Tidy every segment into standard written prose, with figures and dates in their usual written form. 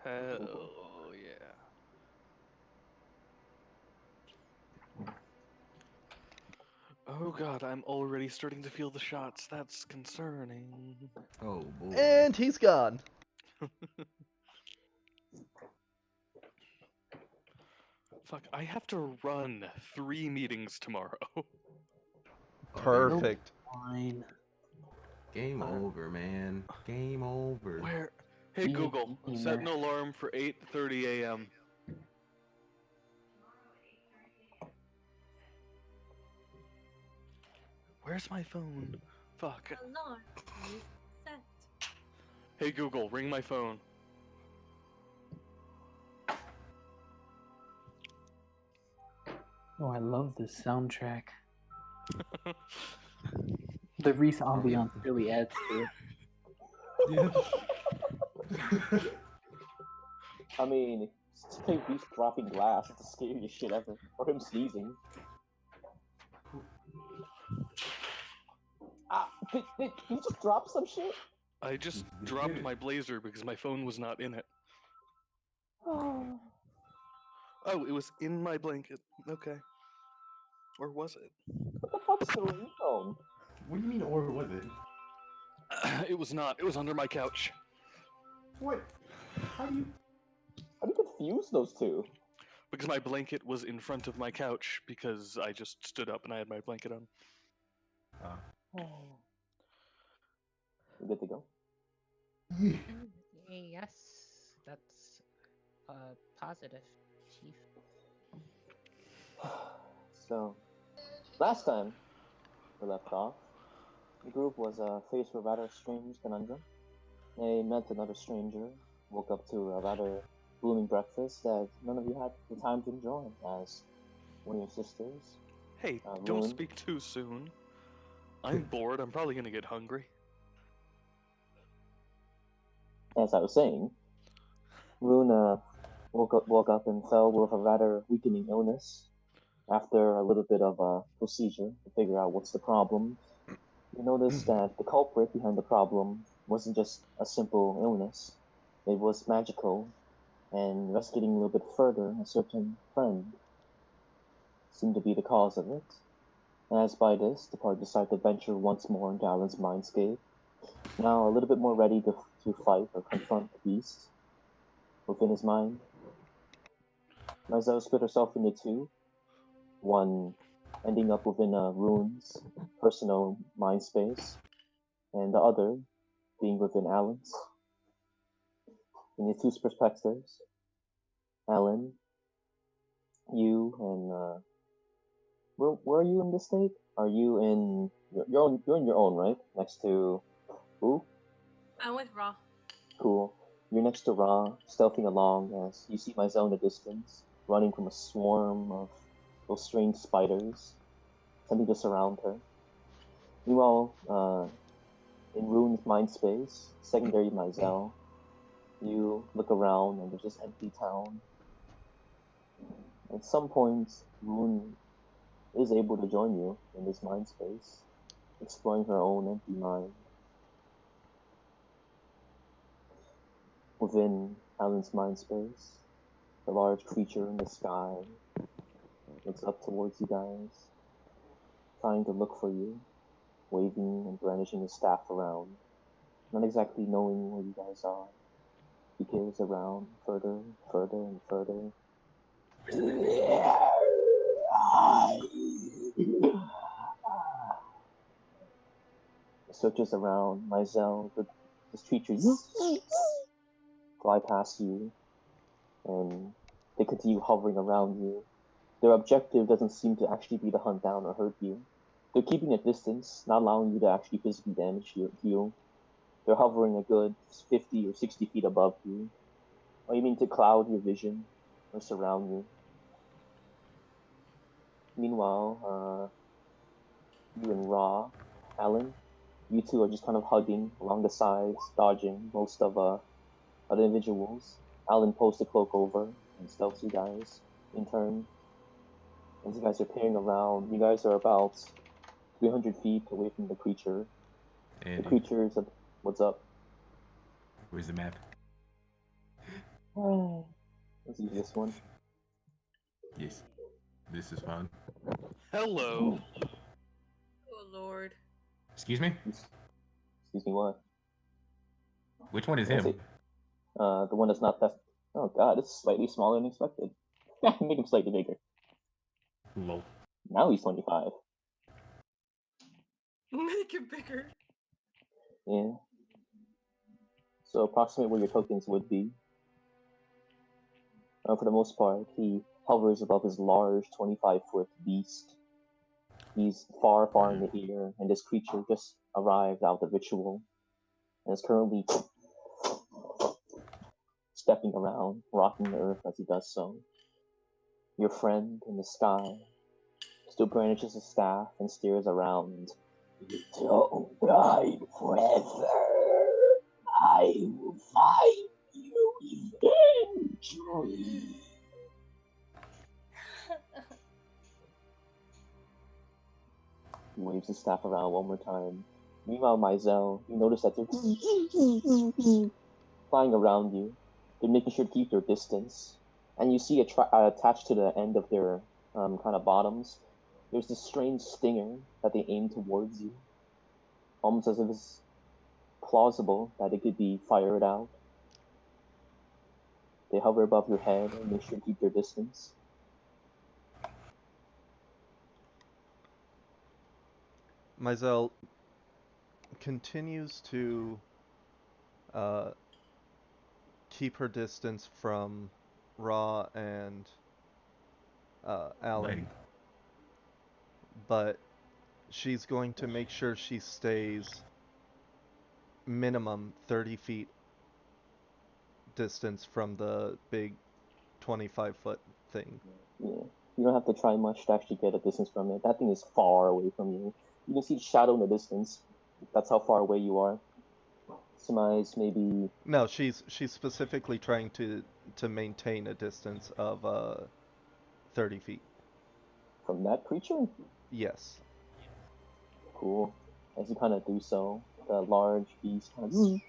Hell yeah. Oh god, I'm already starting to feel the shots. That's concerning. Oh boy. And he's gone. Fuck, I have to run 3 meetings tomorrow. Perfect. Fine. Game over, man. Game over. Where? Hey Be a Google, set an gamer. alarm for 8:30 a.m. Where's my phone? Fuck. Alarm is set. Hey Google, ring my phone. Oh, I love this soundtrack. The Reese ambiance really adds to it. Yeah. I mean, just play Reese dropping glass. It's the scariest shit ever. Or him sneezing. Did you just drop some shit? I just dropped my blazer because my phone was not in it. Oh. Oh, it was in my blanket. Okay. Or was it? What the fuck's the ringtone? What do you mean, or was it? It was not. It was under my couch. What? How do you? How do you confuse those two? Because my blanket was in front of my couch because I just stood up and I had my blanket on. Oh. You good to go? Yes, that's positive, Chief. So, last time we left off, the group was faced with a rather strange conundrum. They met another stranger, woke up to a rather booming breakfast that none of you had the time to enjoy, as one of your sisters. Hey, don't Rune. speak too soon. I'm bored. I'm probably gonna get hungry. As I was saying, Rune woke up and fell with a rather weakening illness. After a little bit of a procedure to figure out what's the problem, you noticed that the culprit behind the problem wasn't just a simple illness. It was magical, and investigating a little bit further, a certain friend seemed to be the cause of it. As by this, the party decided to venture once more into Alan's mindscape, now a little bit more ready to fight or confront the beast within his mind. Mazel split herself into two, one ending up within Rune's personal mind space, and the other being within Alan's. In your two perspectives, Alan, you and where are you in this state? Are you in you're in your own, right? Next to who? I'm with Raw. Cool. You're next to Ra, stealthing along as you see Mazel in the distance, running from a swarm of those strange spiders, attempting to surround her. Meanwhile, in Rune's mind space, secondary Mazel, you look around and there's this empty town. At some point, Rune is able to join you in this mind space, exploring her own empty mind. Within Alan's mind space, the large creature in the sky looks up towards you guys, trying to look for you, waving and brandishing his staff around, not exactly knowing where you guys are. He peers around further, further, and further. Searches around, Mazel, this creature fly past you, and they continue hovering around you. Their objective doesn't seem to actually be to hunt down or hurt you. They're keeping a distance, not allowing you to actually physically damage you. They're hovering a good 50 or 60 feet above you. Or you mean to cloud your vision or surround you. Meanwhile, you and Ra, Alan, you two are just kind of hugging along the sides, dodging most of other individuals. Alan pulls the cloak over and stealths you guys in turn. As you guys are peering around, you guys are about 300 feet away from the creature. Andy, The creature is what's up? where's the map? Let's use this one. Yes. This is fun. Hello. Oh lord. Excuse me? Excuse me, what? Which one is That's him? it. The one that's not that. Oh god, it's slightly smaller than expected. Make him slightly bigger. Lol. Now he's 25. Make it bigger. Yeah. So approximate where your tokens would be. For the most part, he hovers above his large 25-foot beast. He's far, far in the air, and this creature just arrived out of the ritual and is currently stepping around, rocking the earth as he does so. Your friend in the sky still brandishes a staff and stares around. You don't ride forever. I will find you eventually. He waves his staff around one more time. Meanwhile, Mizell, you notice that they're flying around you. They're making sure to keep their distance. And you see attached to the end of their kind of bottoms, there's this strange stinger that they aim towards you. Almost as if it's plausible that it could be fired out. They hover above your head and make sure to keep their distance. Mizell continues to keep her distance from Ra and Alan, Lady. but she's going to make sure she stays minimum 30 feet distance from the big 25-foot thing. Yeah. You don't have to try much to actually get a distance from it. That thing is far away from you. You can see the shadow in the distance. That's how far away you are. Surmise maybe. No, she's specifically trying to maintain a distance of 30 feet. From that creature? Yes. Cool. As you kind of do so, the large beast kind of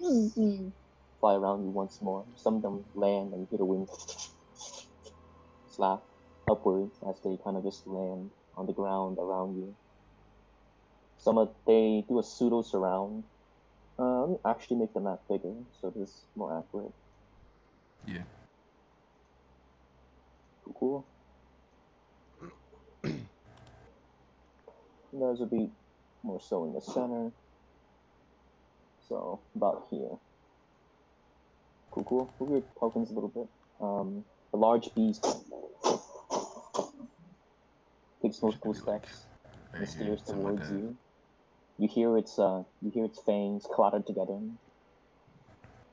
fly around you once more. Some of them land and you hear the wings slap upwards as they kind of just land on the ground around you. They do a pseudo surround. Let me actually make the map bigger so it is more accurate. Yeah. Cool. You guys would be more so in the center. So about here. Cool. Move your tokens a little bit. The large beast takes multiple steps and steers towards you. You hear its fangs clatter together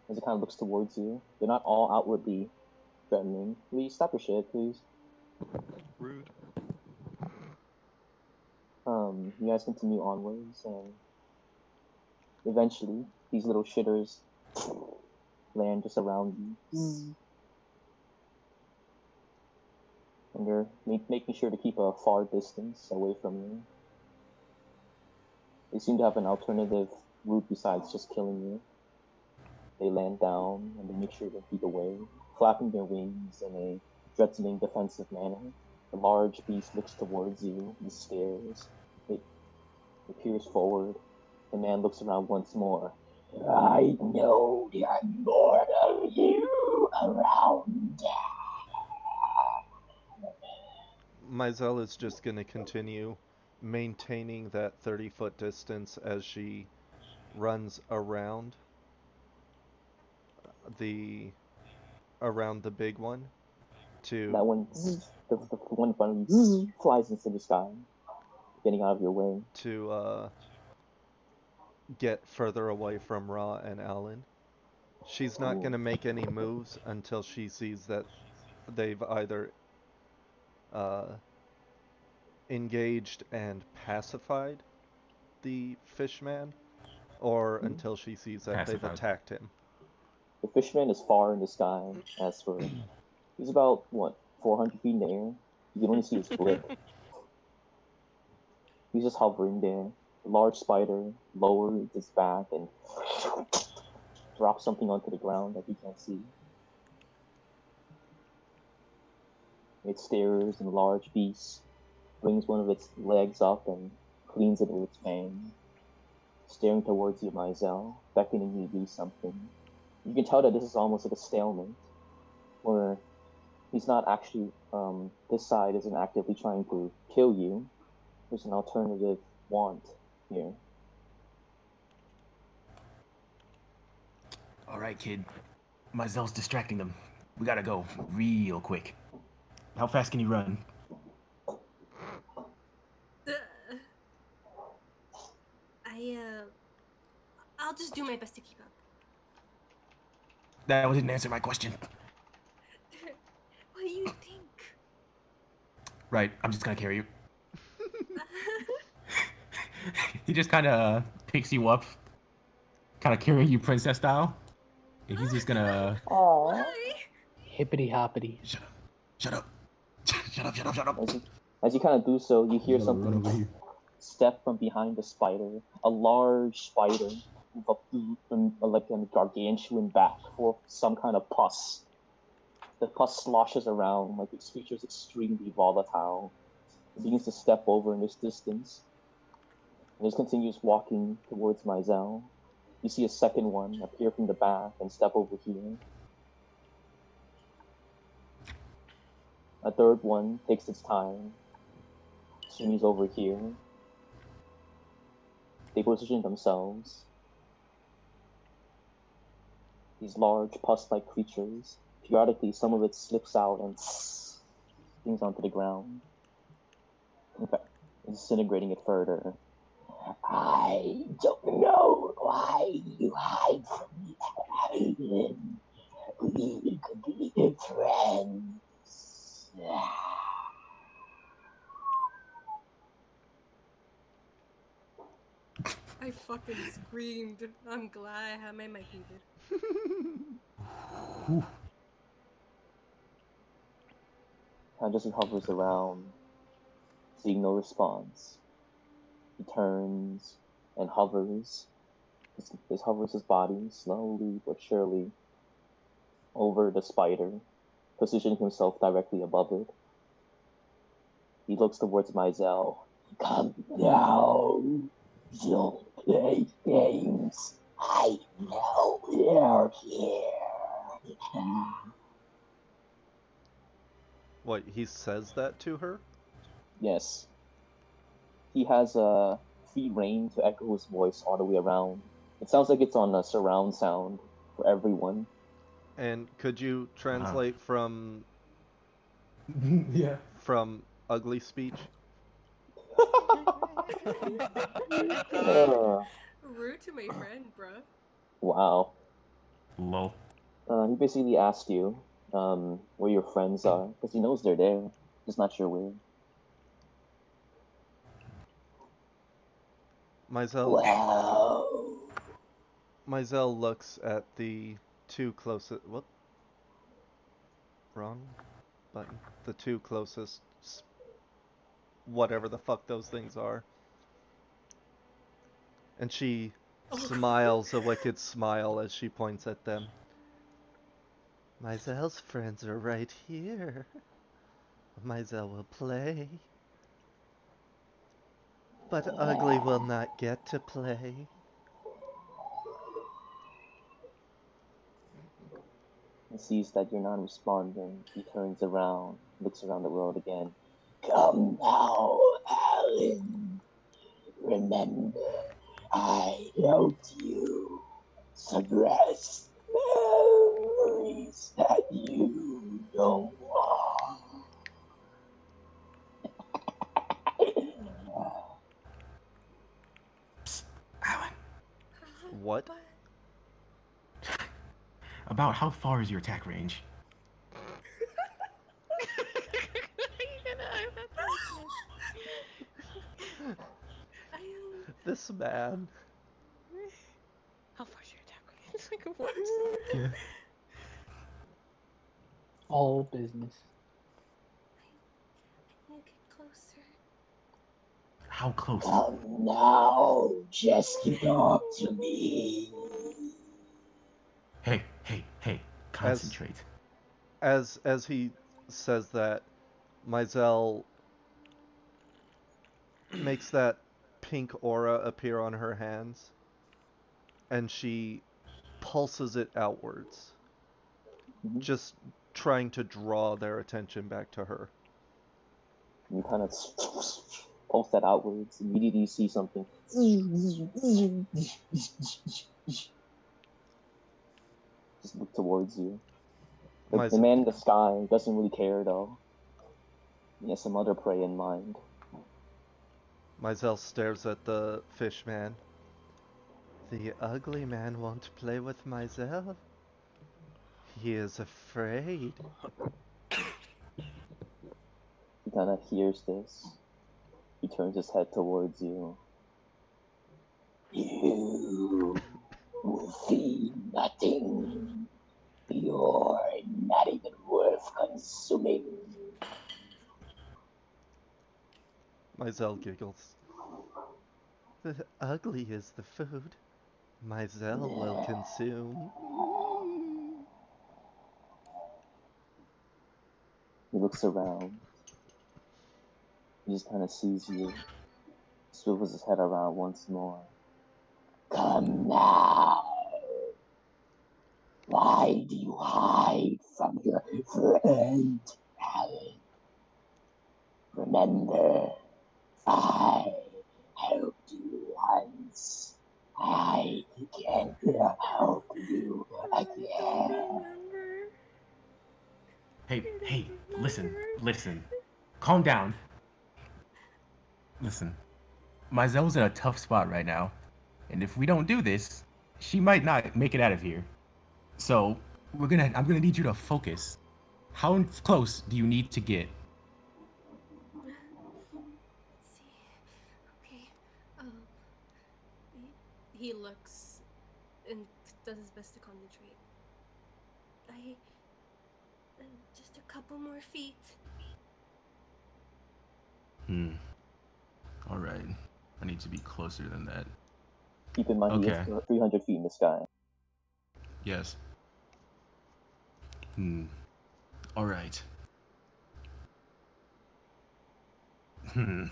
as it kind of looks towards you. They're not all outwardly threatening. Please stop your shit, please. Rude. You guys continue onwards, and eventually these little shitters land just around you. And they're making sure to keep a far distance away from you. They seem to have an alternative route besides just killing you. They land down and they make sure to keep away, flapping their wings in a threatening defensive manner. The large beast looks towards you and stares. It peers forward. The man looks around once more. I know there are more of you around. Mizell is just going to continue maintaining that 30-foot distance as she runs around the big one to That one, the one in front of you, flies into the sky, getting out of your way. to get further away from Ra and Alan. She's not going to make any moves until she sees that they've either engaged and pacified the fishman, or until she sees that they've Pacified. attacked him. The fishman is far in the sky. As for he's about 400 feet in the air. You can only see his blip. He's just hovering there. A large spider lowers its back and drops something onto the ground that you can't see. It stares in large beast, brings one of its legs up and cleans it with its fang, staring towards you, Mizell, beckoning you to do something. You can tell that this is almost like a stalemate, where he's not actually, this side isn't actively trying to kill you. There's an alternative want here. Alright, kid. Mizell's distracting them. We gotta go real quick. How fast can you run? I'll just do my best to keep up. That didn't answer my question. What do you think? Right, I'm just gonna carry you. He just kind of picks you up, kind of carrying you princess style. And he's just gonna... Aww. Why? Hippity hoppity. Shut up. Shut up. Shut up, shut up, shut up. As you kind of do so, you hear Run over something here. step from behind the spider. A large spider with like a gargantuan back full of some kind of pus. The pus sloshes around like this creature is extremely volatile. It begins to step over in this distance. And just continues walking towards Mizell. You see a second one appear from the back and step over here. A third one takes its time, swings over here. They position themselves. These large pus-like creatures. Periodically, some of it slips out and things onto the ground. In fact, disintegrating it further. I don't know why you hide from me, Alan. We could be friends. I fucking screamed. I'm glad I had my mic muted. Just hovers around, seeing no response. He turns and hovers. He hovers his body slowly but surely over the spider, positioning himself directly above it. He looks towards Mizell. Come now. Don't play games. I know you're here. What, he says that to her? Yes. He has a free reign to echo his voice all the way around. It sounds like it's on a surround sound for everyone. And could you translate from Yeah. ugly speech? Rude to my friend, bruh. Wow. Lol. He basically asked you where your friends are, because he knows they're there, just not sure where. Mizell looks at the two closest. What? Wrong button. The two closest. Whatever the fuck those things are. And she smiles a wicked smile as she points at them. Mizell's friends are right here. Mizell will play. But Ugly will not get to play. He sees that you're not responding. He turns around, looks around the world again. Come now, Alan. Remember, I wrote you some rest memories that you don't want. Psst, Alan. What? About how far is your attack range? This man. How far's your attack range? It's like what? Yeah. All business. I need to get closer. How close? Come now, just talk to me. Hey, concentrate. As he says that, Mizell makes that pink aura appear on her hands, and she pulses it outwards, Mhm. just trying to draw their attention back to her. You kind of pulse that outwards. Immediately you see something. Just look towards you. The Mizell, man in the sky doesn't really care though. He has some other prey in mind. Mizell stares at the fish man. The ugly man won't play with Mizell. He is afraid. He kind of hears this. He turns his head towards you. You will see nothing. You're not even worth consuming. Mizell giggles. The ugly is the food Mizell will consume. He looks around. He just kind of sees you. Swivels his head around once more. Come now. Why do you hide from your friend, Alan? Remember, I helped you once. I can help you again. Remember? Hey, listen. Calm down. Listen, Mizell's in a tough spot right now, and if we don't do this, she might not make it out of here. So I'm gonna need you to focus. How close do you need to get? Let's see. Okay. He looks and does his best to concentrate. Just a couple more feet. All right. I need to be closer than that. Keep in mind he Okay. is 300 feet in the sky. Yes. All right. I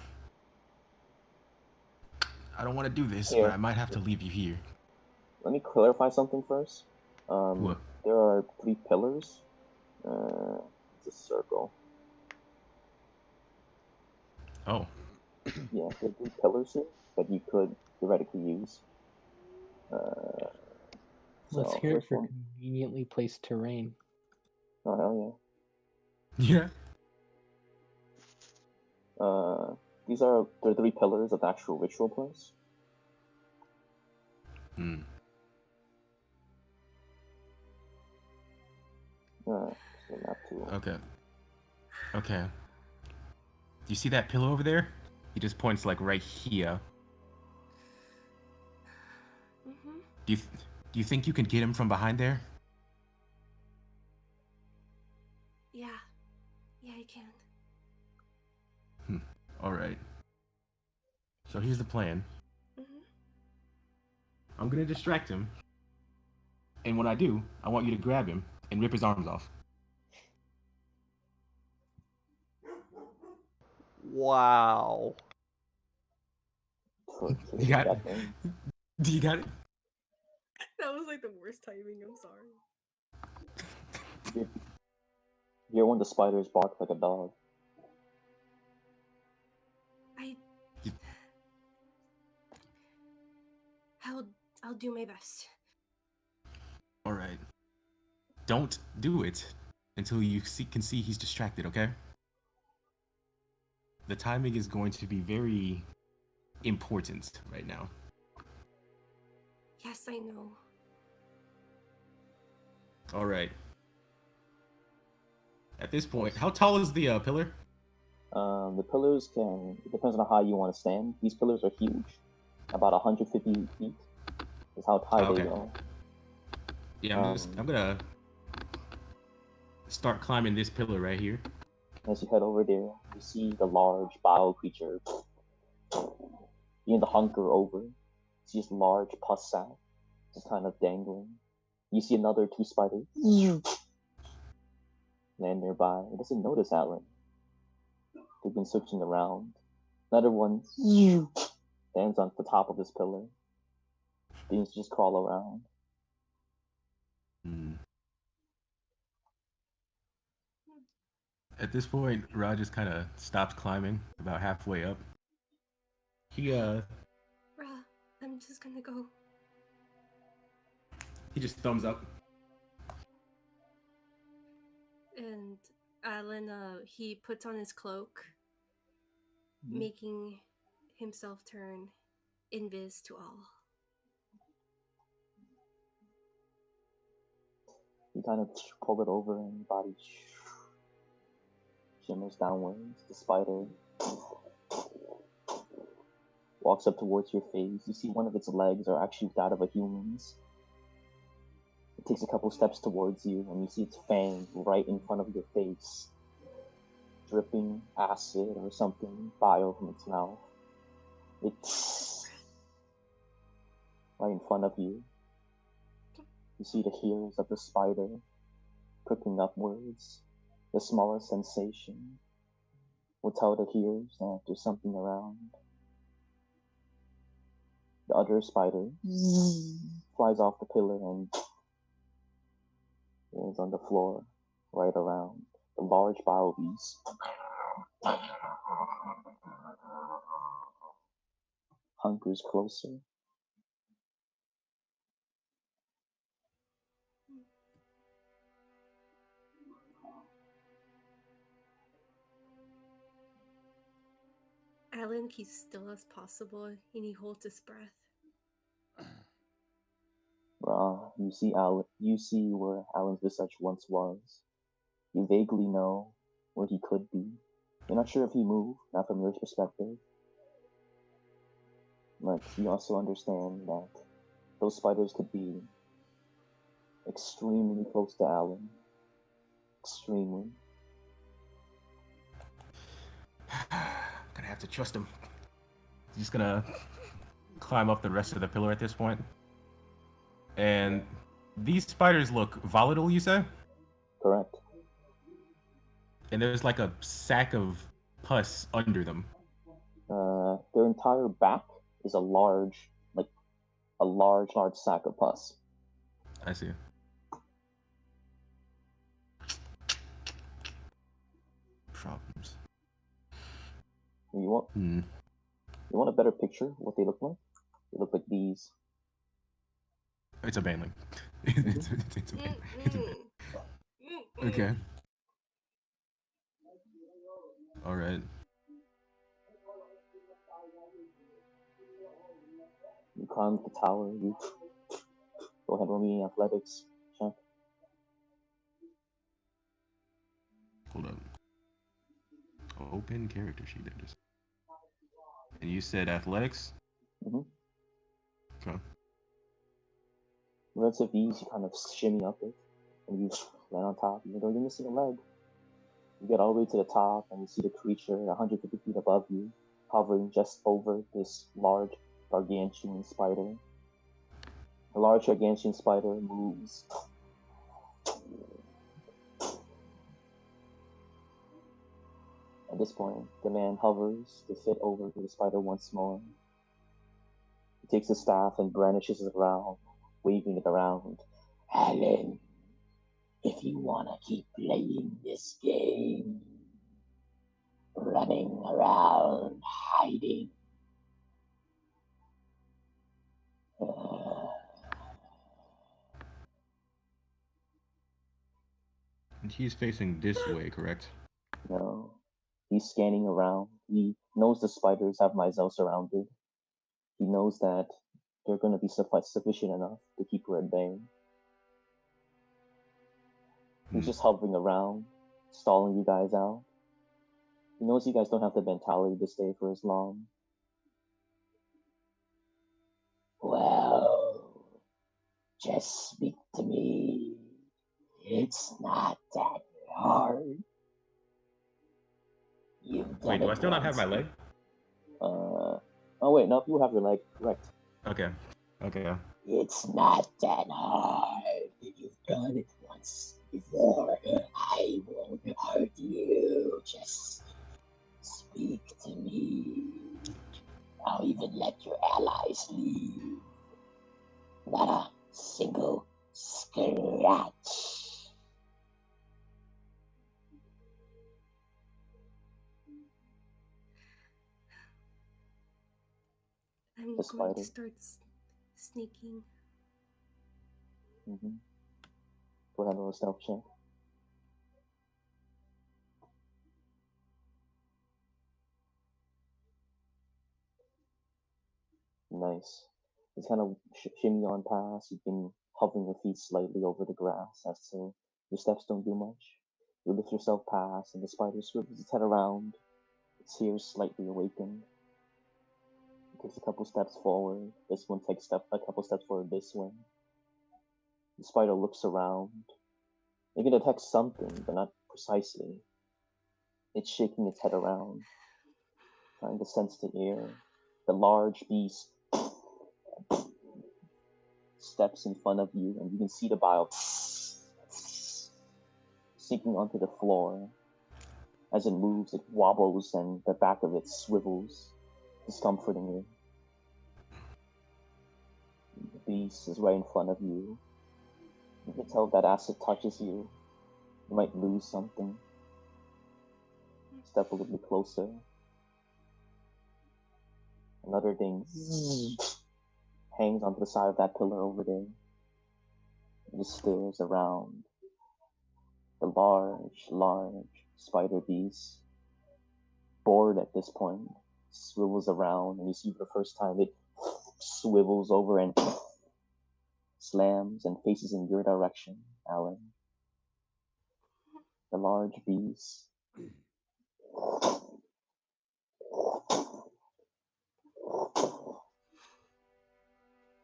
don't want to do this, Here. but I might have to leave you here. Let me clarify something first. What? There are 3 pillars. It's a circle. Oh. Yeah, there are 3 pillars here that you could theoretically use. Let's So, hear it first for one. conveniently placed terrain. Oh, hell Yeah. yeah. These are the 3 pillars of the actual ritual place. So not too. Okay. Do you see that pillar over there? He just points like right here. Mm-hmm. Do you think you can get him from behind there? Yeah. Yeah, I can. All right. So here's the plan. Mm-hmm. I'm gonna distract him, and when I do, I want you to grab him and rip his arms off. Wow. You got it? thing. Do you got it? That was like the worst timing. I'm sorry. You hear when the spiders bark like a dog. I'll do my best. All right. Don't do it until you can see he's distracted, okay? The timing is going to be very important right now. Yes, I know. All right. At this point, how tall is the pillar? The pillars it depends on how high you want to stand. These pillars are huge. About 150 feet is how high Okay. they go. Yeah, I'm gonna start climbing this pillar right here. As you head over there, you see the large bile creature begin to hunker over. You see this large pus sac just kind of dangling. You see another 2 spiders land nearby. It doesn't notice Alan. They've been switching around. Another one stands on the top of this pillar. Things just crawl around. Hmm. At this point, Rod just kind of stops climbing about halfway up. He Ra, I'm just gonna go. just thumbs up. And Alan, he puts on his cloak, making himself turn invis to all. You kind of pull it over and your body shimmers downwards. The spider walks up towards your face. You see one of its legs are actually that of a human's. It takes a couple steps towards you, and you see its fang right in front of your face, dripping acid or something bile from its mouth. It's right in front of you. You see the hairs of the spider pricking upwards. The smallest sensation will tell the hairs that there's something around. The other spider flies off the pillar and is on the floor right around. The large bile beast hunkers closer. Alan keeps still as possible, and he holds his breath. You see You see where Alan's visage once was. You vaguely know where he could be. You're not sure if he moved, not from your perspective. But you also understand that those spiders could be extremely close to Alan. Extremely. Gonna have to trust him. He's just gonna climb up the rest of the pillar at this point. And these spiders look volatile, you say? Correct. And there's like a sack of pus under them. Their entire back is a large sack of pus. I see. Problems. You want a better picture of what they look like? They look like these. It's a banling. It's a banling. Okay. All right. You climb the tower. You go ahead, roll me athletics check. Hold up. Open character sheet. There it is. And you said athletics? Mm-hmm. Okay. Relative ease, you kind of shimmy up it, and you land on top. Even though you're missing a leg, you get all the way to the top, and you see the creature 150 feet above you, hovering just over this large gargantuan spider. The large gargantuan spider moves. At this point, the man hovers to fit over to the spider once more. He takes his staff and brandishes it around, waving it around. Alan, if you want to keep playing this game, running around, hiding, And he's facing this way, correct? no. He's scanning around. He knows the spiders have Myzel surrounded. He knows that they're going to be sufficient enough to keep her at bay. He's just hovering around, stalling you guys out. He knows you guys don't have the mentality to stay for as long. Well, just speak to me. It's not that hard. Wait, do I still not have my leg? Oh wait, no, you have your leg, correct. Okay. It's not that hard. You've done it once before. I won't hurt you. Just the going to spider. start sneaking. Mm-hmm. Go ahead and roll a stealth check. Nice. It's kind of shimmy on past. You've been hovering your feet slightly over the grass as to your steps don't do much. You lift yourself past, and the spider swivels its head around, its ears slightly awakened. It takes a couple steps forward. This one takes a couple steps forward this way. The spider looks around. It can detect something, but not precisely. It's shaking its head around, trying to sense the air. The large beast steps in front of you, and you can see the bile sinking onto the floor. As it moves, it wobbles, and the back of it swivels discomfortingly. The beast is right in front of you. You can tell that as it touches you, you might lose something. Step a little bit closer. Another thing hangs onto the side of that pillar over there. It just stares around. The large spider beast, bored at this point, swivels around, and you see for the first time it swivels over and slams and faces in your direction, Alan. The large beast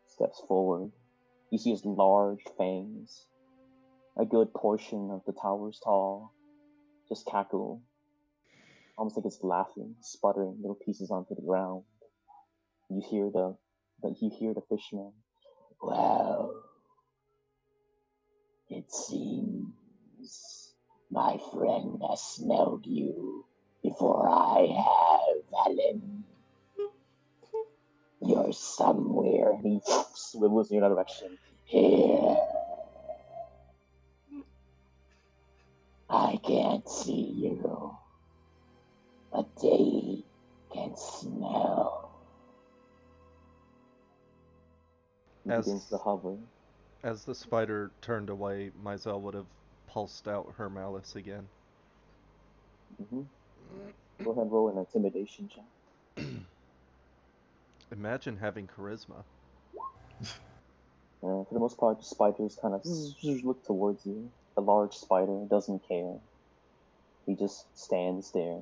steps forward. You see his large fangs, a good portion of the tower's tall, just cackle, almost like it's laughing, sputtering little pieces onto the ground. You hear the fisherman. Well, it seems my friend has smelled you before I have, Alan. You're somewhere. And he swivels in your direction. Here. I can't see you, but they can smell. He begins to hover. As the spider turned away, Mizell would have pulsed out her malice again. Mm-hmm. Go ahead and roll an intimidation check. Imagine having charisma. For the most part, the spiders kind of look towards you. The large spider doesn't care. He just stands there,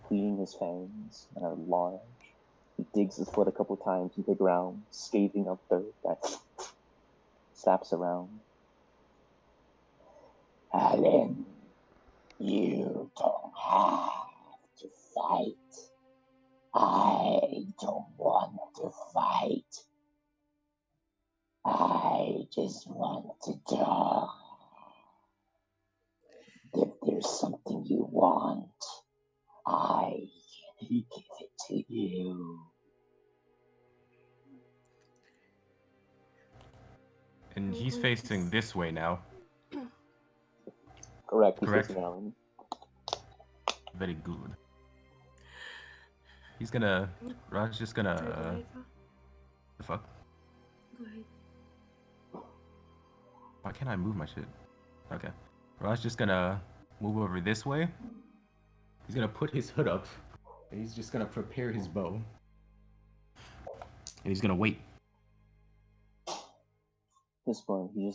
cleaning his fangs, and are large. He digs his foot a couple times into the ground, scathing up dirt that slaps around. Alan, you don't have to fight. I don't want to fight. I just want to talk. If there's something you want, I can give it to you. And he's facing this way now. Correct, he's Correct. facing Alan. Very good. He's gonna. Raj's just gonna. Sorry, go ahead, Val. The fuck? Go ahead. Why can't I move my shit? Okay. Raj's just gonna move over this way. He's gonna put his hood up, and he's just gonna prepare his bow. And he's gonna wait. This one, you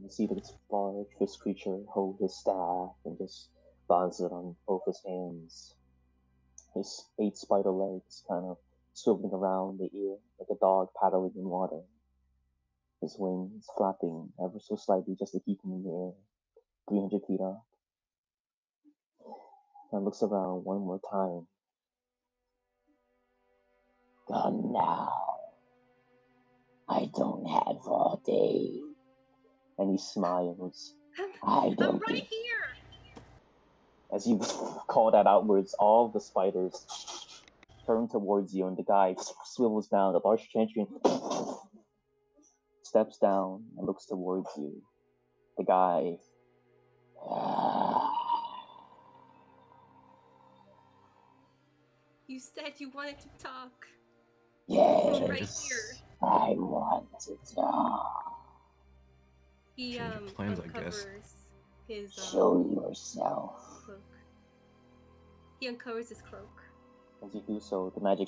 see this large fish creature hold his staff and just balance it on both his hands. His 8 spider legs kind of swiveling around the ear like a dog paddling in water. His wings flapping ever so slightly just to keep him in the air, 300 feet up. And looks around one more time. Come now. I don't have all day. And he smiles. I don't I'm right think. here. As you call that outwards, all the spiders turn towards you, and the guy swivels down. The large champion steps down and looks towards you. The guy. You said you wanted to talk. Yes, Right Just- here. I want to talk. He Change of plans, I guess. uncovers his Show yourself. cloak. He uncovers his cloak. As you do so, the magic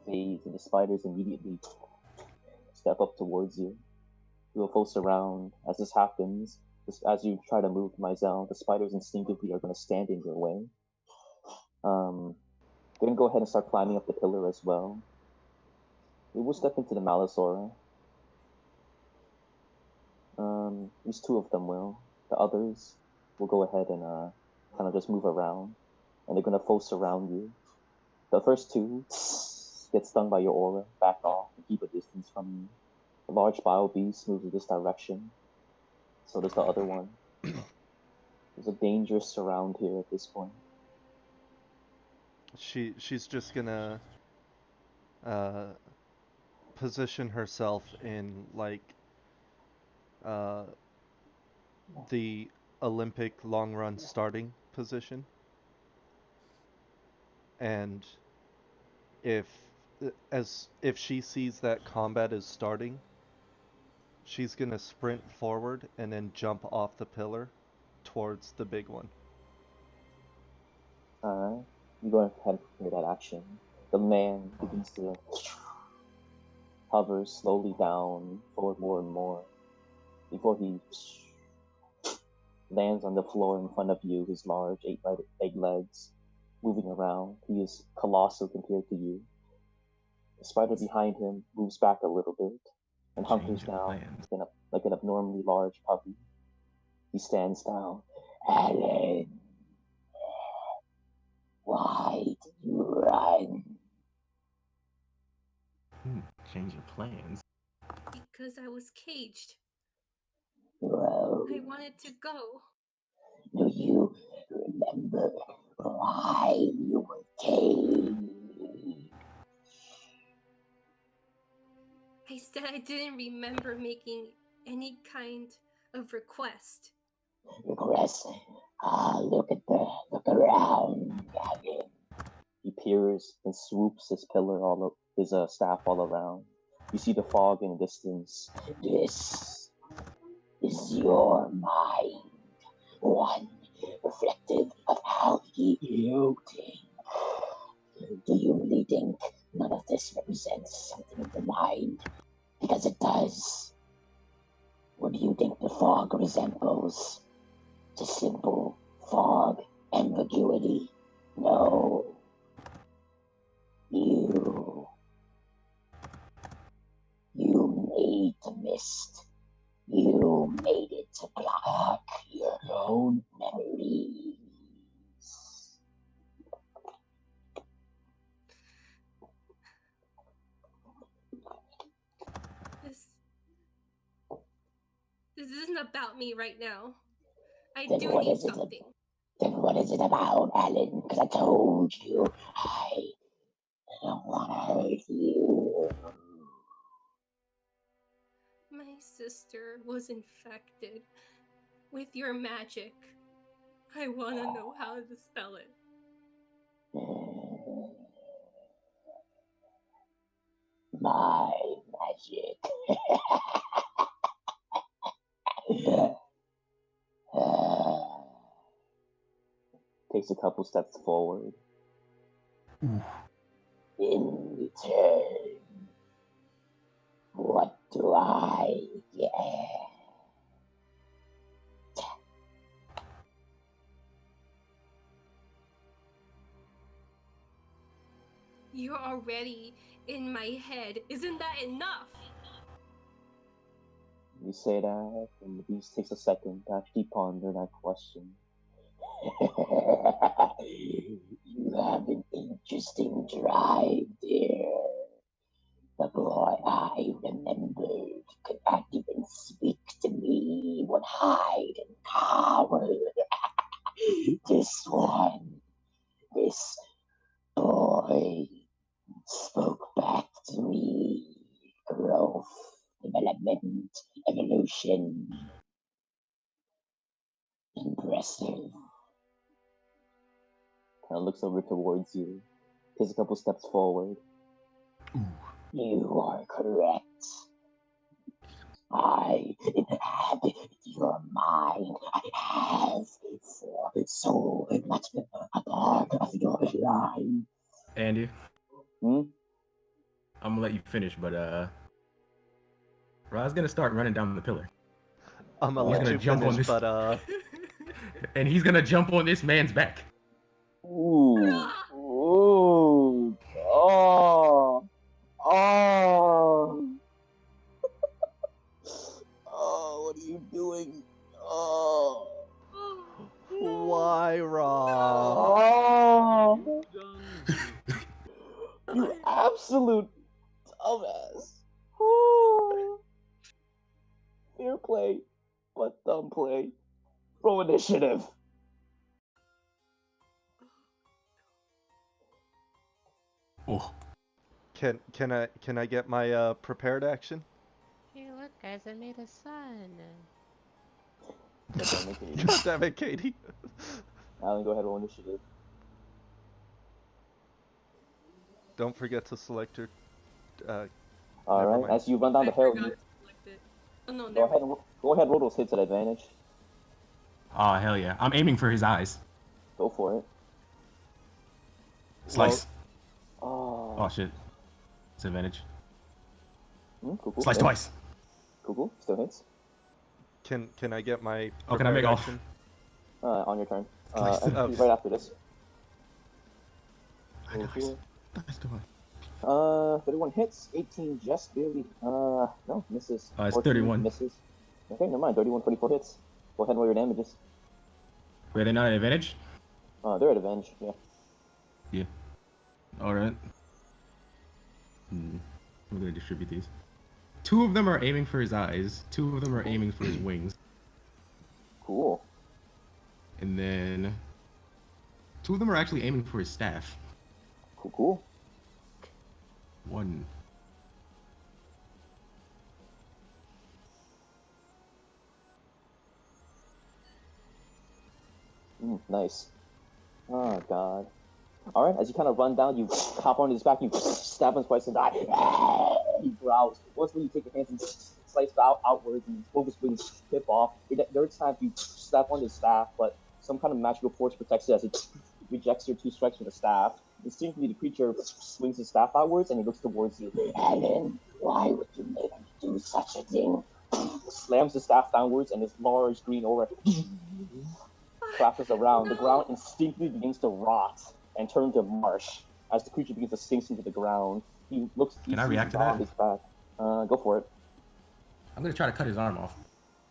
fades and the spiders immediately step up towards you. You will force around. As this happens, as you try to move Mizell, the spiders instinctively are going to stand in your way. They're going to go ahead and start climbing up the pillar as well. We will step into the Malice aura. At least two of them will. The others will go ahead and kind of just move around. And they're going to force around you. The first two get stung by your aura, back off, and keep a distance from you. The large bile beast moves in this direction. So does the other one. There's a dangerous surround here at this point. She's just gonna position herself in like the Olympic long run starting position, and if she sees that combat is starting, she's gonna sprint forward and then jump off the pillar towards the big one. Alright, you go ahead and prepare that action. The man begins to hover slowly down, forward more and more, before he lands on the floor in front of you, his large eight legs moving around. He is colossal compared to you. The spider behind him moves back a little bit and hunkers Change of down plans. like an abnormally large puppy. He stands down. Alan, why did you run? Change of plans. Because I was caged. Well, I wanted to go. do you remember why you were caged? I said I didn't remember making any kind of request. Regress. Look around, Alan. He peers and swoops his staff all around. You see the fog in the distance. This is your mind, one reflective of how you think. Do you really think none of this represents something of the mind? Because it does. What do you think the fog resembles? Just simple fog ambiguity? No. You made the mist. You made it to block your own memories. This isn't about me right now. I Then do what need is it? something. Then what is it about, Alan? Because I told you, I don't want to hurt you. My sister was infected with your magic. I want to know how to spell it. My magic. Takes a couple steps forward. Ooh. In return, what do I get? You're already in my head. Isn't that enough? You say that, and the beast takes a second to actually ponder that question. You have an interesting drive there. The boy I remembered could not even speak to me, would hide and cower. This boy spoke back to me. Growth, development, evolution. Impressive. Kind of looks over towards you, takes a couple steps forward. Ooh. You are correct. I inhabit your mind. I have for so much a part of your life. Andy, Hmm? I'm gonna let you finish, but Ra's gonna start running down the pillar, I'm gonna He's let gonna you jump on finish, this- but and he's gonna jump on this man's back. Ooh. Ooh. Oh. Oh. Oh, what are you doing? Oh. Oh, no. why, Ra? Oh. You absolute dumbass. Oh. Fair play, but dumb play. Pro initiative. Oh, Can I get my prepared action? Hey, look, guys, I made a sun. God damn it, Katie. God damn it, Katie. Alan, go ahead, roll initiative. Don't forget to select your. Never Alright, mind. as you run down the I hill, forgot you to select it. Oh no, go never ahead mind. and go ahead and roll those hits at advantage. oh hell yeah! I'm aiming for his eyes. Go for it. Slice. Oh, Oh shit. It's advantage. cool, cool. Slice hits. twice. Cool, cool. Still hits. Can I get my Oh, can I prepared make all- action? On your turn. Slice. Actually, right after this. I know, Cool, Slice twice. 31 hits, 18 just barely. No, misses. It's 14 31. Misses. Okay, never mind. 31, 24 hits. Go ahead and roll your damages. Were they not at advantage? They're at advantage, yeah. Yeah. Alright. I'm gonna distribute these. 2 of them are aiming for his eyes, 2 of them are aiming for his wings, Cool. and then 2 of them are actually aiming for his staff. Cool, cool. 1. Nice. Oh, God. Alright, as you kind of run down, you hop on his back, you stab him twice and die. He growls. Once when you take your hands and slice outwards and both his wings tip off, there are times you snap on his staff, but some kind of magical force protects it as it rejects your 2 strikes with the staff. Instinctively, the creature swings his staff outwards and he looks towards you. Helen, why would you make me do such a thing? Slams the staff downwards and his large green aura clappers around. The ground instinctively begins to rot and turn to marsh as the creature begins to sink into the ground. He looks. Can I react to that? His back. Go for it. I'm gonna try to cut his arm off.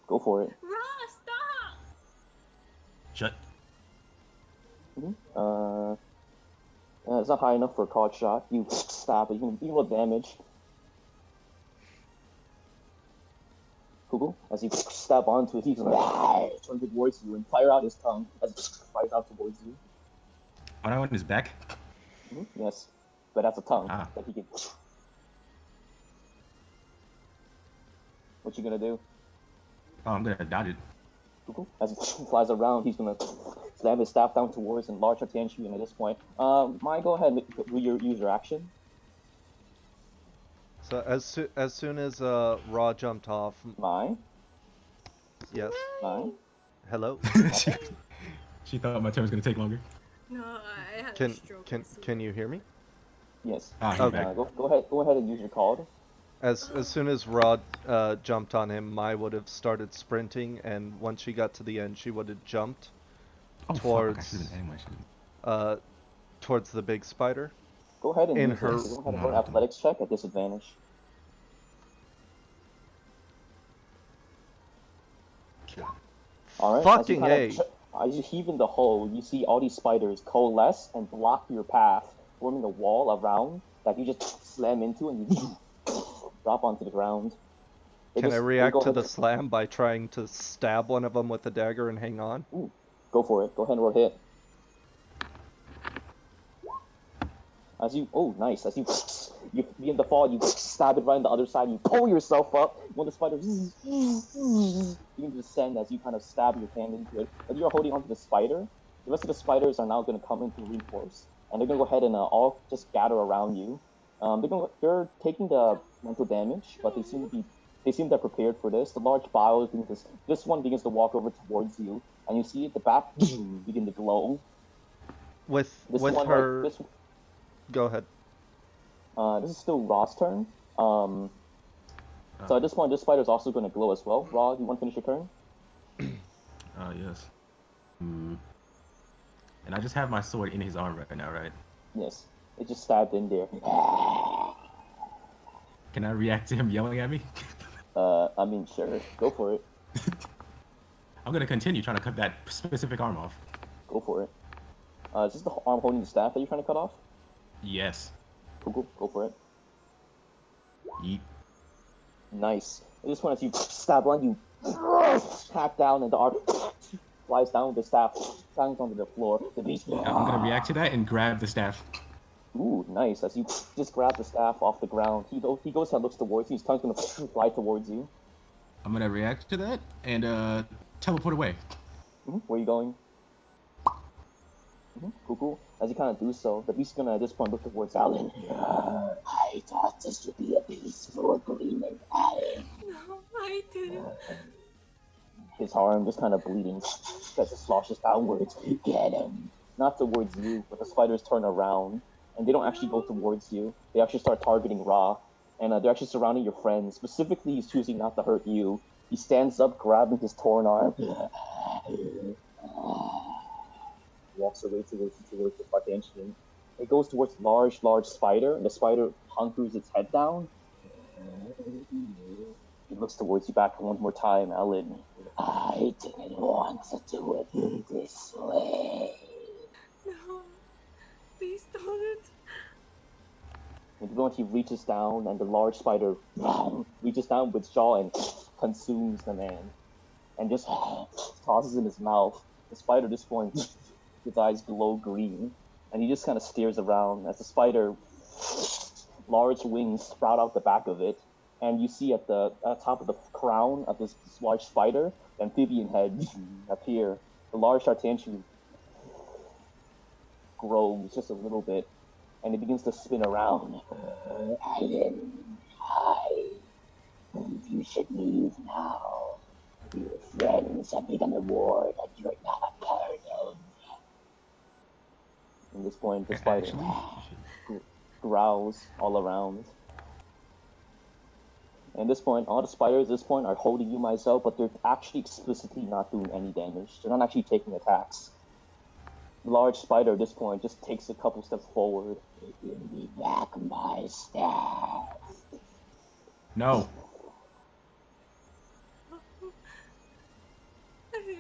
Go for it. Ra, stop! Shut. It's not high enough for a card shot. You stab it. You can roll damage. Google, as you stab onto it, he turns towards you and fire out his tongue as it flies out towards you. When I went his back. Yes, but that's a tongue Ah. that he can. What you gonna do? Oh, I'm gonna dodge it. Google, as it flies around, he's gonna slam his staff down towards and launch at you. And at this point, Mai, go ahead and use your action. So as soon as Ra jumped off, Mai, yes. Mai. Hello. She thought my turn was gonna take longer. No, I had a Can stroke. can you hear me? Yes. Ah, he's Okay. back. Go ahead and use your card. As soon as Ra jumped on him, Mai would have started sprinting, and once she got to the end, she would have jumped Oh, fuck, I towards should've been aiming my shit. towards the big spider. Go ahead and In use her- go ahead and roll an athletics check at disadvantage. All right. Fucking as you heave in the hole, you see all these spiders coalesce and block your path, forming a wall around that you just slam into and you drop onto the ground. Can I react to the the slam by trying to stab one of them with a dagger and hang on? Go for it. Go ahead and roll hit. As you, nice. As you begin to fall, you stab it right on the other side. You pull yourself up. When the spider begins to descend as you kind of stab your hand into it, but you are holding onto the spider. The rest of the spiders are now going to come in to reinforce, and they're going to go ahead and all just gather around you. They're taking the mental damage, but they seem they're prepared for this. The large bio this one begins to walk over towards you, and you see the back begin to glow. With This with one her, like go ahead. this is still Raw's turn. So at this point, this spider is also going to glow as well. Raw, you want to finish your turn? Yes. And I just have my sword in his arm right now, right? Yes. It just stabbed in there. Can I react to him yelling at me? I mean, sure. Go for it. I'm gonna continue trying to cut that specific arm off. Go for it. Is this the arm holding the staff that you're trying to cut off? Yes. Cool. Go for it. Yeet. Nice. At this point, as you stab one, you hack down, and the arm flies down with the staff, lands onto the floor. The beast. I'm gonna react to that and grab the staff. Ooh, nice. As you just grab the staff off the ground, he goes and looks towards you. His tongue's gonna fly towards you. I'm gonna react to that and teleport away. Where are you going? Cool. As you kind of do so, the beast's gonna at this point look towards Alan. I thought this would be a peaceful agreement, Alan. No, I didn't. His arm just kind of bleeding as it sloshes downwards. Get him. Not towards you, but the spiders turn around, and they don't actually go towards you. They actually start targeting Ra, and they're actually surrounding your friends. Specifically, he's choosing not to hurt you. He stands up, grabbing his torn arm. Walks away towards the Spartantian. It goes towards large spider, and the spider hunkers its head down. He looks towards you back one more time, Alan. I didn't want to do it this way. No, please don't. And the moment he reaches down, and the large spider reaches down with its jaw and consumes the man, and just tosses in his mouth. The spider at this point, his eyes glow green, and he just kind of stares around as the spider, large wings sprout out the back of it, and you see at the top of the crown of this large spider, the amphibian head appear. The large Spartantian grows just a little bit, and it begins to spin around. Alan, I believe you should leave now. Your friends have begun a war that you're not a part of. At this point, the spider growls all around. And at this point, all the spiders at this point are holding you myself, but they're actually explicitly not doing any damage. They're not actually taking attacks. The large spider at this point just takes a couple steps forward. Give me back my staff. No.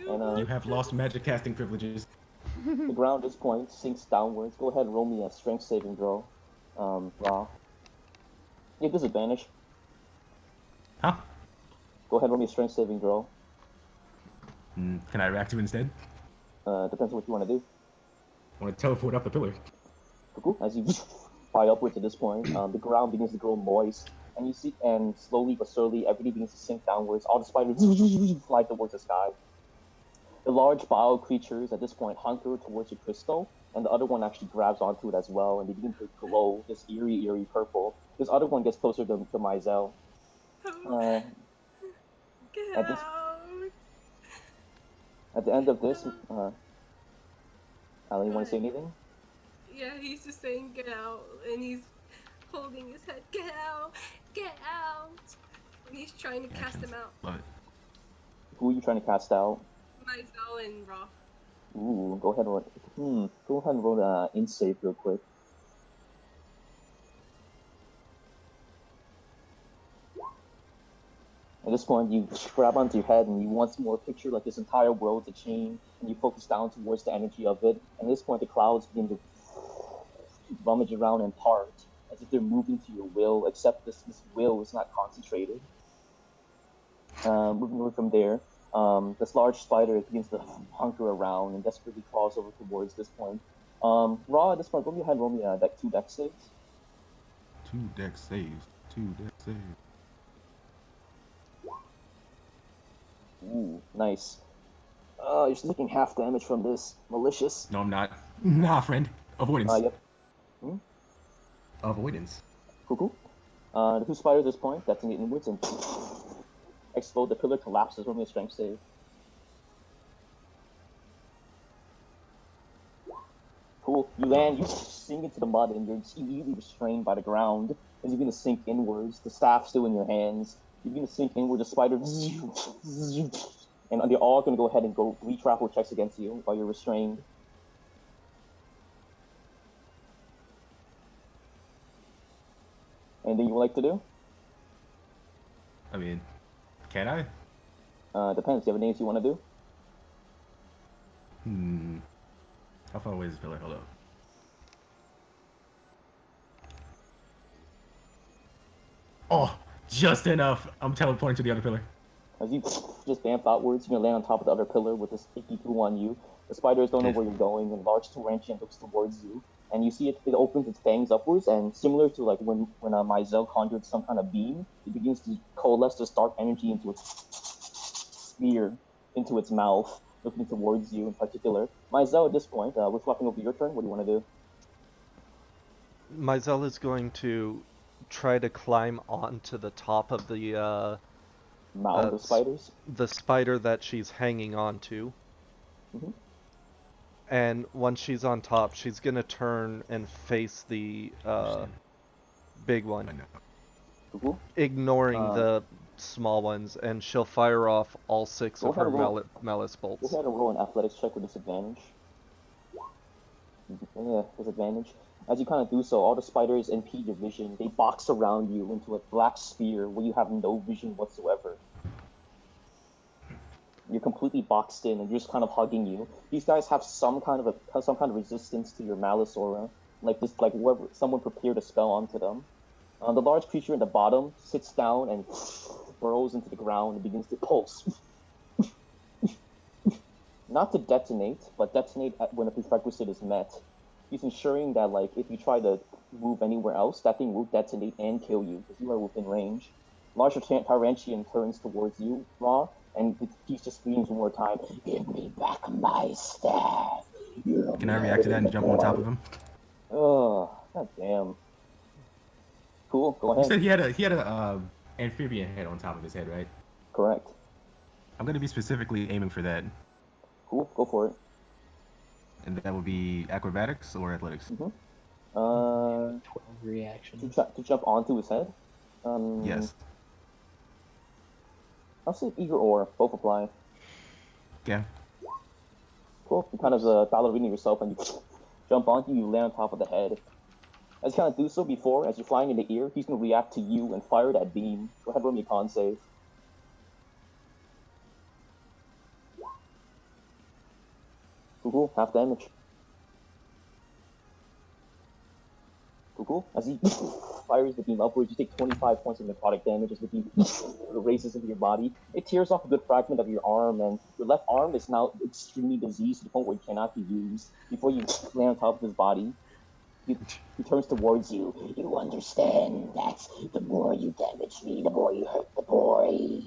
And You have lost magic casting privileges. the ground at this point sinks downwards. Go ahead and roll me a strength saving throw. Ra. You have disadvantage. Huh? Go ahead and roll me a strength saving throw. Can I react to it instead? Depends on what you want to do. I want to teleport up the pillar. Cool. As you fly upwards at this point, the ground begins to grow moist, and you see, and slowly but surely, everything begins to sink downwards. All the spiders fly towards the sky. The large bio creatures at this point hunker towards the crystal, and the other one actually grabs onto it as well, and they begin to glow this eerie purple. This other one gets closer to Mizell. Get at this- out. At the end of this, Alan, you want to say anything? Yeah, he's just saying get out, and he's holding his head. Get out! Get out! And he's trying to cast him out. Love it. Who are you trying to cast out? Mizell and Ra. Ooh, go ahead and roll an int save real quick. At this point, you grab onto your head and you once more picture like this entire world to change, and you focus down towards the energy of it. And at this point, the clouds begin to rummage around and part, as if they're moving to your will, except this will is not concentrated. Moving away from there, this large spider begins to hunker around and desperately crawls over towards this point. Ra, at this point, go ahead and roll me two deck saves. 2 deck saves. 2 deck saves. Ooh, nice. You're just taking half damage from this. Malicious. No, I'm not. Nah, friend. Avoidance. Yep. Avoidance. Cool. The two spiders at this point detonate inwards and explode. The pillar collapses. Roll me a strength save. Cool. You land, you sink into the mud, and you're just immediately restrained by the ground as you begin to sink inwards. The staff still in your hands. You begin to sink inward. The spider, and they're all going to go ahead and go 3 travel checks against you while you're restrained. Anything you would like to do? I mean, can I? Depends. Do you have anything you want to do? How far away is this pillar? Hold up. Oh, just enough. I'm teleporting to the other pillar. As you just vamp outwards, you're gonna land on top of the other pillar with this icky poo on you. The spiders don't know where you're going, and large Tarantian looks towards you. And you see it opens its fangs upwards, and similar to like when Myzel conjured some kind of beam, it begins to coalesce this dark energy into its spear, into its mouth, looking towards you in particular. Myzel, at this point, we're swapping over your turn. What do you want to do? Myzel is going to try to climb onto the top of the Mound of spiders? the spider that she's hanging onto. Mhm. And once she's on top, she's gonna turn and face the big I one, know. Cool. ignoring the small ones, and she'll fire off all 6 Go of her ahead and roll. malice Go bolts. ahead and roll an athletics check with disadvantage. Yeah, disadvantage. As you kind of do so, all the spiders impede your vision. They box around you into a black sphere where you have no vision whatsoever. You're completely boxed in, and they're just kind of hugging you. These guys have some kind of resistance to your malice aura, like whoever someone prepared a spell onto them. The large creature in the bottom sits down and burrows into the ground and begins to pulse. Not to detonate, but detonate when a prerequisite is met. He's ensuring that, like, if you try to move anywhere else, that thing will detonate and kill you because you are within range. Larger Tyrantian turns towards you, Raw, and he just screams one more time, "Give me back my staff!" Can I react to that and jump on top of him? Oh, god damn. Cool, go You ahead. said he had a amphibian head on top of his head, right? Correct. I'm gonna be specifically aiming for that, Cool, go for it. and that would be acrobatics or athletics. 12 reactions. To jump onto his head? Yes. I'll say either or, both apply. Yeah. Cool. You kind of ballerina yourself and you jump onto you, land on top of the head. As you kind of do so before, as you're flying in the air, he's going to react to you and fire that beam. Go ahead, roll me a con save. Cool, half damage. Cool. As he fires the beam upwards, you take 25 points of necrotic damage as the beam races into your body. It tears off a good fragment of your arm, and your left arm is now extremely diseased to the point where it cannot be used. Before you land on top of his body, he turns towards you. You understand that the more you damage me, the more you hurt the boy.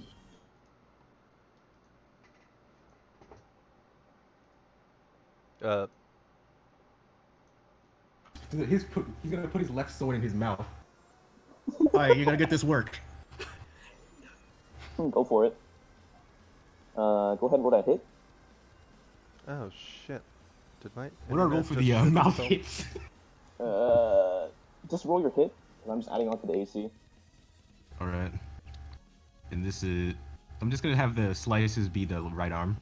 He's gonna put his left sword in his mouth. Alright, you're gonna get this work. Go for it. Go ahead and roll that hit. Oh shit! Did my What do I roll internet for just the shut mouth itself? hits? Just roll your hit, and I'm just adding on to the AC. Alright. And this is... I'm just gonna have the slices be the right arm.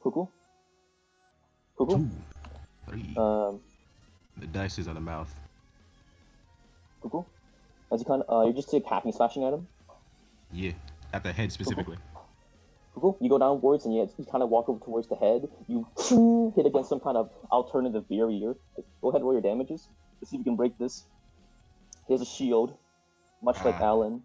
Cool. 2, 3. Um, The dice is on the mouth. cool. As you you're just hacking, slashing at him. Yeah. At the head specifically. Cool. You go downwards and you kind of walk over towards the head. You hit against some kind of alternative barrier. Go ahead and roll your damages. Let's see if you can break this. Here's a shield, much like Alan.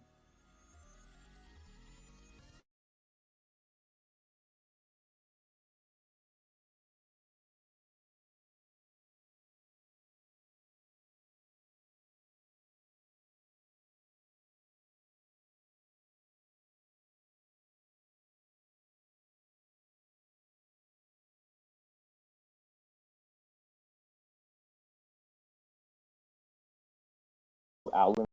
Alan.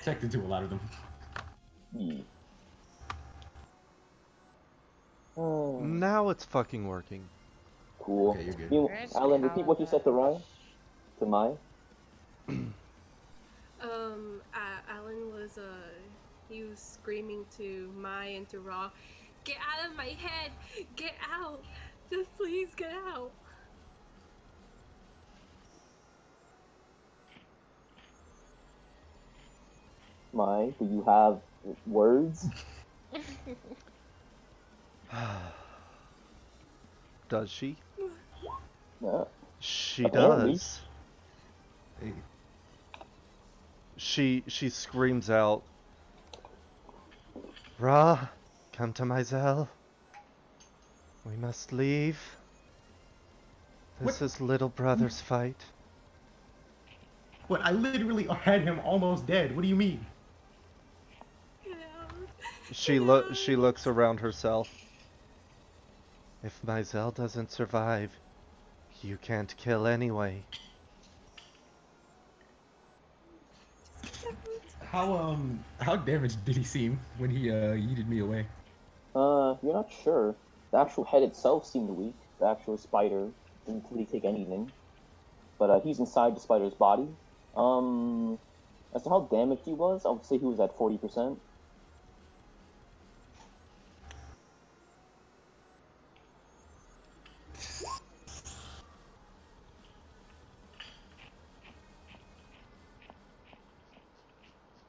checked into a lot of them. Yeah. Now it's fucking working. Cool. Okay, you're good. Where's Alan, repeat what you said to Ryan. To Mai. Alan was he was screaming to Mai and to Ra, "Get out of my head! Get out! Just please get out!" Mai, do you have words? Does she? No. She Apparently. does. She screams out, Ra, come to my cell. We must leave. This is little brother's fight. What? I literally had him almost dead. What do you mean? Get out! She looks around herself. If Mizell doesn't survive, you can't kill anyway. How damaged did he seem when he yeeted me away? You're not sure. The actual head itself seemed weak. The actual spider didn't really take anything. But he's inside the spider's body. As to how damaged he was, I would say he was at 40%.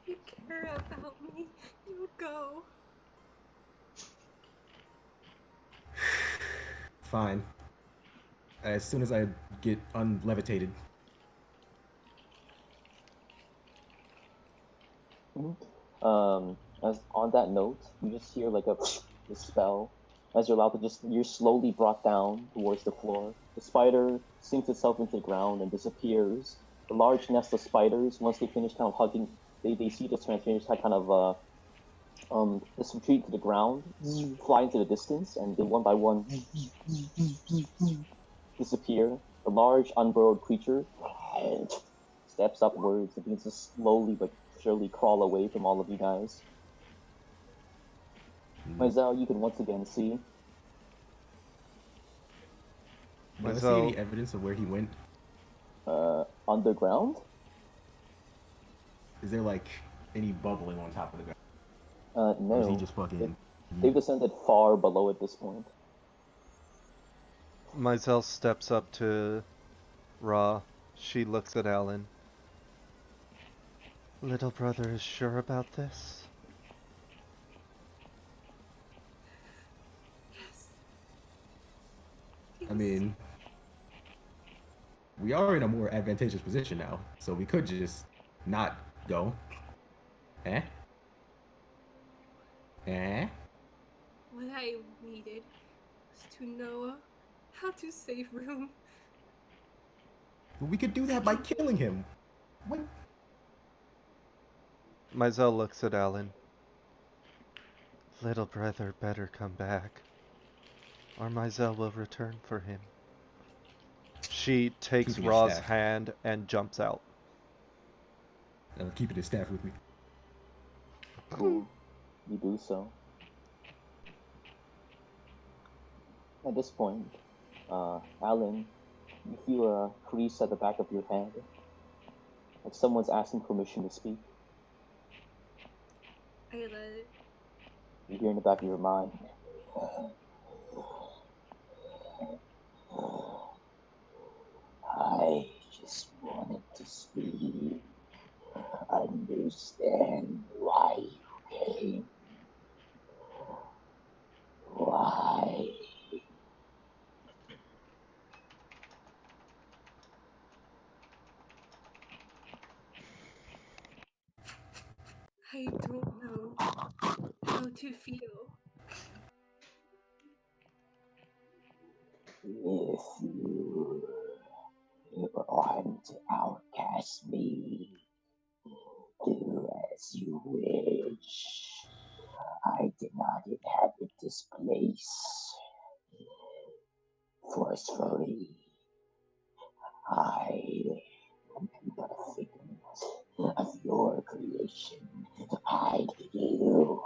You care about me. You go. Fine. As soon as I get unlevitated. As on that note, you just hear like a spell as you're allowed to you're slowly brought down towards the floor. The spider sinks itself into the ground and disappears. The large nest of spiders, once they finish kind of hugging, they see the transformers kind of just retreat to the ground, fly into the distance, and they one by one disappear. The large unburrowed creature steps upwards and begins to slowly but surely crawl away from all of you guys. Mizell, you can once again see. Do I see Mizell- any evidence of where he went? Underground? Is there like any bubbling on top of the ground? No. Or is he just fucking... They've descended far below at this point. Mizell steps up to Ra. She looks at Alan. Little brother is sure about this? Yes. I mean, we are in a more advantageous position now, so we could just not go. Eh? Eh? What I needed was to know how to save Rune. But we could do that by killing him. What? Mizell looks at Alan. Little brother better come back, or Mizell will return for him. She takes Keeping his Ra's staff. hand and jumps out. I'm keeping his staff with me. Cool. You do so. At this point, Alan, you feel a crease at the back of your head. Like someone's asking permission to speak. I let it. You hear in the back of your mind. I just wanted to speak. Understand why you came. Why? I don't know how to feel. If you want to outcast me, do as you wish. I did not inhabit this place forcefully. I am but a figment of your creation to hide you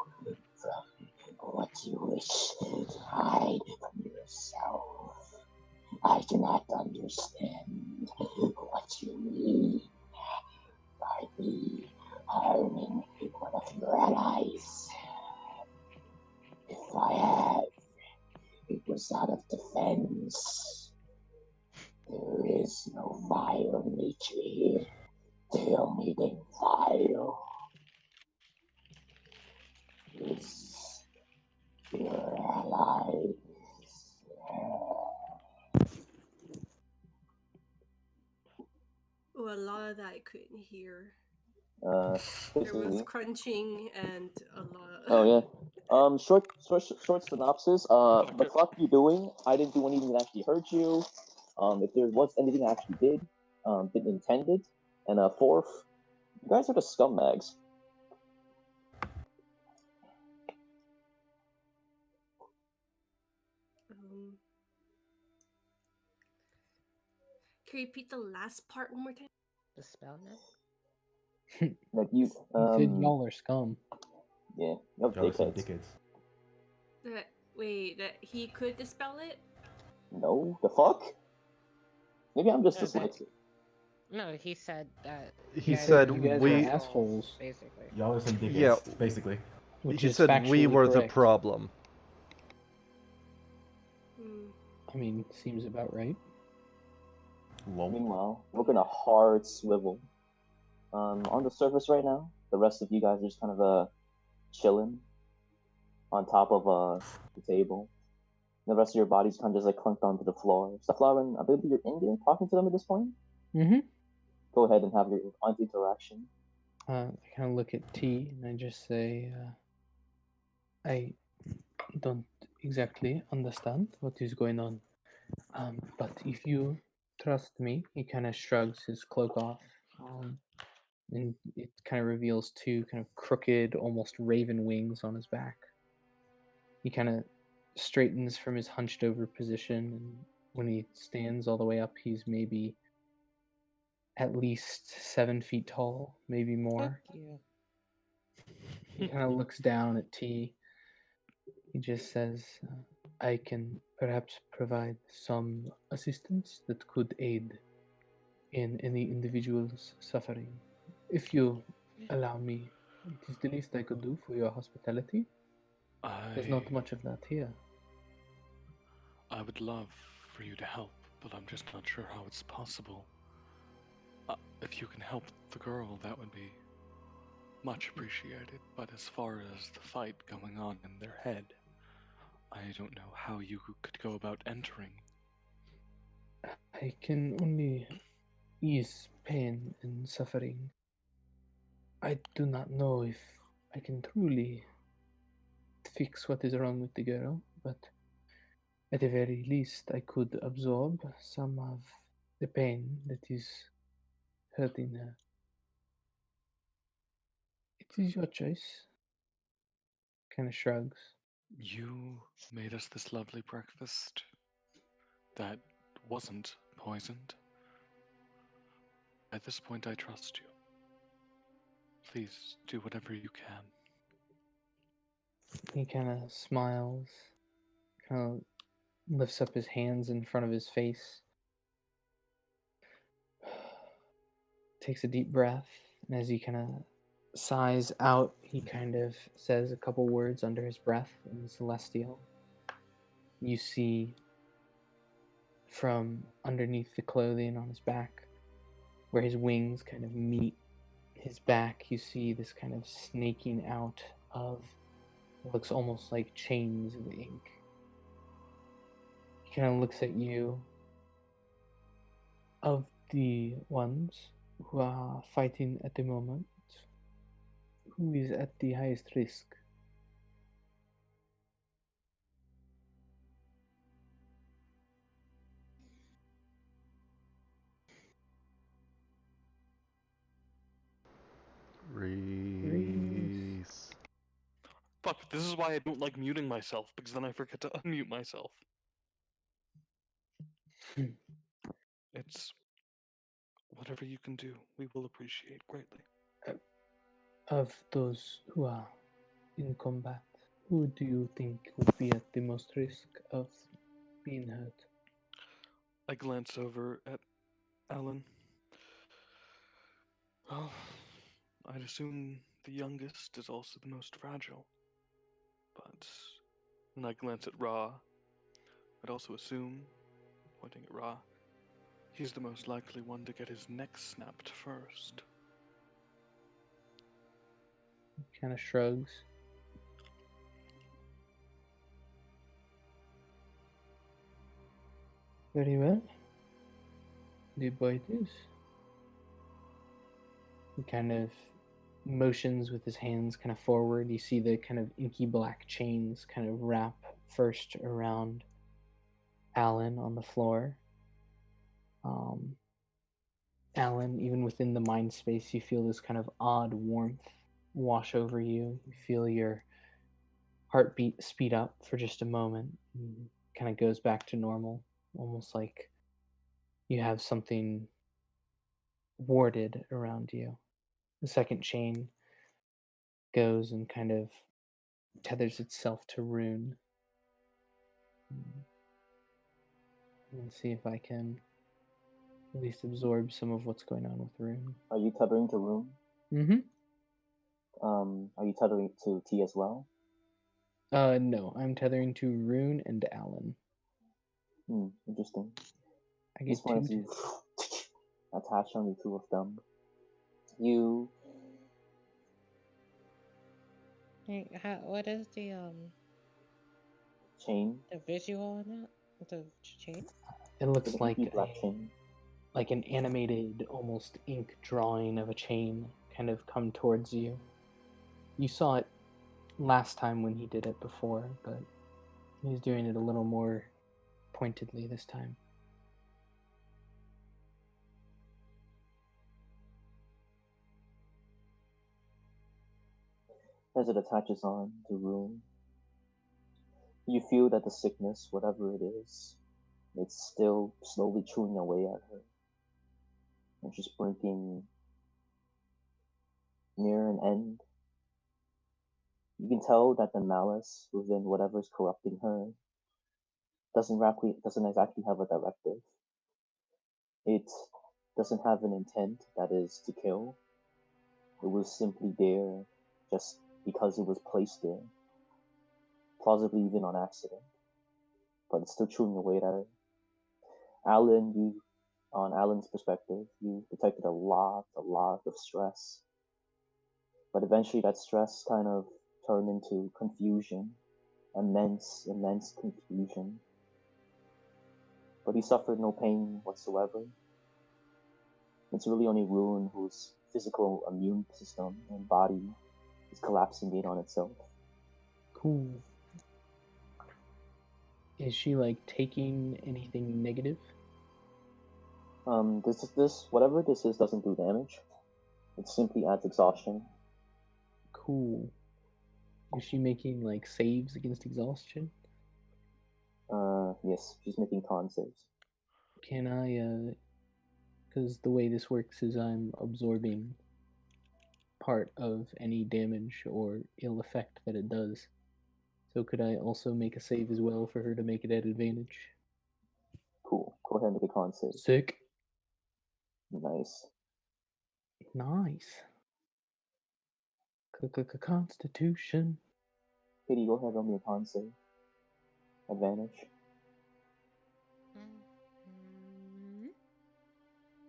from what you wish to hide from yourself. I do not understand what you mean by me harming one of your allies. If I have, it was out of defense. There is no vile nature here. The only thing vile is your allies. Oh, a lot of that I couldn't hear. Uh, There was basically, crunching and a lot. oh yeah. Short synopsis. The fuck you doing? I didn't do anything that actually hurt you. If there was anything I actually did, didn't intend it. And fourth, you guys are the scumbags. Um, can you repeat the last part one more time? The spell net? Like you, He said y'all are scum. yeah, no Y'all are some dickheads. dickheads. That he could dispel it? No, the fuck? Maybe I'm just No, that- dyslexic. No, he said that. He you guys said are you guys we- are assholes. basically. Y'all are some dickheads, Yeah. basically. Which He is said we factually were the correct. problem. Hmm. I mean, seems about right. Lol. Meanwhile, we're gonna hard swivel. On the surface right now, the rest of you guys are just kind of chilling on top of the table. The rest of your body's kind of just like clunked onto the floor. Safflower, I believe you're in there talking to them at this point. Mm-hmm. Go ahead and have your interaction. I kind of look at T and I just say, I don't exactly understand what is going on. But if you trust me, he kind of shrugs his cloak off. And it kind of reveals two kind of crooked, almost raven wings on his back. He kind of straightens from his hunched over position, and when he stands all the way up, he's maybe at least 7 feet tall, maybe more. Fuck you. He kind of looks down at T. He just says, I can perhaps provide some assistance that could aid in any individual's suffering. If you allow me, it is the least I could do for your hospitality. There's not much of that here. I would love for you to help, but I'm just not sure how it's possible. If you can help the girl, that would be much appreciated. But as far as the fight going on in their head, I don't know how you could go about entering. I can only ease pain and suffering. I do not know if I can truly fix what is wrong with the girl, but at the very least, I could absorb some of the pain that is hurting her. It is your choice. Kind of shrugs. You made us this lovely breakfast that wasn't poisoned. At this point, I trust you. Please do whatever you can. He kind of smiles, kind of lifts up his hands in front of his face, takes a deep breath, and as he kind of sighs out, he kind of says a couple words under his breath in Celestial. You see from underneath the clothing on his back, where his wings kind of meet his back, you see this kind of snaking out of what looks almost like chains of ink. He kind of looks at you. Of the ones who are fighting at the moment, who is at the highest risk? Reese. Fuck, this is why I don't like muting myself, because then I forget to unmute myself. It's whatever you can do, we will appreciate greatly. Of those who are in combat, who do you think would be at the most risk of being hurt? I glance over at Alan. Well, I'd assume the youngest is also the most fragile. But when I glance at Ra, I'd also assume, pointing at Ra, he's the most likely one to get his neck snapped first. Kind of shrugs. Very well. The boy is. He kind of motions with his hands kind of forward. You see the kind of inky black chains kind of wrap first around Alan on the floor. Alan, even within the mind space, you feel this kind of odd warmth wash over you. You feel your heartbeat speed up for just a moment. Kind of goes back to normal, almost like you have something warded around you. The second chain goes and kind of tethers itself to Rune. Let's see if I can at least absorb some of what's going on with Rune. Are you tethering to Rune? Mm-hmm. Are you tethering to T as well? No, I'm tethering to Rune and Alan. Interesting. I get This one two. is you attach on the two of them. You What is the chain. the visual on that? The chain? It looks The like inky black chain. like an animated, almost ink drawing of a chain kind of come towards you. You saw it last time when he did it before, but he's doing it a little more pointedly this time. As it attaches on to Rune, you feel that the sickness, whatever it is, it's still slowly chewing away at her. And she's bringing near an end. You can tell that the malice within whatever's corrupting her doesn't exactly have a directive. It doesn't have an intent that is to kill. It was simply there just because it was placed there, plausibly even on accident. But it's still chewing away at her. Alan, on Alan's perspective, you detected a lot of stress. But eventually that stress kind of turned into confusion, immense confusion. But he suffered no pain whatsoever. It's really only Rune whose physical immune system and body is collapsing in on itself. Cool. Is she like taking anything negative? This whatever this is doesn't do damage. It simply adds exhaustion. Cool. Is she making like saves against exhaustion? Yes, she's making con saves. Can I, because the way this works is I'm absorbing part of any damage or ill effect that it does. So could I also make a save as well for her to make it at advantage? Cool. Go ahead and make a con save. Sick. Nice. Nice. Constitution. Katie, go ahead and make a con save. Advantage.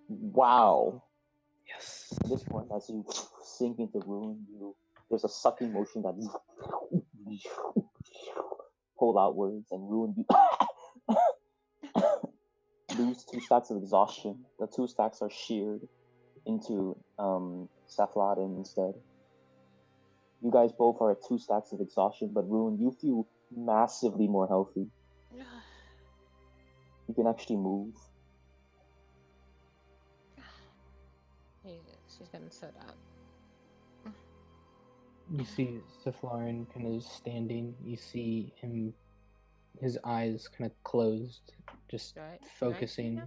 Wow. Yes. This one, as you sink into Rune, there's a sucking motion that pull outwards, and Rune you lose 2 stacks of exhaustion. The 2 stacks are sheared into Safladin instead. You guys both are at 2 stacks of exhaustion, but Rune, you feel massively more healthy. You can actually move. She's gonna sit up. You see Saflarin kind of standing. You see him, his eyes kind of closed, just focusing.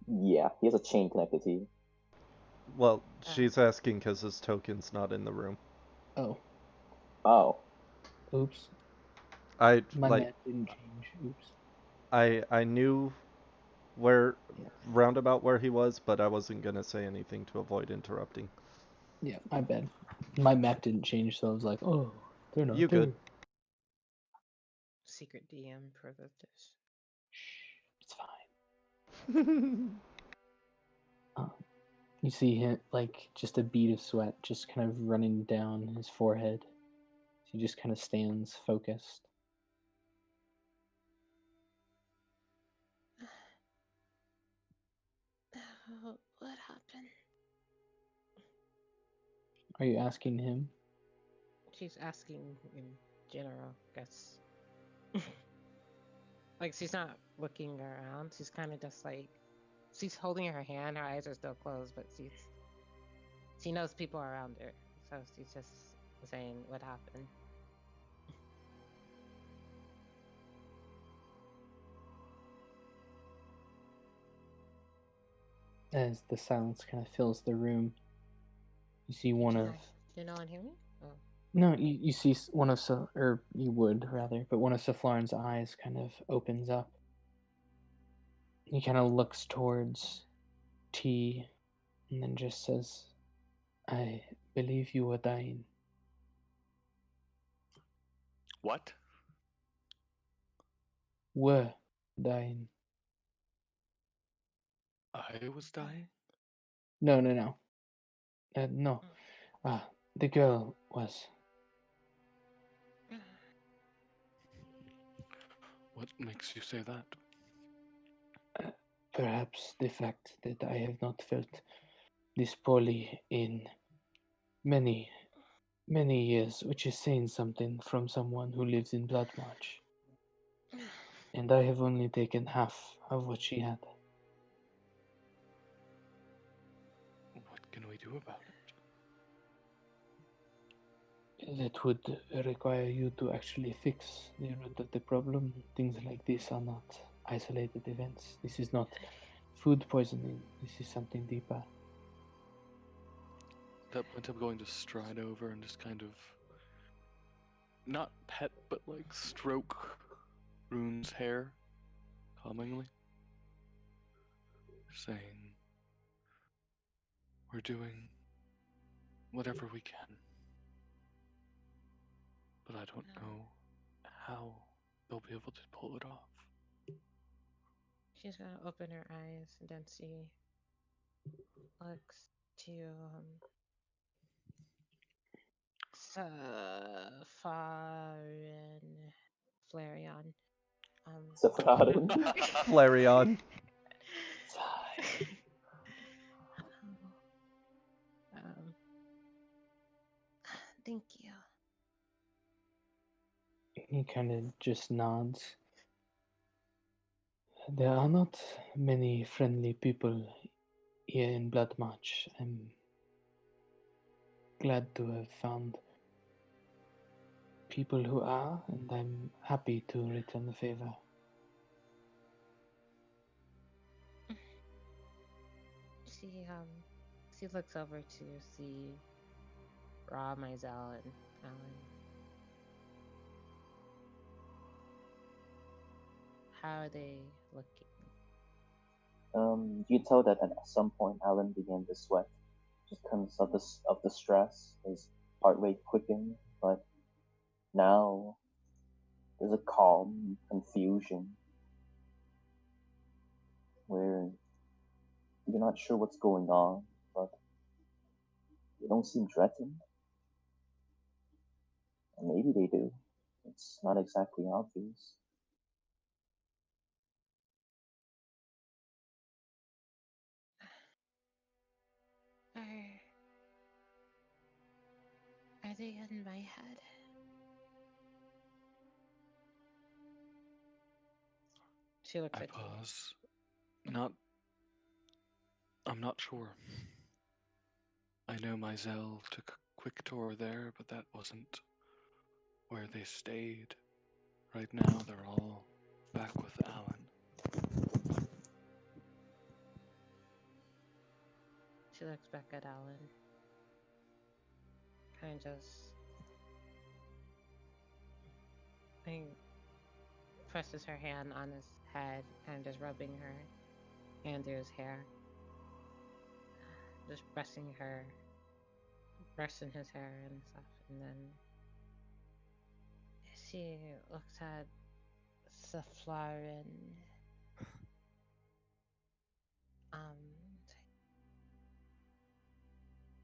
Yeah, he has a chain connected to you. Well, she's asking because his token's not in the room. Oh, Oh, oops. I My like map didn't change. Oops. I knew where Yeah. roundabout where he was, but I wasn't gonna say anything to avoid interrupting. Yeah, my bad. My map didn't change, so I was like, oh, they're not You there. good? Secret DM privileges. Shh, it's fine. You see him, like, just a bead of sweat just kind of running down his forehead. He just kind of stands focused. What happened? Are you asking him? She's asking in general, guess. Like, she's not looking around. She's kind of just like, she's holding her hand. Her eyes are still closed, but she knows people are around her. So she's just saying what happened. As the silence kind of fills the room, you see one of. Did no one hear me? Oh. No, you see one of, or you would rather, but one of Saflarn's eyes kind of opens up. He kind of looks towards T and then just says, I believe you were dying. What? Were dying. I was dying? No. No. The girl was. What makes you say that? Perhaps the fact that I have not felt this poorly in many, many years, which is saying something from someone who lives in Bloodmarch. And I have only taken half of what she had. What can we do about it? That would require you to actually fix the root of the problem. Things like this are not isolated events. This is not food poisoning. This is something deeper. At that point, I'm going to stride over and just kind of not pet, but like stroke Rune's hair calmingly, saying, we're doing whatever we can, but I don't know how they'll be able to pull it off. She's gonna open her eyes and then she looks to Safarin Flareon. Safarin. Flareon. um, thank you. He kind of just nods. There are not many friendly people here in Bloodmarch. I'm glad to have found people who are, and I'm happy to return the favor. She looks over to see Ra, Mizell, and Alan. How are they looking? You tell that at some point Alan began to sweat, just because of the stress. His heart rate quickened, but now there's a calm confusion where you're not sure what's going on, but they don't seem threatened. Or maybe they do. It's not exactly obvious. Are they in my head? She looks I at you. pause. I'm not sure. I know Mizell took a quick tour there, but that wasn't where they stayed. Right now, they're all back with Alan. She looks back at Alan. Kind of just like presses her hand on his head, kind of just rubbing her hand through his hair, just brushing his hair and stuff, and then she looks at Saflarin.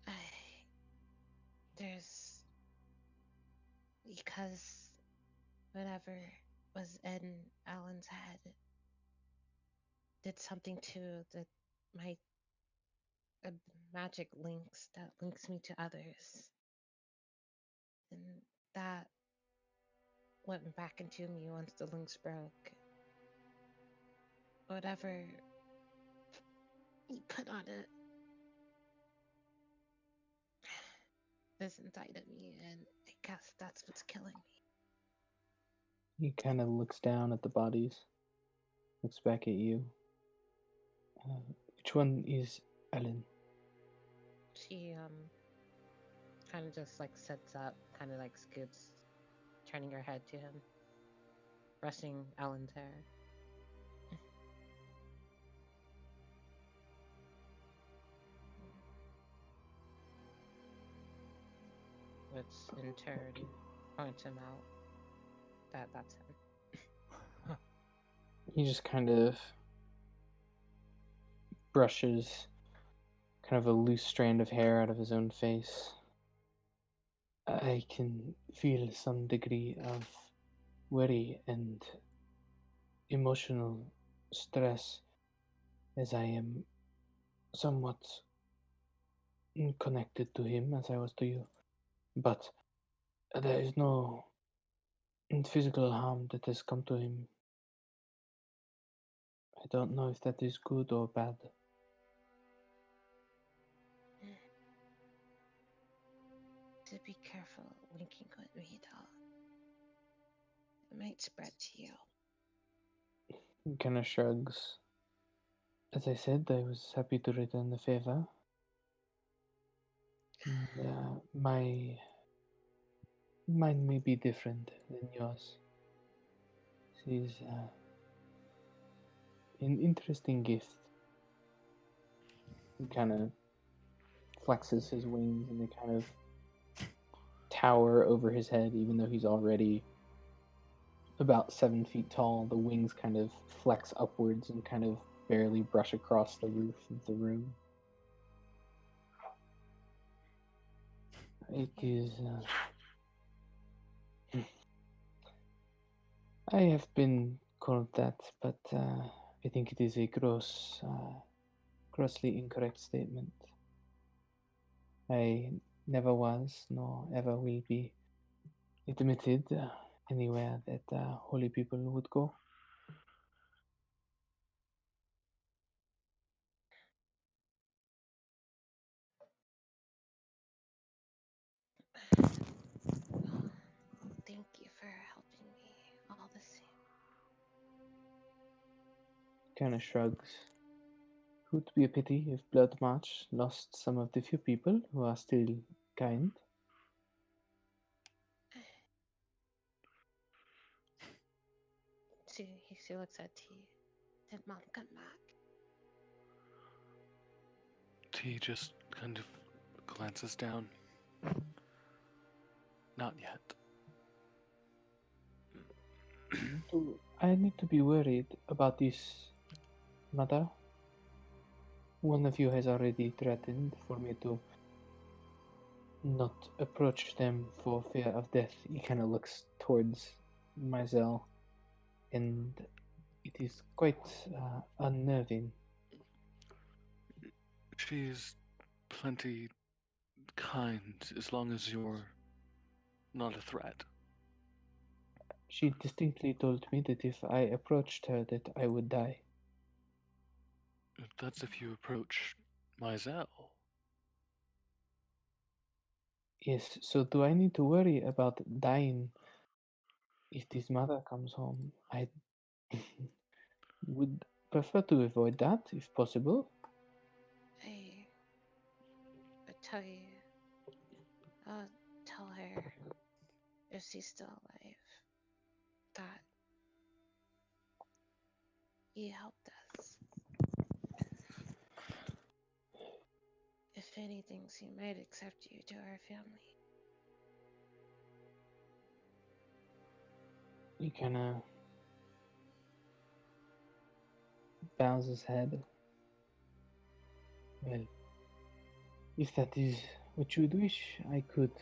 I, there's because whatever was in Alan's head did something to my magic links that links me to others, and that went back into me once the links broke. Whatever you put on it is inside of me, and I guess that's what's killing me. He kind of looks down at the bodies, looks back at you. Which one is Ellen? She kind of just like sits up, kind of like scoots, turning her head to him, brushing Alan's hair. Which in turn points him out that that's him. He just kind of brushes kind of a loose strand of hair out of his own face. I can feel some degree of worry and emotional stress as I am somewhat connected to him as I was to you. But there is no physical harm that has come to him. I don't know if that is good or bad. To be careful winking with me, doll. It might spread to you. He kind of shrugs. As I said, I was happy to return the favor. And, mine may be different than yours. She's an interesting gift. He kind of flexes his wings and they kind of tower over his head, even though he's already about 7 feet tall. The wings kind of flex upwards and kind of barely brush across the roof of the room. It is. I have been called that, but I think it is a grossly incorrect statement. I never was, nor ever will be admitted anywhere that holy people would go. Thank you for helping me all the same. Kind of shrugs. It would be a pity if Blood March lost some of the few people who are still kind. She looks at T. Did Mom come back? T just kind of glances down. Not yet. Do I need to be worried about this, Mother? One of you has already threatened for me to not approach them for fear of death. He kind of looks towards Mizell, and it is quite unnerving. She's plenty kind as long as you're not a threat. She distinctly told me that if I approached her that I would die. That's if you approach Mizell. Yes, so do I need to worry about dying if this mother comes home? I would prefer to avoid that if possible. tell you. I'll tell her if she's still alive that you helped us. If anything, she might accept you to our family. He kind of bows his head. Well, if that is what you would wish, I could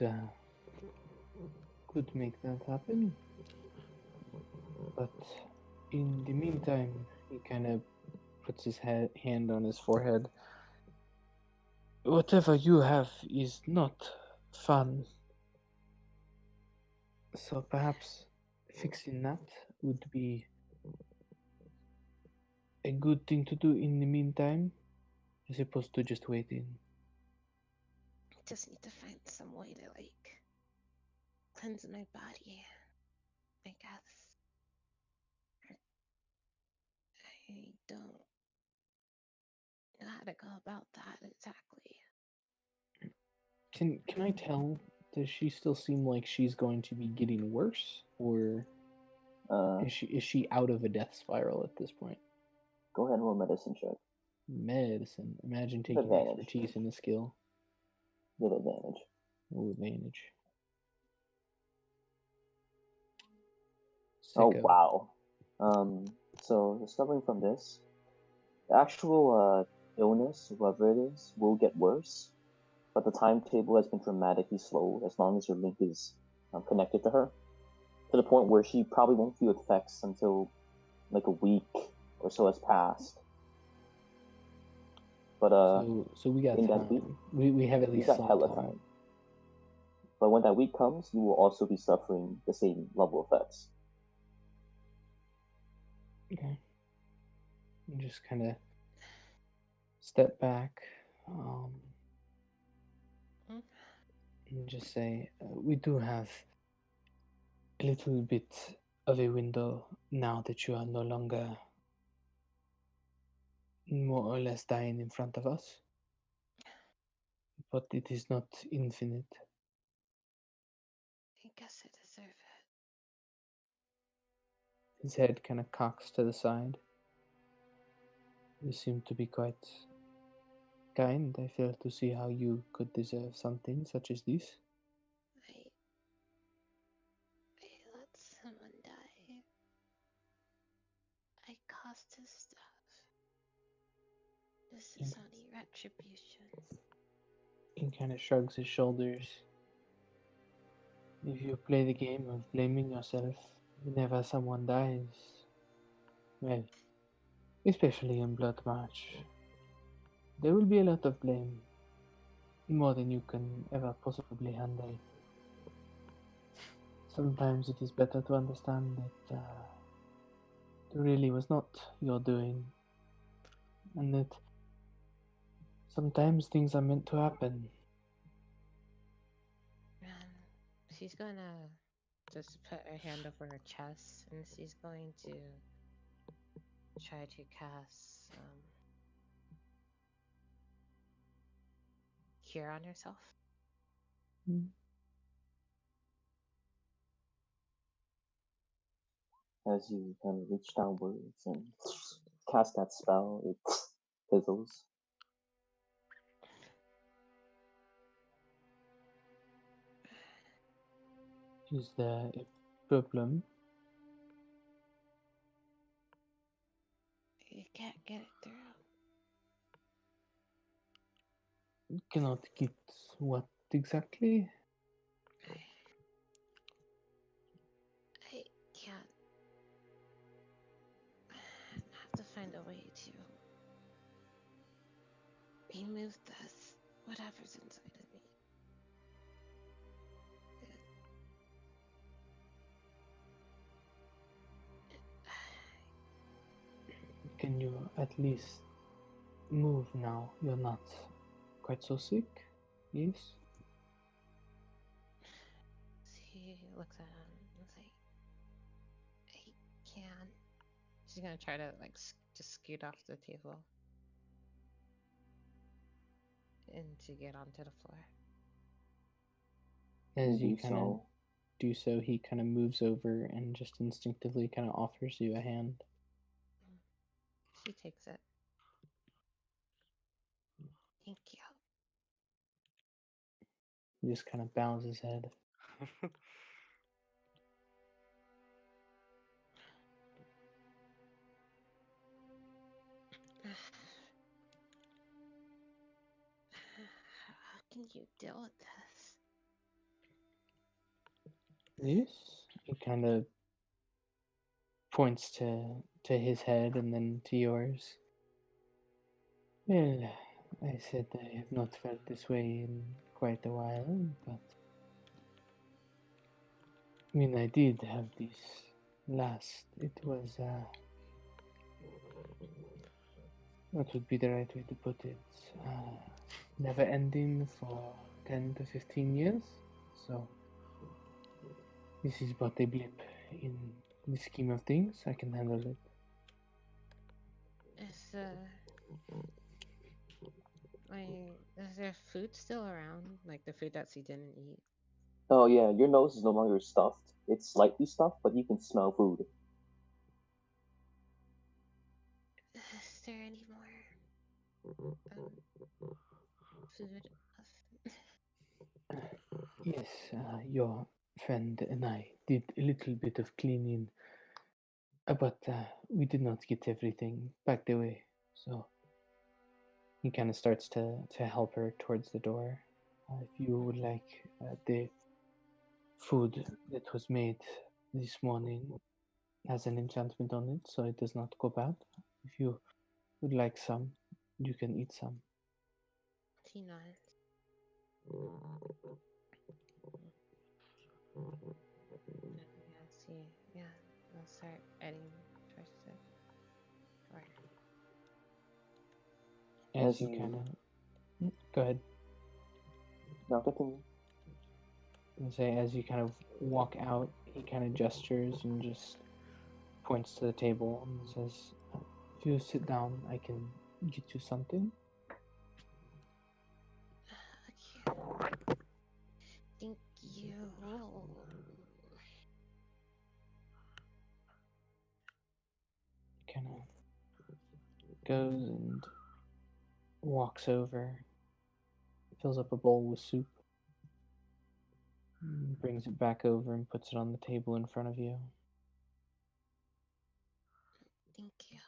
make that happen. But in the meantime, he kind of puts his hand on his forehead. Whatever you have is not fun. So perhaps fixing that would be a good thing to do in the meantime, as opposed to just waiting. I just need to find some way to, like, cleanse my body, I guess. I don't know how to go about that exactly. Can I tell? Does she still seem like she's going to be getting worse, or is she out of a death spiral at this point? Go ahead and roll medicine check. Medicine. Imagine taking Advantage. expertise in a skill. With advantage. Oh, advantage. Oh Sicko. wow. So discovering from this, the actual illness, whatever it is, will get worse, but the timetable has been dramatically slowed as long as your link is connected to her, to the point where she probably won't feel effects until like a week or so has passed. But So we got in that time. week, We have at you least got some hella time. time. But when that week comes, you will also be suffering the same level of effects. Okay. And just kind of step back, and just say, we do have a little bit of a window now that you are no longer more or less dying in front of us, but it is not infinite. I guess I deserve it. His head kind of cocks to the side. You seem to be quite kind. I fail to see how you could deserve something such as this. I let someone die. I caused his stuff. This is only retribution. He kind of shrugs his shoulders. If you play the game of blaming yourself whenever someone dies, well, especially in Blood March, there will be a lot of blame. More than you can ever possibly handle. Sometimes it is better to understand that it really was not your doing, and that sometimes things are meant to happen. She's gonna just put her hand over her chest, and she's going to try to cast cure on herself. As you kind of reach downwards and cast that spell, it fizzles. Is there a problem? You can't get it through. Cannot get what exactly? I can't. I have to find a way to remove this, whatever's inside of me. Can you at least move now? You're not quite so sick, yes? She looks at him and is like, I can. She's gonna try to, like, just scoot off the table. and to get onto the floor. As you Do kind of so. do so, he kind of moves over and just instinctively kind of offers you a hand. She takes it. Thank you. He just kind of bows his head. How can you deal with this? This? He kind of points to his head and then to yours. Well, I said I have not felt this way in quite a while, but when I did have this last, it was what would be the right way to put it? Never ending for 10 to 15 years. So, this is but a blip in the scheme of things. I can handle it. Is there food still around? Like the food that she didn't eat? Oh yeah, your nose is no longer stuffed. It's slightly stuffed, but you can smell food. Is there any more food? Yes, your friend and I did a little bit of cleaning, but we did not get everything packed away. So he kind of starts to help her towards the door. If you would like the food that was made this morning has an enchantment on it, so it does not go bad. If you would like some, you can eat some. She nods. Yeah, see. Yeah, I'll start heading towards the door. As As you you kind of go ahead. now continue. And say as you kind of walk out, he kind of gestures and just points to the table and says, "If you sit down, I can get you something." Okay. Thank you. Kind of goes and walks over, fills up a bowl with soup, and brings it back over and puts it on the table in front of you. Thank you.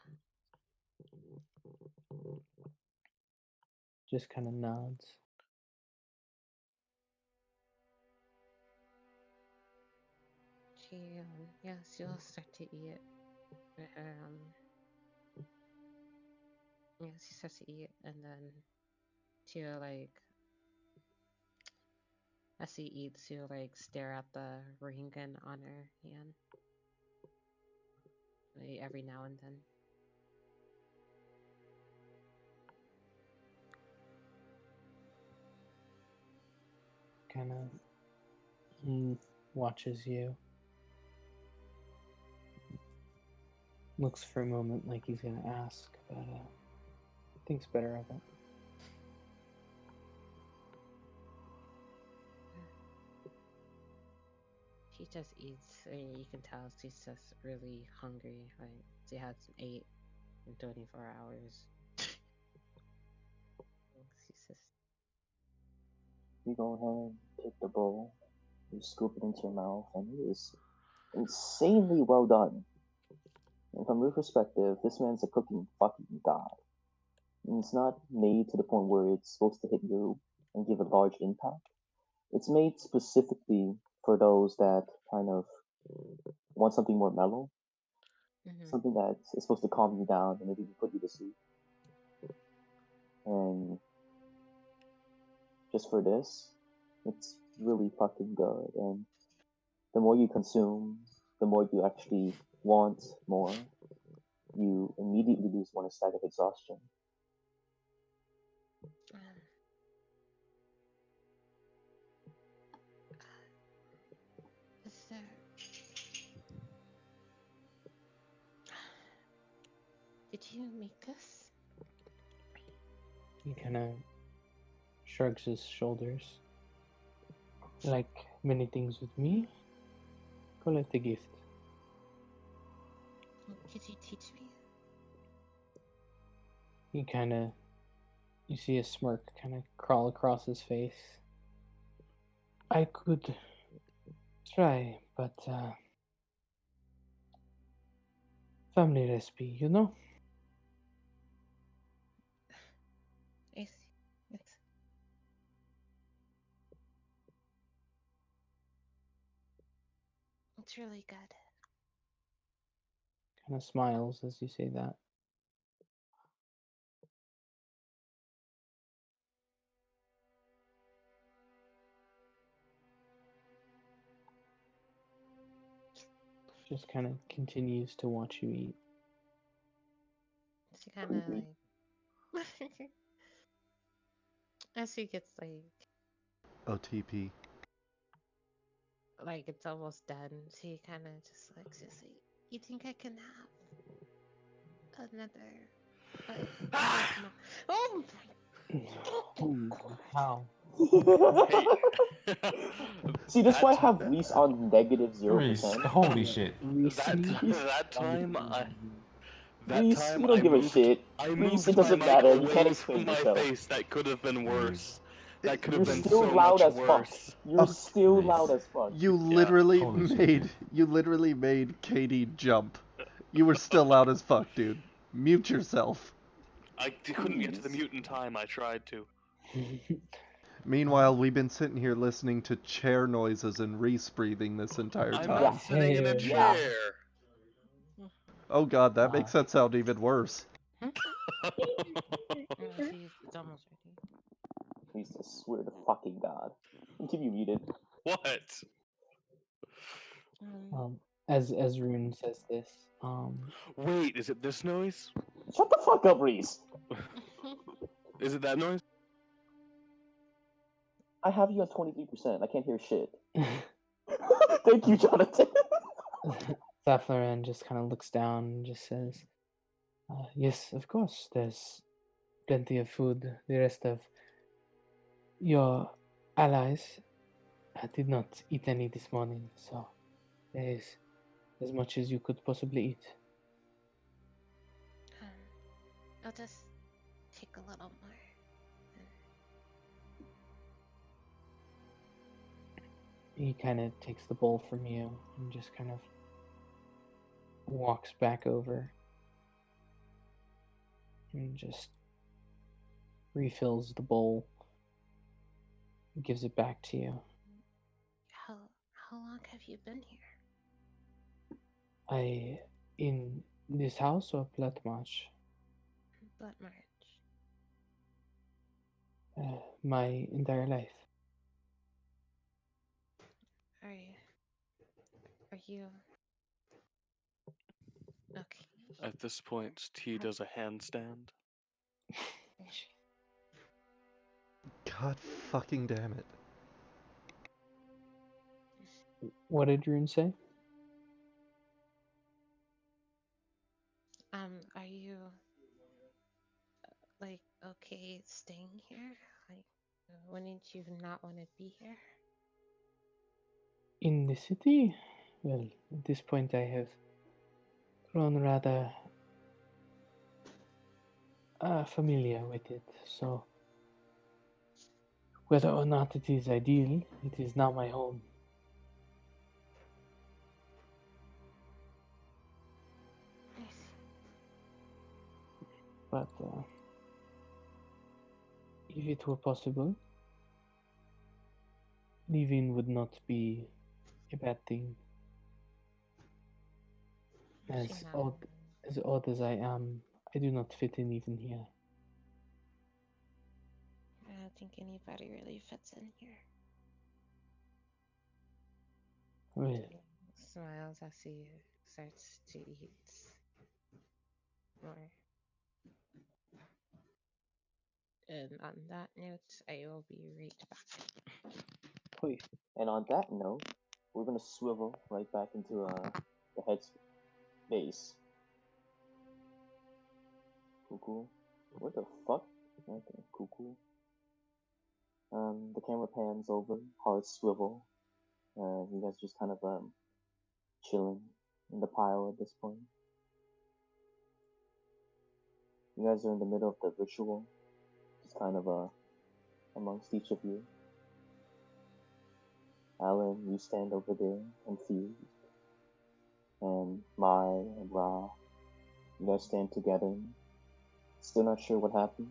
Just kind of nods. Yeah, she'll start to eat. Yeah, she starts to eat, and then she'll like, as she eats, she'll like stare at the ring on her hand, like, every now and then. Kind of watches you. Looks for a moment like he's gonna ask, but thinks better of it. She just eats, and you can tell she's just really hungry. Like she hasn't ate in 24 hours. She's just You go ahead, take the bowl, you scoop it into your mouth, and it is insanely well done. And from your perspective, this man's a cooking fucking god. And it's not made to the point where it's supposed to hit you and give a large impact. It's made specifically for those that kind of want something more mellow, something that is supposed to calm you down and maybe put you to sleep. And just for this, it's really fucking good. And the more you consume, the more you actually want more. You immediately lose one state of exhaustion. Is there... Did you make this? He kind of shrugs his shoulders. Like many things with me, call it a gift. Could you teach me? He kind of, you see a smirk kind of crawl across his face. I could try, but family recipe, you know? I see. Yes. It's really good. Kind of smiles as you say that. Just kind of continues to watch you eat. She kind of like, as she gets OTP. like it's almost done, she kind of just like, you think I can have another? Oh Holy cow. See, that's why I That- have Reese on negative Reese, 0%. holy shit. that time, Reese, you don't I give a moved. shit. I Reese, moved it my doesn't mic matter. You can't away explain from my yourself. face. That could have been worse. That could You're have been still so loud much as fuck. worse. You're Oh, still Reese. loud as fuck. You literally Holy shit, made dude. you literally made Katie jump. You were still loud as fuck, dude. Mute yourself. I couldn't get to the Please. mute in time. I tried to. Meanwhile, we've been sitting here listening to chair noises and Reese breathing this entire I'm time. not sitting in a Yeah. chair. Oh god, that Wow. makes that sound even worse. It's almost ready. Please, I swear to fucking God. I'll keep you muted. What? As Rune says this, Wait, is it this noise? Shut the fuck up, Reese. Is it that noise? I have you at 23%. I can't hear shit. Thank you, Jonathan. Zaflaran just kind of looks down and just says, yes, of course, there's plenty of food. The rest of your allies did not eat any this morning, so there is as much as you could possibly eat. I'll just take a little more. He kind of takes the bowl from you and just kind of walks back over and just refills the bowl, gives it back to you. How long have you been here? In this house or Platmarch? Blood March. My entire life. Are you okay? At this point, T does a handstand. God fucking damn it. What did Rune say? Are you like okay staying here? Like, wouldn't you not want to be here? In the city? Well, at this point I have grown rather familiar with it, so whether or not it is ideal, it is now my home. I see. But if it were possible, leaving would not be a bad thing. As She odd as I am, I do not fit in even here. I don't think anybody really fits in here. Well, Smiles as he starts to eat more. And on that note, I will be right back. oi, And on that note, we're gonna swivel right back into the head space. Cool. What the fuck? Okay, cool. The camera pans over, hearts swivel, and you guys just kind of chilling in the pile at this point. You guys are in the middle of the ritual, just kind of amongst each of you. Alan, you stand over there confused, and Mai and Ra, you guys stand together, still not sure what happened.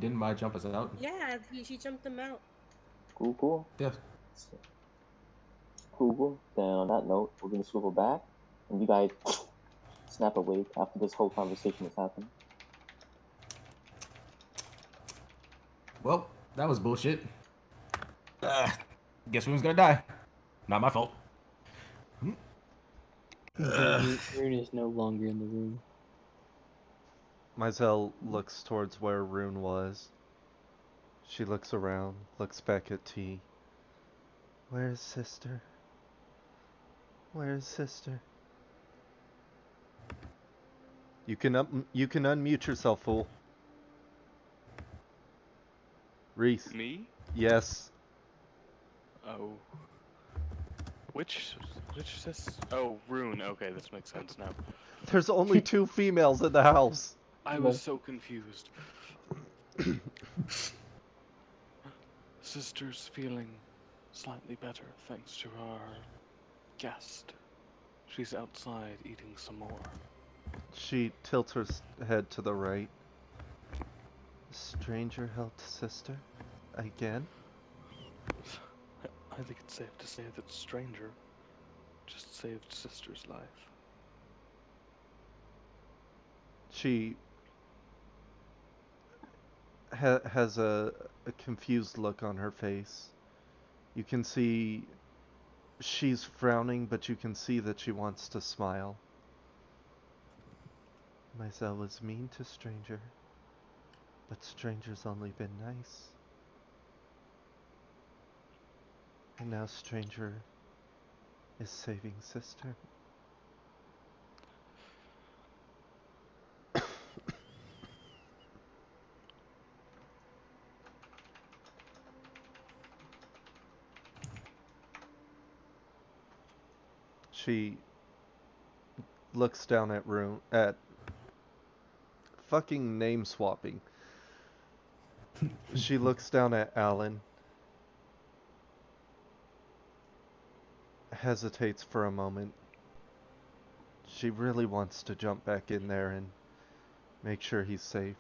Didn't my jump us out? Yeah, she jumped him out. Cool. Yeah. Cool. Then on that note, we're gonna swivel back, and you guys snap awake after this whole conversation has happened. Well, that was bullshit. Guess Rune's gonna die. Not my fault. Rune is no longer in the room. Mizell looks towards where Rune was. She looks around, looks back at T. Where's sister? Where's sister? You can unmute yourself, fool. Reese. Me? Yes. Oh. Which sis? Oh, Rune. Okay, this makes sense now. There's only 2 females in the house. I was so confused. Sister's feeling slightly better thanks to our guest. She's outside eating some more. She tilts her head to the right. Stranger helped sister? Again? I think it's safe to say that Stranger just saved Sister's life. She has a confused look on her face. You can see she's frowning, but you can see that she wants to smile. Mizell was mean to Stranger, but Stranger's only been nice. And now Stranger is saving sister. She looks down at fucking name swapping. She looks down at Alan, hesitates for a moment. She really wants to jump back in there and make sure he's safe.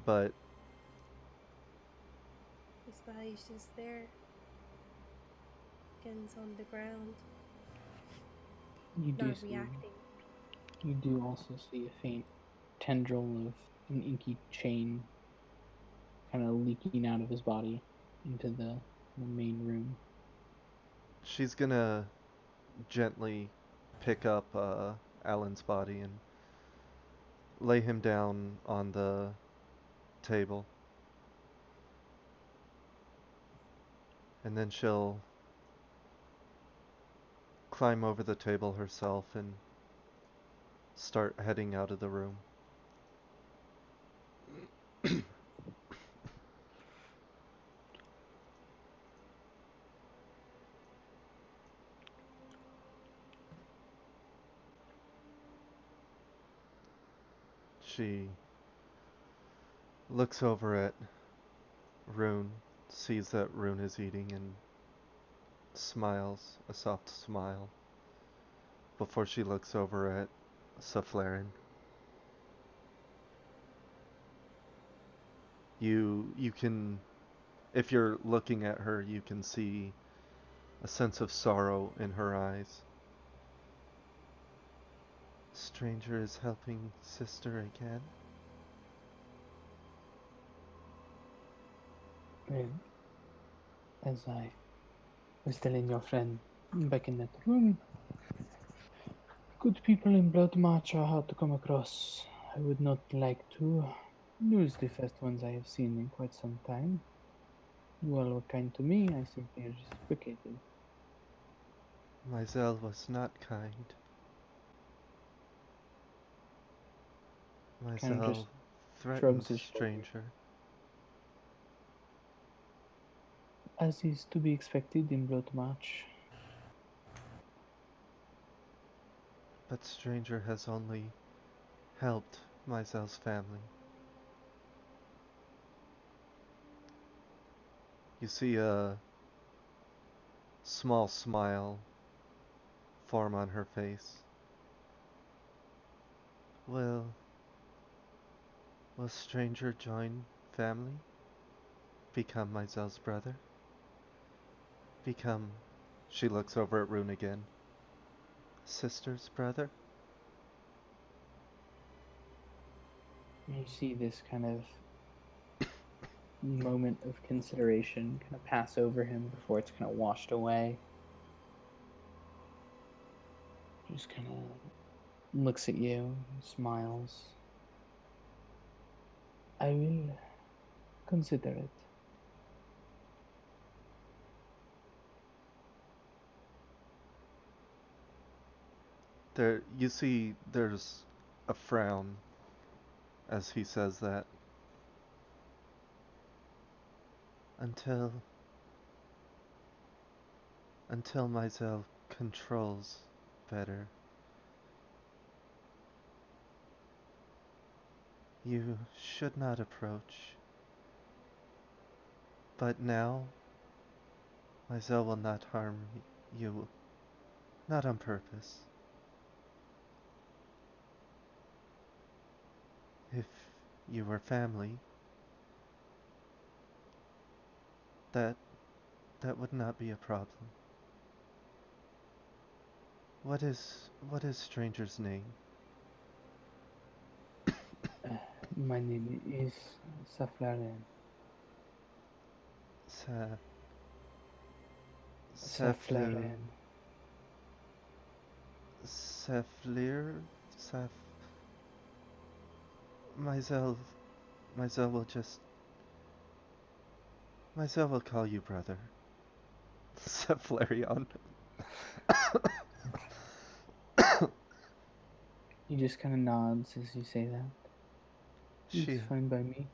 But His body's just there. Ken's on the ground, You do not see. reacting. You do also see a faint tendril of an inky chain kind of leaking out of his body into the main room. she's gonna gently pick up Alan's body and lay him down on the table. And then she'll climb over the table herself and start heading out of the room. She looks over at Rune, sees that Rune is eating, and smiles a soft smile before she looks over at Saflarin. You can, if you're looking at her, you can see a sense of sorrow in her eyes. Stranger is helping sister again. Well, as I was telling your friend back in that room, good people in Blood March are hard to come across. I would not like to lose the first ones I have seen in quite some time. You all were kind to me, I simply reciprocated. Mizell was not kind. Kind of Myself just threatens shrugs his shoulders. stranger. As is to be expected in blood match. But stranger has only helped Mysel's family. You see a small smile form on her face. Will stranger join family? Become Mysel's brother? Become, she looks over at Rune again, sister's brother? You see this kind of moment of consideration kind of pass over him before it's kind of washed away. Just kind of looks at you, smiles. I will consider it. There, you see there's a frown as he says that. Until Myself controls better. You should not approach. But now, Myself will not harm you, not on purpose. If you were family, that would not be a problem. What is stranger's name? My name is Saflaren. Saflaren. Saflir? Myself will just... Myself will call you brother. Saflarion. He just kind of nods as you say that. She... It's fine by me.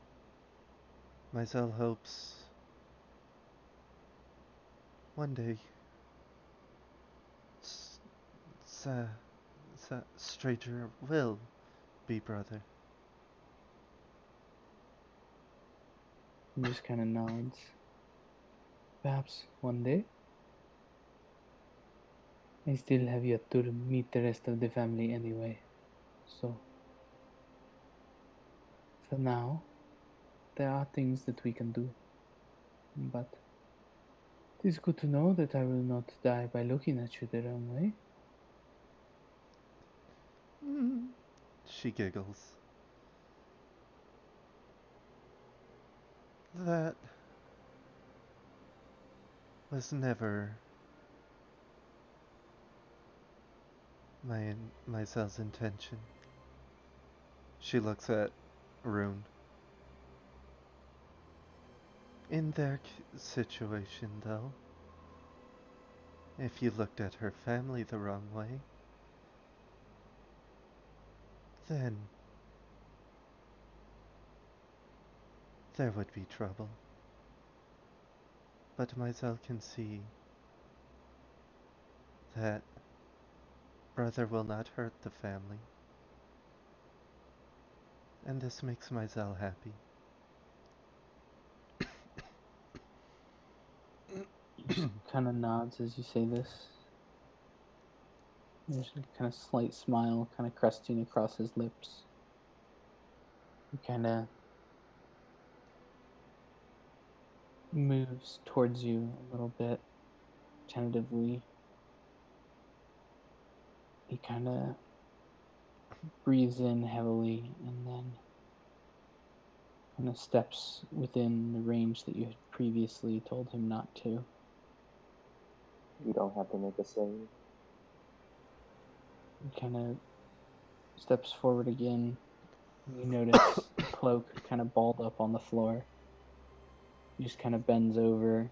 Myself hopes... one day... stranger will be brother. He just kind of nods. Perhaps one day. I still have yet to meet the rest of the family anyway. So, for now, there are things that we can do. But it is good to know that I will not die by looking at you the wrong way. She giggles. That was never Myself's intention. She looks at Rune. In their situation, though, if you looked at her family the wrong way, then there would be trouble. But Myself can see that brother will not hurt the family. And this makes Myself happy. Just kind of nods as you say this. There's a kind of slight smile kind of crusting across his lips. He kind of moves towards you a little bit, tentatively. He kind of breathes in heavily and then kind of steps within the range that you had previously told him not to. You don't have to make a save. He kind of steps forward again. You notice the cloak kind of balled up on the floor. He just kind of bends over.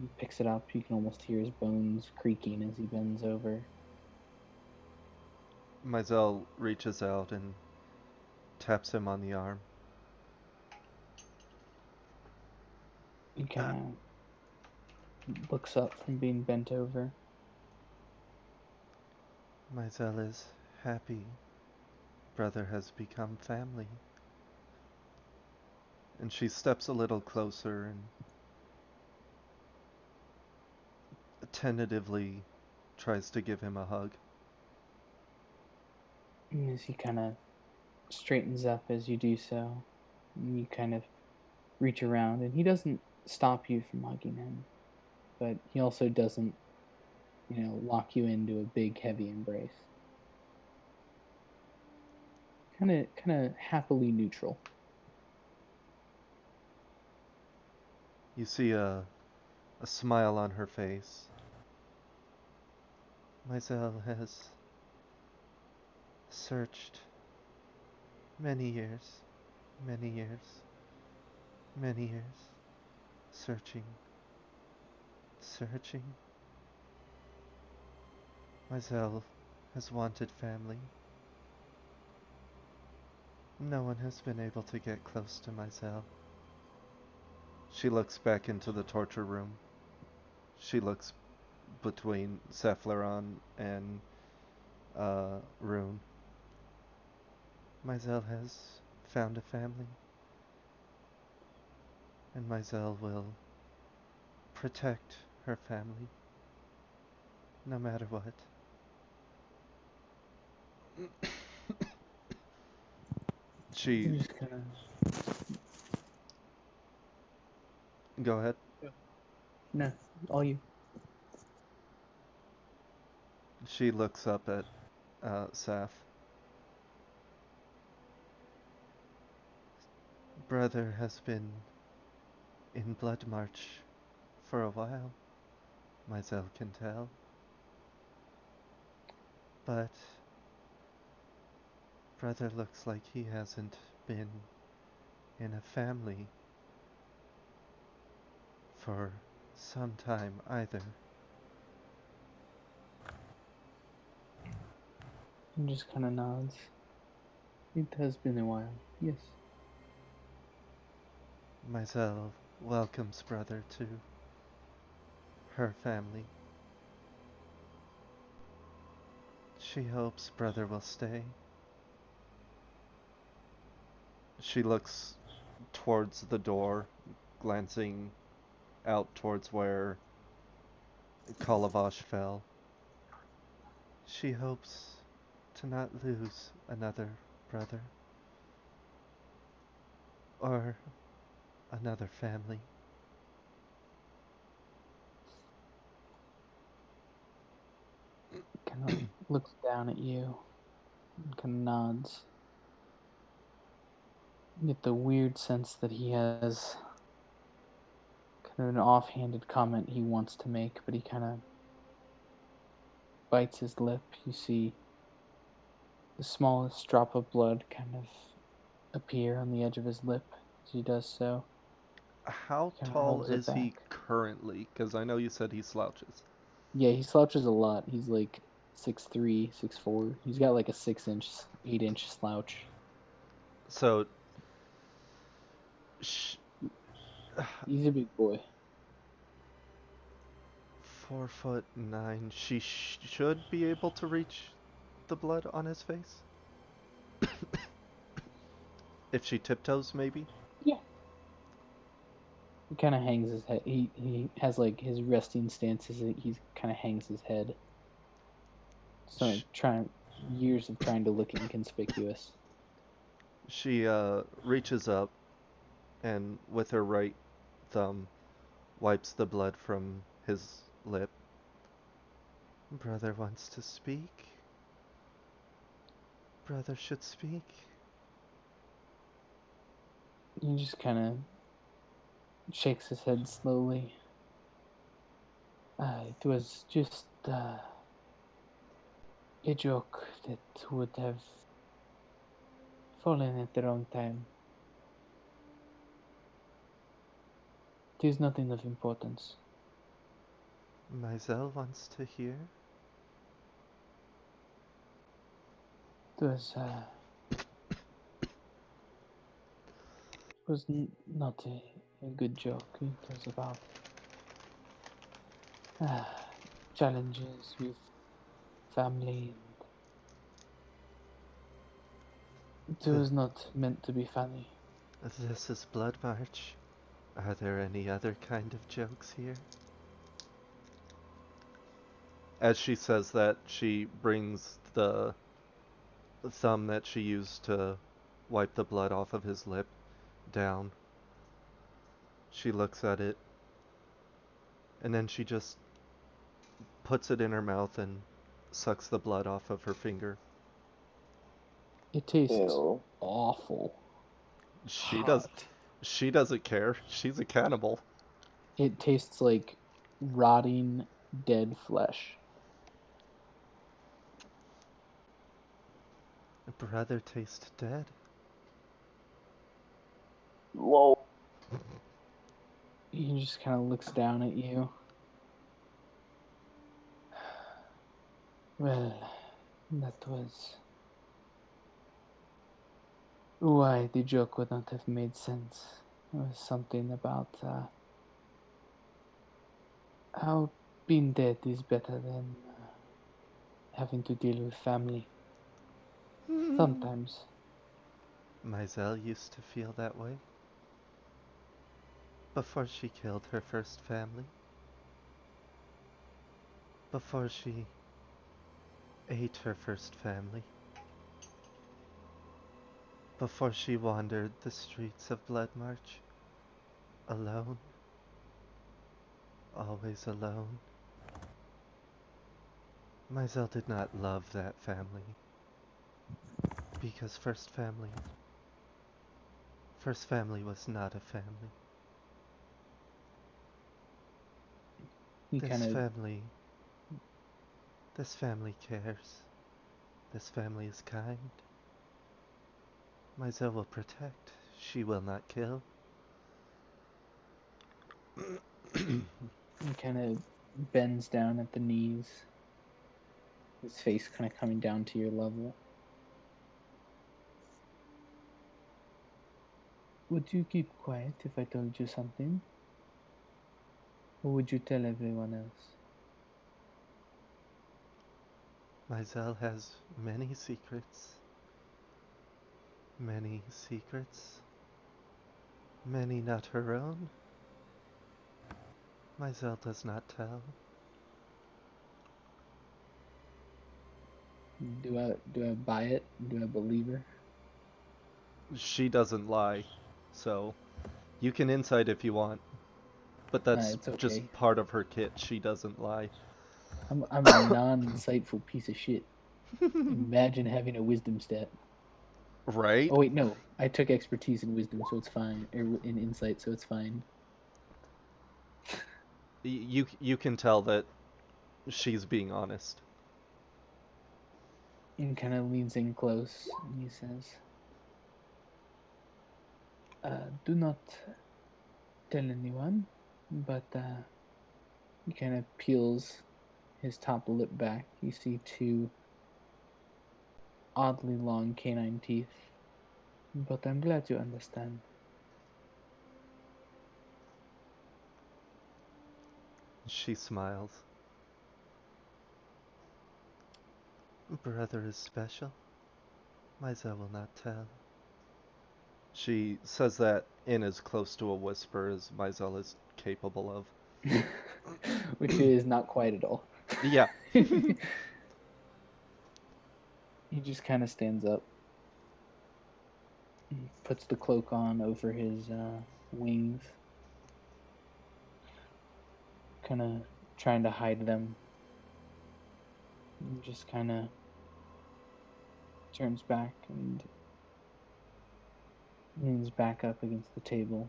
He picks it up. You can almost hear his bones creaking as he bends over. Myself reaches out and taps him on the arm. He kind of looks up from being bent over. Myzel is happy. Brother has become family. And she steps a little closer and tentatively tries to give him a hug. And as he kind of straightens up as you do so, and you kind of reach around, and he doesn't stop you from hugging him, but he also doesn't, lock you into a big, heavy embrace. Kind of happily neutral. You see a smile on her face. Myzel has searched many years, many years, many years, searching, searching. Myzel has wanted family. No one has been able to get close to Myzel. She looks back into the torture room. She looks between Cephaloron and Rune. Myzel has found a family. And Myzel will protect her family. No matter what. She... You just kind of... Go ahead. No, all you. She looks up at Saf. Brother has been in Blood March for a while, Myzel can tell. But Brother looks like he hasn't been in a family for some time either. And just kind of nods. It has been a while, yes. Myzel welcomes Brother to her family. She hopes Brother will stay. She looks towards the door, glancing out towards where Kalavash fell. She hopes to not lose another brother or another family. Kind of looks down at you and kind of nods. You get the weird sense that he has kind of an offhanded comment he wants to make, but he kind of bites his lip. You see the smallest drop of blood kind of appear on the edge of his lip as he does so. How Kinda tall holds it is he back. currently? Because I know you said he slouches. Yeah, he slouches a lot. He's like 6'3", 6'4". He's got like a 6-inch, 8-inch slouch. So, He's a big boy. 4'9". She should be able to reach the blood on his face. If she tiptoes, maybe. Yeah. He kind of hangs his head. He has like his resting stance is he kind of hangs his head. So years of trying to look inconspicuous. She reaches up and with her right thumb wipes the blood from his lip. Brother wants to speak. Brother should speak. He just kind of shakes his head slowly. It was just a joke that would have fallen at the wrong time. It is nothing of importance. Myzel wants to hear. It was was not a good joke. It was about challenges with family, and it was not meant to be funny. This is Blood March. Are there any other kind of jokes here? As she says that, she brings the thumb that she used to wipe the blood off of his lip down. She looks at it, and then she just puts it in her mouth and sucks the blood off of her finger. It tastes Ew. awful. She Hot. doesn't care. She's a cannibal. It tastes like rotting dead flesh. Brother tastes dead. Lol. He just kind of looks down at you. Well, that was why the joke would not have made sense. It was something about how being dead is better than having to deal with family. Sometimes. Mizelle used to feel that way before she killed her first family. Before she ate her first family. Before she wandered the streets of Blood March. Alone. Always alone. Mizelle did not love that family. Because first family was not a family. He kind of This family cares. This family is kind. Mizelle will protect. She will not kill. bends down at the knees. His face kind of coming down to your level. Would you keep quiet if I told you something? Or would you tell everyone else? Mizelle has many secrets. Many secrets. Many not her own. Mizelle does not tell. Do I buy it? Do I believe her? She doesn't lie, so you can insight if you want. But that's it's okay. just part of her kit. She doesn't lie. I'm a non-insightful piece of shit. Imagine having a wisdom stat. Right? Oh wait, no. I took expertise in wisdom, so it's fine. Or in insight, so it's fine. You can tell that she's being honest. And kind of leans in close, and he says, "Do not tell anyone," but he kind of peels his top lip back. You see two oddly long canine teeth. But I'm glad you understand. She smiles. Brother is special. Mizelle will not tell. She says that in as close to a whisper as Mizelle is capable of. Which is not quite at all. Yeah. He just kind of stands up. Puts the cloak on over his wings. Kind of trying to hide them. And just kind of turns back and leans back up against the table.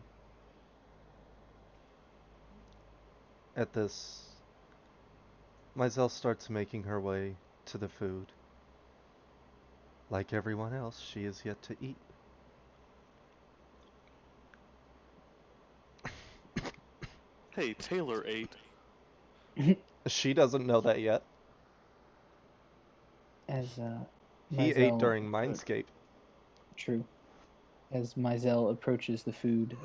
At this, Mizelle starts making her way to the food. Like everyone else, she is yet to eat. Hey, Taylor ate. She doesn't know that yet. As He ate Mizelle- during Mindscape. True. As Mizell approaches the food,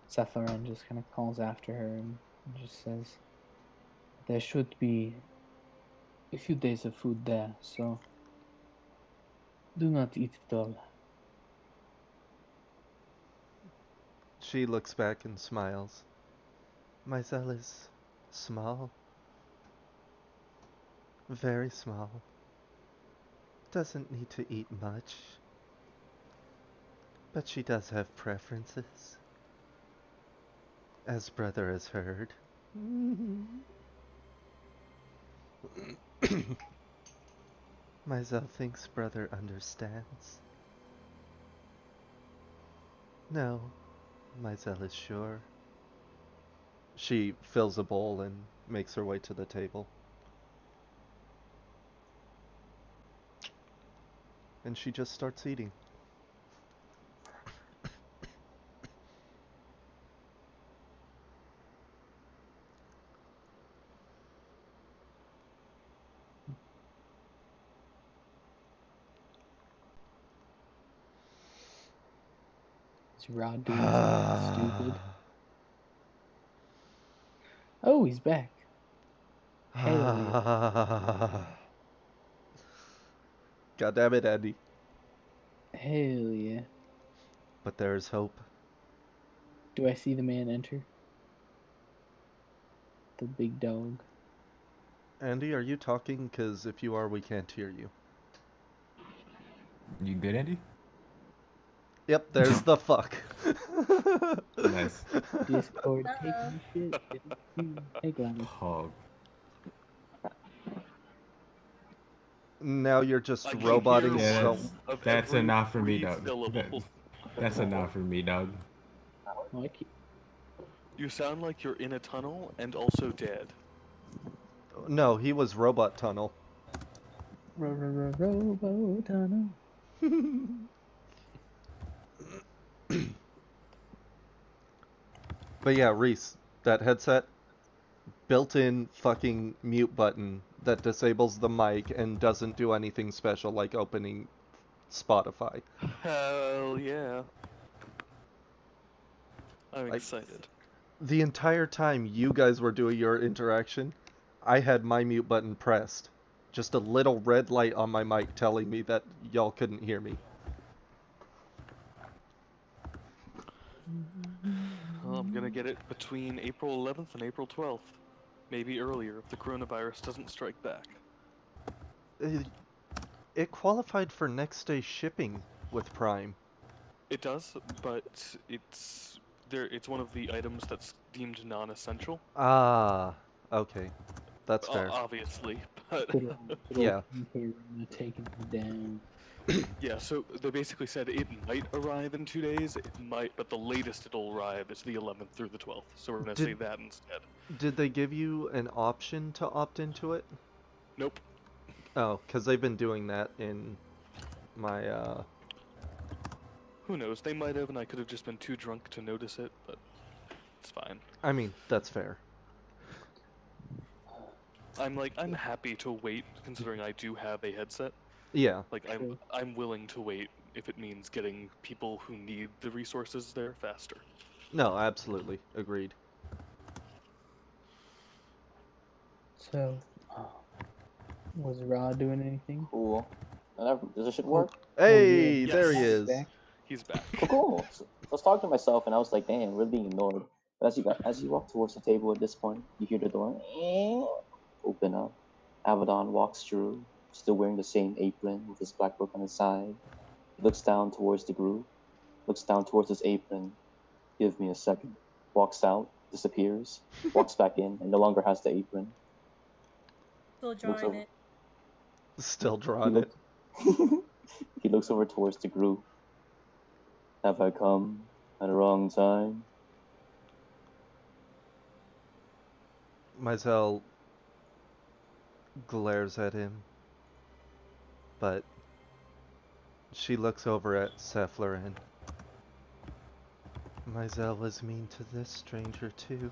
Sephiroth just kind of calls after her and just says, "There should be a few days of food there, so do not eat it all." She looks back and smiles. Mizell is small. Very small. Doesn't need to eat much. But she does have preferences. As brother has heard. Mizell thinks brother understands. No, Mizell is sure. She fills a bowl and makes her way to the table. And she just starts eating. Is Rod doing something stupid? Oh, he's back. Hell God damn it, Andy. Hell yeah. But there's hope. Do I see the man enter? The big dog. Andy, are you talking? Because if you are, we can't hear you. You good, Andy? Yep, there's the fuck. Nice. Discord taking shit. Hey, Gladys. Hog. Now you're just I can roboting hear Yeah, so. one of that's every enough for me, 3 dog. syllables. That's enough for me, dog. Oh, I keep... You sound like you're in a tunnel and also dead. No, he was Robot Tunnel. Robo tunnel. But yeah, Reese, that headset, built-in fucking mute button that disables the mic and doesn't do anything special like opening Spotify. Hell yeah. I'm Like- excited. The entire time you guys were doing your interaction, I had my mute button pressed. Just a little red light on my mic telling me that y'all couldn't hear me. Well, I'm gonna get it between April 11th and April 12th. Maybe earlier if the coronavirus doesn't strike back. It qualified for next day shipping with Prime. It does, but it's one of the items that's deemed non-essential. Ah, okay. That's fair. Obviously, but Good Yeah. Corona taking him down. yeah. So they basically said it might arrive in 2 days. It might, but the latest it'll arrive is the 11th through the 12th. So we're gonna say that instead. Did they give you an option to opt into it? Nope. Oh, because they've been doing that in my, Who knows? They might have, and I could have just been too drunk to notice it, but it's fine. I mean, that's fair. I'm happy to wait, considering I do have a headset. Yeah. Like True. I'm willing to wait if it means getting people who need the resources there faster. No, absolutely. Agreed. So, was Rod doing anything? Cool. Does this shit work? Hey, yes. there he He's is. Back? He's back. Cool. So I was talking to myself, and I was like, "Damn, we're being ignored." But as you walk towards the table at this point, you hear the door open up. Abaddon walks through, still wearing the same apron with his black book on his side. He looks down towards the group, looks down towards his apron. Give me a second. Walks out, disappears, walks back in, and no longer has the apron. Still Looks drawing over. it. Still He, drawing it. he looks over towards the group. Have I come at a wrong time? Mizell glares at him, but she looks over at Cephalorn. Mizell was mean to this stranger too.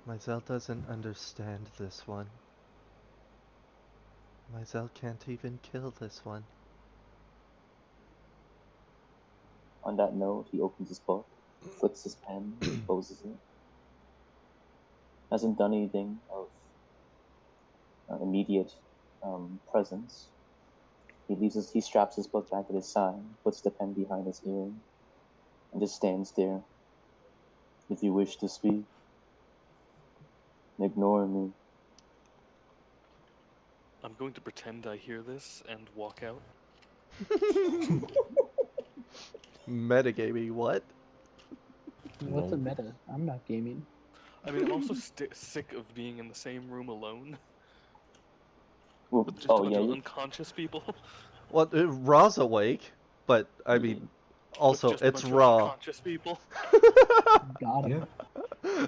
Mizell doesn't understand this one. Mizell can't even kill this one. On that note, he opens his book, flicks his pen, closes it. Hasn't done anything of immediate presence. He straps his book back at his side, puts the pen behind his ear, and just stands there. If you wish to speak, ignore me. I'm going to pretend I hear this and walk out. Metagaming, what? What's a Lol. meta? I'm not gaming. I mean, I'm also sick of being in the same room alone Well, with just a oh bunch yeah, of unconscious people. Well, Ra's awake, but I mean, with also just a it's bunch Ra. of unconscious people. Got him. Yeah.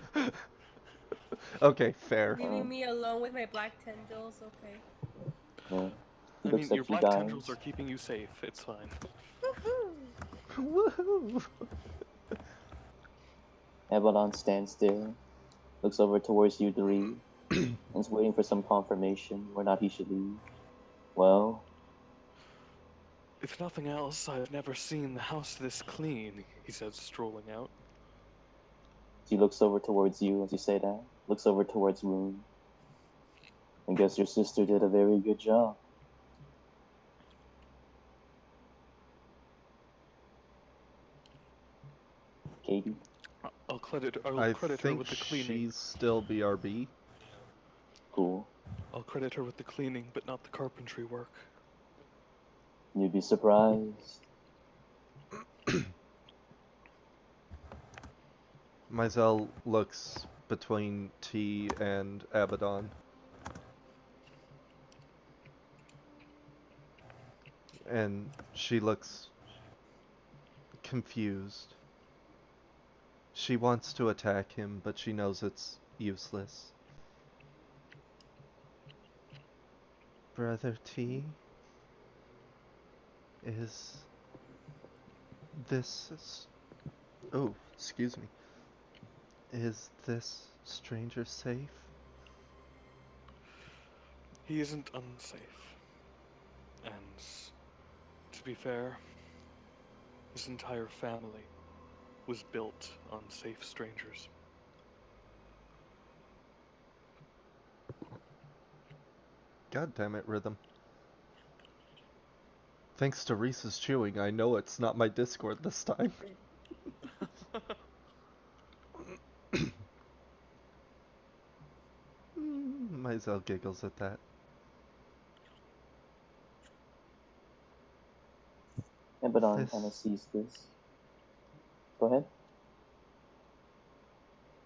Okay, fair. Leaving me alone with my black tendrils, okay. yeah. He I looks mean, your at you black tendrils guys. are keeping you safe. It's fine. Woohoo! Woohoo! Abaddon stands there, looks over towards you three, and is waiting for some confirmation whether or not he should leave. Well, If nothing else, I've never seen the house this clean, he says, strolling out. she looks over towards you as you say that, looks over towards Rune. I guess your sister did a very good job. Katie? I'll credit her I with think the cleaning. she's still BRB. Cool. I'll credit her with the cleaning, but not the carpentry work. You'd be surprised. Mizell looks between T and Abaddon. And she looks confused. She wants to attack him, but she knows it's useless. Brother T, is this... Oh, excuse me. Is this stranger safe? He isn't unsafe. And, to be fair, his entire family was built on safe strangers. God damn it, Rhythm. Thanks to Reese's chewing, I know it's not my Discord this time. Mizell giggles at that. Abaddon This- kind of sees this. Go ahead.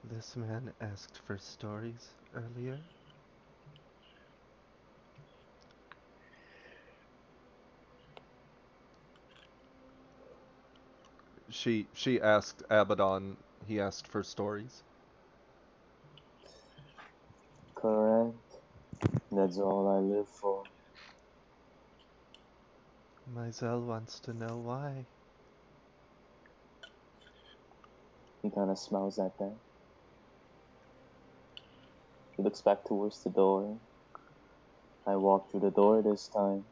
This man asked for stories earlier. She asked Abaddon, he asked for stories. Correct. That's all I live for. Mizell wants to know why. He kind of smiles at that. He looks back towards the door. I walk through the door this time.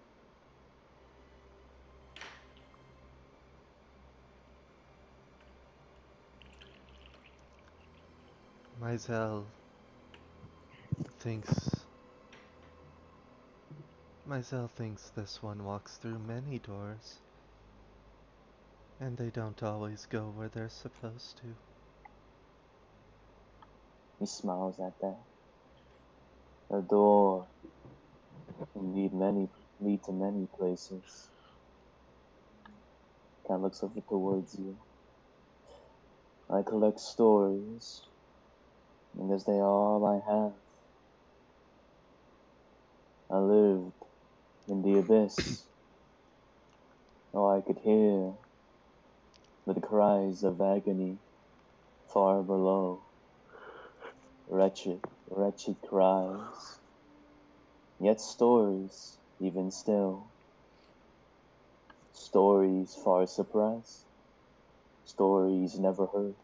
Mizell thinks this one walks through many doors. And they don't always go where they're supposed to. He smiles at that. A door can lead to many places. Kind of looks over towards you. I collect stories, because they are all I have. I lived in the abyss. Oh, I could hear the cries of agony far below. Wretched, wretched cries. Yet stories, even still. Stories far suppressed. Stories never heard.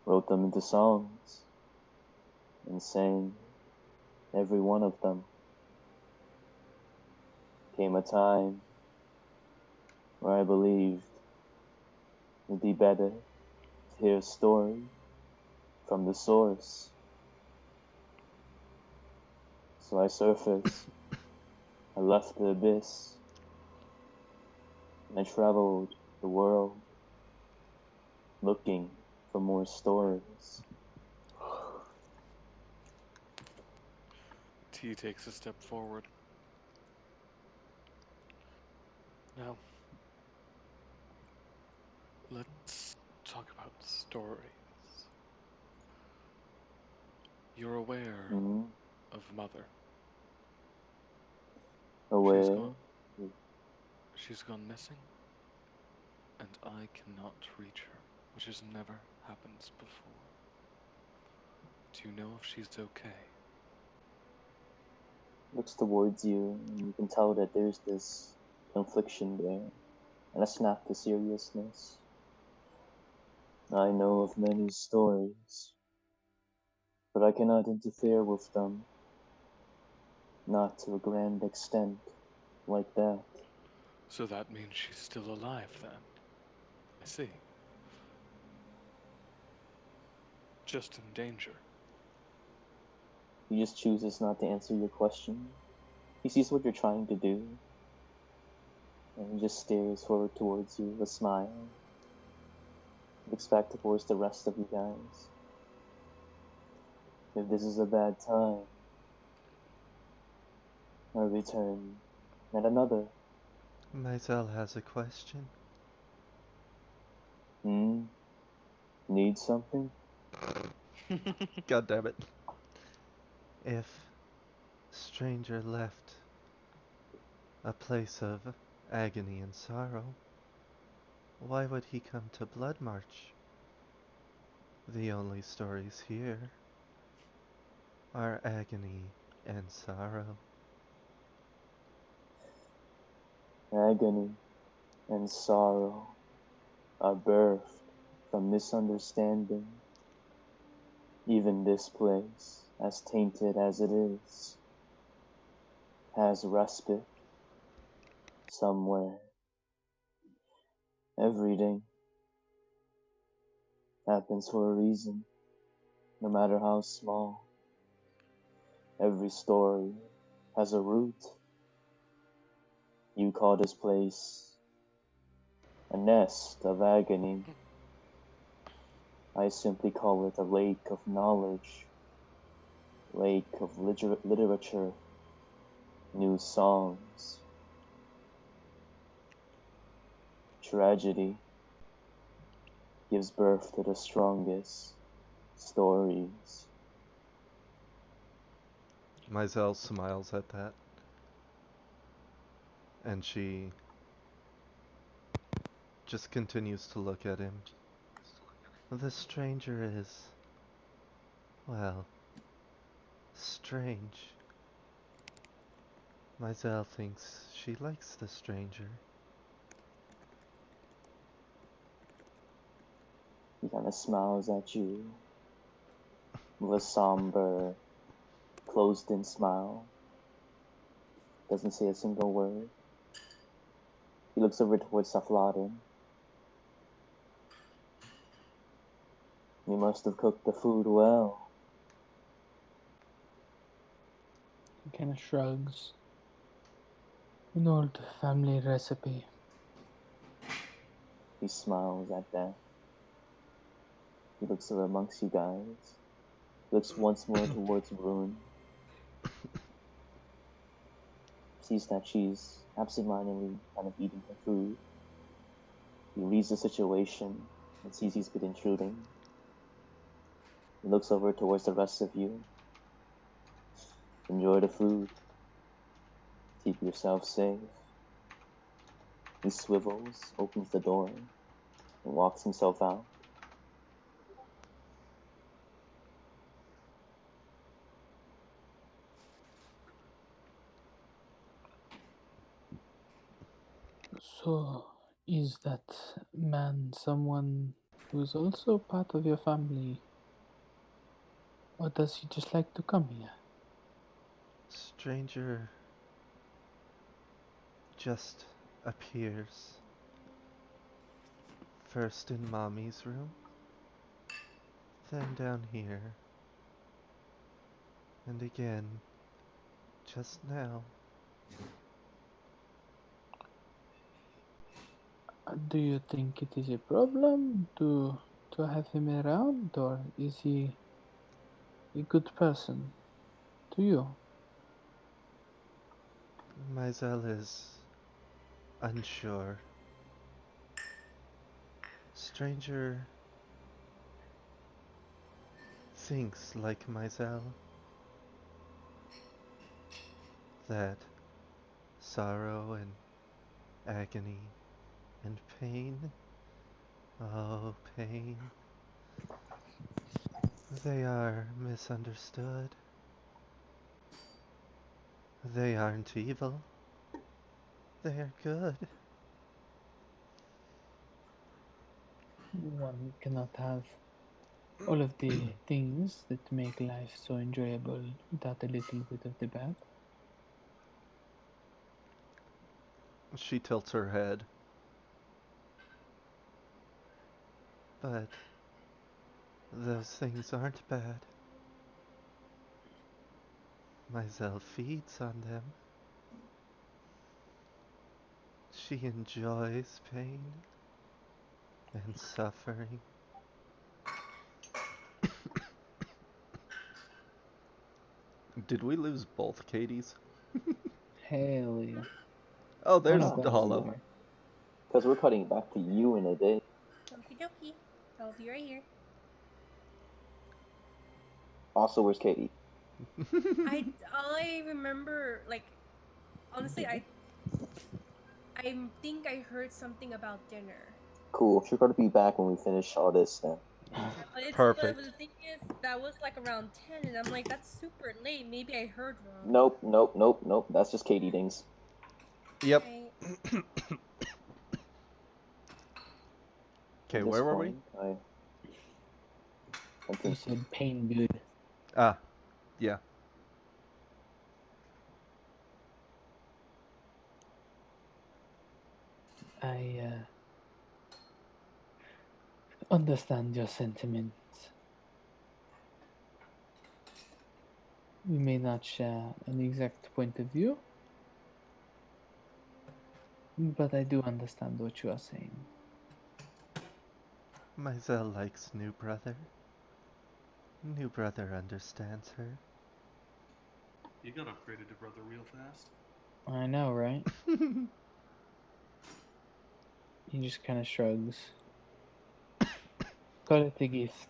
Wrote them into songs and sang every one of them. Came a time where I believed it'd be better to hear a story from the source. So I surfaced, I left the abyss, and I traveled the world looking for more stories. T takes a step forward. Now, let's talk about stories. You're aware Hmm? of Mother. Aware? She's gone missing, and I cannot reach her, which has never happened before. Do you know if she's okay? Looks towards you, and you can tell that there's this confliction there, and a snap to seriousness. I know of many stories, but I cannot interfere with them, not to a grand extent like that. So that means she's still alive then. I see. Just in danger. He just chooses not to answer your question. He sees what you're trying to do, and he just stares forward towards you with a smile. Looks back towards the rest of you guys. If this is a bad time, I return at another. Myzel has a question. Need something? God damn it. If Stranger left a place of agony and sorrow, why would he come to Blood March? The only stories here are agony and sorrow. Agony and sorrow are birthed from misunderstanding. Even this place, as tainted as it is, has respite somewhere. Everything happens for a reason, no matter how small. Every story has a root. You call this place a nest of agony. I simply call it a lake of knowledge, lake of literature, new songs. Tragedy gives birth to the strongest stories. Myzel smiles at that, and she just continues to look at him. The stranger is, well, strange. Myzel thinks she likes the stranger. He kind of smiles at you with a somber, closed-in smile. Doesn't say a single word. He looks over towards Safladin. You must have cooked the food well. He kind of shrugs. An old family recipe. He smiles at that. He looks over amongst you guys. He looks once more towards Rune. Sees that she's absentmindedly kind of eating her food. He reads the situation and sees he's been intruding. He looks over towards the rest of you. Enjoy the food. Keep yourself safe. He swivels, opens the door, and walks himself out. So, is that man someone who's also part of your family? Or does he just like to come here? Stranger just appears First in Mommy's room, then down here, and again, just now. Do you think it is a problem to have him around, or is he a good person to you? Maisel is unsure. Stranger thinks like Maisel that sorrow and agony and pain, oh pain, they are misunderstood. They aren't evil. They are good. One cannot have all of the things that make life so enjoyable without a little bit of the bad. She tilts her head. But those things aren't bad. Maisel feeds on them. She enjoys pain and suffering. Did we lose both Katies? Hell yeah. Oh, One there's of them is Hollow. still here. Because we're cutting back to you in a day. Okie dokie. I'll be right here. Also, where's Katie? All I remember, like, honestly, I think I heard something about dinner. Cool. She's gonna be back when we finish all this then. But Perfect. the thing is, that was like around 10, and I'm like, that's super late. Maybe I heard wrong. Nope. That's just Katie things. Yep. Right. Okay, At this where were we? point, I You think said pain good. Ah, yeah. I understand your sentiments. We may not share an exact point of view, but I do understand what you are saying. Maisel likes New Brother. New Brother understands her. You got upgraded to brother real fast. I know, right? He just kind of shrugs. Call it a gift.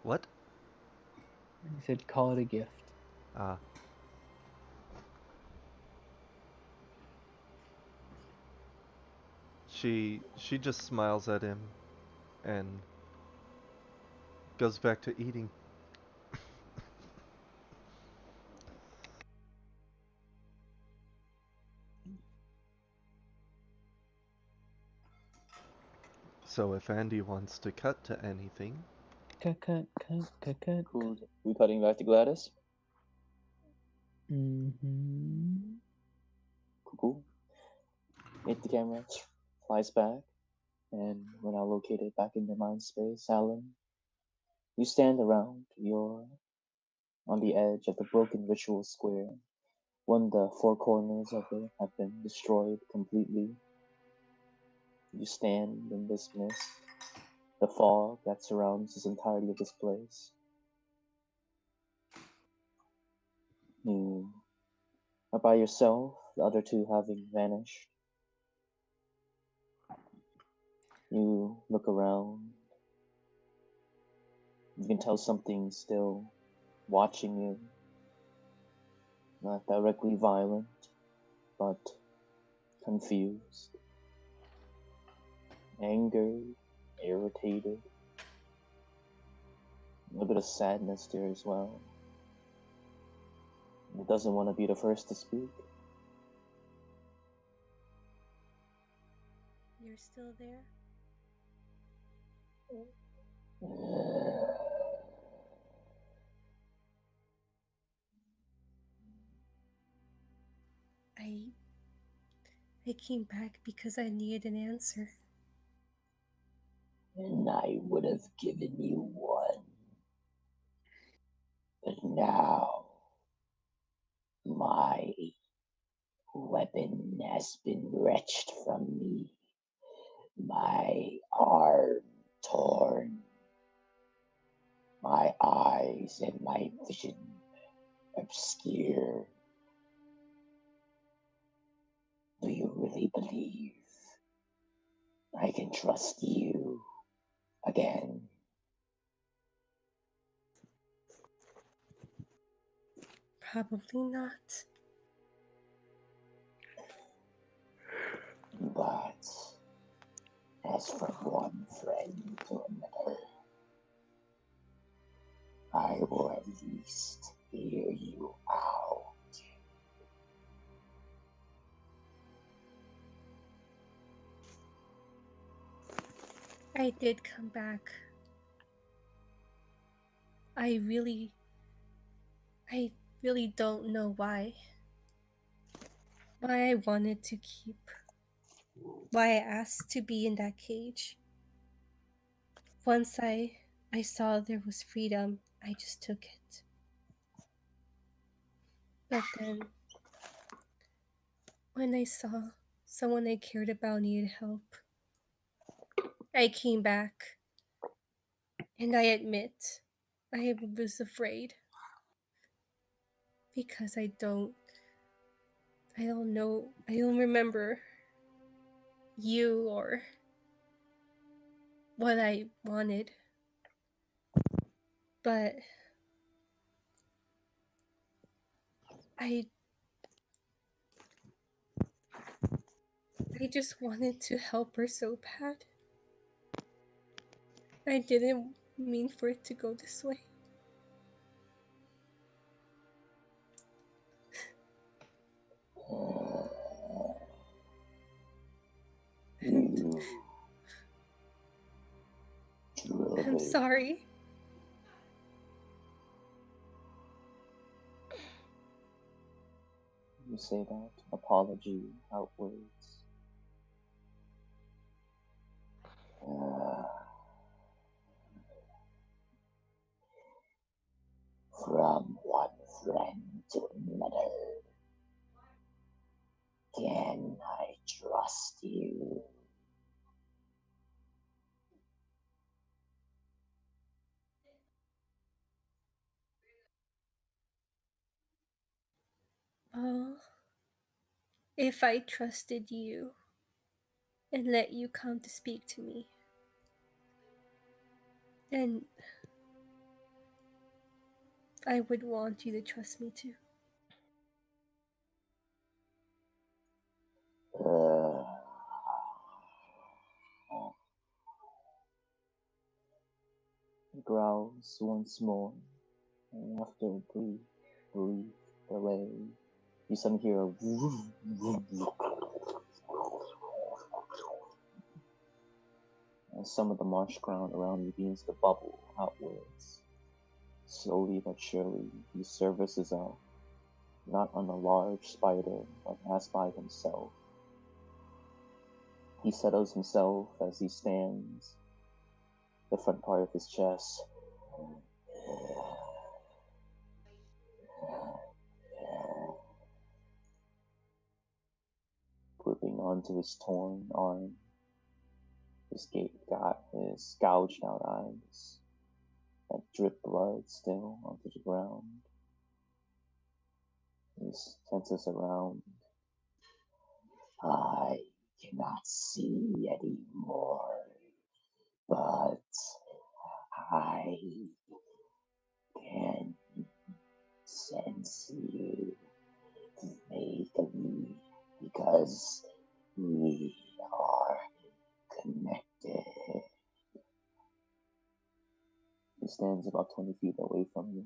What? He said, call it a gift. Ah. She just smiles at him and goes back to eating. So if Andy wants to cut to anything, Cut. cool. We cutting back to Gladys. Mm-hmm. Cool. Hit the camera. Flies back, and when I locate it back in the mind space, Alan, you stand around. You're on the edge of the broken ritual square. When the four corners of it have been destroyed completely, you stand in this mist, the fog that surrounds this entirety of this place. You are by yourself, the other two having vanished. You look around. You can tell something's still watching you. Not directly violent, but confused, angered, irritated. A little bit of sadness there as well. It doesn't want to be the first to speak. You're still there? I I came back because I needed an answer. And I would have given you one. But now, my weapon has been wrenched from me, my arm torn, my eyes and my vision obscured. Do you really believe I can trust you again? Probably not. But as from one friend to another, I will at least hear you out. I did come back. I really don't know why. Why I wanted to keep. Why I asked to be in that cage. Once I saw there was freedom, I just took it. But then, when I saw someone I cared about needed help, I came back. And I admit, I was afraid. Because I don't know, I don't remember you or what I wanted. But I just wanted to help her so bad. I didn't mean for it to go this way. And I'm sorry. You say that apology outwards. From one friend to another, can I trust you? Well, if I trusted you and let you come to speak to me, then I would want you to trust me too. He growls once more, and after a brief delay, you suddenly hear a and some of the marsh ground around you begins to bubble outwards. Slowly but surely, he surfaces up, not on a large spider, but as by himself. He settles himself as he stands, the front part of his chest gripping onto his torn arm, his gouged out eyes that drip blood still onto the ground. He senses around. I cannot see anymore, but I can sense you vaguely because we are connected. He stands about 20 feet away from you.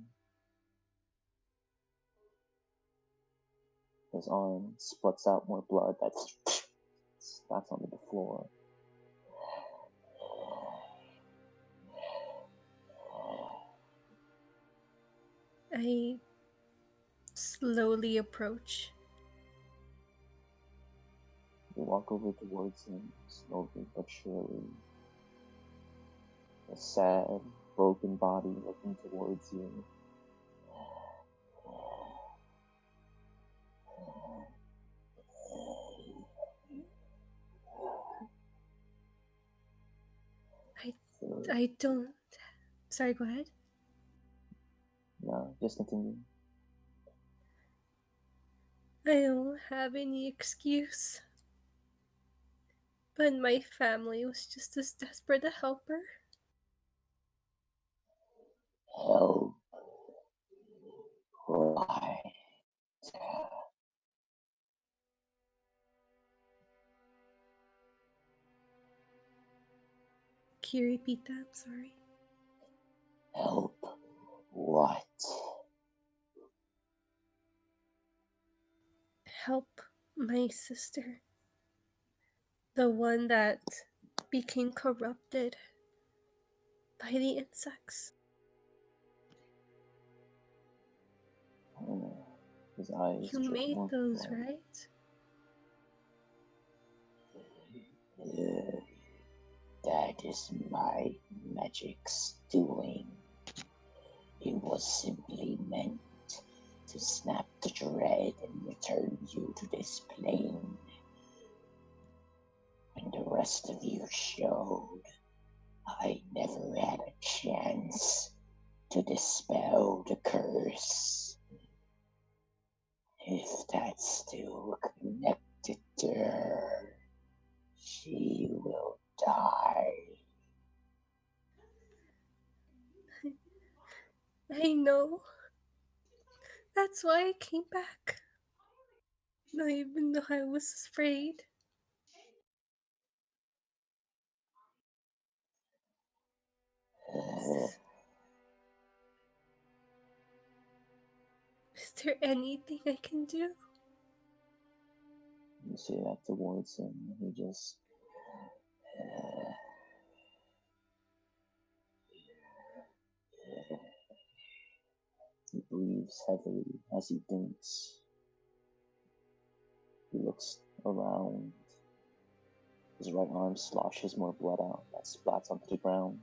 His arm spluts out more blood that splats onto the floor. I slowly approach. walk over towards him, slowly but surely. A sad, broken body looking towards you. I don't. Sorry, go ahead. No, just continue. I don't have any excuse. But my family was just as desperate to help her. Help. Right. Can you repeat that? I'm sorry. Help. What? Help my sister. The one that became corrupted by the insects. His eyes You drip made more those, blood. right? That is my magic's doing. It was simply meant to snap the thread and return you to this plane. When the rest of you showed, I never had a chance to dispel the curse. If that's still connected to her, she will die. I know. That's why I came back. Not even though I was afraid. Is there anything I can do? You say that towards him, and he just he breathes heavily as he thinks. He looks around. His right arm sloshes more blood out that splats onto the ground.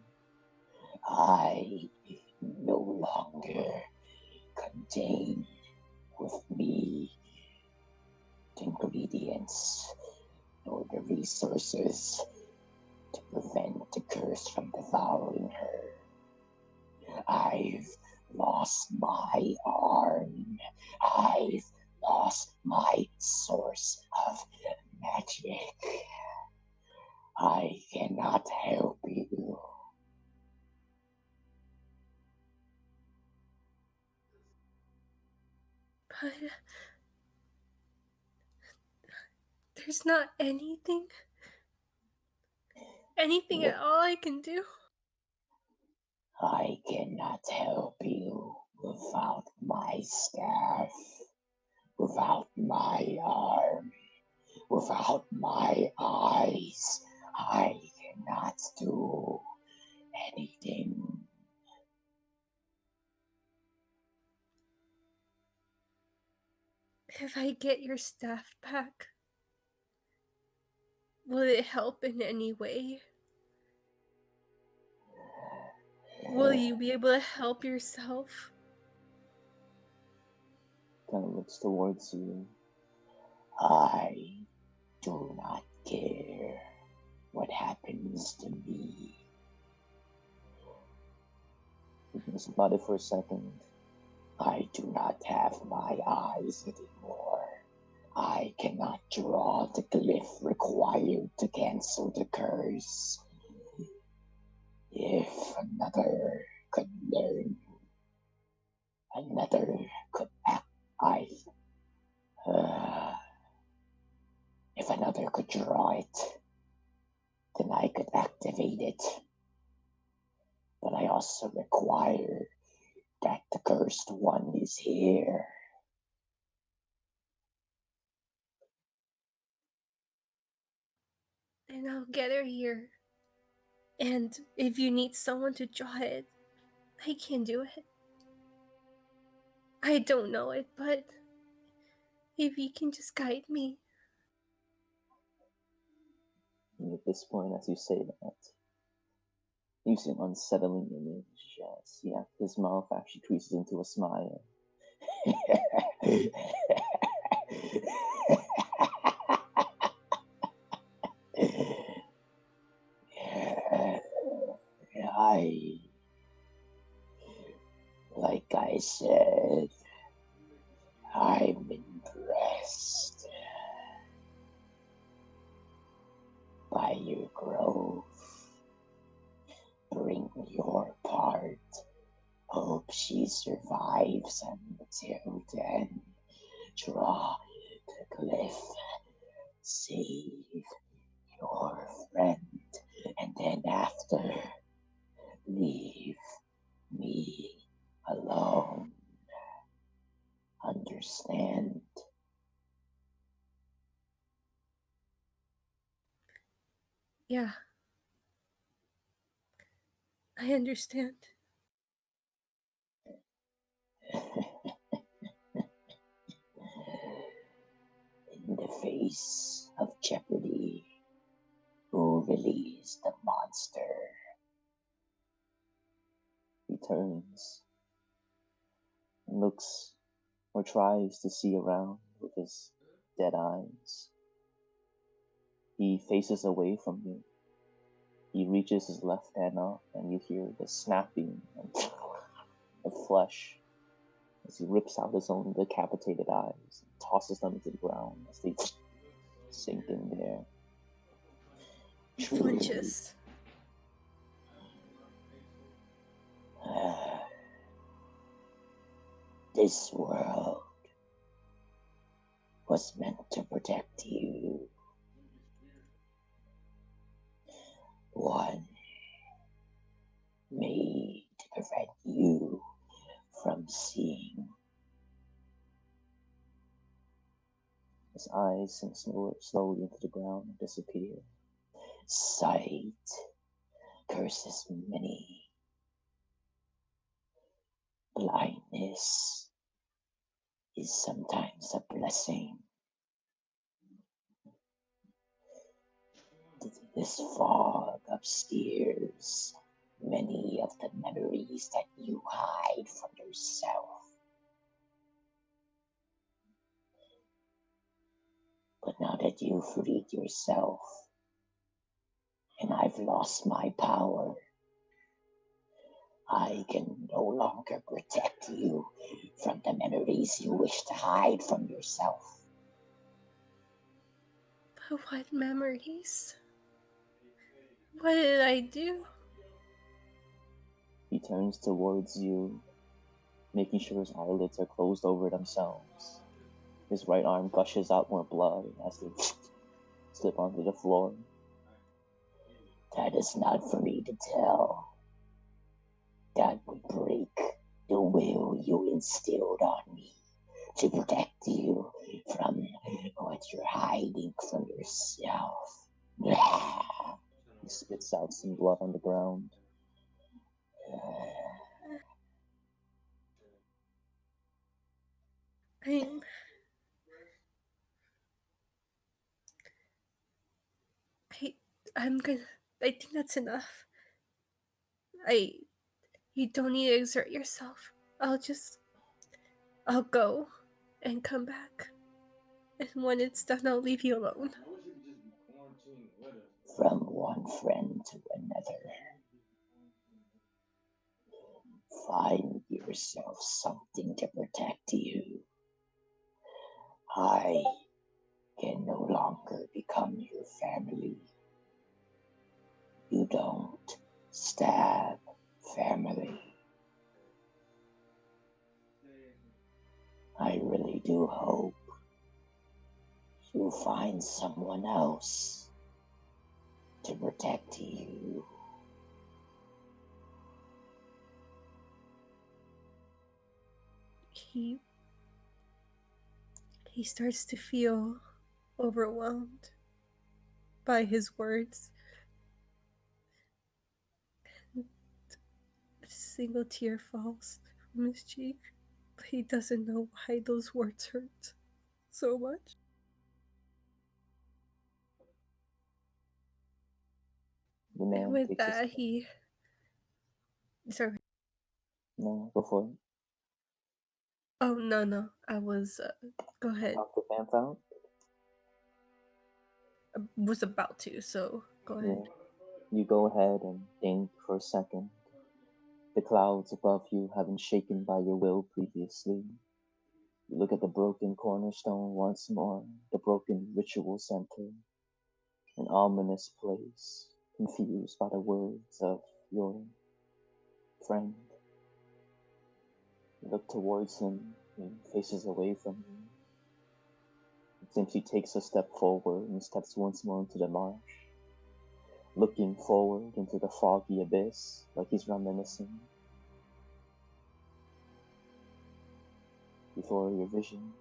I no longer contain with me the ingredients nor the resources to prevent the curse from devouring her. I've lost my arm. I've lost my source of magic. I cannot help you. But there's not anything at all I can do. I cannot help you without my staff, without my arm, without my eyes. I cannot do anything. If I get your staff back, will it help in any way? Will you be able to help yourself? Kind of looks towards you. I do not care what happens to me. He thinks about it for a second. I do not have my eyes anymore. I cannot draw the glyph required to cancel the curse. If another could learn, another could act. If another could draw it, then I could activate it. But I also require that the cursed one is here. And I'll get her here. And if you need someone to draw it, I can do it. I don't know it, but if you can just guide me. And at this point, as you say that, you see an unsettling image as his mouth actually creases into a smile. I, like I said, I'm impressed by your growth. Bring your part. Hope she survives until then. Draw the glyph. Save your friend. And then after, leave me alone. Understand? Yeah. I understand. In the face of jeopardy, who released the monster? He turns and looks or tries to see around with his dead eyes. He faces away from you. He reaches his left hand up, and you hear the snapping of flesh as he rips out his own decapitated eyes and tosses them into the ground as they sink in the air. He Truly, flinches. this world was meant to protect you. One made to prevent you from seeing. His eyes sink slowly into the ground and disappear. Sight curses many. Blindness is sometimes a blessing. This fog obscures many of the memories that you hide from yourself. But now that you've freed yourself, and I've lost my power, I can no longer protect you from the memories you wish to hide from yourself. But what memories? What did I do? He turns towards you, making sure his eyelids are closed over themselves. His right arm gushes out more blood as they slip onto the floor. That is not for me to tell. That would break the will you instilled on me to protect you from what you're hiding from yourself. He spits out some blood on the ground. I think that's enough. You don't need to exert yourself. I'll go and come back. And when it's done, I'll leave you alone. From one friend to another. Find yourself something to protect you. I can no longer become your family. You don't stab family. I really do hope you find someone else to protect you. He starts to feel overwhelmed by his words. A single tear falls from his cheek, but he doesn't know why those words hurt so much. The man With takes his that, he. Sorry. no, go for it. Oh, no. I was. Go ahead. Knock the pants out. I was about to, so go Yeah. ahead. You go ahead and think for a second. The clouds above you have been shaken by your will previously. You look at the broken cornerstone once more, the broken ritual center, an ominous place, confused by the words of your friend. You look towards him, he faces away from you. It seems he takes a step forward and steps once more into the marsh, looking forward into the foggy abyss like he's reminiscing. Before your vision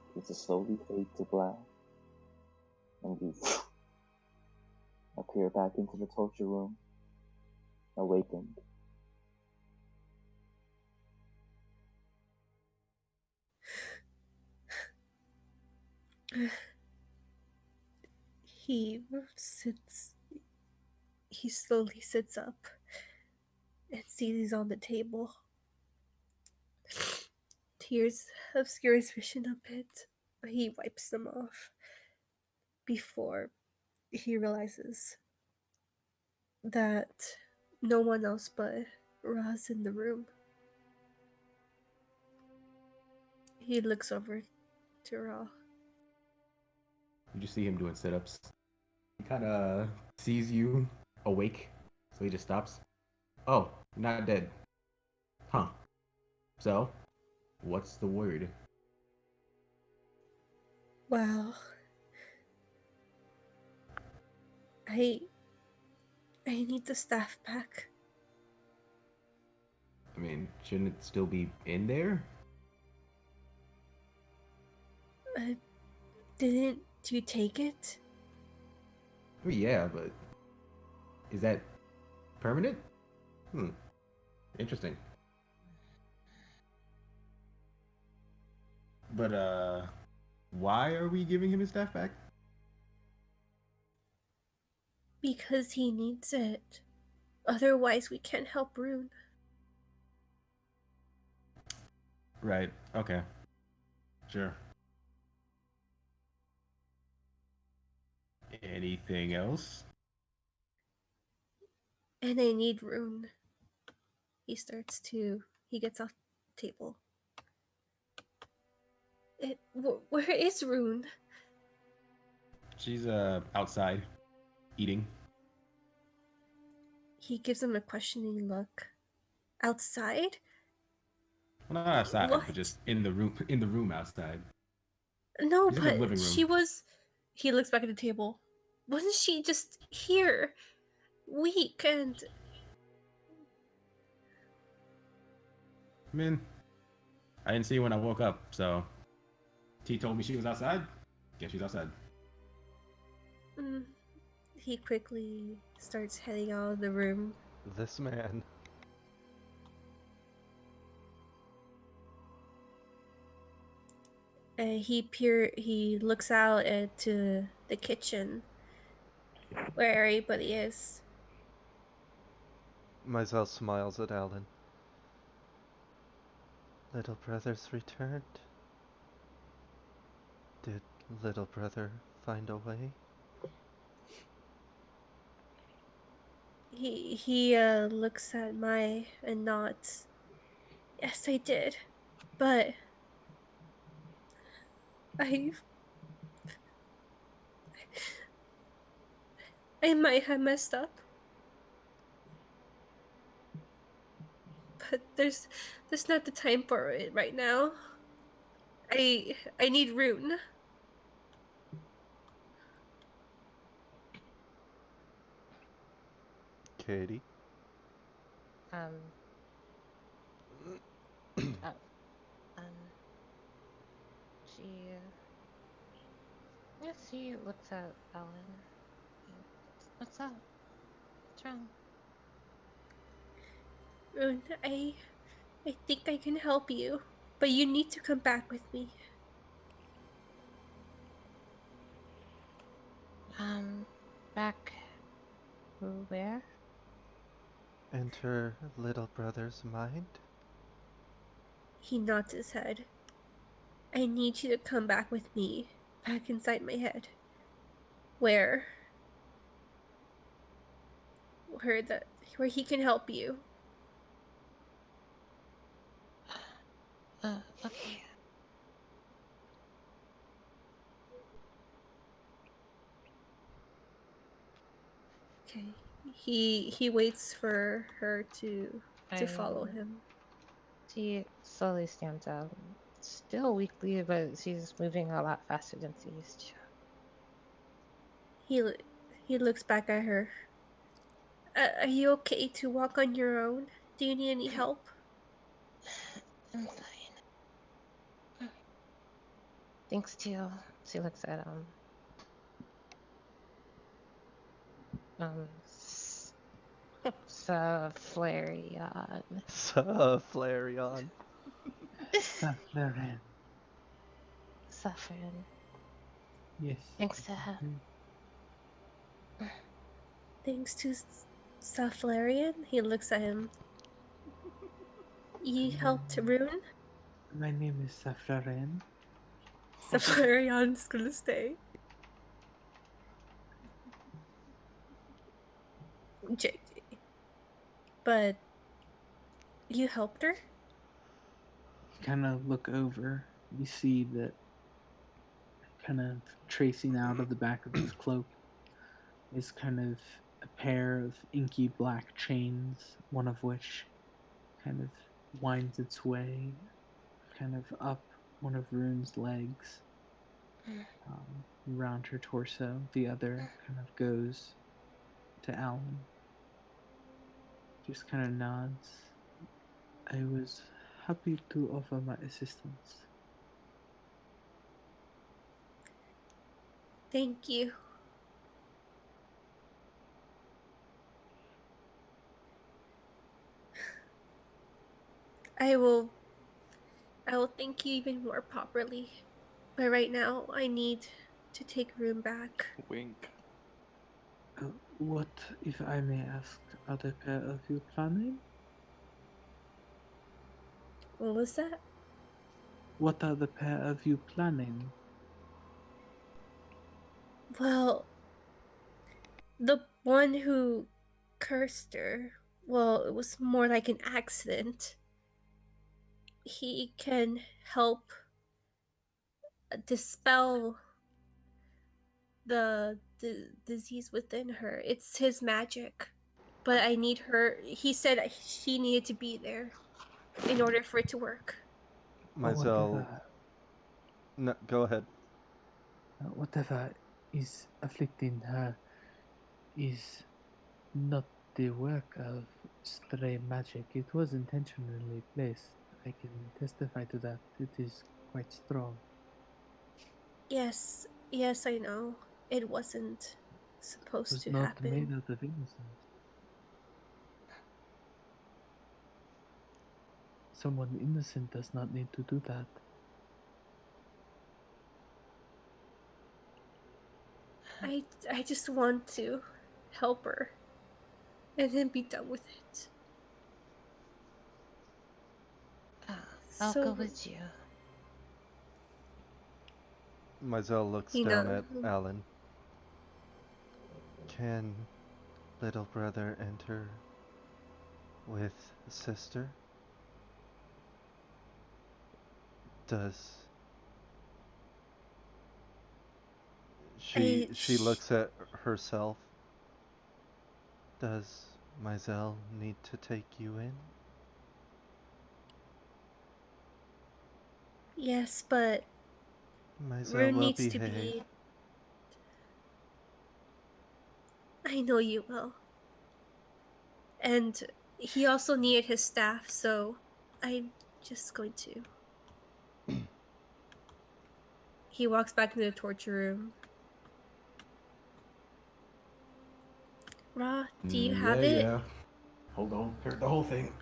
begins to slowly fade to black, and you appear back into the torture room, awakened. He sits. He slowly sits up and sees he's on the table. Tears obscure his vision a bit, but he wipes them off before he realizes that no one else but Ra's in the room. He looks over to Ra. You just see him doing sit-ups. He kind of sees you awake, so he just stops. Oh, not dead. Huh. So, what's the word? Well, I need the staff back. I mean, shouldn't it still be in there? Didn't you take it? I mean, yeah, but is that permanent? Interesting. But why are we giving him his staff back? Because he needs it. Otherwise, we can't help Rune. Right. Okay. Sure. Anything else? And I need Rune. He gets off the table. Where is Rune? She's outside eating. He gives him a questioning look. Outside? Well, not outside, What? but just in the room outside. No, He's in the but living room. she was. He looks back at the table. Wasn't she just here? Weak and. I mean, I didn't see her when I woke up, so T told me she was outside. Guess she's outside. He quickly starts heading out of the room. This man. He looks out into the kitchen where everybody is. Mizell smiles at Alan. Little brother's returned. Did little brother find a way? He looks at Mai and nods. Yes, I did, but I might have messed up. But there's not the time for it right now. I need Rune. Katie. Oh, she. Yeah, she looks at Ellen. What's up? What's wrong? Rune, I think I can help you, but you need to come back with me. Back Where? Enter little brother's mind. He nods his head. I need you to come back with me, back inside my head. Where where he can help you. Okay. Okay. He waits for her to follow him. She slowly stands up. Still weakly, but she's moving a lot faster than she used to. He looks back at her. Are you okay to walk on your own? Do you need any help? I'm fine. Thanks to she looks at Flareon. Flareon. Saflaren. Suffering. Yes. Thanks to her. Thanks to Saflarian? He looks at him. You helped Rune? My name is Saflaren. Saflarion's gonna stay. JJ. But you helped her? Kind of look over. You see that kind of tracing out of the back of his cloak is kind of a pair of inky black chains, one of which kind of winds its way kind of up one of Rune's legs around her torso. The other kind of goes to Alan. Just kind of nods. I was happy to offer my assistance. Thank you. I will thank you even more properly. But right now, I need to take Rune back. Wink. What, if I may ask, are the pair of you planning? What was that? What are the pair of you planning? Well, the one who cursed her, well, it was more like an accident. He can help dispel the disease within her. It's his magic. But I need her. He said she needed to be there in order for it to work. Myzel. No, go ahead. Whatever is afflicting her is not the work of stray magic. It was intentionally placed. I can testify to that. It is quite strong. Yes, I know. It wasn't It supposed was to not happen. made out of innocence. Someone innocent does not need to do that. I just want to help her and then be done with it. I'll So- go with you. Myzel looks You down know- at Alan. Can little brother enter with sister? Does she looks at herself? Does Myzel need to take you in? Yes, but Myzel Rune will needs to behave. be. I know you will. And he also needed his staff, so I'm just going to. He walks back into the torture room. Ra, do you have it? Yeah. Hold on. Heard the whole thing.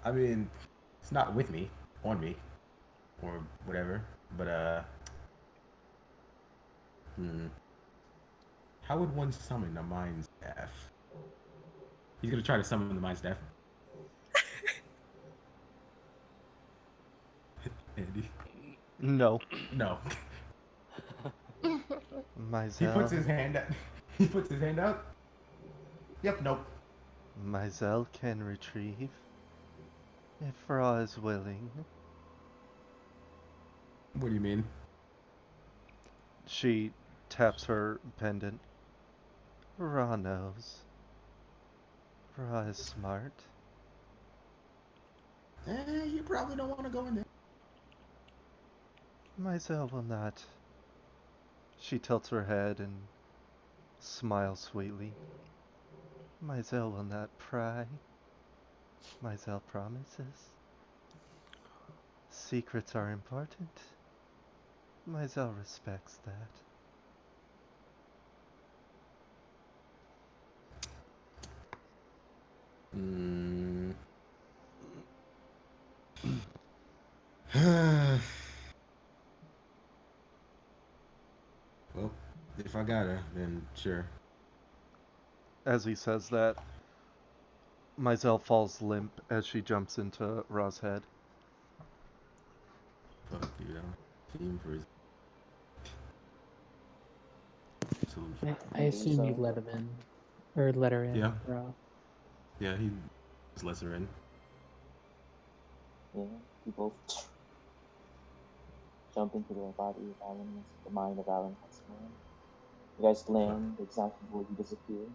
I mean, it's not with me, on me, or whatever. But How would one summon a mind staff? He's gonna try to summon the mind staff. Andy. No. No. He Myzel. puts his hand out. He puts his hand out. Yep, nope. Myzel can retrieve. If Ra is willing. What do you mean? She taps her pendant. Ra knows. Ra is smart. You probably don't want to go in there. Myzel will not. She tilts her head and smiles sweetly. Myzel will not pry. Myzel promises. Secrets are important. Myzel respects that. Mm. Well, if I gotta, then sure. As he says that, Myzel falls limp as she jumps into Ra's head. Fuck you, though. Team for his solution. I assume you so. let him in, or let her in. Yeah. Ra. Yeah, he was lesser in. Yeah, you both jump into the body of Alan, the mind of Alan Husman. You guys land exactly where you disappear,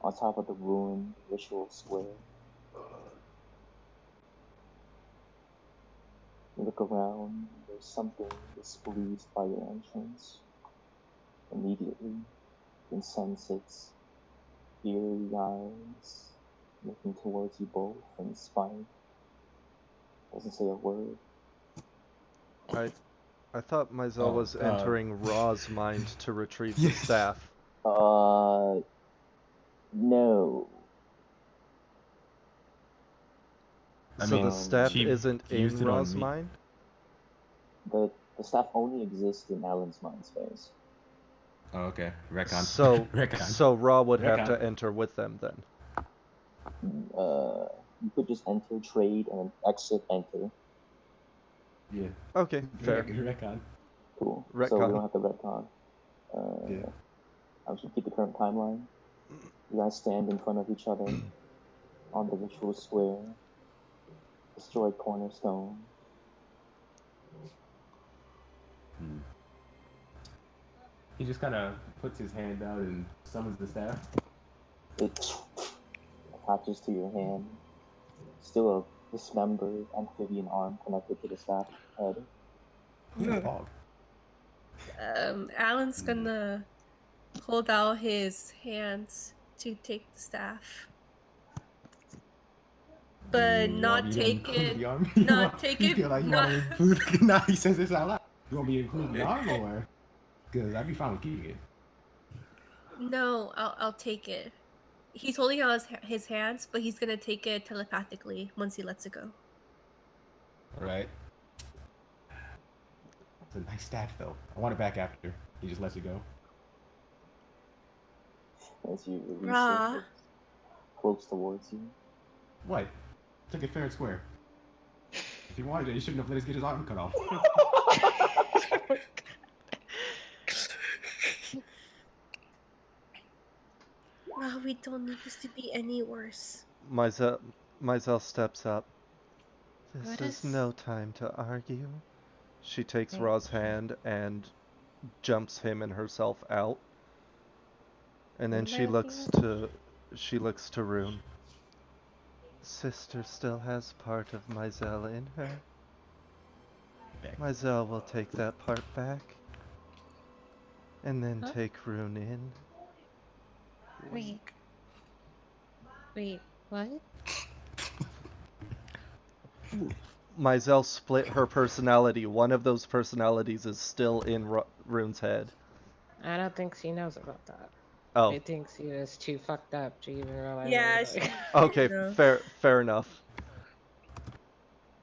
on top of the ruined ritual square. You look around, there's something displeased by your entrance. Immediately, you can sense its eerie eyes looking towards you both, and spine doesn't say a word. I thought Myzel Oh, was entering Ra's mind to retrieve the Yes. staff. No. I So mean, the staff she isn't used in it on Ra's me. mind? The staff only exists in Alan's mind space. Oh, okay. Retcon. So, Retcon. so Ra would have Retcon. to enter with them then. You could just enter, trade, and exit, enter. Yeah. Okay, fair. Retcon. Cool. So Retcon. we don't have to retcon. Yeah. I should keep the current timeline. You guys stand in front of each other on the ritual square. Destroyed cornerstone. He just kind of puts his hand out and summons the staff. It attaches to your hand. Still a dismembered amphibian arm connected to the staff head. Who's a dog? Alan's gonna hold out his hands to take the staff, but not take it. Not take You it. feel like you Not. want to include? Now he says this out loud. You want me to include the arm or? Because I'd be fine with keeping it. No, I'll take it. He's holding out his hands, but he's gonna take it telepathically once he lets it go. All right. It's a nice staff though. I want it back after. He just lets it go. As you release Rah. it, close towards you. What? Took it fair and square. If he wanted it, he shouldn't have let us get his arm cut off. Wow, we don't need this to be any worse. Myzel steps up. This What is is- no time to argue. She takes Right. Ra's hand and jumps him and herself out. And then she looks to Rune. Sister still has part of Myzel in her. Back. Myzel will take that part back. And then Huh? take Rune in. Wait, what? Myzel split her personality. One of those personalities is still in Rune's head. I don't think she knows about that. Oh, I think she was too fucked up to even realize. Yeah, what it was. okay, No. fair enough.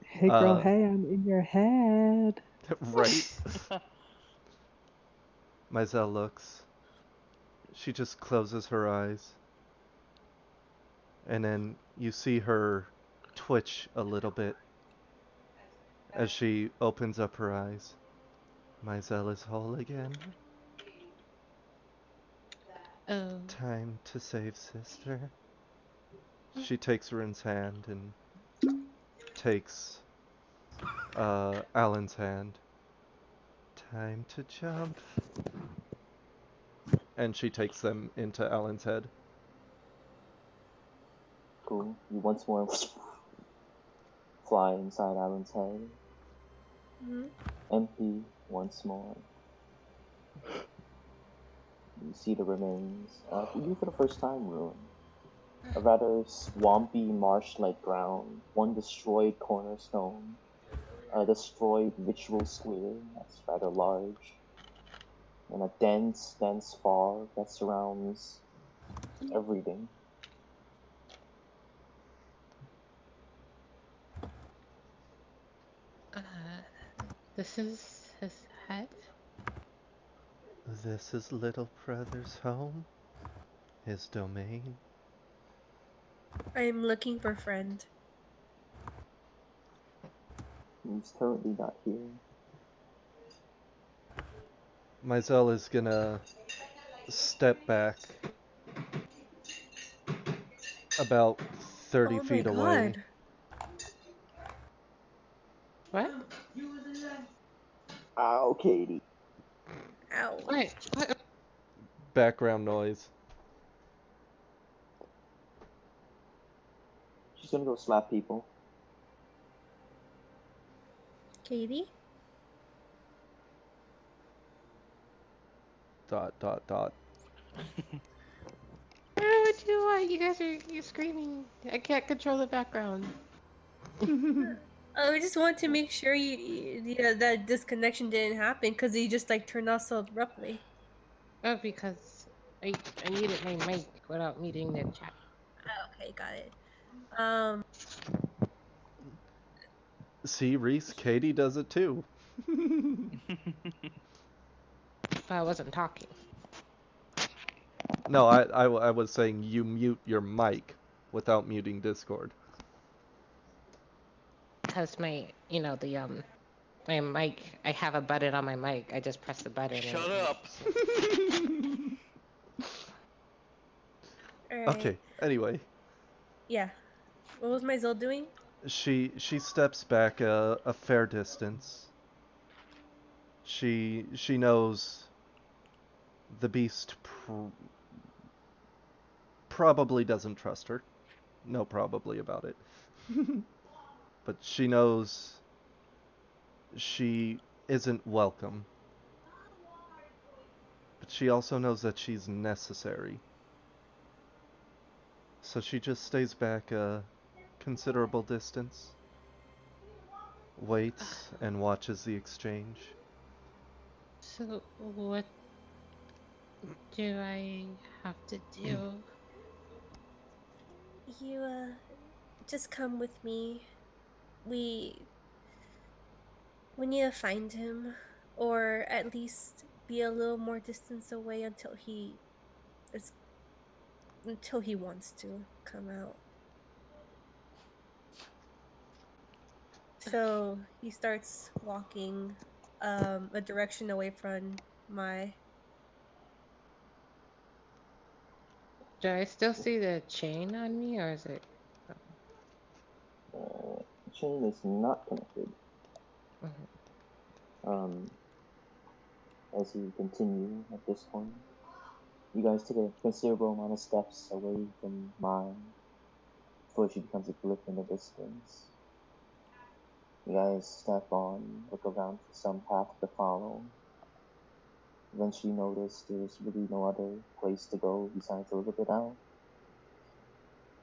Hey girl, Uh, hey, I'm in your head. Right? Myzel looks. She just closes her eyes. And then you see her twitch a little bit as she opens up her eyes. Mizell is whole again. Oh. Time to save sister. She takes Rin's hand and takes Alan's hand. Time to jump. And she takes them into Alan's head. Cool. You once more fly inside Alan's head. Mhm. Empty once more. You see the remains of you for the first time, Ruin. A rather swampy, marsh-like ground, one destroyed cornerstone, a destroyed ritual square that's rather large, and a dense, dense fog that surrounds everything. This is his head? This is little brother's home, his domain. I am looking for friend. He's currently not here. Mizell is gonna step back about 30 Oh my feet away. god. What? Ow, Katie. Ow. What? What? Background noise. She's gonna go slap people. Katie? Dot, dot, dot. What would you want? You guys are you're screaming. I can't control the background. I just want to make sure that disconnection didn't happen because he just like turned off so abruptly. Oh, because I muted my mic without muting the chat. Okay, got it. See, Reese, Katie does it too. But I wasn't talking. No, I was saying you mute your mic without muting Discord. Because my, my mic, I have a button on my mic. I just press the button. and Shut it up. mutes. Alright. Okay, anyway. Yeah. What was my Zil doing? She steps back a fair distance. She knows the beast probably doesn't trust her. No probably about it. But she knows she isn't welcome. But she also knows that she's necessary. So she just stays back a considerable distance, waits, and watches the exchange. So, what do I have to do? You, just come with me. We need to find him, or at least be a little more distance away until he wants to come out. So he starts walking a direction away from my. Do I still see the chain on me, or is it? The chain is not connected. As you continue at this point, you guys take a considerable amount of steps away from mine before she becomes a blip in the distance. You guys step on, look around for some path to follow. Eventually notice there's really no other place to go besides a little bit out.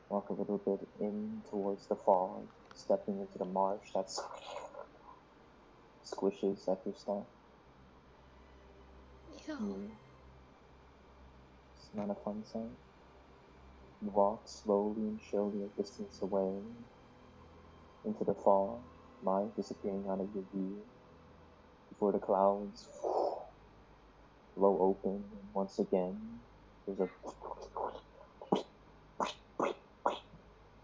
Walk a little bit in towards the fog, stepping into the marsh that squishes at your step. It's not a fun sight. You walk slowly and surely a distance away into the fog, mind disappearing out of your view before the clouds blow open and once again There's a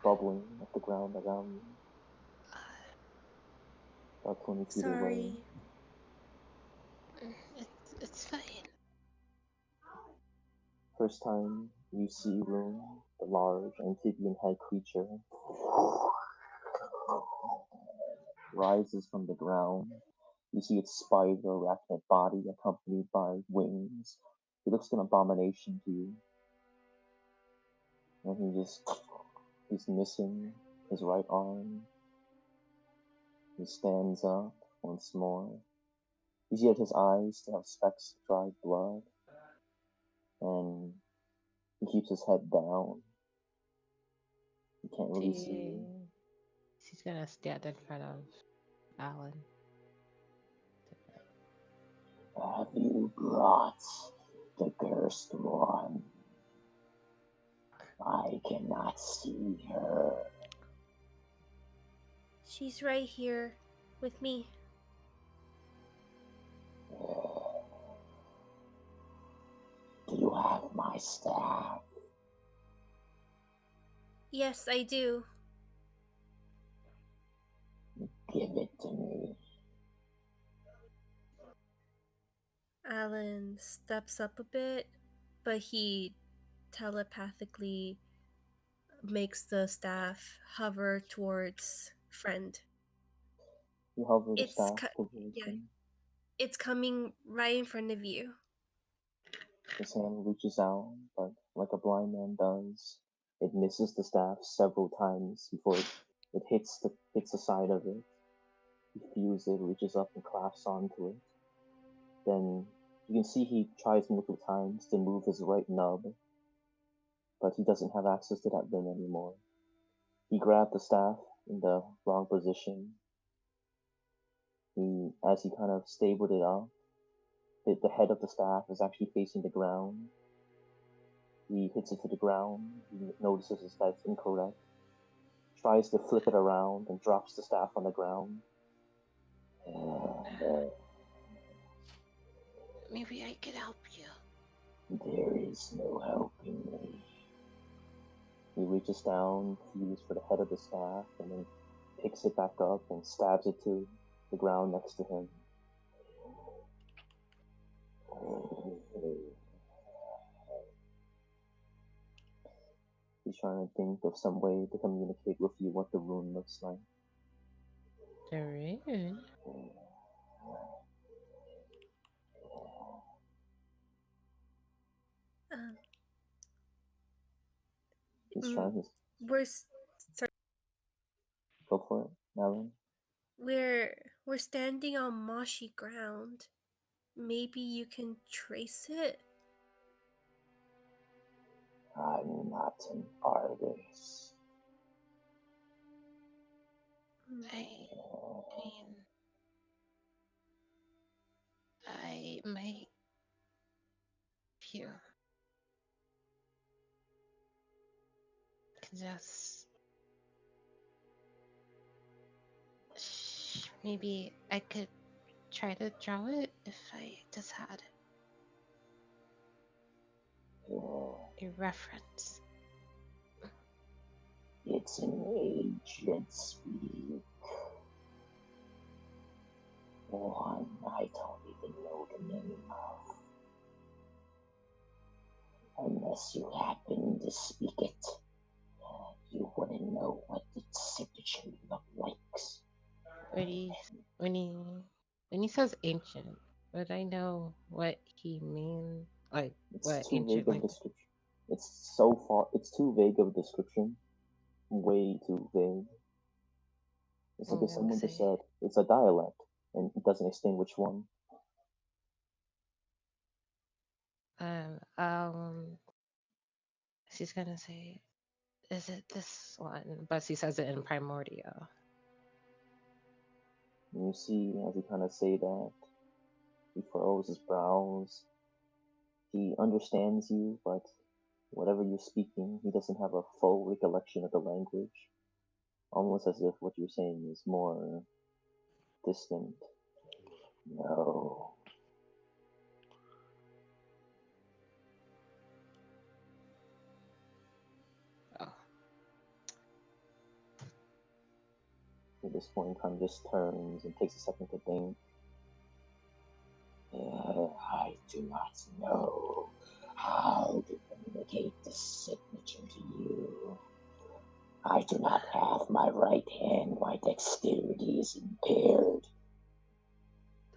bubbling of the ground around you. About 20 feet away. Sorry. It's fine. First time you see Rune, the large amphibian head creature, rises from the ground. You see its spider arachnid body accompanied by wings. He looks an abomination to you. And he's missing his right arm. He stands up once more. You see that his eyes still have specks of dried blood. And he keeps his head down. He can't really see you. She's gonna stand in front of Alan. Have you brought the cursed one? I cannot see her. She's right here with me. Do you have my staff? Yes, I do. Give it to me. Alan steps up a bit, but he telepathically makes the staff hover towards friend. You hover the It's staff towards yeah, him. it's coming right in front of you. His hand reaches out, but like a blind man does, it misses the staff several times before it hits the side of it. He feels it, reaches up and clasps onto it. Then you can see he tries multiple times to move his right nub, but he doesn't have access to that limb anymore. He grabbed the staff in the wrong position. As he kind of stabled it up, the head of the staff is actually facing the ground. He hits it to the ground. He notices that it's incorrect. Tries to flip it around and drops the staff on the ground. Maybe I could help you. There is no helping me. He reaches down, feels for the head of the staff, and then picks it back up and stabs it to the ground next to him. He's trying to think of some way to communicate with you what the rune looks like. The rune? He's trying his... Go for it, Alan. We're standing on marshy ground. Maybe you can trace it? I'm not an artist. I mean, I might you can just maybe I could try to draw it if I just had a reference. It's an ancient speak. One I don't even know the name of. Unless you happen to speak it, you wouldn't know what its signature looked like. When he says ancient, would I know what he means? Like It's what too ancient vague of like? description. It's too vague of a description. Way too vague. It's like if someone just said it's a dialect and it doesn't explain which one. She's gonna say, is it this one? But she says it in primordial. And you see as he kind of say that, he furrows his brows. He understands you, but whatever you're speaking, he doesn't have a full recollection of the language. Almost as if what you're saying is more distant. No. At this point, kind of just turns and takes a second to think. I do not know how to communicate this signature to you. I do not have my right hand. My dexterity is impaired.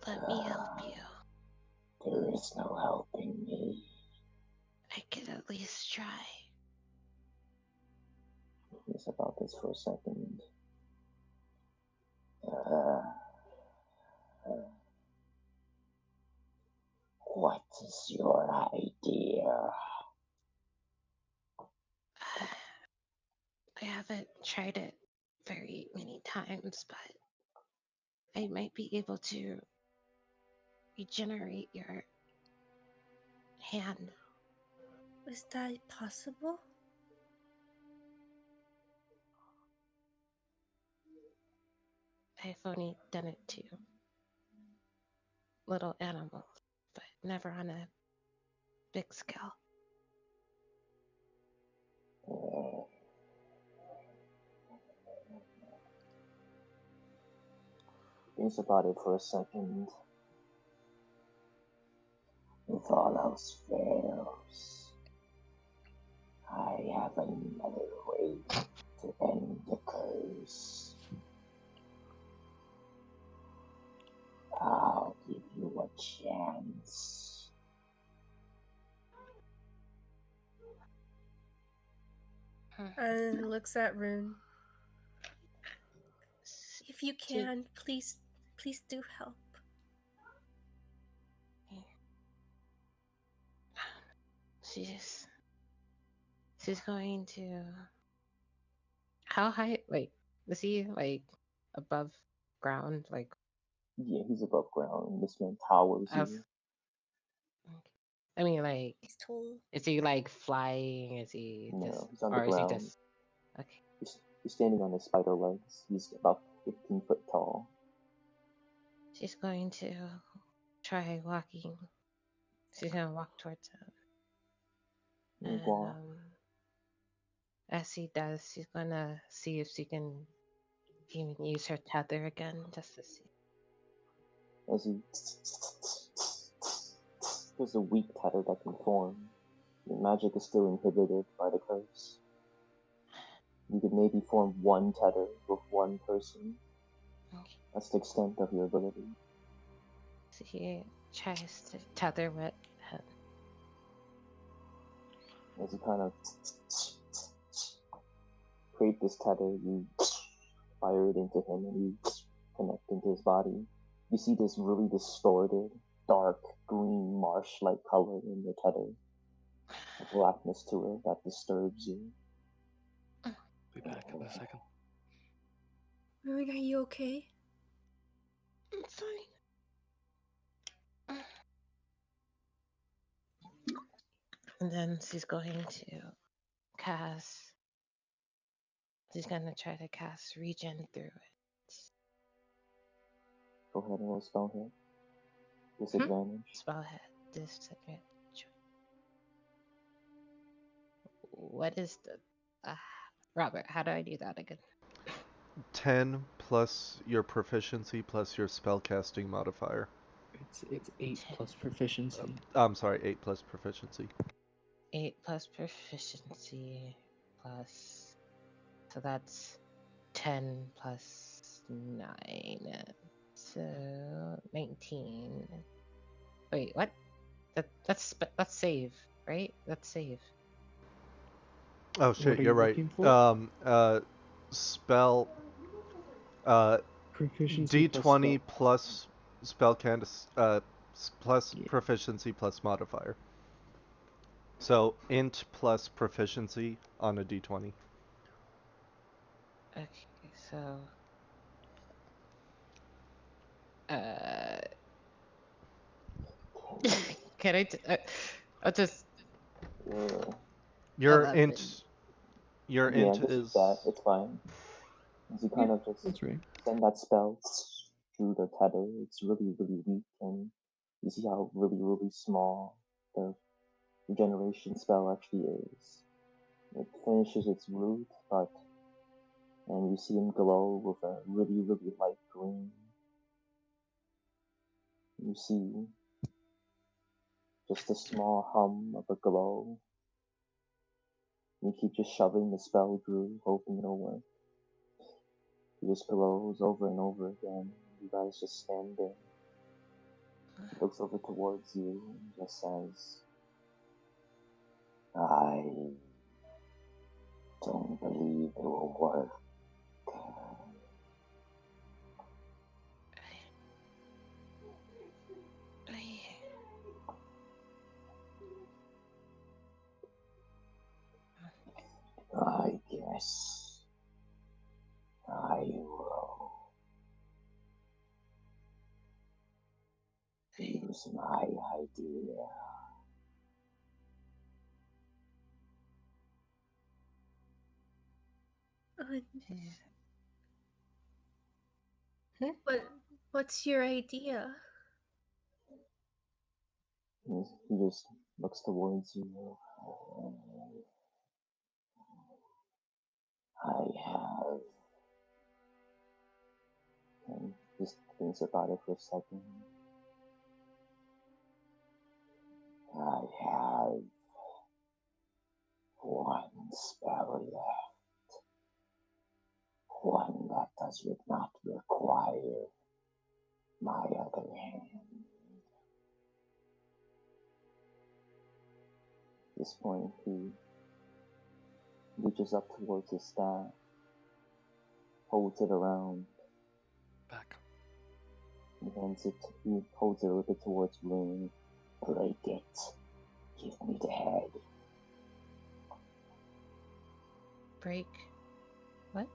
Let me help you. There is no helping me. I could at least try. Think about this for a second. What is your idea? I haven't tried it very many times, but I might be able to regenerate your hand. Is that possible? I've only done it to little animals, but never on a big scale. Think about it for a second. If all else fails, I have another way to end the curse. I'll give you a chance. And looks at Rune. If you can, please do help. She's going to. How high? Like, is he like above ground? Like, Yeah, he's above ground. This man towers I've, you. I mean, like, He's tall. is he like flying? Is he No, just, he's on the or is he ground. just? Okay. He's standing on his spider legs. He's about 15 foot tall. She's going to try walking. She's gonna walk towards him. And Walk. as he does, she's gonna see if she can even use her tether again, just to see. As he... There's a weak tether that can form. Your magic is still inhibited by the curse. You could maybe form one tether with one person. Okay. That's the extent of your ability. So he tries to tether with him. As you kind of create this tether, you fire it into him and you connect into his body. You see this really distorted, dark, green, marsh-like color in your tether. A blackness to it that disturbs you. Be back in a second. Rune, are you okay? I'm fine. And then she's going to cast. She's gonna try to cast regen through it. Go ahead and roll spell hit. Disadvantage. Spellhead disadvantage. What is the Robert? How do I do that again? 10 plus your proficiency plus your spellcasting modifier. It's 8 plus proficiency. I'm sorry, 8 plus proficiency. 8 plus proficiency plus. So that's 10 plus 9. So 19. Wait, what? That's save, right? That's save. Oh shit, What are you're you right. looking for? Spell Proficiency D20 plus plus proficiency plus modifier. So int plus proficiency on a D20. Okay, so can I? I'll just. Your 11. int. Your Yeah, int just is. that. It's fine. As you kind of just That's right. send that spell through the tether, it's really, really weak, and you see how really, really small the regeneration spell actually is. It finishes its root, but and you see him glow with a really, really light green. You see just a small hum of a glow. You keep just shoving the spell through, hoping it'll work. He just glows over and over again. You guys just stand there. He looks over towards you and just says, I don't believe it will work. I guess I will use my idea. What's your idea? He just looks towards you. I have. And just thinks about it for a second. I have one spell left. One that does not require my other hand. At this point, he reaches up towards his staff, holds it around, Back. he holds it a little bit towards Rune. Break it. Give me the head. Break. What?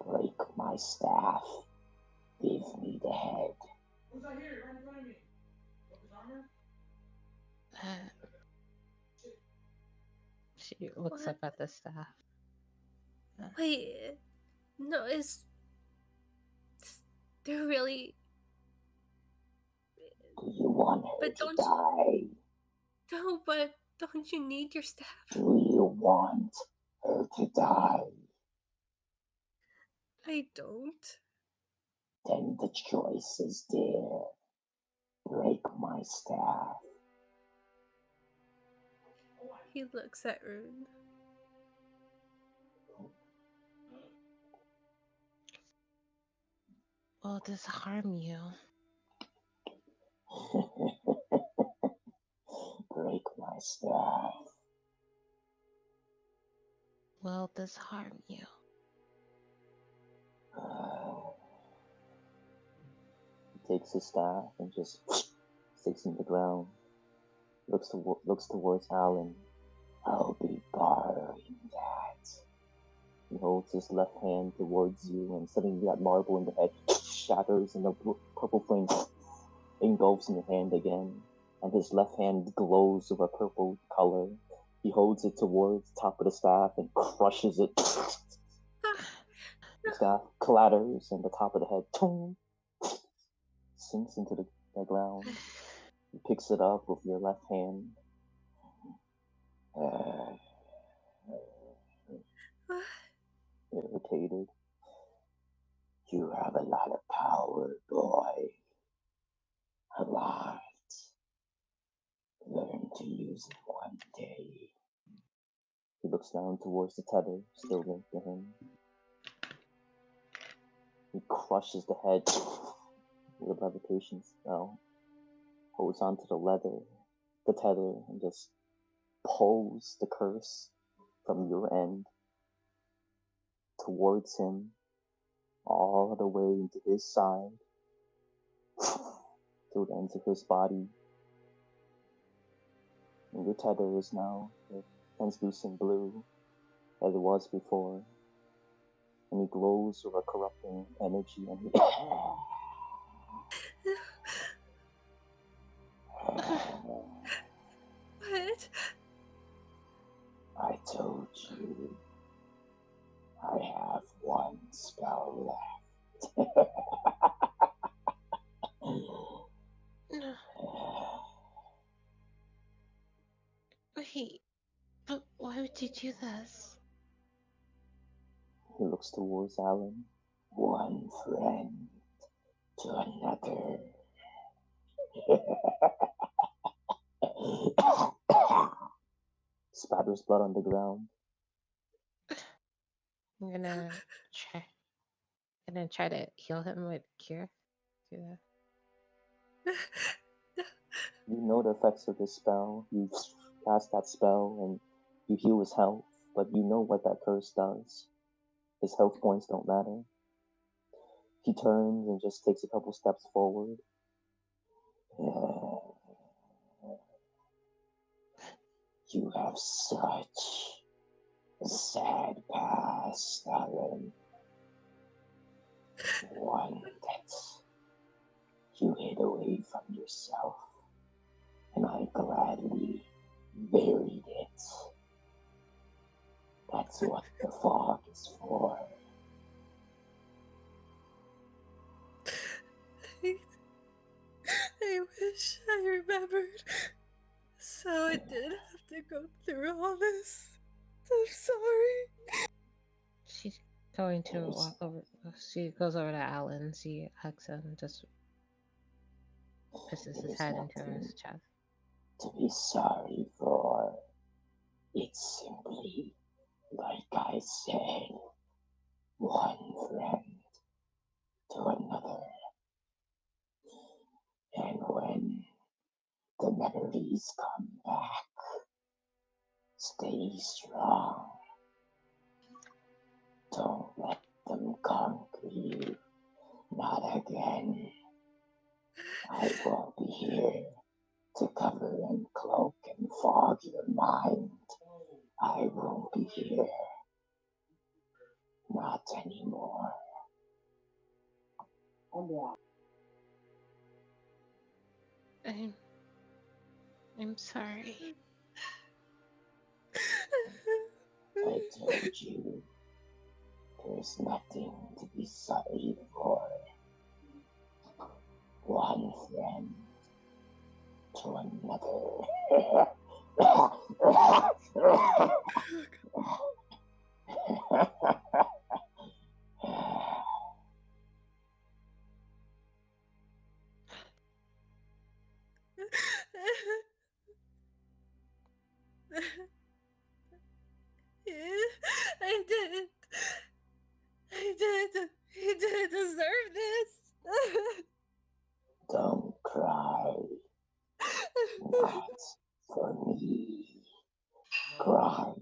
Break my staff. Give me the head. Who's that here? Right in front of me. His armor? She looks What? up at the staff. Wait, no, they're really. Do you want her But to don't die? No, but don't you need your staff? Do you want her to die? I don't. Then the choice is there. Break my staff. He looks at Rune. Will this harm you? Break my staff. Will this harm you? He takes his staff and just sticks in the ground. Looks towards Alan. I'll be borrowing that. He holds his left hand towards you, and suddenly that marble in the head shatters, and the purple flame engulfs in your hand again. And his left hand glows with a purple color. He holds it towards the top of the staff and crushes it. The staff clatters, and the top of the head sinks into the ground. He picks it up with your left hand. Irritated. You have a lot of power, boy. A lot. Learn to use it one day. He looks down towards the tether, still linked to him. He crushes the head with a levitation spell, holds onto the tether, and just pulls the curse from your end towards him, all the way into his side, to the ends of his body. And your tether is now the translucent blue as it was before. And he glows with a corrupting energy, and he What? I told you I have one spell left. Wait, but why would you do this? He looks walks towards Alan. One friend to another. Spatters blood on the ground. I'm gonna try to heal him with cure. Do that. You know the effects of this spell. You cast that spell and you heal his health, but you know what that curse does. His health points don't matter. He turns and just takes a couple steps forward. You have such a sad past, Alan. One that you hid away from yourself, and I gladly buried it. That's what the fog is for. I wish I remembered. So I did have to go through all this. I'm sorry. She's going to walk over. She goes over to Alan. She hugs him, just pushes his head into his chest. To be sorry for. It's simply, like I said, one friend to another. And when the memories come back, stay strong. Don't let them conquer you. Not again. I won't be here to cover and cloak and fog your mind. I won't be here. Not anymore. I'm sorry. I told you, there's nothing to be sorry for. One friend to another. I didn't. He didn't deserve this. Don't cry. Not for me. Cry,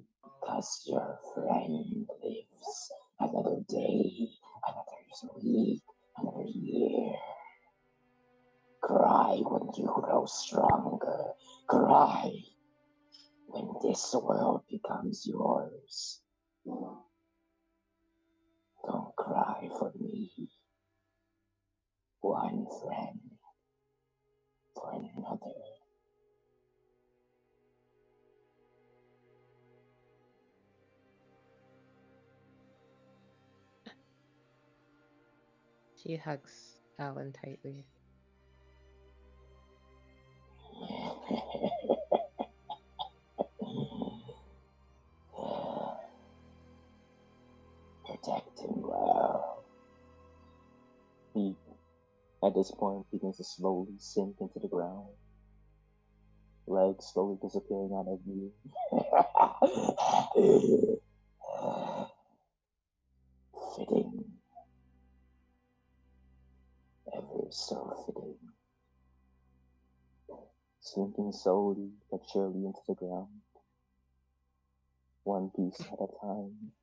'cause your friend lives another day, another week, another year. Cry when you grow stronger. Cry when this world becomes yours. Don't cry for me. One friend for another. She hugs Alan tightly. Protect him well. He, at this point, begins to slowly sink into the ground. Legs slowly disappearing out of view. Fitting. Ever so fitting. Sinking slowly but surely into the ground. One piece at a time.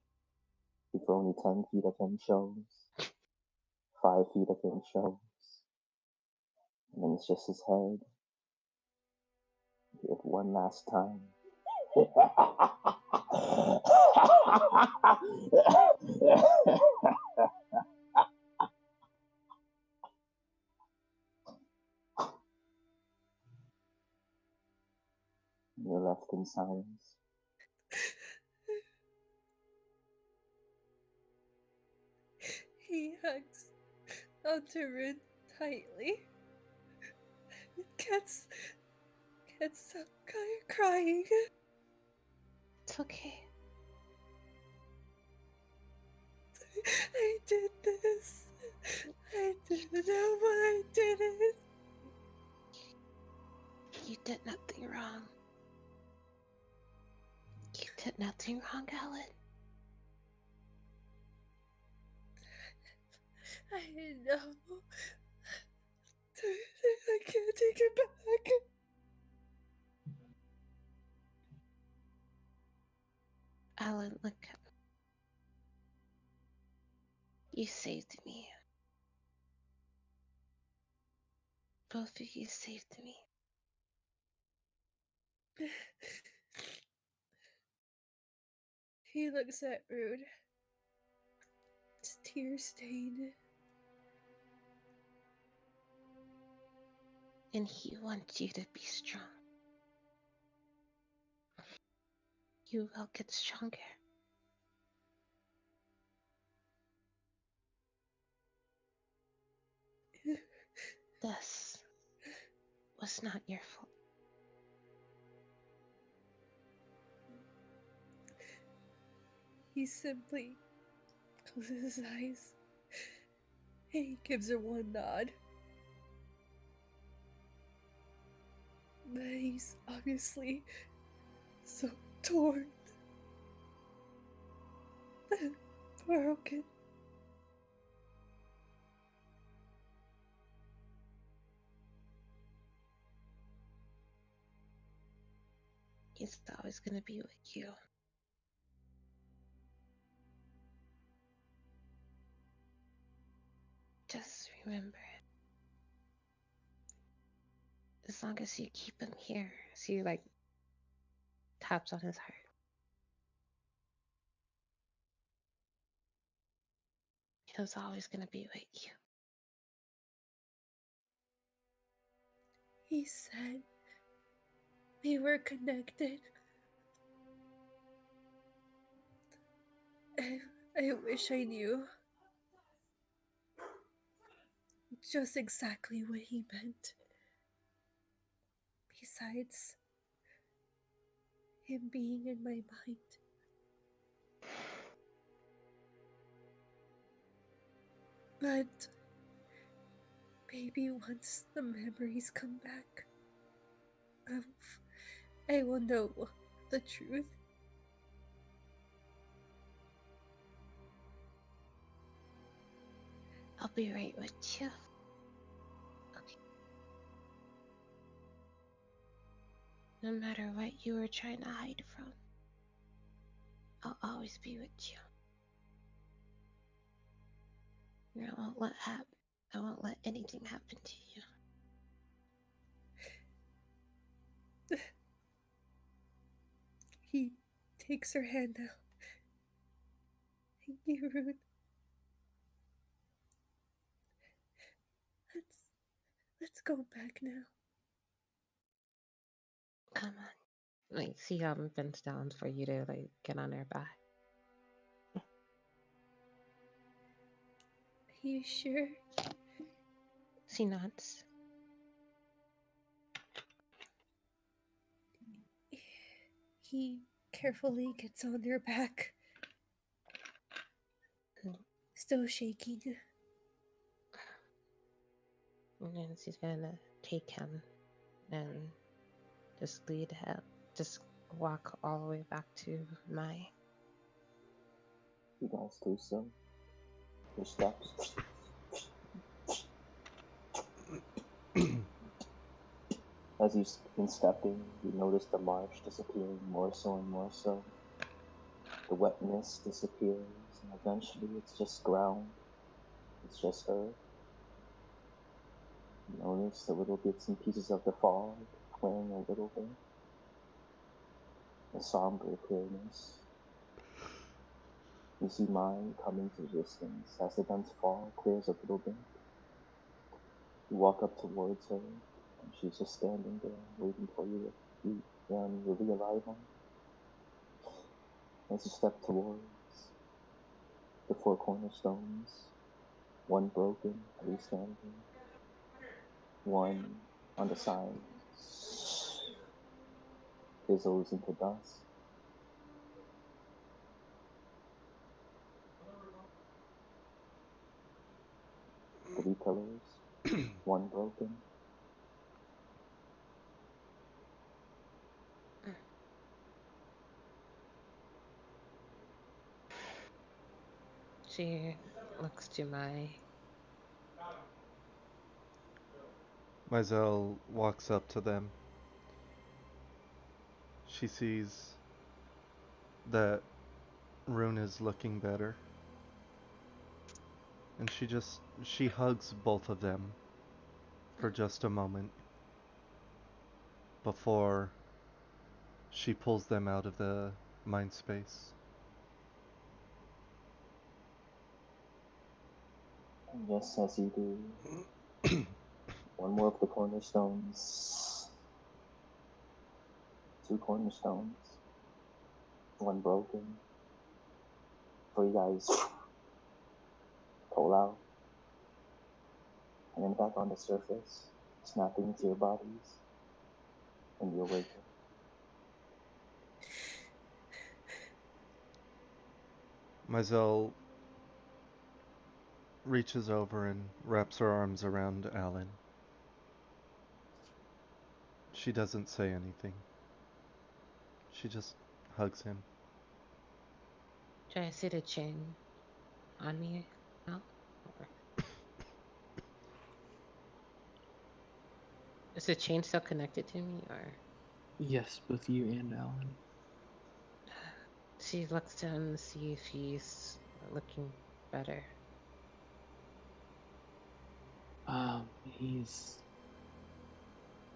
Before only 10 feet of him shows. 5 feet of him shows. And then it's just his head. If one last time. You're left in silence. He hugs onto Rune tightly. Can't stop crying. It's okay. I did this. I didn't know, but I did it. You did nothing wrong. You did nothing wrong, Alan. I didn't know. I can't take it back. Alan, look. You saved me. Both of you saved me. He looks at Rude. His tears stained. And he wants you to be strong. You will get stronger. This was not your fault. He simply closes his eyes and he gives her one nod. But he's obviously so torn, broken. He's always gonna be with you. Just remember it. As long as you keep him here. She like taps on his heart. He was always gonna be with you. He said we were connected. I wish I knew just exactly what he meant. Besides him being in my mind. But maybe once the memories come back, I will know the truth. I'll be right with you. Okay. No matter what you were trying to hide from, I'll always be with you. And I won't let anything happen to you. He takes her hand now. Thank you, Ruth. Let's go back now. Come on. Like, see how I'm bent down for you to like get on her back. Are you sure? She nods. He carefully gets on her back. Still shaking. And then she's gonna take him and just lead him, just walk all the way back to Mai. You guys do so. Your steps. As you've been stepping, you notice the marsh disappearing more so and more so. The wetness disappears, and eventually it's just ground. It's just earth. You notice the little bits and pieces of the fog clearing a little bit. A somber clearness. You see mine coming to distance as the dense fog clears a little bit. You walk up towards her, and she's just standing there waiting for you to realize on. As you step towards the four cornerstones, one broken, three standing, one on the side fizzles into dust. 3 pillars, 1 broken. She looks to Mai. Mizell walks up to them. She sees that Rune is looking better. And she hugs both of them for just a moment before she pulls them out of the mind space. And just as you do, 1 more of the cornerstones. 2 cornerstones. 1 broken. 3 guys pull out. And then back on the surface, snapping into your bodies. And you awaken. Mizell reaches over and wraps her arms around Alan. She doesn't say anything. She just hugs him. Do I see the chain on me now? Or... Is the chain still connected to me, or? Yes, both you and Alan. She looks to him to see if he's looking better.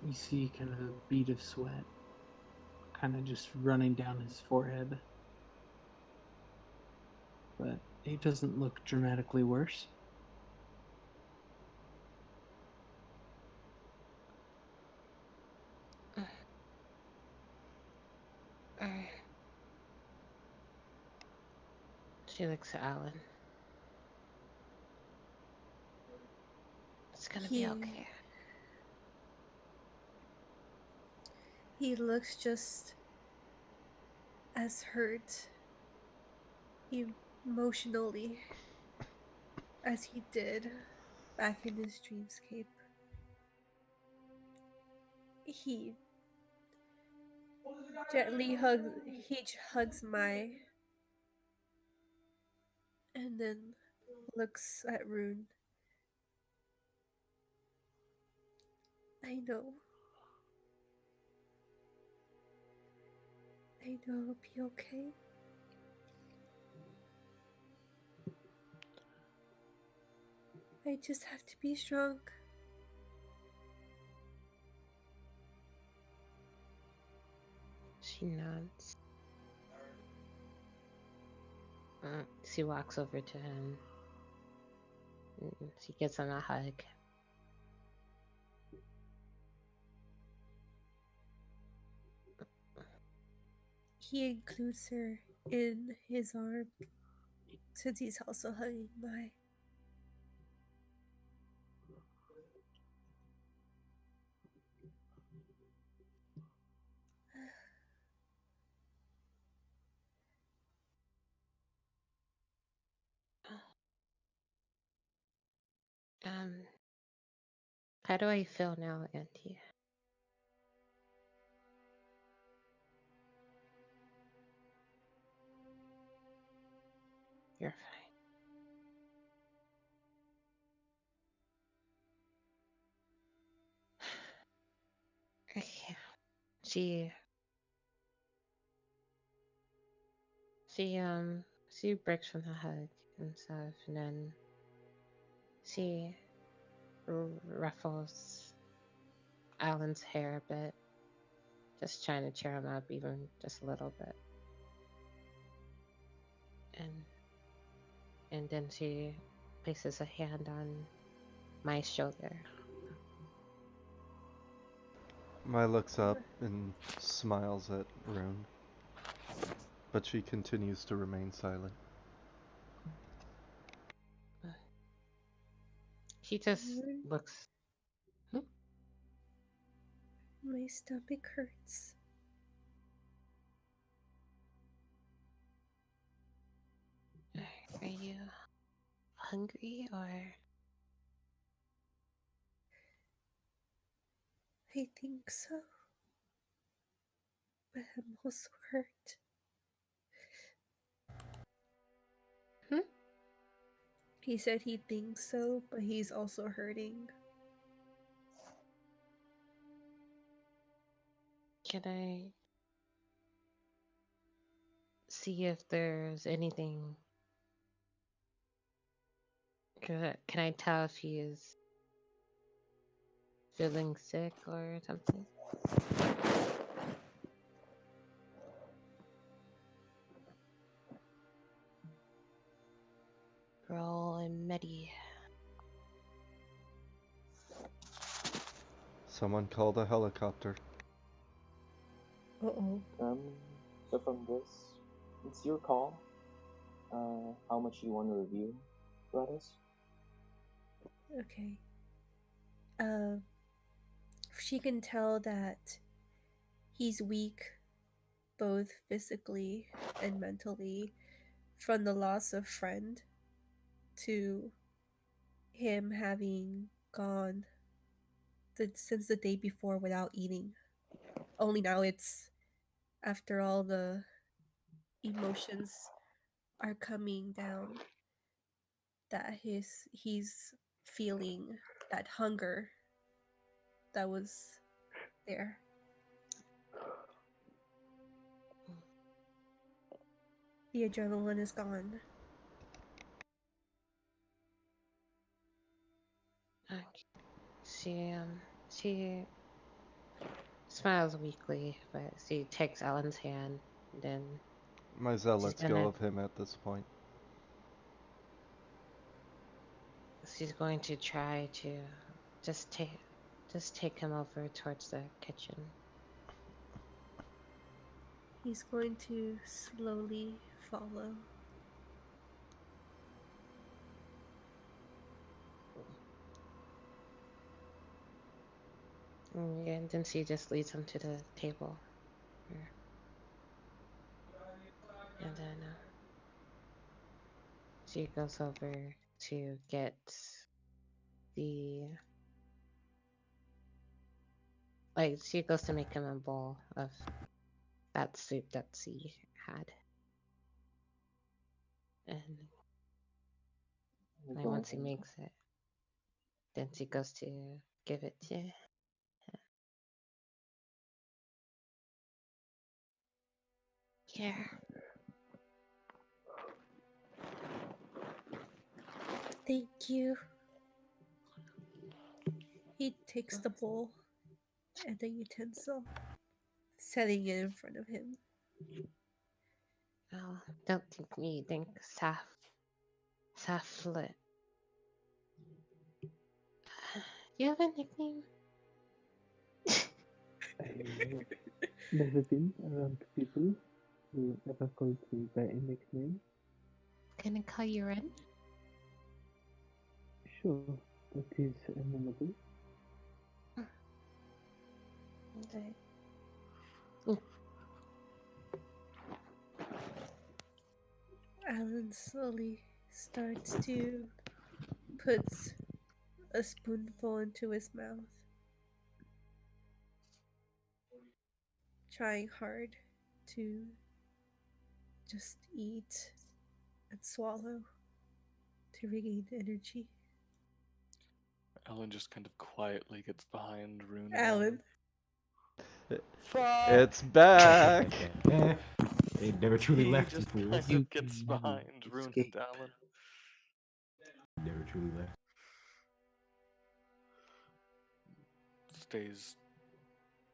You see kind of a bead of sweat kind of just running down his forehead. But he doesn't look dramatically worse. She looks at Alan. It's gonna be okay. He looks just as hurt emotionally as he did back in his dreamscape. He gently hugs Mai and then looks at Rune. I know it'll be okay. I just have to be strong. She nods. She walks over to him. She gives him a hug. He includes her in his arm since he's also hugging Mai. How do I feel now, Auntie? You're fine. Okay. She breaks from the hug and stuff, and then she ruffles Alan's hair a bit, just trying to cheer him up even just a little bit. And then she places a hand on my shoulder. Mai looks up and smiles at Rune, but she continues to remain silent. He just looks. My stomach hurts. Are you hungry or? I think so. But I'm also hurt. He said he thinks so, but he's also hurting. Can I see if there's anything? Can I tell if he is feeling sick or something? Roll and Medi. Someone called a helicopter. Uh-oh. So from this, it's your call. How much you want to review, Gladys? Okay. She can tell that he's weak, both physically and mentally, from the loss of friend to him having gone since the day before without eating. Only now it's after all the emotions are coming down that he's feeling that hunger that was there. The adrenaline is gone. Okay. She smiles weakly, but she takes Alan's hand, and then Mizell she's lets gonna go of him at this point. she's going to try to just take him over towards the kitchen. He's going to slowly follow. And then she just leads him to the table. Here. And then she goes over to get she goes to make him a bowl of that soup that she had. And once he makes it, then she goes to give it to him. Here. Thank you. He takes the bowl and the utensil, setting it in front of him. Oh, don't think me, think Saflet. Do you have a nickname? I've never been around people who ever called me by a nickname. Can I call you Ren? Sure, that is amenable. Okay. Alan slowly starts to put a spoonful into his mouth, trying hard to just eat and swallow to regain energy. Ellen just kind of quietly gets behind Rune. and Alan. Fuck! It's back! It never truly He left, just you kind fools. of gets behind Rune and Alan. Never truly left. Stays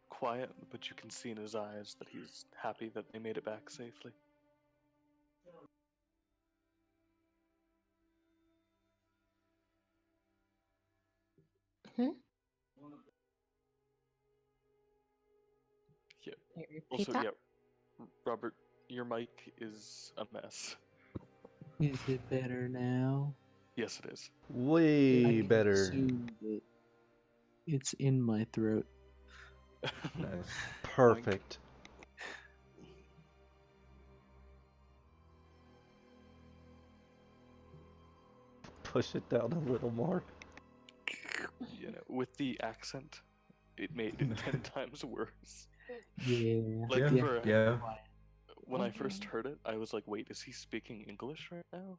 quiet, but you can see in his eyes that he's happy that they made it back safely. Hmm? Yeah. Repeat Also, that? yeah, Robert, your mic is a mess. Is it better now? Yes, it is. Way I better. consumed it. It's in my throat. Nice. Perfect. Push it down a little more. You know, with the accent, it made it 10 times worse. Yeah. Like Yeah, for yeah. when I first heard it, I was like, "Wait, is he speaking English right now?"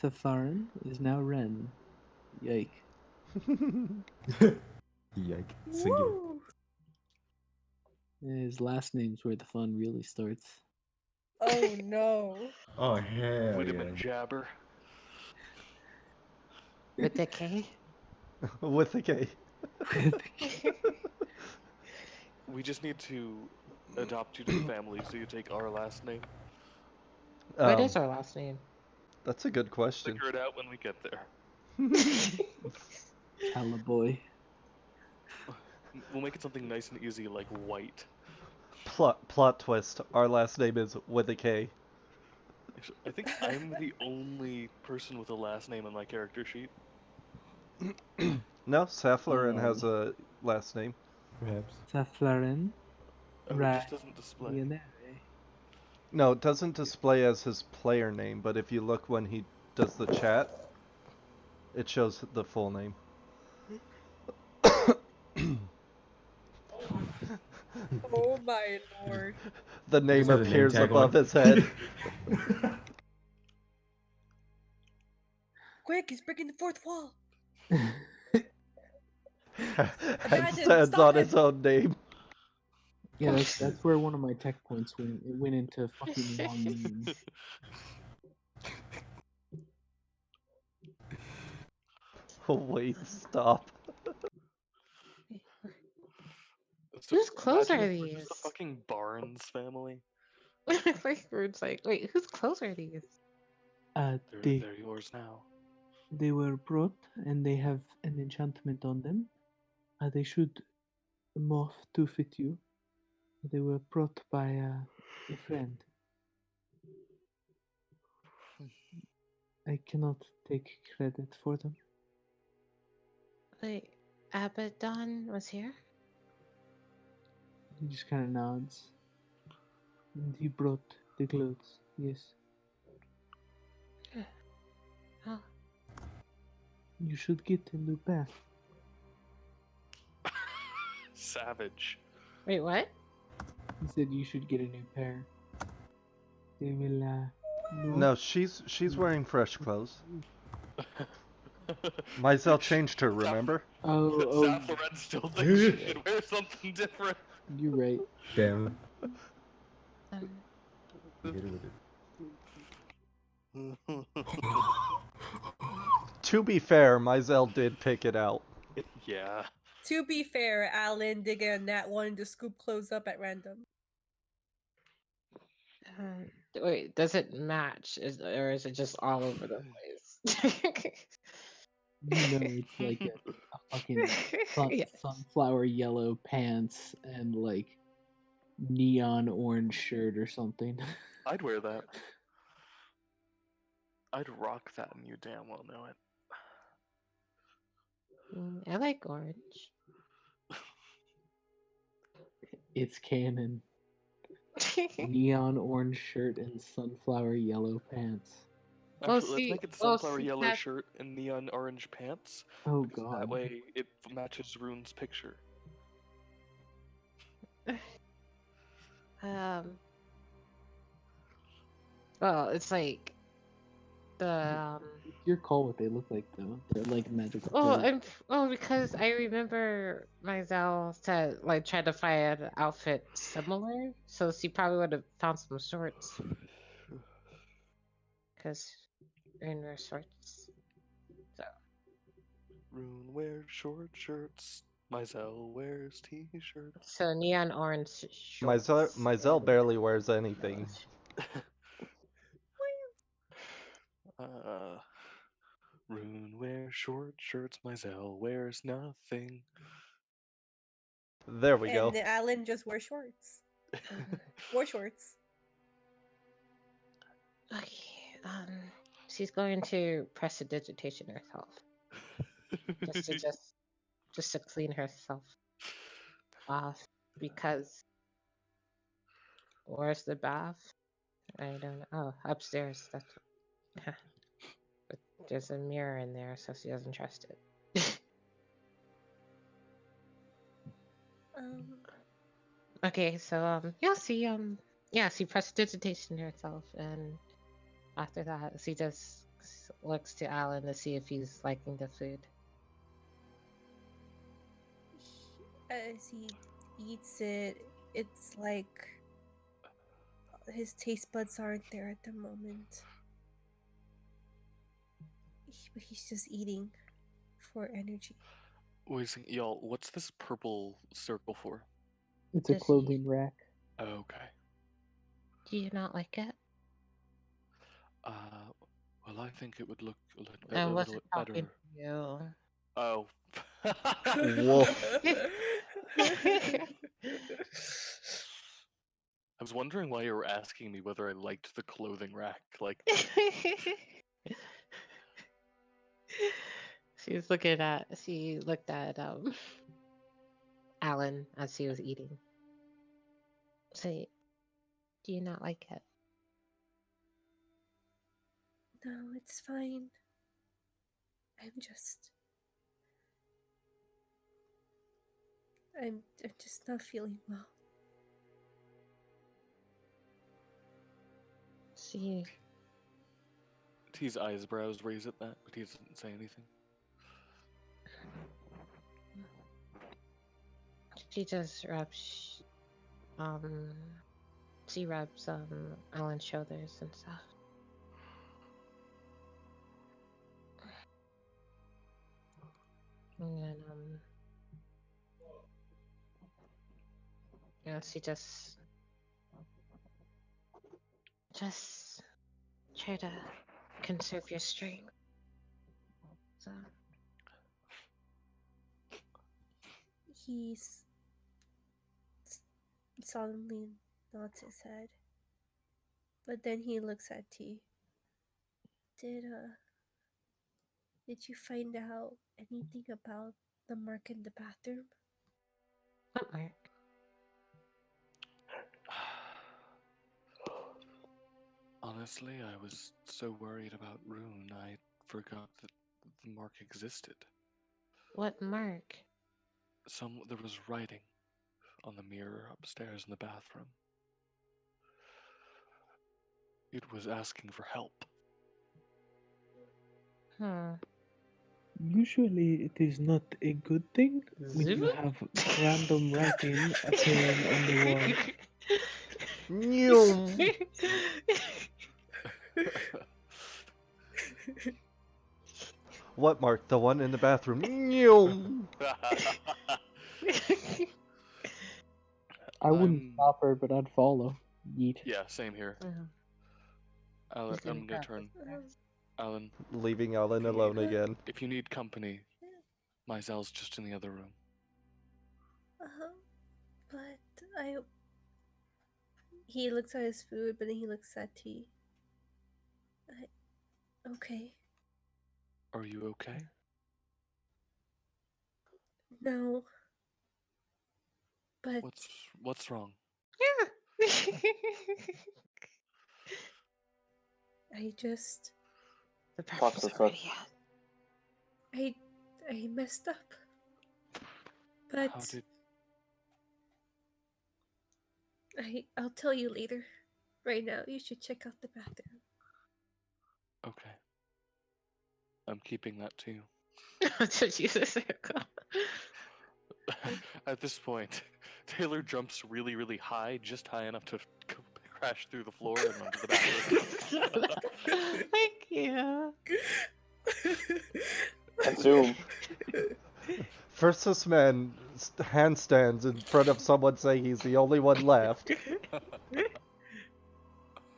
Safaran is now Ren. Yike. Yike. Singular. Woo! His last name's where the fun really starts. Oh no. Oh hell Wait a yeah. minute, Jabber. With the K? With a K. We just need to adopt you to the family, so you take our last name. What Um, is our last name? that's a good question. Figure it out when we get there. Calaboy. We'll make it something nice and easy, like White. Plot twist. Our last name is with a K. Actually, I think I'm the only person with a last name on my character sheet. No, Saflarin has a last name. Perhaps. Safaran. Oh, it Right. just doesn't display. Vianere. No, it doesn't display as his player name, but if you look when he does the chat, it shows the full name. Oh my lord. The name have the name appears tag above on. his head. Quick, he's breaking the fourth wall. and Abandon, stands stop on his him. own name. Yeah, that's where one of my tech points went. It went into fucking long names. Wait, stop. So Whose clothes imagine are if we're just these? the fucking Barnes family. Like, it's like, wait, whose clothes are these? They're yours now. They were brought and they have an enchantment on them. They should morph to fit you. They were brought by a friend. I cannot take credit for them. Wait, Abaddon was here? He just kind of nods. And he brought the clothes, yes. Oh, You should get a new pair. Savage. wait, what? He said you should get a new pair. They will, No, she's wearing fresh clothes. Mizell changed her, remember? Oh, Saffloren still thinks she should wear something different. you're right. Damn. Um, Hit it with it. To be fair, Mizell did pick it out. Yeah. To be fair, Alan did get a nat one to scoop clothes up at random. wait, does it match? Or is it just all over the place? You know it's like a fucking Yes. sunflower yellow pants and like neon orange shirt or something. I'd wear that. I'd rock that and you damn well know it. I like orange. It's canon. Neon orange shirt and sunflower yellow pants. Oh, Actually, let's see- make it oh, sunflower see, yellow that- shirt and neon orange pants. Oh Because god. that way it matches Rune's picture. Well, it's like the It's your call what they look like though. They're like magical. because I remember Mizell said like tried to find an outfit similar, so she probably would have found some shorts. Because Rune wears shorts. So Rune wears short shirts. Mizell wears t-shirts. so neon orange shorts. Mizell barely wears anything. Rune wears short shirts. Mizell wears nothing. There we go. And Alan just wears shorts. War shorts. Okay, she's going to prestidigitation herself. just to clean herself off, because where's the bath? I don't know. Oh, upstairs. That's but there's a mirror in there, so she doesn't trust it. Okay, so yeah, she prestidigitation herself, and after that, she just looks to Alan to see if he's liking the food. As he eats it, it's like his taste buds aren't there at the moment. But he's just eating for energy. Wait, y'all, what's this purple circle for? It's a Does he- clothing rack. Okay. Do you not like it? Well, I think it would look a little bit, I a wasn't little talking better. to you. Oh. Woof. I was wondering why you were asking me whether I liked the clothing rack. Like, She looked at Alan as she was eating. Say, do you not like it? No, it's fine. I'm just not feeling well. She T's eyebrows raise at that, but he doesn't say anything. just rubs she rubs Alan's shoulders and stuff. And then she just try to conserve your strength. So He solemnly nods his head, but then he looks at T. Did you find out anything about the mark in the bathroom? what mark? Honestly, I was so worried about Rune, I forgot that the mark existed. What mark? There was writing on the mirror upstairs in the bathroom. It was asking for help. Usually, it is not a good thing when you Zoo? have random writing appearing on the wall. Nyum. What mark? The one in the bathroom. Nyum. I wouldn't I'm- stop her, but I'd follow. Yeet. Yeah, same here. Alan, I'm gonna turn. Alan, Leaving Alan alone again. if you need company, Maisel's just in the other room. But he looks at his food, but then he looks at T. Okay. Are you okay? No. But What's wrong? I just The Fox perfect is already out. I messed up. But How did... I'll tell you later. Right now, you should check out the bathroom. Okay. I'm keeping that too. Just use a circle. At this point, Taylor jumps really, really high, just high enough to crash through the floor and onto the bathroom. Thank you. Consume. First, this man handstands in front of someone saying he's the only one left.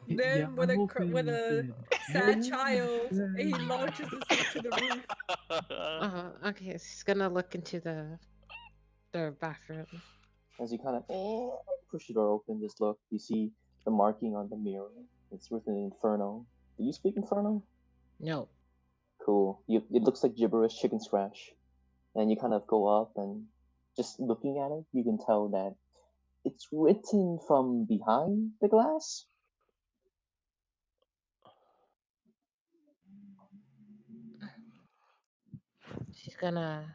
Then Yeah, with I'm a open with a sad child, Yeah. he launches himself to the roof. Okay, she's gonna look into the bathroom. As you kind of push the door open, just look, you see the marking on the mirror. It's written in Inferno. Do you speak Inferno? No. Cool. It looks like gibberish chicken scratch. And you kind of go up and just looking at it, you can tell that it's written from behind the glass. She's gonna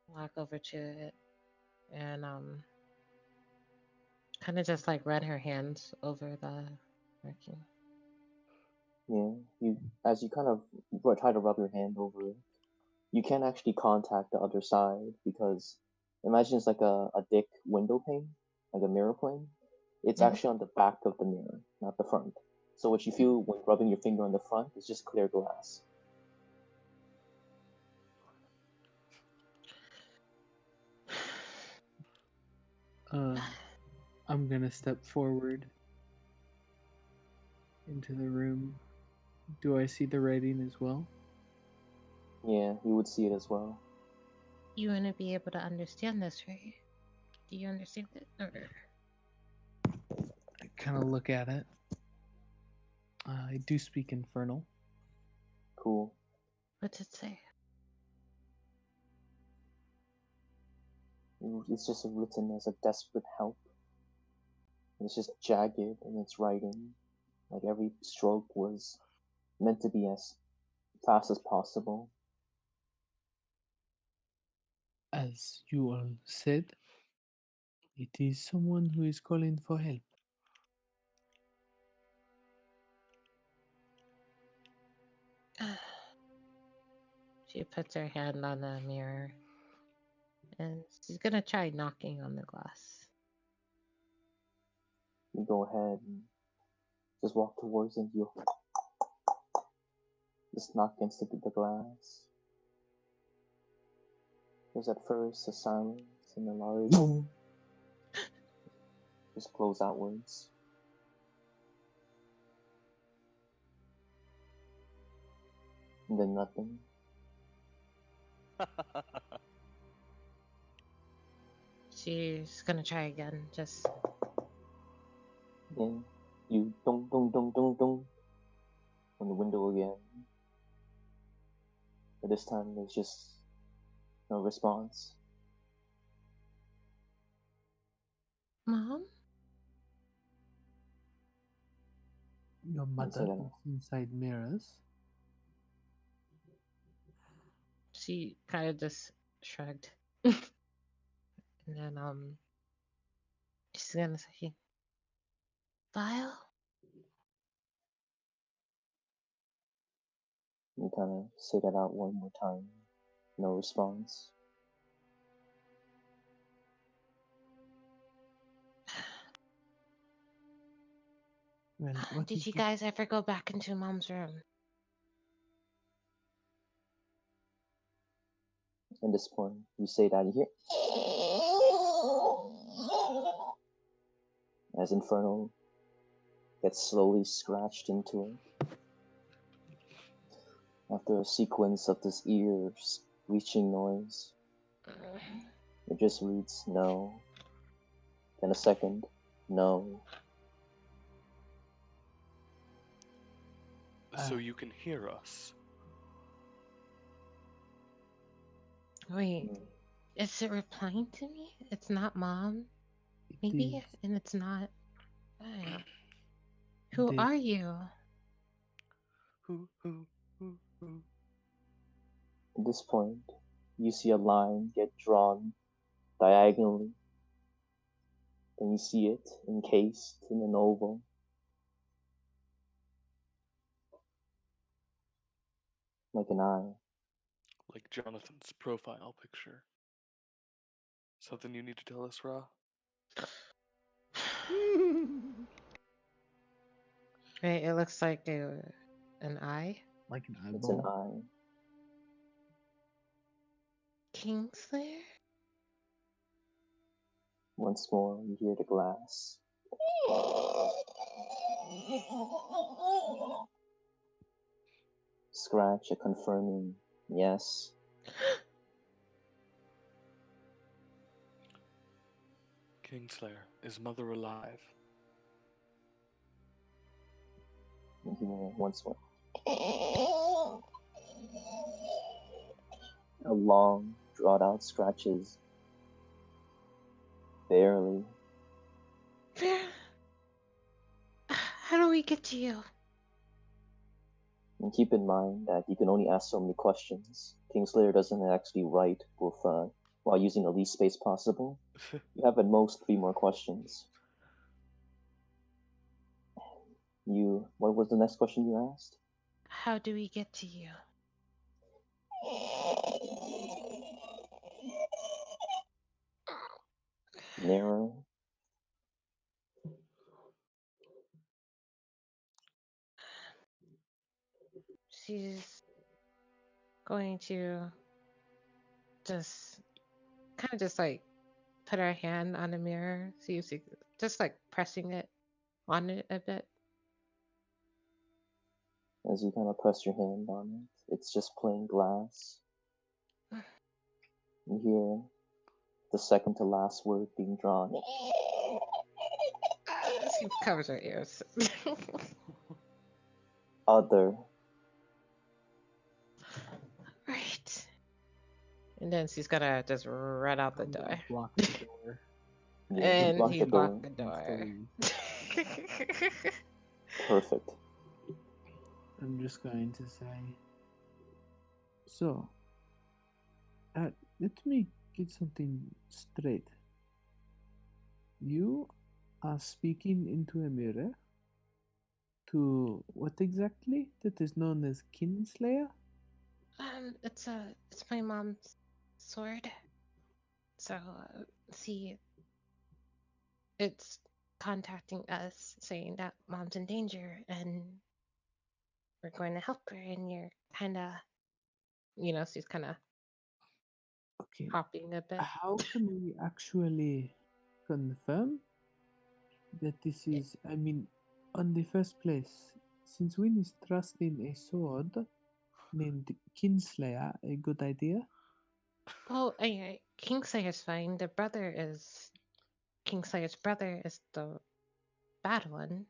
walk over to it and kind of just like run her hands over the marking. Yeah, you as you kind of try to rub your hand over it, you can't actually contact the other side because imagine it's like a dick window pane, like a mirror plane. It's Mhm. actually on the back of the mirror, not the front. So what you feel when rubbing your finger on the front is just clear glass. I'm gonna step forward into the room. Do I see the writing as well? Yeah, you would see it as well. You want to be able to understand this, right? Do you understand it? Or... I kind of look at it. I do speak Infernal. Cool. What's it say? It's just written as a desperate help. It's just jagged in its writing. Like every stroke was meant to be as fast as possible. As you all said, it is someone who is calling for help. She puts her hand on the mirror and she's gonna try knocking on the glass. You go ahead and just walk towards it and you just knock against the glass. There's at first a silence and a large boom. Just close outwards. And then nothing. She's gonna try again. Just Yeah. You dong dong dong dong dong on the window again. But this time there's just no response. Mom? Your mother that. looks inside mirrors. She kind of just shrugged. And then she's gonna say, Vile? You kind of say that out one more time. No response. Well, what Did is you it? guys ever go back into Mom's room? At this point, you say that you hear as Infernal gets slowly scratched into it. After a sequence of this ear screeching noise, it just reads no. Then a second, no. So you can hear us. Wait, is it replying to me? It's not Mom? Maybe? is. And it's not. Who The- are you? Who? At this point, you see a line get drawn diagonally. Then you see it encased in an oval. Like an eye. Like Jonathan's profile picture. Something you need to tell us, Ra? Right, it looks like an eye. Like an It's an eyeball. eye. Kingslayer? Once more, you hear the glass. Scratch a confirming yes. Kingslayer, is Mother alive? You hear once more. A long, drawn out scratches. Barely. How do we get to you? And keep in mind that you can only ask so many questions. Kingslayer doesn't actually write with while using the least space possible. You have at most 3 more questions. What was the next question you asked? How do we get to you? Narrow. She's going to just kind of just like put her hand on the mirror, see if she just like pressing it on it a bit. As you kind of press your hand on it, it's just plain glass. You hear the second to last word being drawn. She covers her ears. Other. Right. And then she's gonna just run out the I'm gonna door. block the door. You And block he the door. blocked the door. Perfect. I'm just going to say. So, let me get something straight. You are speaking into a mirror to what exactly? That is known as Kinslayer? It's my mom's sword. So, see, it's contacting us saying that mom's in danger and we're going to help her, and you're kind of, she's kind of Okay. hopping a bit. How can we actually confirm that this is, I mean, on the first place, since when is trusting a sword named Kinslayer a good idea? Oh, Kingslayer's fine. Kingslayer's brother is the bad one.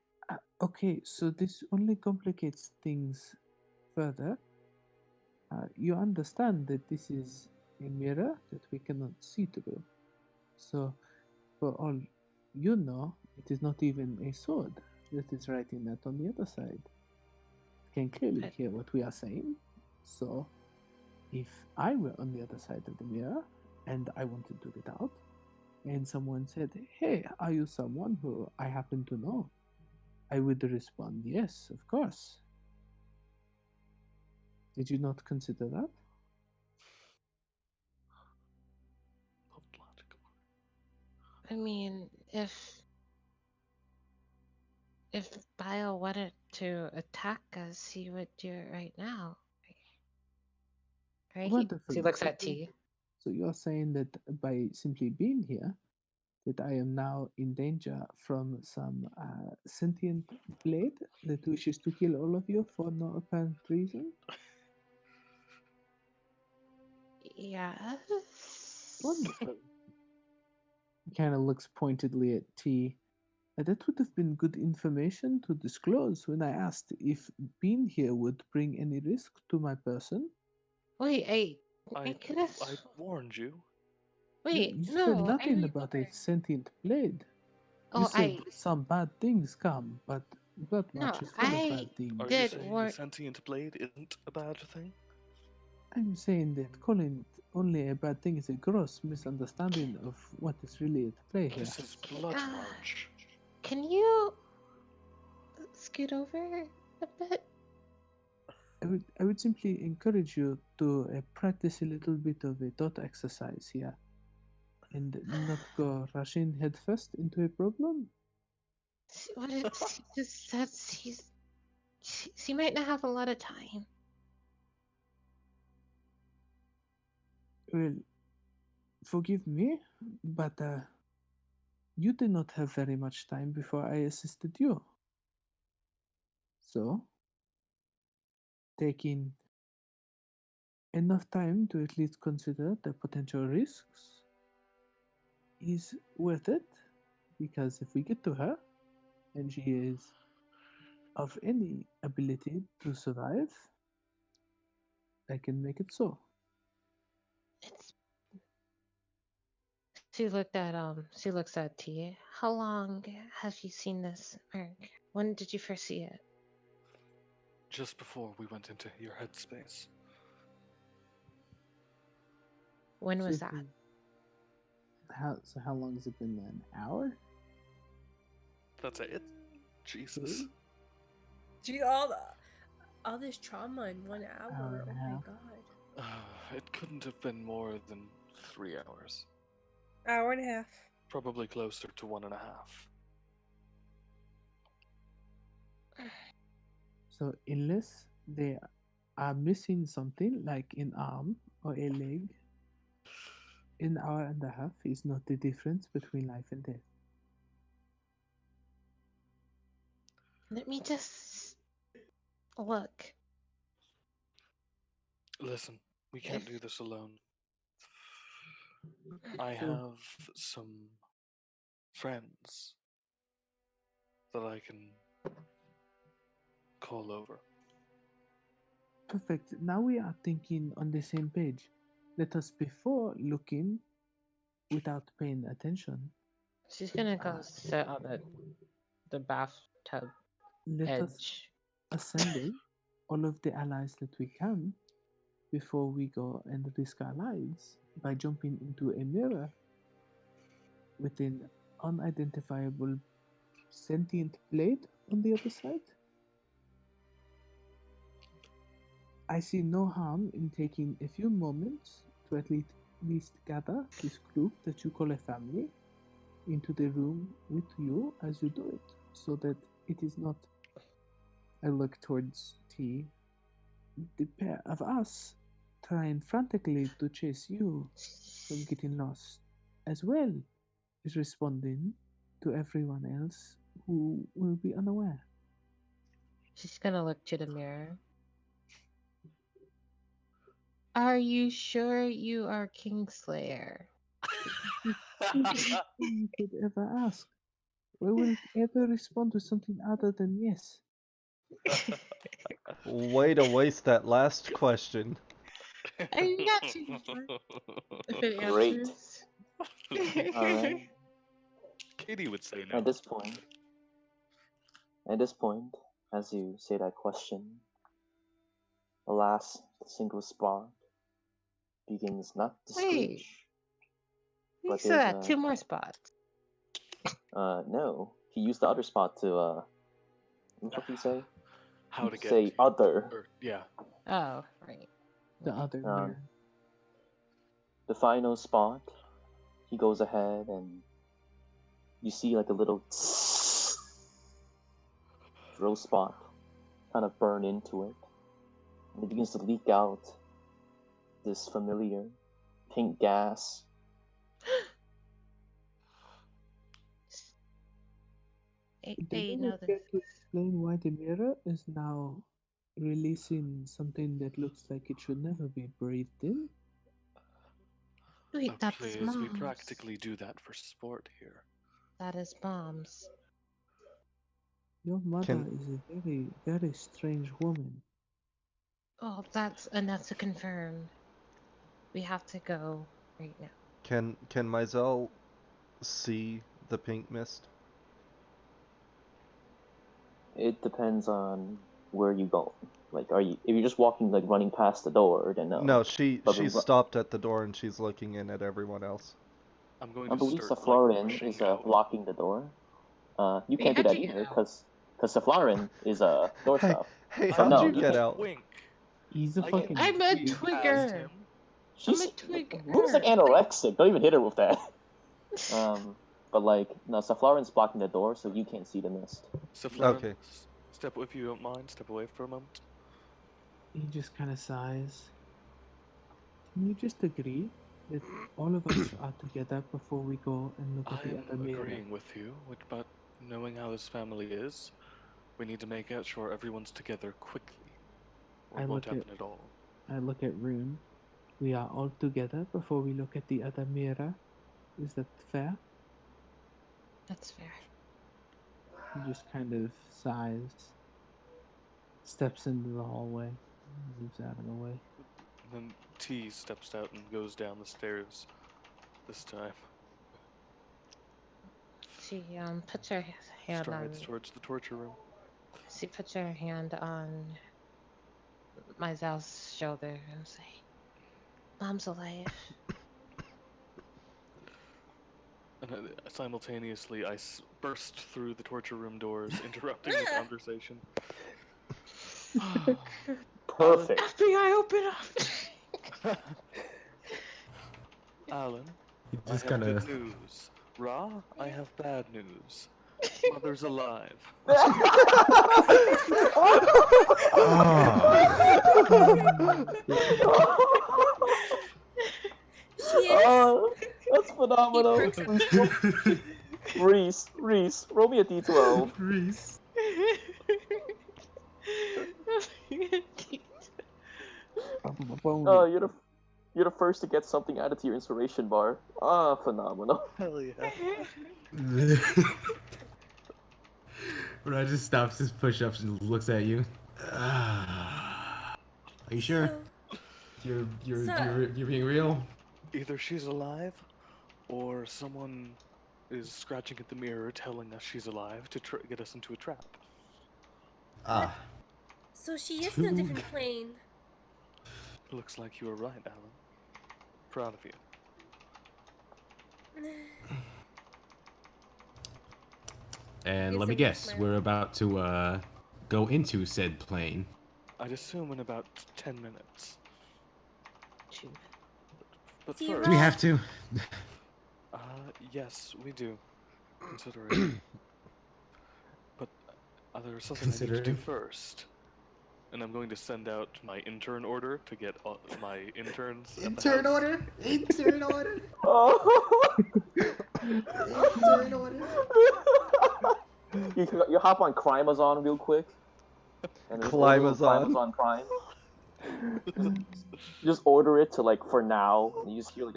Okay, so this only complicates things further. You understand that this is a mirror that we cannot see through. So, for all you know, it is not even a sword that is writing that on the other side. Can clearly But- hear what we are saying. So, if I were on the other side of the mirror and I wanted to get out, and someone said, "Hey, are you someone who I happen to know?" I would respond, "Yes, of course." Did you not consider that? Not logical. I mean, if Bio wanted to attack us, he would do it right now. Right? Wonderful. She looks So at T. So you're saying that by simply being here, that I am now in danger from some sentient blade that wishes to kill all of you for no apparent reason? Yes. Wonderful. He kind of looks pointedly at T. That would have been good information to disclose when I asked if being here would bring any risk to my person. Wait, I I could have. warned you. Wait, You said no, I nothing about a remember. sentient blade. You Oh, said some bad things come, but Blood no, March is full of bad things. Are you did saying warn. a sentient blade isn't a bad thing? I'm saying that calling it only a bad thing is a gross misunderstanding of what is really at play here. This is Blood Ah. March. Can you scoot over a bit? I would simply encourage you to practice a little bit of a thought exercise here and not go rushing headfirst into a problem. What is, she just said she might not have a lot of time. Well, forgive me, but you did not have very much time before I assisted you. So, taking enough time to at least consider the potential risks is worth it, because if we get to her and she is of any ability to survive, I can make it so. It's. She looks at T. How long have you seen this mark? When did you first see it? just before we went into your headspace. When So was it's that? been- how long has it been? An hour? That's it? Jesus. Two? Gee, all this trauma in 1 hour. Hour and Oh a my half. god. It couldn't have been more than 3 hours. Hour and a half. Probably closer to 1.5. So unless they are missing something like an arm or a leg, an hour and a half is not the difference between life and death. Let me just look. Listen, we can't do this alone. I So- have some friends that I can call over. Perfect. Now we are thinking on the same page. Let us, before looking without paying attention, She's gonna go sit on the bathtub let us edge. assemble all of the allies that we can before we go and risk our lives by jumping into a mirror with an unidentifiable sentient blade on the other side. I see no harm in taking a few moments to at least gather this group that you call a family into the room with you as you do it, so that it is not. I look towards T. The pair of us trying frantically to chase you from getting lost, as well as responding to everyone else who will be unaware. She's gonna look to the mirror. Are you sure you are Kingslayer? You could ever ask. We will ever respond to something other than yes. Way to waste that last question. I'm not too sure if it Great. answers. Alright. Katie would say no. At this point, as you say that question, the last single spark begins not to Wait. screech. You But still there's have 2 more spots. No. He used the other spot to what the fuck did he say? How to get Say other. or, yeah. Oh, right. The other mirror. The final spot, he goes ahead and you see like a little drill spot kind of burn into it. And it begins to leak out this familiar pink gas. Do You you know care this. to explain why the mirror is now releasing something that looks like it should never be breathed in? Wait, Oh, that's please, moms. we practically do that for sport here. That is bombs. Your mother Can- is a very, very strange woman. Oh, that's enough to confirm. We have to go right now. Can Mizell see the pink mist? It depends on where you go. Like, if you're just walking, like running past the door, then no. No, she But we- stopped at the door and she's looking in at everyone else. I'm going I to believe start Saflarin rushing is out. blocking the door. You Wait, can't do how'd that you get either, out? because Saflarin is a doorstop. Hey, So how'd no, you you get can't. out? Wink. He's a I can fucking. I'm a tweet twig. past twigger. him. She's I'm a twig. Rune's like anorexic. Don't even hit her with that. But like, no, Saflarin's blocking the door, so you can't see the mist. Saflarin, Okay. step, if you don't mind, step away for a moment. He just kind of sighs. Can you just agree that all of us are together before we go and look I at the am other mirror? agreeing with you, but knowing how this family is, we need to make sure everyone's together quickly, or I it won't look at- happen at all. I look at Rune. We are all together before we look at the other mirror. Is that fair? That's fair. He just kind of sighs, steps into the hallway, moves out of the way. And then T steps out and goes down the stairs this time. She puts her hand on. Strides towards the torture room. She puts her hand on Mysel's shoulder and say, "Mom's alive." And simultaneously, I burst through the torture room doors, interrupting the conversation. Perfect. FBI, open up! Alan, I Just have kinda. good news. Ra, I have bad news. Mother's alive. She is. Oh, that's He phenomenal. perks up. Reese, roll me a d12. Reese. Oh, you're the first to get something added to your inspiration bar. Ah, phenomenal. Hell yeah. Raj just stops his push-ups and looks at you. Are you sure? So, You're being real? Either she's alive, or someone is scratching at the mirror telling us she's alive to get us into a trap. Ah. so she is in a different plane. Looks like you were right, Alan. Proud of you. And Yes, let me I'm guess, smiling. we're about to go into said plane. I'd assume in about 10 minutes. But See you, first, Do we have to? yes, we do. Considering. But there's something I need to do Considering. first. And I'm going to send out my intern order to get all my interns. at the Intern house. order? Intern order? Oh. Intern order? You hop on Crimazon real quick. And just order Climazon. Climazon Prime. Just order it to like for now. And you just hear like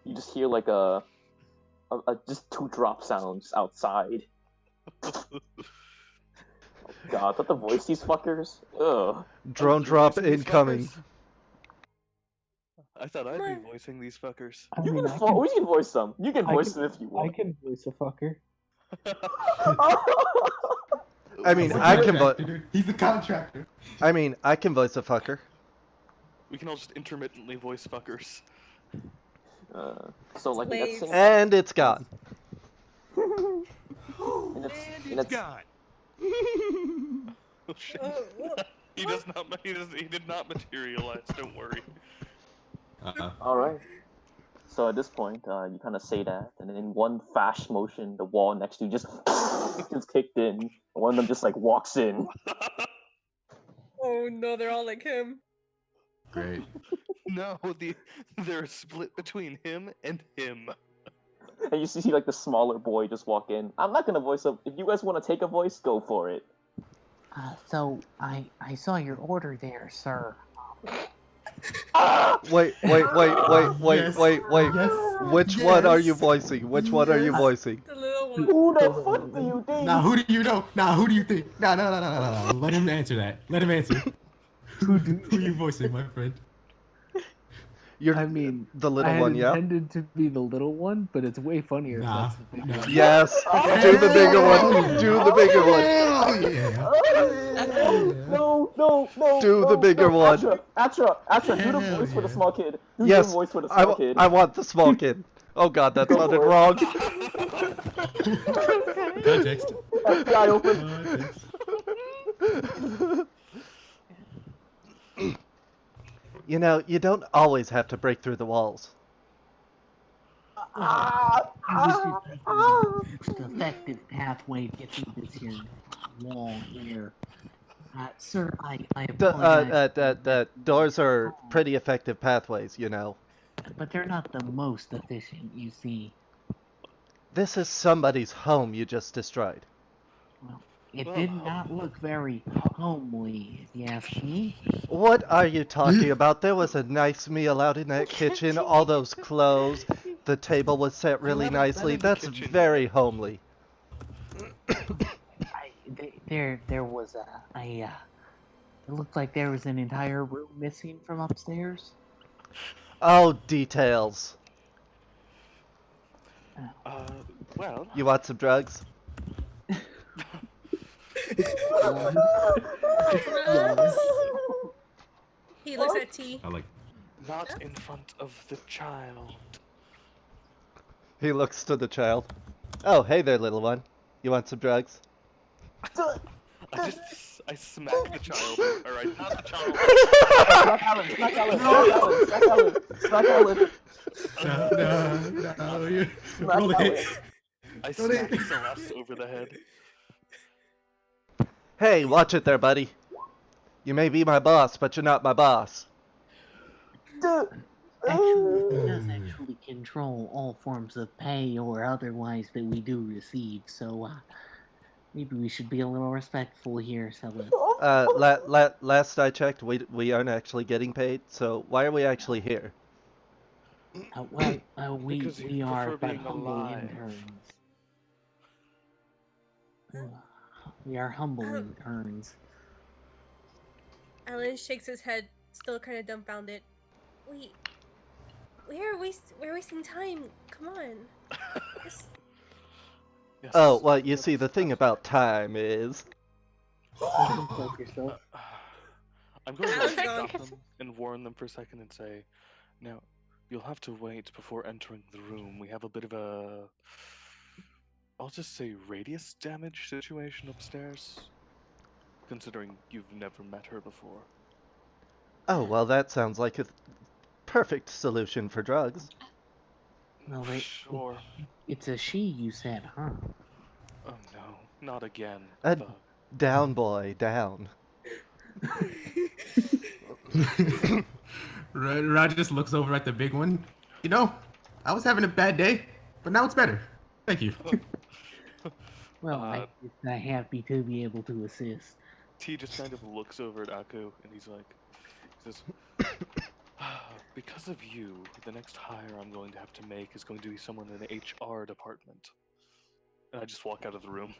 you just hear like a just 2 drop sounds outside. God, is that the voice these fuckers? Ugh. Drone You're drop voicing these incoming. fuckers? I thought I'd Come be on. voicing these fuckers. I You mean, can, we can voice them. You can I voice can- them if you I want. can voice a fucker. I mean, He's the I can contractor, dude. He's the contractor. I mean, I can voice a fucker. We can all just intermittently voice fuckers. So like in that Slaves. same And it's gone. in that, gone. Oh shit. Oh, He does not. He did not materialize. Don't worry. all right. So at this point, you kind of say that, and then in one fast motion, the wall next to you just just kicked in. And one of them just like walks in. oh no, they're all like him. Great. No, they're split between him and him. And you see like the smaller boy just walk in. I'm not gonna voice up. If you guys want to take a voice, go for it. So I saw your order there, sir. Wait. Yes. Yes. Which one are you Yes. voicing? Which one are you voicing? The little one. Who the fuck do you think? Now, who do you know? Now, who do you think? No. Let him answer that. Let him answer. Who are you voicing, my friend? You're I mean, the I little had one, yeah? intended to be the little one, but it's way funnier Nah, if that's the big nah. one. Yes. Do the bigger one. Do the bigger one. Hell yeah. No. Do the bigger one. Atra, do the Hell voice for the yeah. small kid. Do Yes. the voice for the I, small kid. I want the small kid. Oh god, that Go sounded for it. wrong. Context. FBI open. Context. You know, you don't always have to break through the walls. The effective pathway to get through this here wall here. Sir, I apologize. The doors are pretty effective pathways, you know. But they're not the most efficient, you see. This is somebody's home you just destroyed. Well, it did not look very homely, if you ask me. What are you talking about? There was a nice meal out in that kitchen, all those clothes. The table was set really Let nicely. him in the That's kitchen. very homely. There was it looked like there was an entire room missing from upstairs. Oh, details. Well, You want some drugs? He looks at T. I like. Not in front of the child. He looks to the child. Oh, hey there, little one. You want some drugs? I smack the child. Alright, not the child. Smack Alan. No, you Smack roll Alan. it. I smack Celeste over the head. Hey, watch it there, buddy. You may be my boss, but you're not my boss. Actually, he does actually control all forms of pay or otherwise that we do receive, so maybe we should be a little respectful here, Celeste. Last I checked, we aren't actually getting paid, so why are we actually here? We Because you are prefer but being humble alive. interns. We are humble interns. Alan shakes his head, still kind of dumbfounded. We're wasting time. Come on. Just... Yes. Oh, well, you see, the thing about time is... Consult yourself. I'm going Alan's to gone. stop them and warn them for a second and say, now, you'll have to wait before entering the room. We have a bit of a... I'll just say radius damage situation upstairs. Considering you've never met her before. Oh, well, that sounds like a perfect solution for drugs. Well, wait, Sure. it's a she, you said, huh? Oh no, not again. Thug. Down, boy, down. Rod just looks over at the big one. You know, I was having a bad day, but now it's better. Thank you. Well, I'm happy to be able to assist. T just kind of looks over at Aku and he says, because of you, the next hire I'm going to have to make is going to be someone in the HR department. And I just walk out of the room.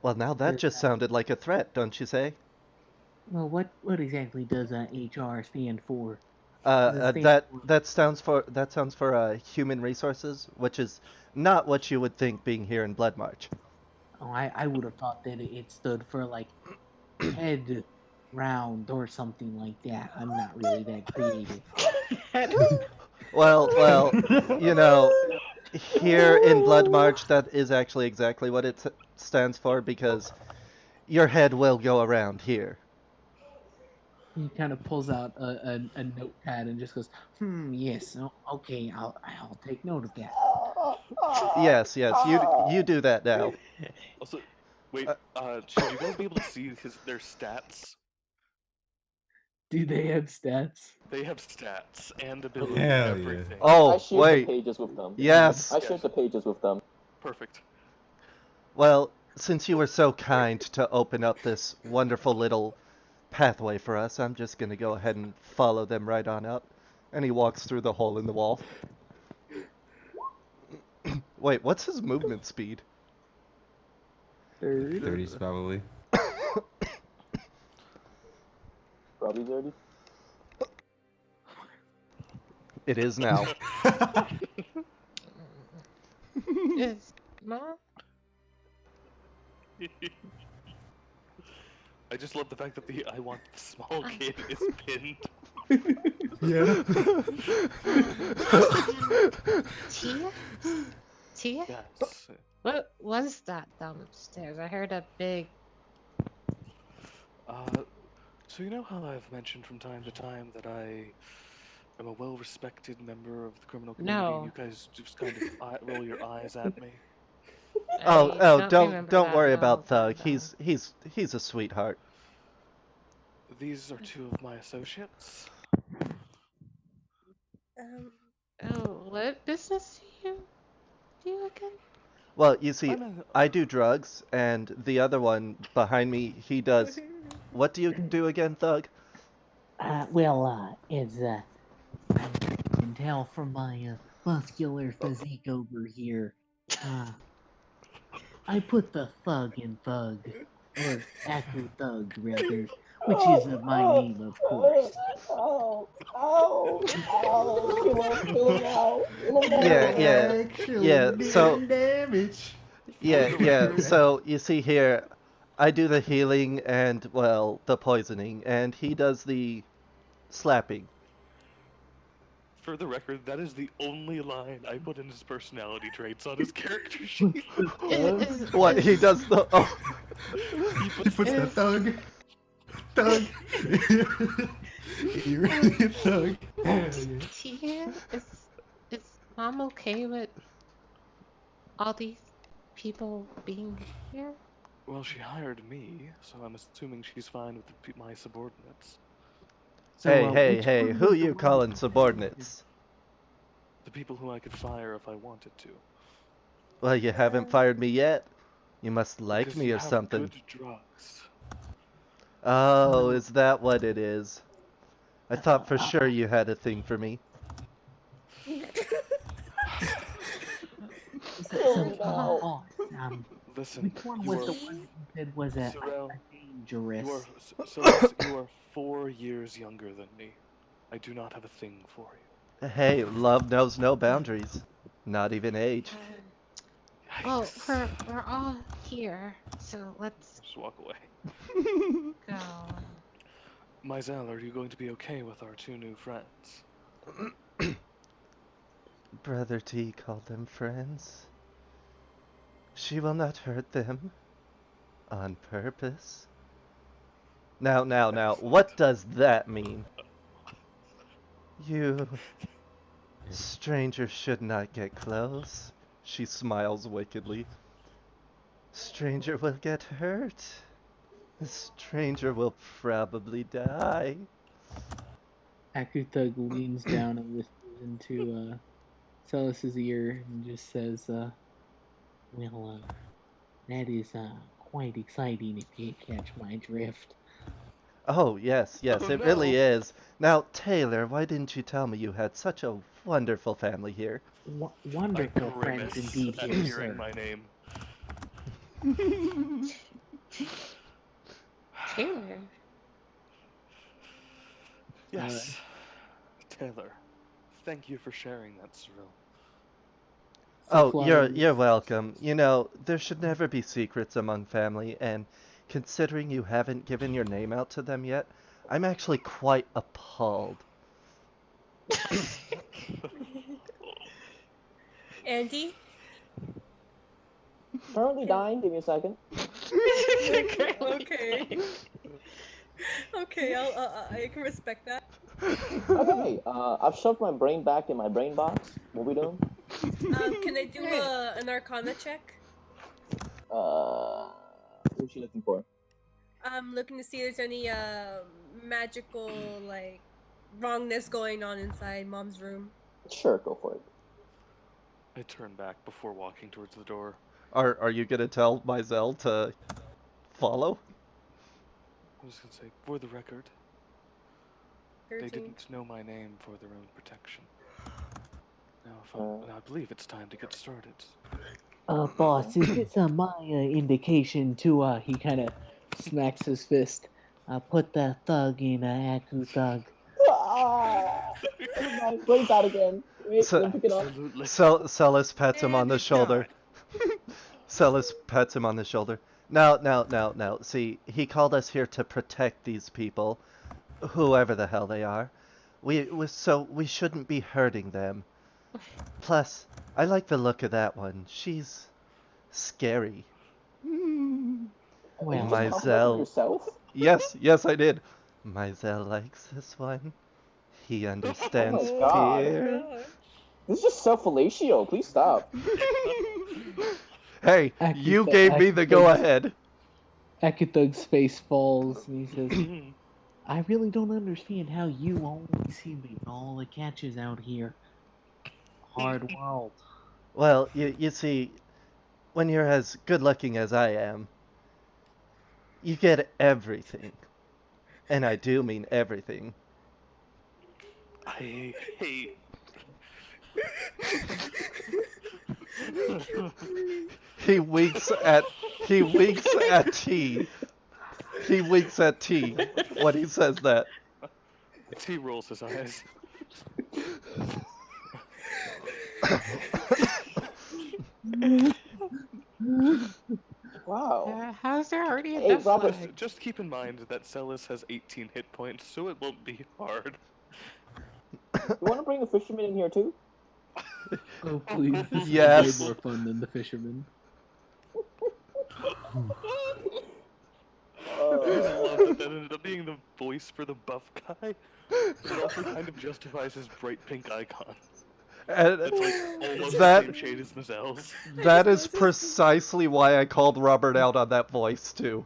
Well, now that just sounded like a threat, don't you say? Well, what exactly does HR stand for? That sounds for human resources, which is not what you would think being here in Blood March. Oh, I would have thought that it stood for like head round or something like that. I'm not really that creative. Well, you know, here in Blood March, that is actually exactly what it stands for, because your head will go around here. He kind of pulls out a notepad and just goes, yes, okay, I'll take note of that. Yes, you do that now. Also, wait, should you guys be able to see their stats? Do they have stats? They have stats and ability Hell and yeah. everything. Oh, I shared wait. the pages with them. Yes. I shared the pages with them. Perfect. Well, since you were so kind to open up this wonderful little pathway for us, I'm just gonna go ahead and follow them right on up. And he walks through the hole in the wall. Wait, what's his movement speed? 30s probably. Probably 30. It is now. Is Mom? I just love the fact that the I want the small kid is pinned. Yeah. Tia? Tia? Yes. What was that downstairs? I heard a big. So you know how I've mentioned from time to time that I am a well-respected member of the criminal community? No. You guys just kind of roll your eyes at me. Don't worry about Thug. No. He's a sweetheart. These are two of my associates. Oh, what business do you do again? Well, you see, I do drugs, and the other one behind me, he does. What do you do again, Thug? As I can tell from my muscular physique over here, I put the thug in thug, or Aku Thug rather, which is my name, of course. Yeah. So, yeah. So you see here, I do the healing and, well, the poisoning, and he does the slapping. For the record, that is the only line I put in his personality traits on his character sheet. What, he does the... Oh, He He puts puts the Is- thug. Thug. You're really a thug. Tia, is mom okay with all these people being here? Well, she hired me, so I'm assuming she's fine with my subordinates. So, hey, which hey, one who was the you one calling that- subordinates? The people who I could fire if I wanted to. Well, you haven't fired me yet. You must like Because me you or have something. good drugs. Oh, is that what it is? I thought for Uh, sure you had a thing for me. So, no. boss, Listen, which one you was are, the one that you said was Sorrel, dangerous? you are, Silas, you are 4 years younger than me. I do not have a thing for you. Hey, love knows no boundaries. Not even age. Well, Yikes. we're all here, so let's Just walk away. go. Mizell, are you going to be okay with our 2 new friends? Brother T called them friends. She will not hurt them. On purpose. Now, what does that mean? You... Strangers should not get close. She smiles wickedly. Stranger will get hurt. The stranger will probably die. Akutug leans down and whispers into Celus's ear and just says, Well, that is quite exciting if you catch my drift. Oh, yes, Oh, it really no. is. Now, Taylor, why didn't you tell me you had such a wonderful family here? Wonderful I friends grimace indeed at here, hearing sir. my name. Taylor. Yes, Taylor. Thank you for sharing that, Cyril. Oh, Sunflower you're welcome. You know, there should never be secrets among family, and considering you haven't given your name out to them yet, I'm actually quite appalled. Andy? Currently dying. Give me a second. Okay. Okay, I can respect that. Okay. I've shoved my brain back in my brain box. What we doing? Can I do an Arcana check? What's she looking for? I'm looking to see if there's any magical like wrongness going on inside Mom's room. Sure, go for it. I turn back before walking towards the door. Are you gonna tell Mizell to follow? I was gonna say, for the record, 13. they didn't know my name for their own protection. Now, and I believe it's time to get started. Boss, is this my indication to, he kind of smacks his fist. put the thug in Aku Thug? My brain's out again. Wait, So- let me pick it up. Absolutely. Celis pets him on the shoulder. Celis pets him on the shoulder. Now. See, he called us here to protect these people, whoever the hell they are. So we shouldn't be hurting them. Plus, I like the look of that one. She's scary. Well, You just complimented Mizell. yourself? Yes, I did. Mizell likes this one. He understands God. fear. This is just self-fellatio. Please stop. Hey, you gave me the go-ahead. Akutug's face falls and he says, I really don't understand how you always seem to get all the catches out here. Hard world. Well, you see, when you're as good-looking as I am, you get everything. And I do mean everything. I hate. He winks at T. He winks at T when he says that. He rolls his eyes. Wow. How's there already a Hey, death Robert. flag? Just keep in mind that Celis has 18 hit points, so it won't be hard. You want to bring the fisherman in here too? Oh please, this is Yes. way more fun than the fisherman. I just love that ended up being the voice for the buff guy. It also kind of justifies his bright pink icon. And It's like almost that the same shade as Nazelle's. that is precisely why I called Robert out on that voice too.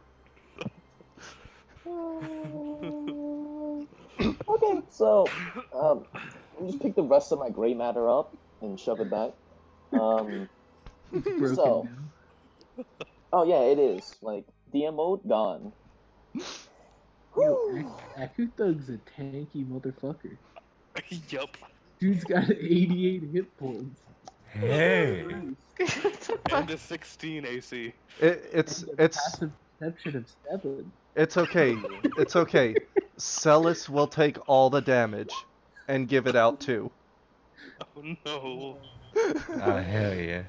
Okay, so I'll just pick the rest of my gray matter up and shove it back. It's broken So, now. oh yeah, it is. Like DM mode gone. Yo, Aku Thug's a tanky motherfucker. Yup. Dude's got 88 hit points. Hey. And a 16 AC. It's And a passive perception of 7. it's okay. It's okay. Celis will take all the damage and give it out too. Oh no. Oh, hell yeah.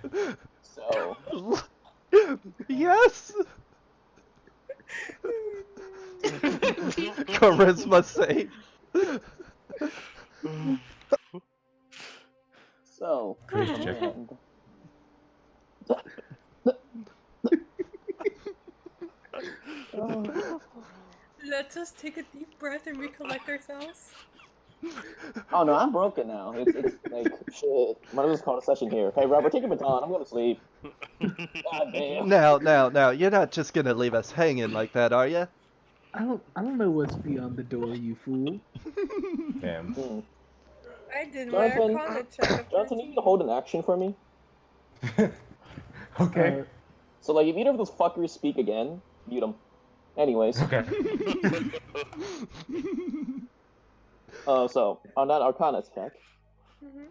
So, Yes. Charisma save. so, Grace check. and Let's just take a deep breath and recollect ourselves. oh no, I'm broken now. It's like shit. Might as well call a session here. Okay, Robert, take a baton. I'm going to sleep. God damn. Now, you're not just gonna leave us hanging like that, are you? I don't know what's beyond the door, you fool. Damn. Hmm. I did my Jonathan, Arcana check of Jonathan, you need 13. to hold an action for me. Okay. So like, if either of those fuckers speak again, mute them. Anyways. Okay. So on that Arcana check, Mhm.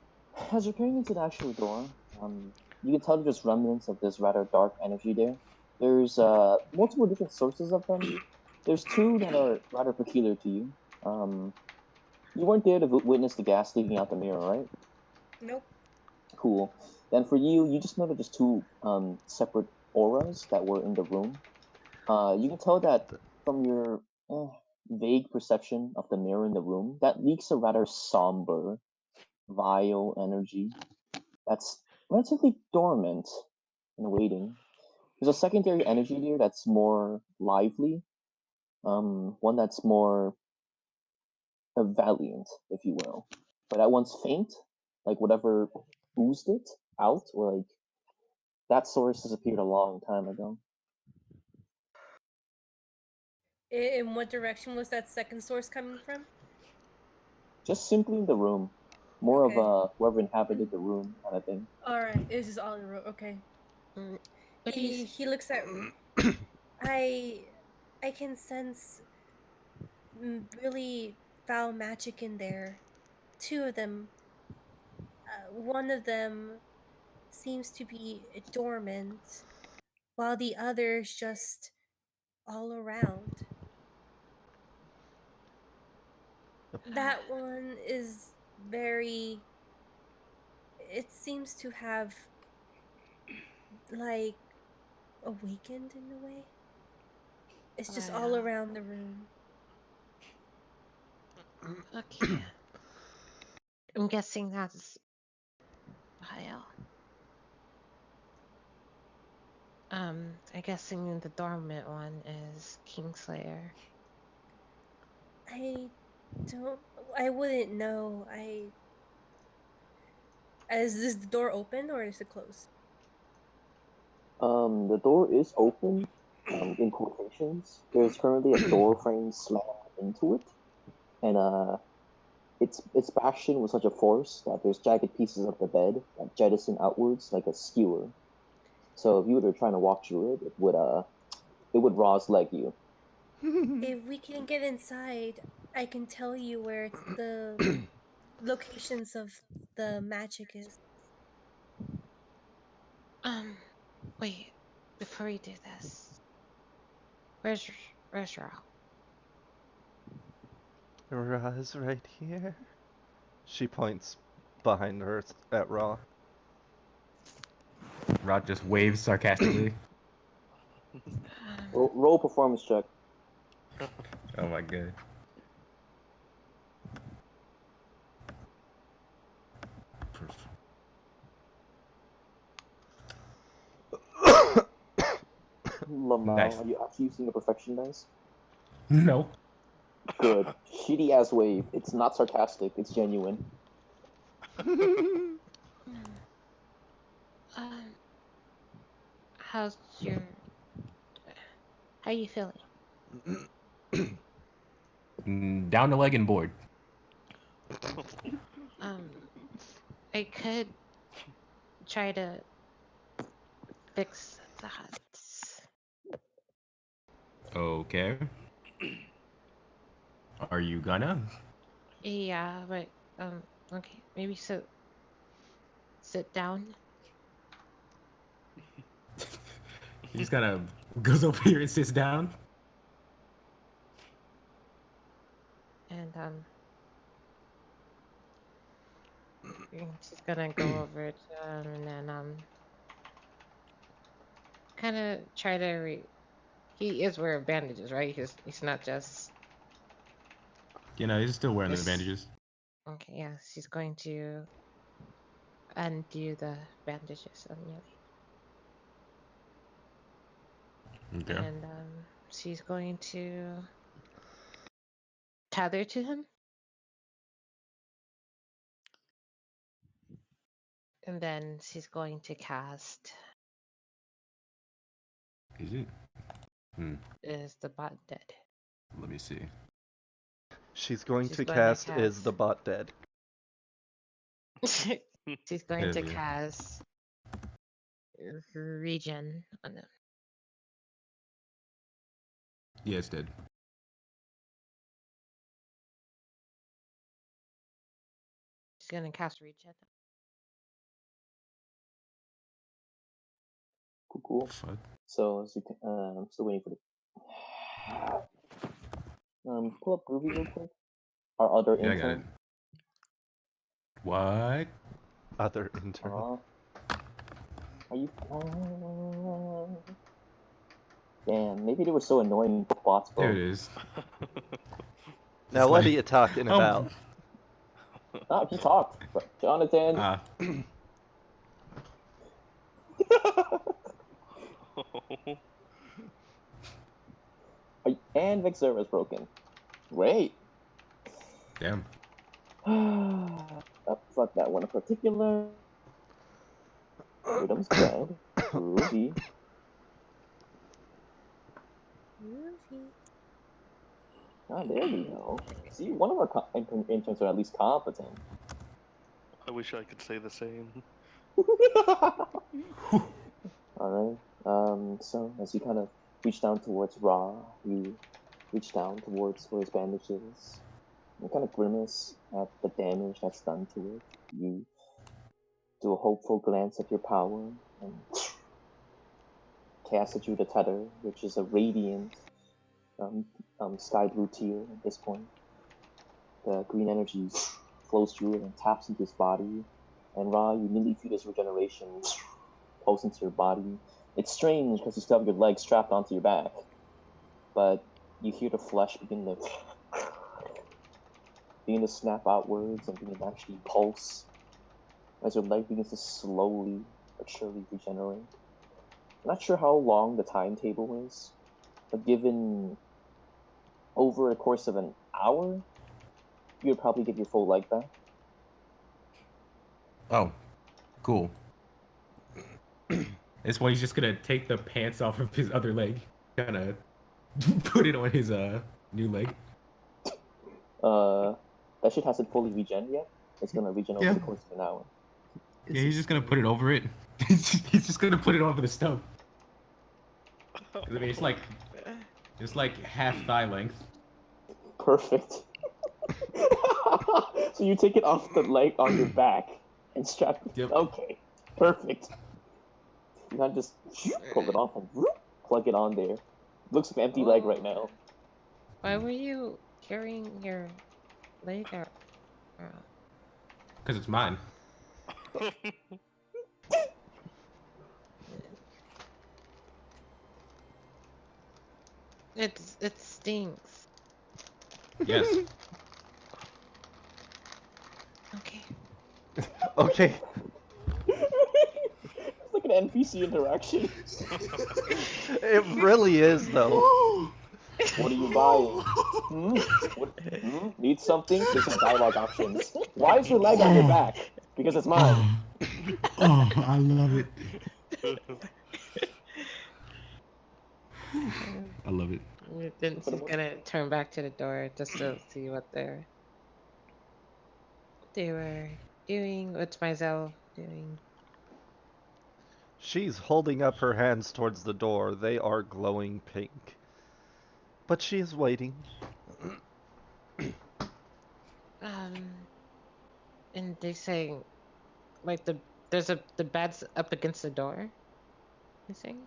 as you're peering into the actual door, you can tell there's remnants of this rather dark energy there. There's multiple different sources of them. There's two that are rather peculiar to you. You weren't there to witness the gas leaking out the mirror, right? Nope. Cool. Then for you, you just noted there's two separate auras that were in the room. You can tell that from your vague perception of the mirror in the room, that leaks a rather somber, vile energy that's relatively dormant and waiting. There's a secondary energy there that's more lively, one that's more valiant, if you will. But that one's faint, like whatever oozed it out, or like that source disappeared a long time ago. In what direction was that second source coming from? Just simply in the room. More Okay. of whoever inhabited the room kind of thing. Alright, this is all in a row. Okay. But He looks at I can sense really foul magic in there. Two of them. One of them seems to be dormant, while the other's just all around. That one is very. It seems to have, like, awakened in a way. It's just all around the room. Okay. I'm guessing that's Vile. I'm guessing the dormant one is Kingslayer. I wouldn't know. Is this the door open or is it closed? The door is open, in quotations. There's currently a door frame slammed into it, and it's bashed in with such a force that there's jagged pieces of the bed that jettison outwards like a skewer. So if you were trying to walk through it, it would Ross leg you. If we can get inside, I can tell you where the locations of the magic is. Wait, before we do this, where's Ra? Ra's right here. She points behind her at Ra. Rod just waves sarcastically. Roll performance check. Oh my god. Lamau, Nice. are you actually using a perfection dice? No. Good. Shitty ass wave. It's not sarcastic. It's genuine. How's your? How you feeling? Down the leg and bored. I could try to fix the huts. Okay. Are you gonna? Yeah, but okay, maybe sit down. He just kind of goes over here and sits down. And she's gonna go over to him and then kind of try to he is wearing bandages, right? He's not just You know, he's still wearing the Yes. bandages. okay. Yeah, she's going to undo the bandages on Yuli, Okay. and she's going to tether to him, and then she's going to cast Is it? Is the bot dead? Let me see. She's going She's to going to cast Is cast- the Bot Dead? She's going Hell to yeah. cast regen on him. Yeah, it's dead. She's gonna cast regen. Cool. Fuck. So as you can, I'm still waiting for the. Pull up Groovy real quick. Our other Yeah, I got it. intern. What? Other intern. Are you? Damn, maybe they were so annoying bots, bro. There it is. Now what are you talking about? Ah, he talked. Jonathan. And Vexera is broken. Great. Damn. Fuck that one in particular. Rhythm's dead. Groovy. Ah, there we go. See, one of our interns are at least competent. I wish I could say the same. Alright. So as you kind of reach down towards Ra, you reach down towards where his bandage is. You kind of grimace at the damage that's done to it. You do a hopeful glance at your power and cast at you the tether, which is a radiant sky blue tear at this point. The green energy flows through it and taps into his body. And Ra, you immediately feel this regeneration pulse into your body. It's strange because you still have your legs strapped onto your back, but you hear the flesh begin to snap outwards and begin to actually pulse as your leg begins to slowly but surely regenerate. I'm not sure how long the timetable is, but given over the course of an hour, you would probably get your full leg back. Oh, cool. This one, he's just gonna take the pants off of his other leg, kind of put it on his new leg. That shit hasn't fully regen yet. It's gonna regen over Yeah. the course of an hour. Yeah, he's just gonna put it over it. He's just gonna put it over the stump. 'Cause, I mean, it's like half thigh length. Perfect. So you take it off the leg on your back and strap it. Yep. Okay, perfect. You can just pull it off and plug it on there. Looks like an empty leg right now. Why were you carrying your leg out? Because it's mine. It stinks. Yes. Okay. Okay. It's like an NPC interaction. It really is, though. What are you buying? Need something? There's some dialogue options. Why is your leg on your back? Because it's mine. Oh, I love it. I love it. Then she's gonna turn back to the door just to see what they were doing. What's Mizell doing? She's holding up her hands towards the door. They are glowing pink. But she is waiting. And they say, like the bed's up against the door. You saying?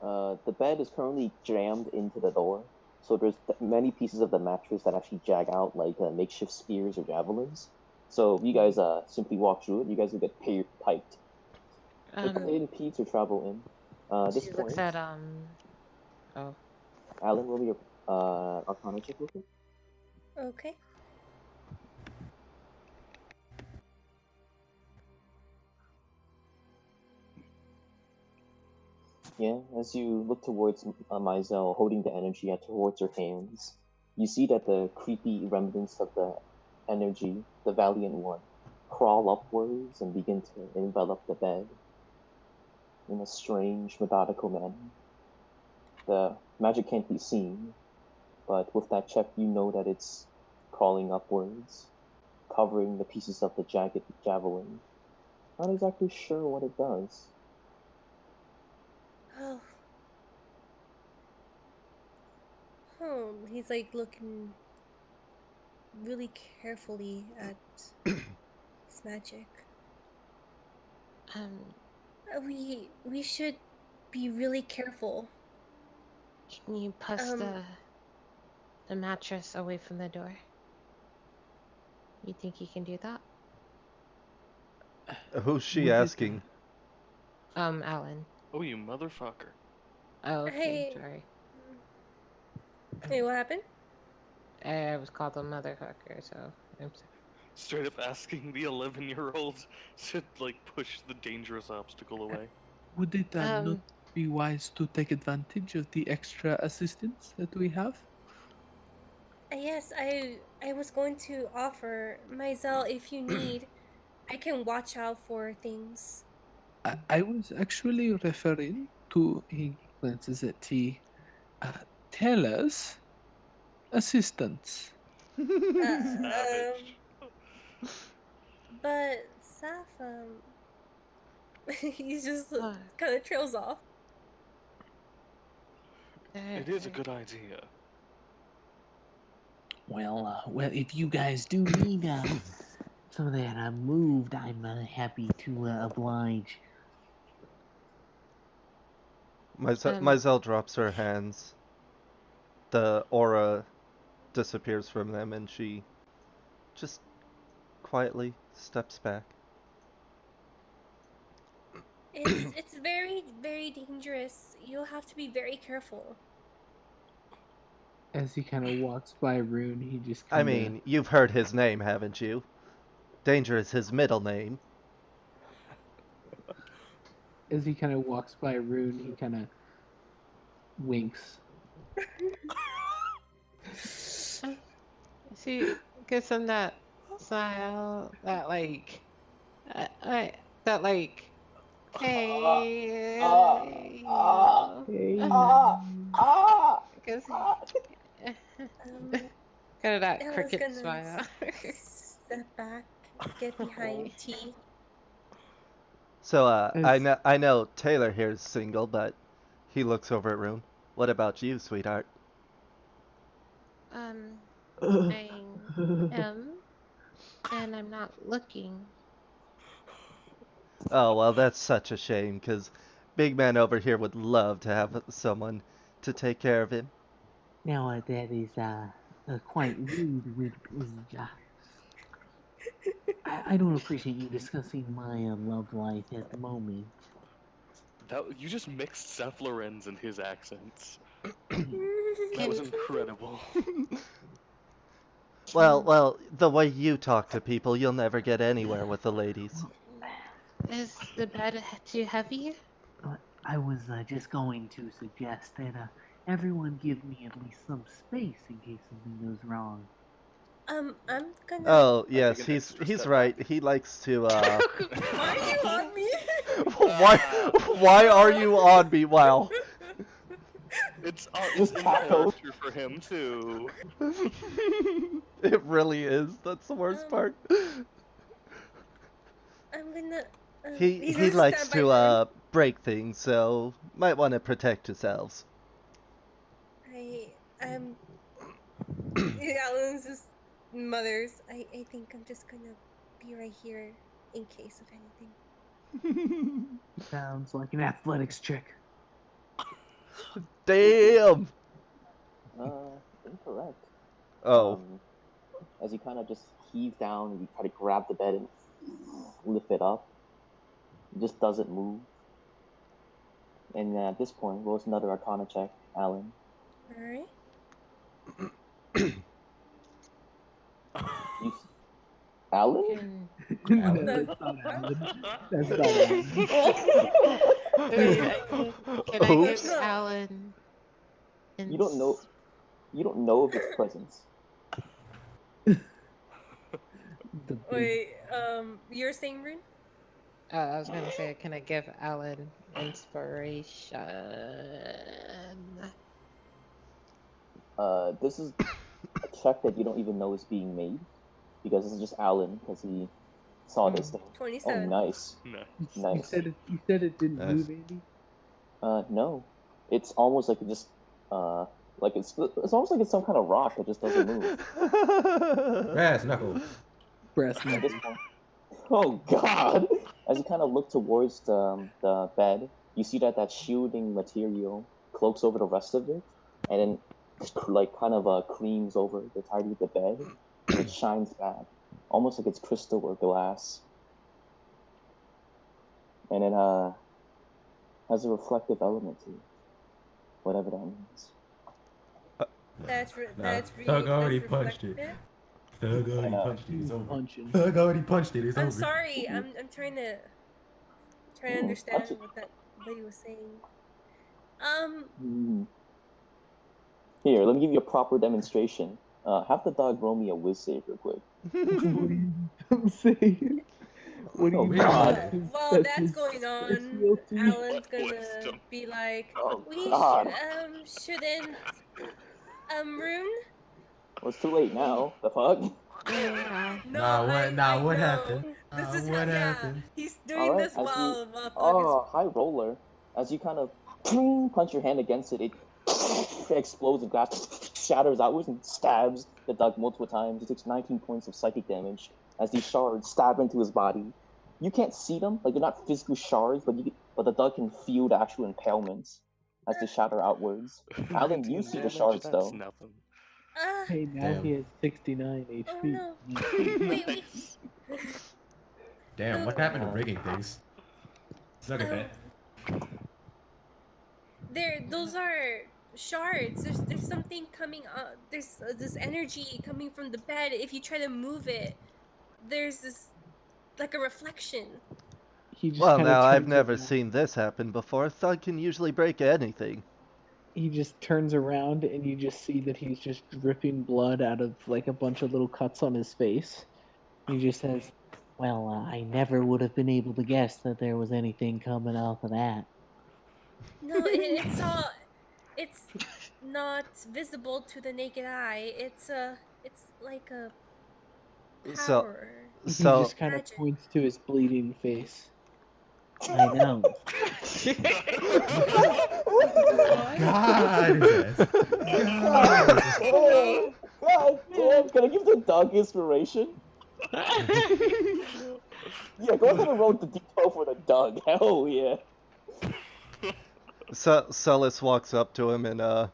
The bed is currently jammed into the door, so there's many pieces of the mattress that actually jag out like makeshift spears or javelins. So if you guys simply walk through it, you guys will get piped. It impedes your travel in. This She point, looks at Oh. Alan, roll me your Arcana check real quick. Okay. Yeah, as you look towards Mizell holding the energy towards her hands, you see that the creepy remnants of the energy, the Valiant One, crawl upwards and begin to envelop the bed in a strange, methodical manner. The magic can't be seen, but with that check, you know that it's crawling upwards, covering the pieces of the jagged javelin. Not exactly sure what it does. Oh. Oh, he's like looking really carefully at his magic. We should be really careful. Can you push the mattress away from the door? You think you can do that? Who's she Would it, asking? Alan. Oh, you motherfucker. Oh, okay, Hey. sorry. Hey, what happened? I was called a motherfucker, so I'm sorry. Straight up asking the 11-year-old to, like, push the dangerous obstacle away. Would it not be wise to take advantage of the extra assistance that we have? Yes, I was going to offer Mizell, if you need, I can watch out for things. I was actually referring to, he glances at T, tell us, assistance. Savage. But Saf, he just kind of trails off. It is a good idea. Well, if you guys do need some of that moved, I'm happy to oblige. Mizell drops her hands. The aura disappears from them, and she just quietly steps back. It's very, very dangerous. You'll have to be very careful. As he kind of walks by Rune, he just I mean, you've heard his name, haven't you? Danger is his middle name. As he kind of walks by Rune, he kind of winks. See, gives him that smile, that like, that like, hey, kind of that Ella's cricket gonna smile. Step back, get behind T. So, I know Taylor here is single, but he looks over at Rune. What about you, sweetheart? I am, and I'm not looking. Oh, well, that's such a shame, because big man over here would love to have someone to take care of him. Now, that is quite rude with I don't appreciate you discussing my love life at the moment. You just mixed Cephalorens and his accents. That was incredible. Well, the way you talk to people, you'll never get anywhere with the ladies. Is the bed too heavy? I was just going to suggest that everyone give me at least some space in case something goes wrong. I'm gonna. Oh, take yes, an he's extra he's step right. He likes to Why are you on me? why are you on me? Wow. It's Just in tackled. character for him too. It really is. That's the worst part. I'm gonna. He he's he gonna likes stand by Lynn. to break things, so might want to protect yourselves. Alan's just mothers. I think I'm just gonna be right here in case of anything. Sounds like an athletics trick. Damn. Incorrect. Oh. As you kind of just heave down and you try to grab the bed and lift it up, it just doesn't move. And at this point, roll another Arcana check, Alan. All right. Alan? No, that's not Alan. That's not Alan. Can I give Alan? You don't know. You don't know of its presence. Wait. You're saying, Rune? I was gonna say, can I give Alan inspiration? This is a check that you don't even know is being made, because this is just Alan, because he saw this thing. 27. Oh, nice. Nice. You said it didn't move, Andy? No. It's almost like it just, like it's almost like it's some kind of rock that just doesn't move. Brass knuckles. Brass At knuckles. this point. Oh God! As you kind of look towards the bed, you see that shielding material cloaks over the rest of it, and then like kind of creams over the entirety of the bed, and it shines back, almost like it's crystal or glass, and it has a reflective element to it, whatever that means. That's Thug already punched it. Thug already punched it. It's over. Thug already punched it. It's over. I'm sorry. I'm trying to understand what he was saying. Here, let me give you a proper demonstration. Have the dog roll me a whiz save real quick. I'm saying. What do Oh, you mean? God. While that's going on, Alan's gonna be like, Oh, we God. shouldn't. Rune? Well, it's too late now. The fuck? What happened? This is what how, happened? he's doing Alright, this as while you, Thug high roller. As you kind of punch your hand against it, it explodes and glass shatters outwards and stabs the dog multiple times. He takes 19 points of psychic damage as these shards stab into his body. You can't see them, like they're not physical shards, but the dog can feel the actual impalements as they shatter outwards. Alan, you see the shards though. Nothing. Hey, now Damn. he has 69 HP. Wait. Damn, what happened to breaking things? Look at that. Those are shards. There's something coming up. There's this energy coming from the bed. If you try to move it, there's this like a reflection. Well, now I've never seen this happen before. Thug can usually break anything. He just turns around and you just see that he's just dripping blood out of like a bunch of little cuts on his face. He just says, Well, I never would have been able to guess that there was anything coming off of that. No, it's not visible to the naked eye. It's like a power. He just kind of points to his bleeding face. I know. God, God damn, can I give the dog inspiration? Yeah, go ahead and roll the d12 for the dog. Hell yeah. Celis walks up to him and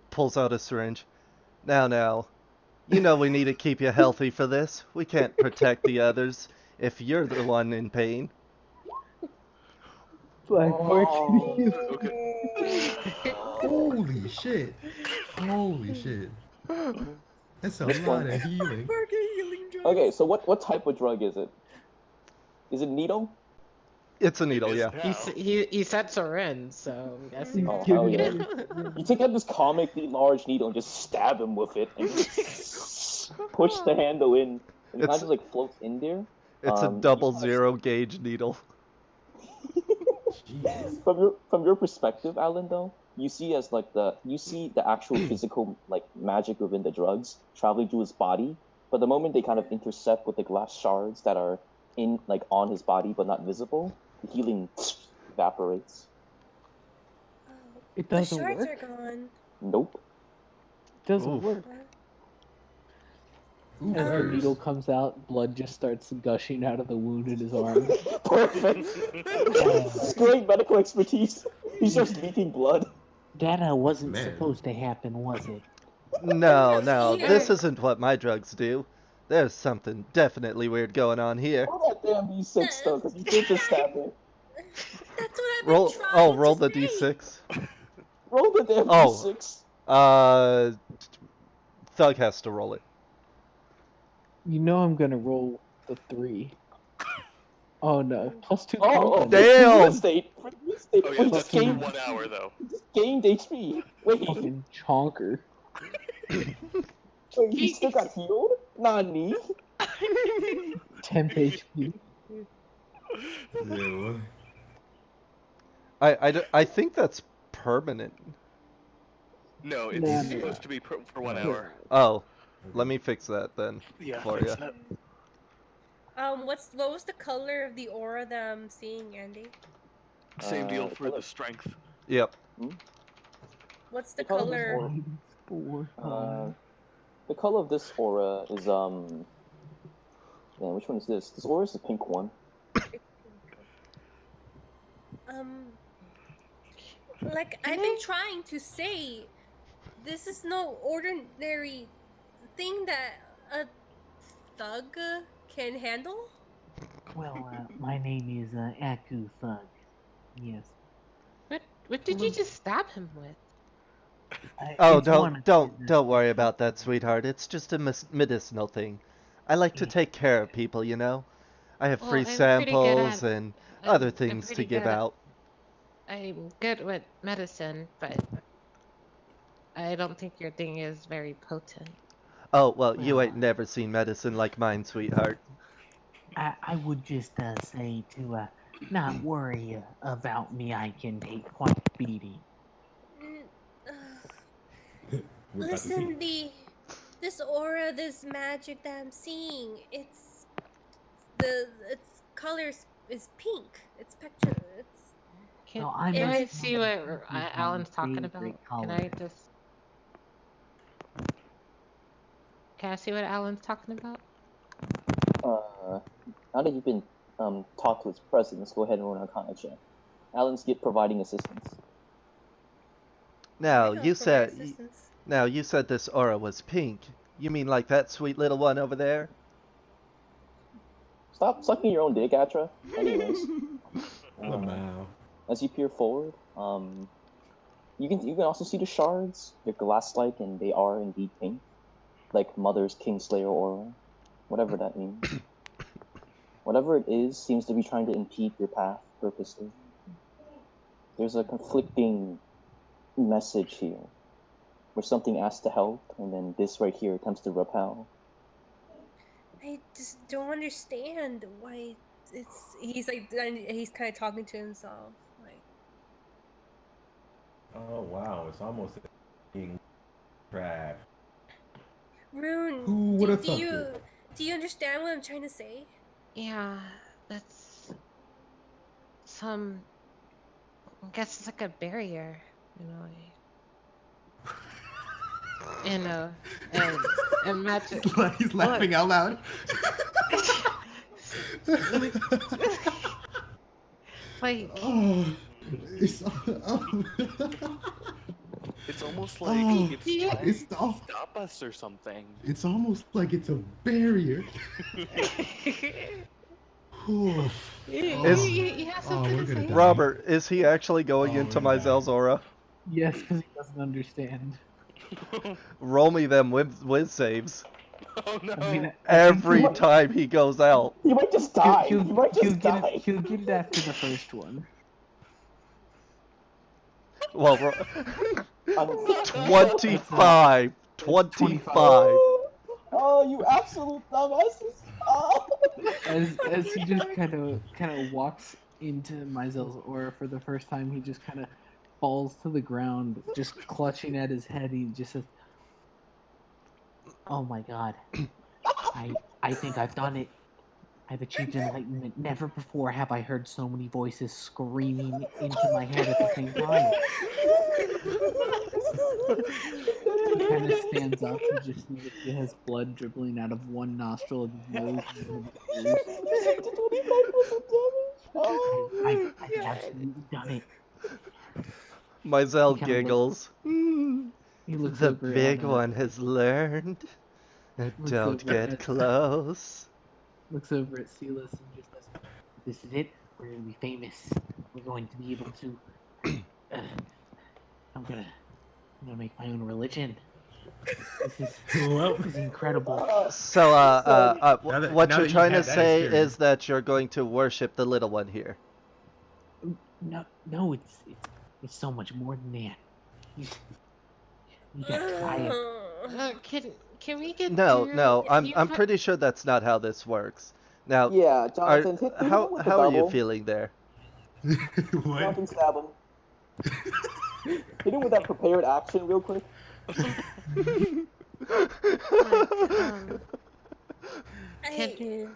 pulls out a syringe. Now, you know we need to keep you healthy for this. We can't protect the others if you're the one in pain. Black Mark, Holy shit! Holy shit! That's a This lot one- of healing. Market healing drugs. Okay, so what type of drug is it? Is it needle? It's a needle, is yeah. now. He said syringe, so I'm guessing. Oh, Give hell me yeah. this. You take out this comically large needle and just stab him with it, and just push the handle in, and it kind It's- of just like floats in there. It's a You double have- zero gauge needle. Jesus. From your perspective, Alan, though, you see the actual physical like magic within the drugs traveling through his body, but the moment they kind of intercept with the glass shards that are in like on his body but not visible, the healing evaporates. Oh, It the doesn't shards work. are gone. Nope. Doesn't Oof. work. What? Who As the first? needle comes out, blood just starts gushing out of the wound in his arm. Perfect. It's great medical expertise. He's just leaking blood. That wasn't Man. supposed to happen, was it? No, no, Here. this isn't what my drugs do. There's something definitely weird going on here. Roll that damn D6 though, because you did just stab it. That's what I've Roll, been trying roll to the say. d6. Roll the damn Oh. D6. Thug has to roll it. You know I'm gonna roll the 3. Oh no, +2 Oh, combat. Damn! real estate. Real estate. Oh Wait, yeah, he that's just for gained, 1 hour though. gained HP. Wait, Fucking chonker. wait, he still got healed? Nani? Temp HP. Ew. I think that's permanent. No, it's Nah, supposed to be for 1 Yeah. hour. Oh, let me fix that then. Yeah, For fix ya. that. What was the color of the aura that I'm seeing, Andy? Same deal The for color- the strength. Yep. What's the The color of this color? aura- Four. The color of this aura is which one is this? This aura is the pink one. Like I've been trying to say, this is no ordinary thing that a thug can handle. Well, my name is Aku Thug. Yes. What did you just stab him with? Oh, It's one of don't the- worry about that, sweetheart. It's just a medicinal thing. I like to take care of people, you know. I have Well, free I'm pretty samples good at- and other I'm things to pretty give good at- out. I'm good with medicine, but I don't think your thing is very potent. Oh, well, you Well, ain't never seen medicine like mine, sweetheart. I would just say to not worry about me. I can take quite a beating. Mm, We're about to see. Listen, this aura, this magic that I'm seeing, its color is pink. It's picture. Can, No, I'm can I not see saying what this is Alan's my talking favorite about? Can I color. just... Can I see what Alan's talking about? Now that you've been taught to its presence, go ahead and roll an Arcana check. Alan's providing assistance. Now, Yeah, you for said assistance. now you said this aura was pink. You mean like that sweet little one over there? Stop sucking your own dick, Atra. Anyways, Oh, wow. as you peer forward, you can also see the shards. They're glass-like, and they are indeed pink, like Mother's Kingslayer aura, whatever that means. Whatever it is seems to be trying to impede your path purposely. There's a conflicting message here, where something asks to help, and then this right here attempts to repel. I just don't understand why it's. He's like, he's kind of talking to himself. Like, Oh, wow. It's almost being trash. Rune, Who would've do thunk you it? do you understand what I'm trying to say? Yeah, that's some. I guess it's like a barrier, you know. And imagine. He's laughing out loud. Like, Oh, it's, oh. It's almost like Oh, it's yeah. trying It's to all- stop us or something. It's almost like it's a barrier. Whew. Is- You have something we're to gonna say? die. Robert, is he actually going Oh, into we're gonna die. Myzel's aura? Yes, because he doesn't understand. Roll me them whiz saves. Oh no! I mean, I think Every he'll- time he goes out. You might just die. He'll, You might he'll just get die. it. He'll get it after the first one. Well, I'm- 25. 25. Oh, you absolute dumbasses! Oh. As he just kind of walks into Myzel's aura for the first time, he just kind of falls to the ground, just clutching at his head. He just says, Oh my god. I think I've done it. I've achieved enlightenment. Never before have I heard so many voices screaming into my head at the same time. He kind of stands up. You just see that he has blood dribbling out of one nostril of his nose. And one of his ears. I've absolutely done it. Myzel He kinda giggles. He looks The over big at, one has learned. Looks Don't over get at- close. looks over at Silas and just says, This is it. We're gonna be famous. We're going to be able to. I'm gonna make my own religion. This is incredible. So, Now that- what now you're that you trying to had that say experience. is that you're going to worship the little one here. No, it's so much more than that. You gotta try it. Can we get No, through- no, I'm you I'm put- pretty sure that's not how this works. Now, Yeah, Jonathan, hit the how with the how are you double. feeling there? What? Jonathan, stab him. Hit him with that prepared action real quick. Can-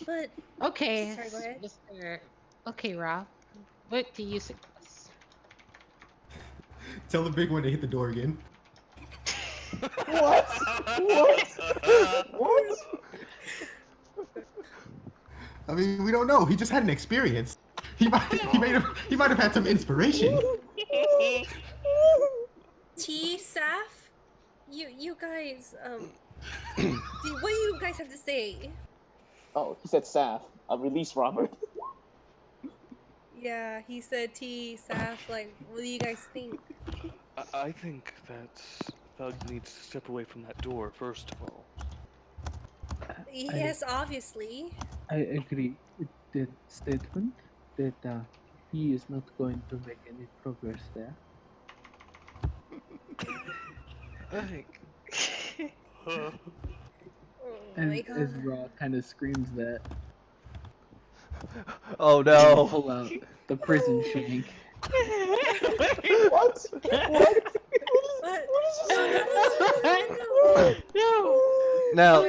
But Okay, Sorry, go ahead. Mr. Okay, Rob. What do you suggest? Tell the big one to hit the door again. What? What? I mean, we don't know. He just had an experience. He might have had some inspiration. T, Saf, you guys, what do you guys have to say? Oh, he said Saf. I'll release Robert. Yeah, he said T, Saf, like, what do you guys think? I think that Thug needs to step away from that door first of all. Yes, obviously. I agree with that statement that he is not going to make any progress there. Oh And my as god. Raw kind of screams that, Oh they no! pull out the prison shank. What? What? What? Now,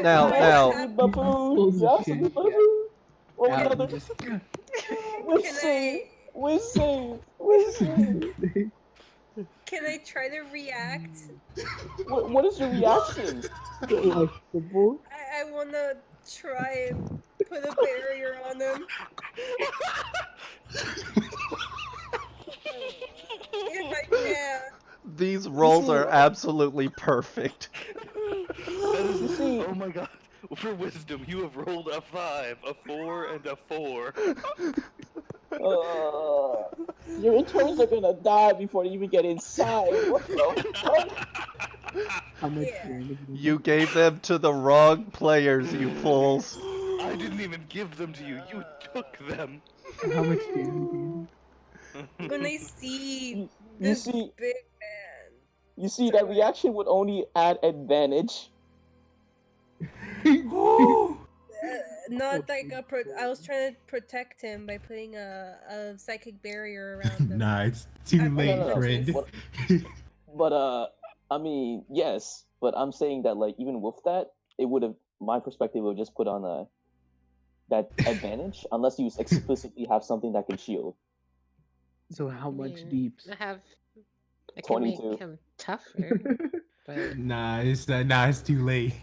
Baboons. Absolute baboons. What was Out the and other? just Whiz Can save. I Whiz save. Whiz save. can I try to react? What is your reaction? uncomfortable. I wanna try and put a barrier on him. If I can. these rolls are absolutely perfect. That is, You see- oh my god. For wisdom, you have rolled a 5, a 4, and a 4. Your interns are gonna die before they even get inside. What the fuck? How much Yeah. damage? You gave them to the wrong players, you fools. I didn't even give them to you. You took them. How much damage? When I see You this see, big man. you see that reaction would only add advantage. Not like I was trying to protect him by putting a psychic barrier around him. Nah, it's too I- late, no, no. friend. What- But I mean, yes, but I'm saying that like even with that, it would have my perspective would just put on that advantage unless you explicitly have something that can shield. So how much mean, deeps? I can make 22. him tougher, but Nah, it's too late.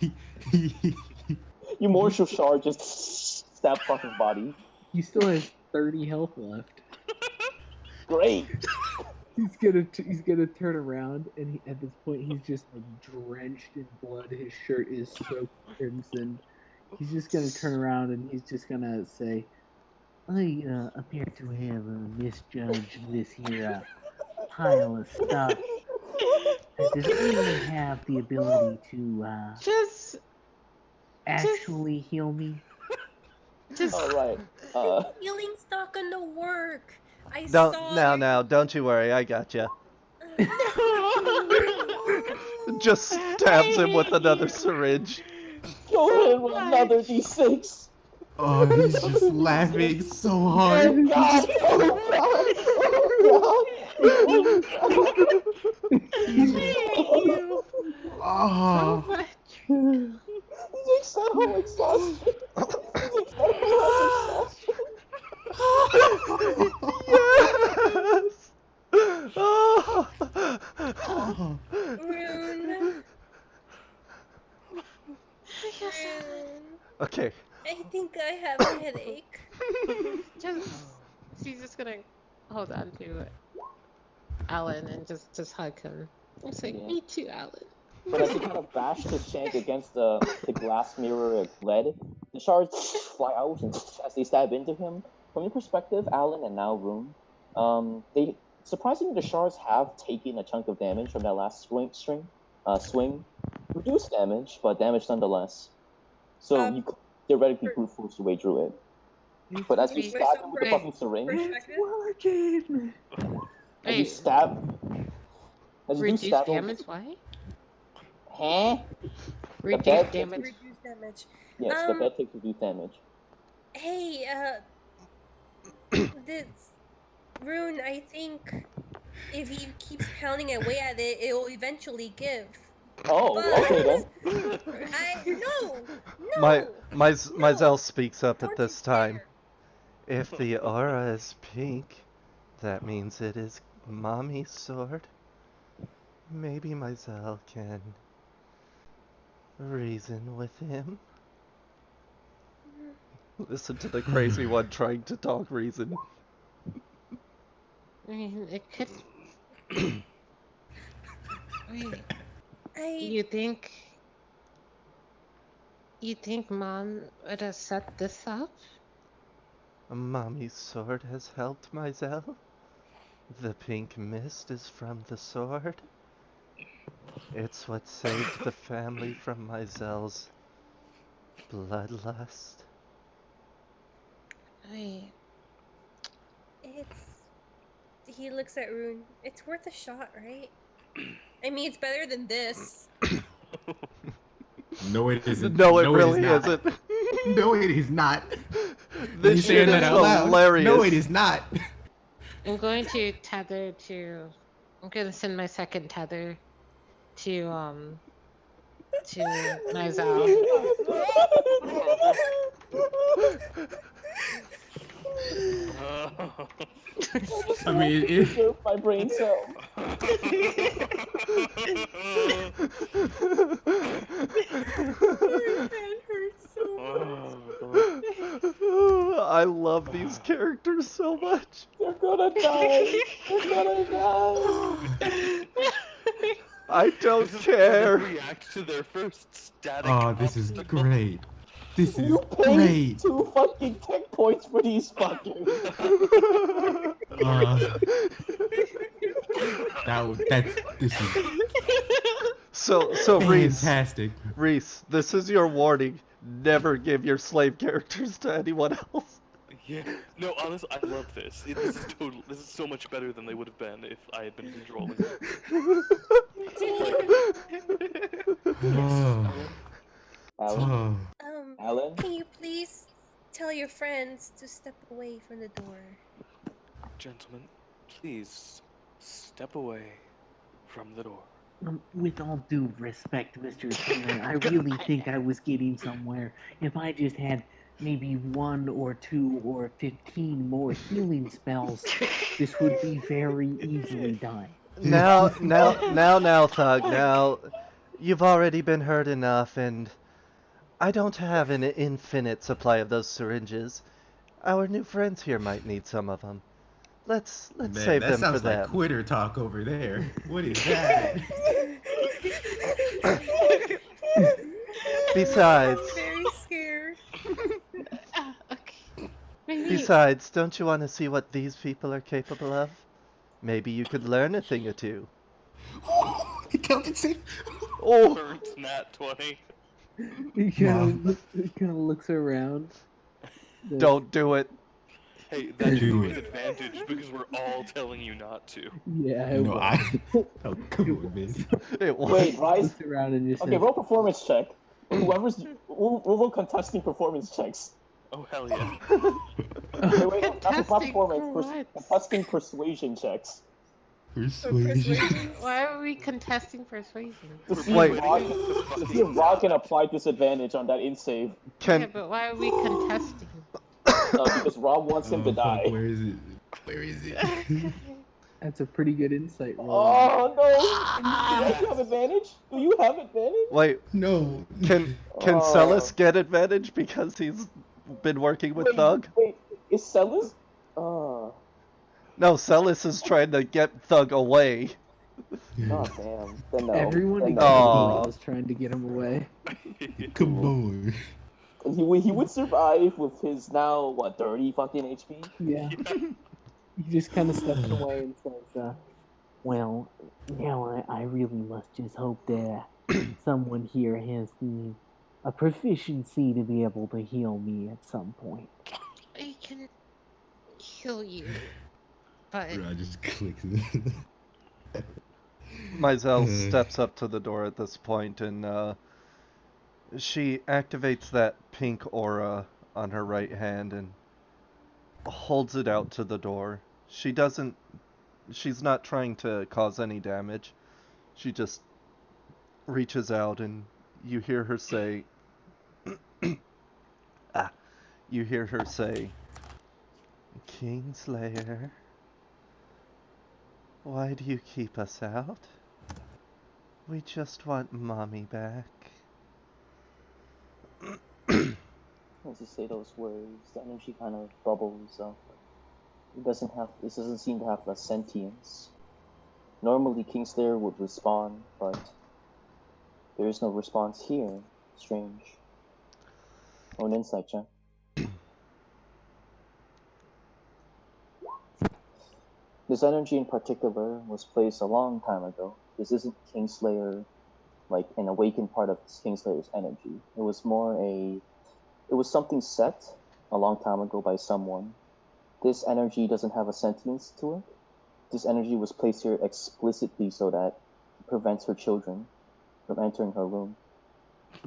You Marshall Shard just stab fucking body. He still has 30 health left. Great. He's gonna turn around, and at this point he's just like drenched in blood. His shirt is soaked crimson. He's just gonna turn around and he's just gonna say, I appear to have misjudged this here pile of stuff. Does anyone have the ability to Just actually heal me? Alright. Healing's not gonna work. I Don't saw now you. now. Don't you worry. I got you. Just stabs him with another syringe. Go ahead with another D6. Oh, he's just laughing so hard. Oh god! Oh god! Oh, much. He's so exhausted. He's exhausted. Yes. Oh. Rune. Yes. Okay. I think I have a headache. She's just gonna hold on to Alan and just hug him. I'm saying, Yeah. me too, Alan. But as he kind of bashed his shank against the glass mirror of lead, the shards fly out and as they stab into him. From your perspective, Alan and now Rune, they surprisingly the shards have taken a chunk of damage from that last swing. Reduced damage, but damage nonetheless. So you could theoretically brute force your way through it. But as you Wait, stab him with the fucking syringe, working. as you stab, as you do Reduce stab him, damage? Why? huh? Reduce bed- damage. Reduce damage. Yes, the bed takes reduced damage. Hey, this Rune, I think if he keeps pounding away at it, it will eventually give. Oh, okay then. No. Myzel speaks up at Don't this you time. dare. If the aura is pink, that means it is Mommy's sword. Maybe Myzel can reason with him. Listen to the crazy one trying to talk reason. I mean, it could. Wait, you think Mom would have set this up? Mommy's sword has helped Myzel. The pink mist is from the sword. It's what saved the family from Myzel's bloodlust. Wait. He looks at Rune. It's worth a shot, right? I mean, it's better than this. no, it isn't. No, it is really not. isn't. No, it is not. This You shit saying that is out loud? hilarious. No, it is not. I'm going to tether to. I'm going to send my second tether to Myzel. I mean, my brain cell. I love these characters so much. They're gonna die. They're gonna die. I don't This is care. how they react to their first static. oh, this is obstacle. great. This is You paid great. 2 fucking tech points for these fuckers. This is So Reese, fantastic. this is your warning. Never give your slave characters to anyone else. Yeah. No, honestly, I love this. This is total. This is so much better than they would have been if I had been controlling. Oh, Alan, oh. Alan, Can you please tell your friends to step away from the door? Gentlemen, please step away from the door. With all due respect, Mr. Taylor, I really think I was getting somewhere if I just had maybe 1 or 2 or 15 more healing spells. This would be very easily done. Now, Thug. Now, you've already been hurt enough, and I don't have an infinite supply of those syringes. Our new friends here might need some of them. Let's Man, save that them for sounds like them. quitter talk over there. What is that? Besides, I'm very scared. Besides, don't you want to see what these people are capable of? Maybe you could learn a thing or two. He killed it, see? Oh! Burnt nat 20. He kind of looks around. Don't do it. Hey, that should Do be it. advantage because we're all telling you not to. Yeah, it No, was. Oh, come on, man. It was. Wait, Rise. Looks around and just Okay, says, roll performance check. Whoever's we'll roll contesting performance checks. Oh, hell yeah. Wait, not Contesting performance. for what? Contesting persuasion checks. Persuasion. Why are we contesting persuasion? To see Wait. if Rod, to see if Rod can apply disadvantage on that in save. Yeah, but why are we contesting? Because Rob wants him to die. Where is it? Where is it? That's a pretty good insight roll. Oh no! Do you have advantage? Do you have advantage? Wait, No. can Oh. Celis get advantage because he's been working with Thug? Wait, is Celis? No, Celis is trying to get Thug away. Oh damn. Then no. Everyone Then except no. for was trying to get him away. Come on. He would survive with his now what 30 fucking HP. Yeah. He just kind of steps away and says, Well, now I really must just hope that someone here has a proficiency to be able to heal me at some point. I can heal you, but I just clicked. Mizell steps up to the door at this point and she activates that pink aura on her right hand and holds it out to the door. She's not trying to cause any damage. She just reaches out and you hear her say, you hear her say, Kingslayer, why do you keep us out? We just want Mommy back. As you say those words, the energy kind of bubbles up. It doesn't seem to have a sentience. Normally Kingslayer would respond, but there is no response here. Strange. Or an insight check. This energy in particular was placed a long time ago. This isn't Kingslayer, like an awakened part of Kingslayer's energy. It was something set a long time ago by someone. This energy doesn't have a sentience to it. This energy was placed here explicitly so that it prevents her children from entering her room.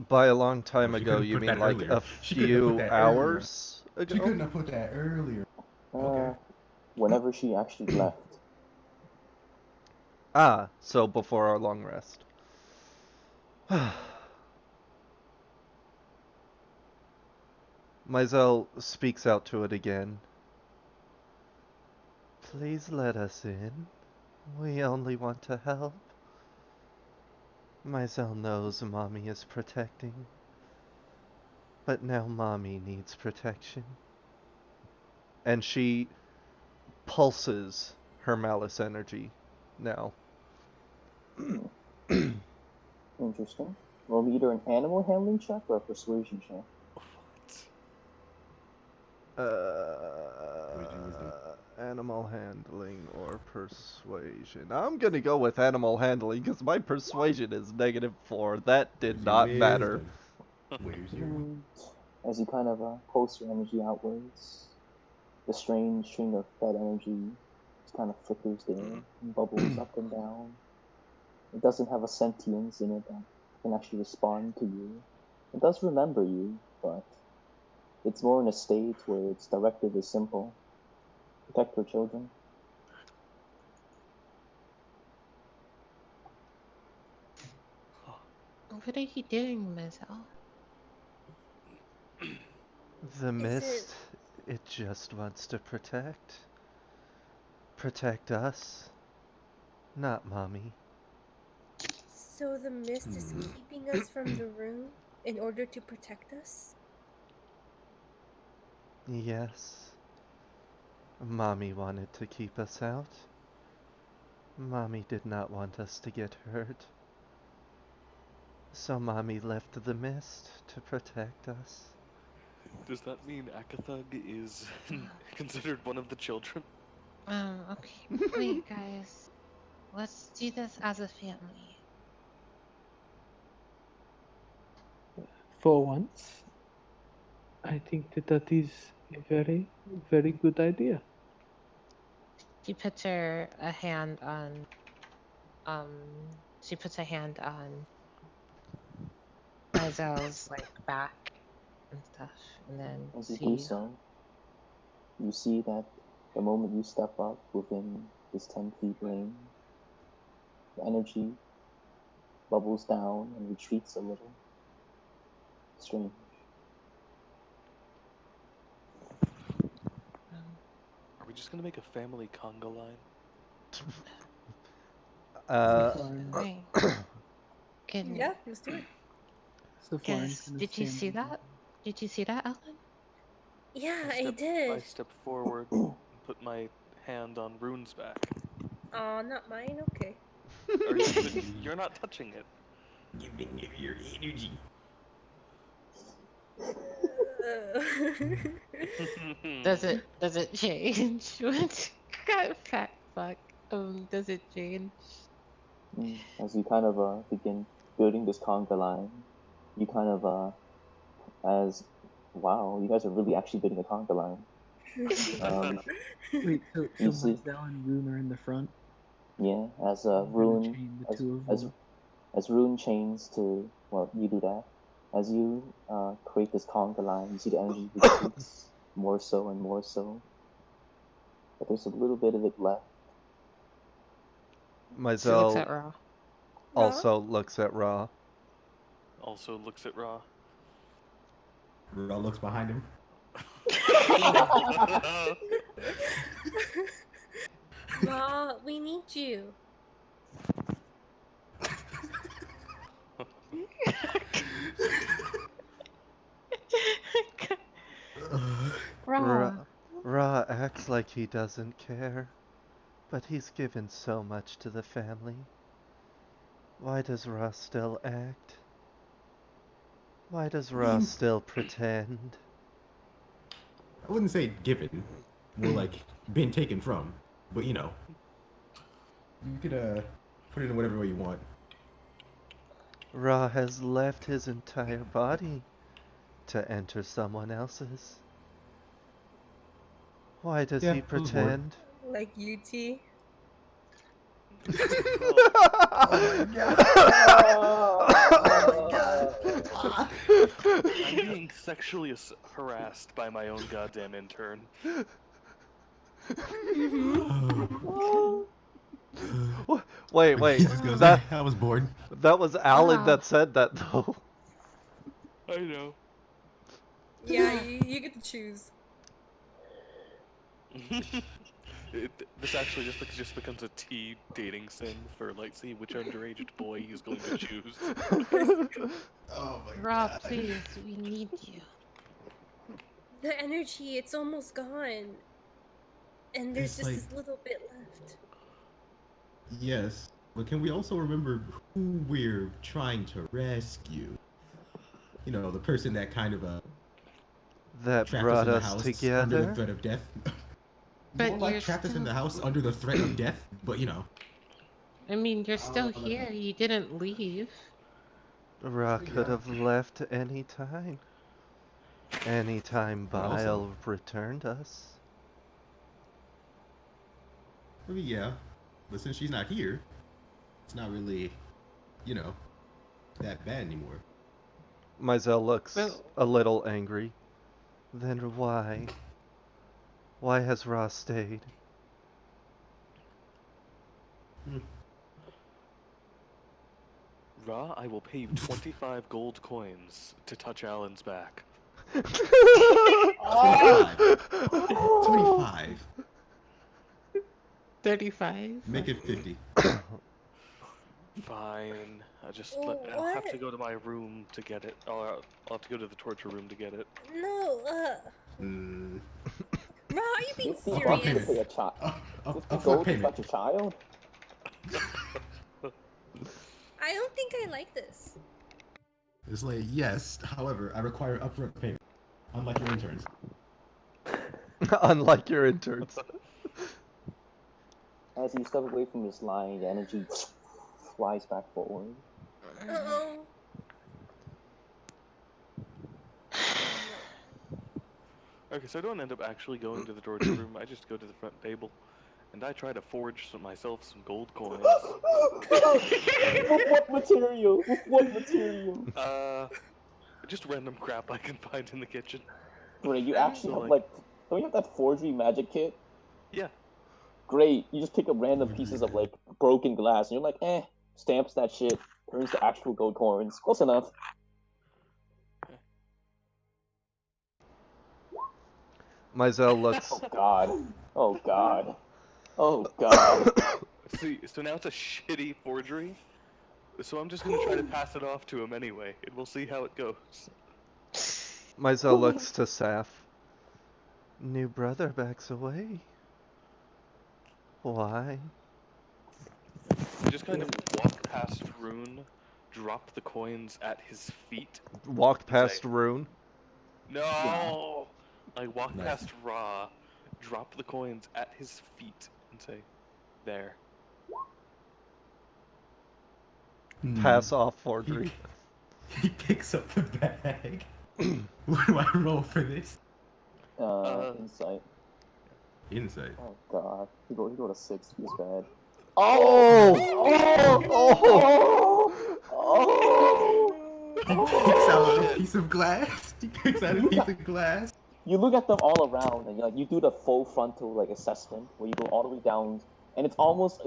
By a long time She ago, could've you put mean that like earlier. a She couldn't have put few that hours ago? She couldn't have put that earlier. Okay. Whenever she actually left. Ah, so before our long rest. Mizell speaks out to it again. Please let us in. We only want to help. Mizell knows Mommy is protecting. But now Mommy needs protection. And she pulses her malice energy now. Interesting. Roll either an animal handling check or a persuasion check. Animal handling or persuasion. I'm gonna go with animal handling because my persuasion is -4. That did not matter. Where's your... As you kind of pulse your energy outwards, the strange string of that energy just kind of flickers there and bubbles up and down. It doesn't have a sentience in it that can actually respond to you. It does remember you, but it's more in a state where its directive is simple. Protect your children. what are you doing, Mizell? The mist, it just wants to protect. Protect us, not Mommy. So the mist is keeping us from the room in order to protect us? Yes. Mommy wanted to keep us out. Mommy did not want us to get hurt. So Mommy left the mist to protect us. Does that mean Akathug is considered one of the children? Okay. Wait, guys. Let's do this as a family. For once, I think that is a very, very good idea. She puts a hand on she puts a hand on Mazel's like back and stuff, and then As you do so, you see that the moment you step up within this 10 feet range, the energy bubbles down and retreats a little. Strange. Are we just gonna make a family conga line? Right. Can, Yeah, let's do it. So far, did you see that? Did you see that, Ellen? Yeah, I I did. step forward and put my hand on Rune's back. Aw, not mine? Okay. You're not touching it. Giving you your energy. Does it change? What? Fat fuck. Does it change? As you kind of begin building this conga line, you kind of wow, you guys are really actually building a conga line. Wait, so you see, Mazel and Rune are in the front? yeah, as Rune, as Rune chains to, well, you do that. As you create this conga line, you see the energy retreats more so and more so. But there's a little bit of it left. Mazel looks at Ra. also looks at Ra. Also looks at Ra. Ra looks behind him. Ma, we need you. Ra acts like he doesn't care, but he's given so much to the family. Why does Ra still act? Why does Ra still pretend? I wouldn't say given, more like been taken from. But you know, you could put it in whatever way you want. Ra has left his entire body to enter someone else's. Why does he pretend? Like UT? I'm being sexually harassed by my own goddamn intern. Wait, I was bored. That was Alan that said that, though. I know. Yeah, you get to choose. This actually just becomes a tea dating sim for like, see which underage boy he's going to choose. Oh my Rob, god. please, we need you. The energy, it's almost gone. And there's It's just like- this little bit left. Yes, but can we also remember who we're trying to rescue? You know, the person that kind of that trapped brought us in the us house together. under the threat of death. But More like you're trapped us in still- the house under the threat of death, but you know. I mean, you're still here. You didn't leave. Ra could have left any time. Any time But also- Bile returned us. I mean, yeah, but since she's not here, it's not really, you know, that bad anymore. Mazel looks Well- a little angry. Then why? Why has Ra stayed? Ra, I will pay you 25 gold coins to touch Alan's back. 25. 35. Make it 50. Fine. Oh, I'll have to what? go to my room to get it. I'll have to go to the torture room to get it. No, Mm, Ra, are you being 50 Fuck gold serious? to a child. a 50 fuck gold to payment. touch a child? I don't think I like this. It's like, yes, however, I require upfront payment. Unlike your interns. Unlike your interns. As you step away from this line, the energy flies back forward. Uh-oh. Okay, so I don't end up actually going to the torture room. I just go to the front table, and I try to forge myself some gold coins. With what material? With what material? Just random crap I can find in the kitchen. Wait, you actually So, have like- don't you have that forgery magic kit? Yeah. Great. You just pick up random pieces of like broken glass, and you're like, stamps that shit, turns to actual gold coins. Close enough. Mizell looks. Oh god. Oh god. Oh god. See, so now it's a shitty forgery. So I'm just gonna try to pass it off to him anyway, and we'll see how it goes. Mizell looks to Saf. New brother backs away. Why? I just kind of walk past Rune, drop the coins at his feet. Walked past Say- Rune. No! I walk Nice. past Ra, drop the coins at his feet, and say, there. Pass off forgery. He picks up the bag. What do I roll for this? Insight. Insight. Oh god. He go to 6. He's bad. Oh! He picks out a piece of glass. He picks out a piece of glass. You look at them all around, and you do the full frontal like assessment, where you go all the way down, and it's almost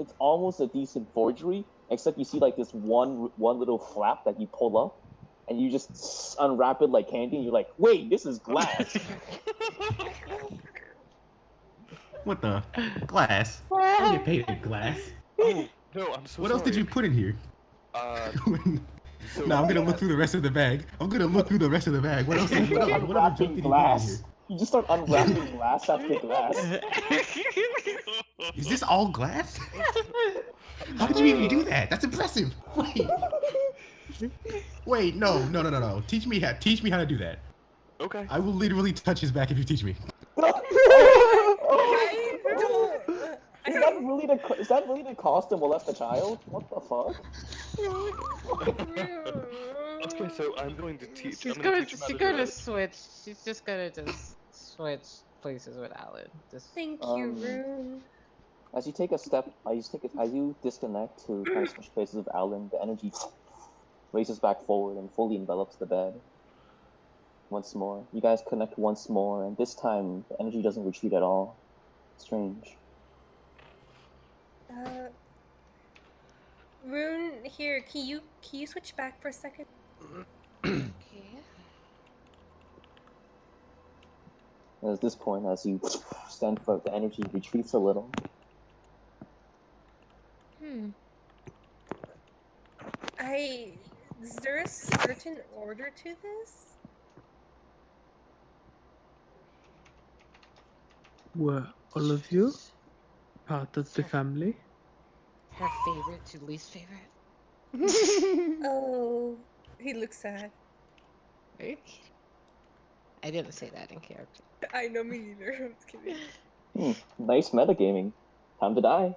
a decent forgery, except you see like this one little flap that you pull up, and you just unwrap it like candy, and you're like, wait, this is glass. What the? Glass? I get paid in glass. Oh, no, I'm so What else did you put in here? So No, I'm gonna look through the rest of the bag. What else? What else? You start What other junk unwrapping did he put in glass. here? You just start unwrapping glass after glass. Is this all glass? How did you even do that? That's impressive. Wait, no. Teach me how to do that. Okay. I will literally touch his back if you teach me. Is that really the cost to molest a child? What the fuck? Okay, so I'm going to teach. She's I'm gonna gonna, teach him how she's to do gonna it. switch. She's just gonna switch places with Alan. Just Thank you, Rune. As you take a step, as you disconnect to kind of switch places with Alan, the energy races back forward and fully envelops the bed. Once more, you guys connect once more, and this time the energy doesn't retreat at all. Strange. Rune, here, can you switch back for a second? okay. At this point, as you stand for the energy retreats a little. Is there a certain order to this? Were all of you part of the family? Her favorite to least favorite. Oh, he looks sad. Right? I didn't say that in character. I know, me neither. I'm just kidding. Nice metagaming. Time to die.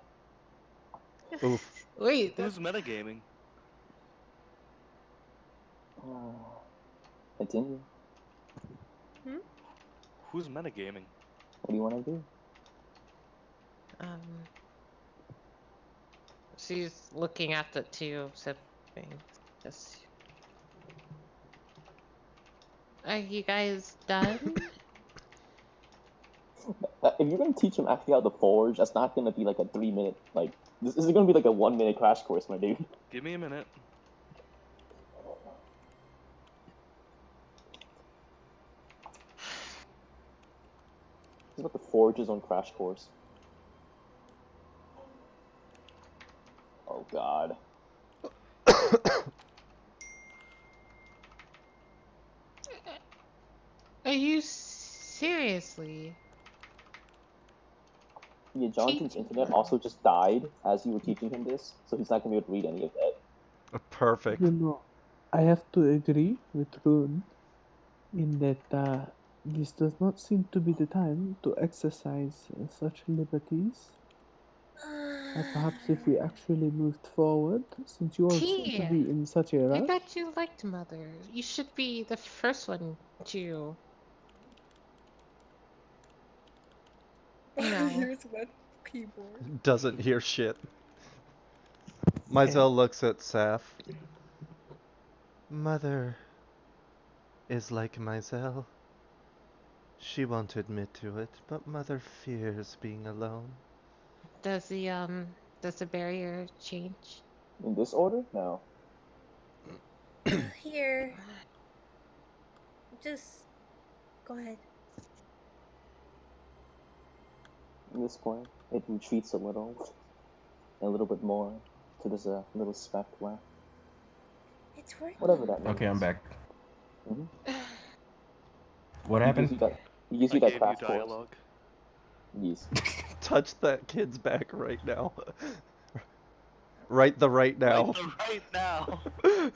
Oof. Wait, Who's metagaming? Continue. Who's metagaming? What do you want to do? She's looking at the two siblings. Just. Are you guys done? If you're gonna teach him actually how to forge, that's not gonna be like a 3-minute like. This is gonna be like a 1-minute crash course, my dude. Give me a minute. He's about to forge his own crash course. Oh god. Are you seriously? Yeah, Jonathan's internet also just died as you were teaching him this, so he's not gonna be able to read any of that. Perfect. You know, I have to agree with Rune in that This does not seem to be the time to exercise such liberties. Perhaps if we actually moved forward, since you all seem to T, be in such a I rush. thought you liked Mother. You should be the first one to, you know. Here's one keyboard. Doesn't hear shit. Mizell looks at Saf. Mother is like Mizell. She won't admit to it, but Mother fears being alone. Does the barrier change? In this order? No. Here. Just go ahead. At this point, it retreats a little bit more, so there's a little speck left. It's working. Whatever that means. Okay, I'm back. Mhm. What happened? He gives you I that gave craft you course. dialogue. Yes. Touch that kid's back right now. Right now. Right now. I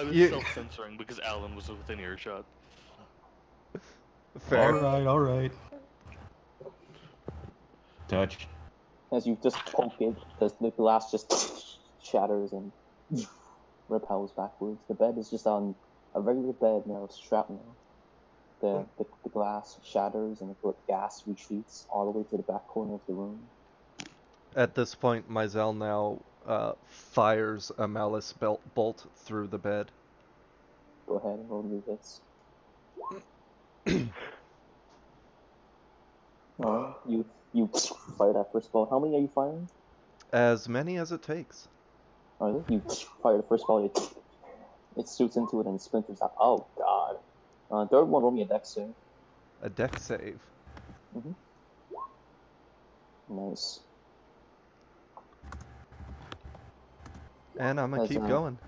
was You- self-censoring because Alan was within earshot. Fair. All right. Touch. As you just poke it, the glass just shatters and repels backwards. The bed is just on a regular bed now, shrapnel. The glass shatters and the gas retreats all the way to the back corner of the room. At this point, Mizell now fires a malice bolt through the bed. Go ahead and roll your hits. Alright, you fire that first ball. How many are you firing? As many as it takes. Alright, you fire the first ball. It shoots into it and splinters out. Oh god. Third one, roll me a dex save. A dex save. Nice. And I'm gonna As, keep going.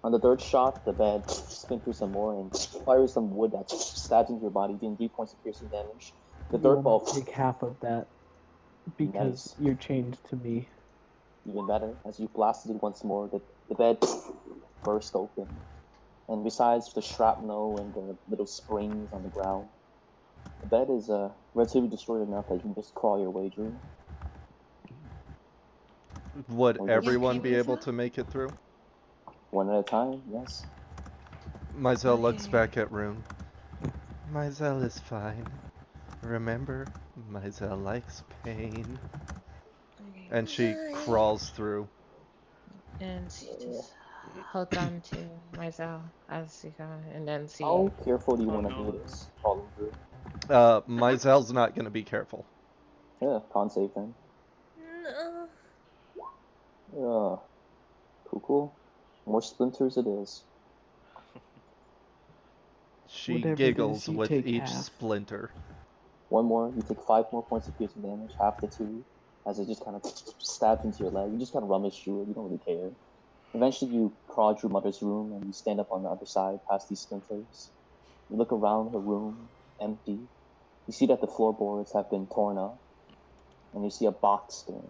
On the third shot, the bed splinters some more and fires some wood that stabs into your body, doing 3 points of piercing damage. The You third will ball, not take half of that because Nice. you're chained to me. even better. As you blasted it once more, the bed burst open. And besides the shrapnel and the little springs on the ground, the bed is relatively destroyed enough that you can just crawl your way through. Would Okay. everyone Okay, be able Mizell? to make it through? One at a time, yes. Mizell looks Okay. back at Rune. Mizell is fine. Remember, Mizell likes pain. Okay. And she crawls through. And she just holds on to Mizell as you go, and then she. How careful do you Oh, want to no. do this? Crawling through. Mizell's not gonna be careful. Yeah, con save then. No. Cool. More splinters it is. She Whatever it giggles is, you with take each half. splinter. One more, you take 5 more points of piercing damage, half the 2, as it just kind of stabs into your leg. You just kind of rummage through it, you don't really care. Eventually you crawl through Mother's room and you stand up on the other side past these splinters. You look around her room, empty. You see that the floorboards have been torn up, and you see a box there,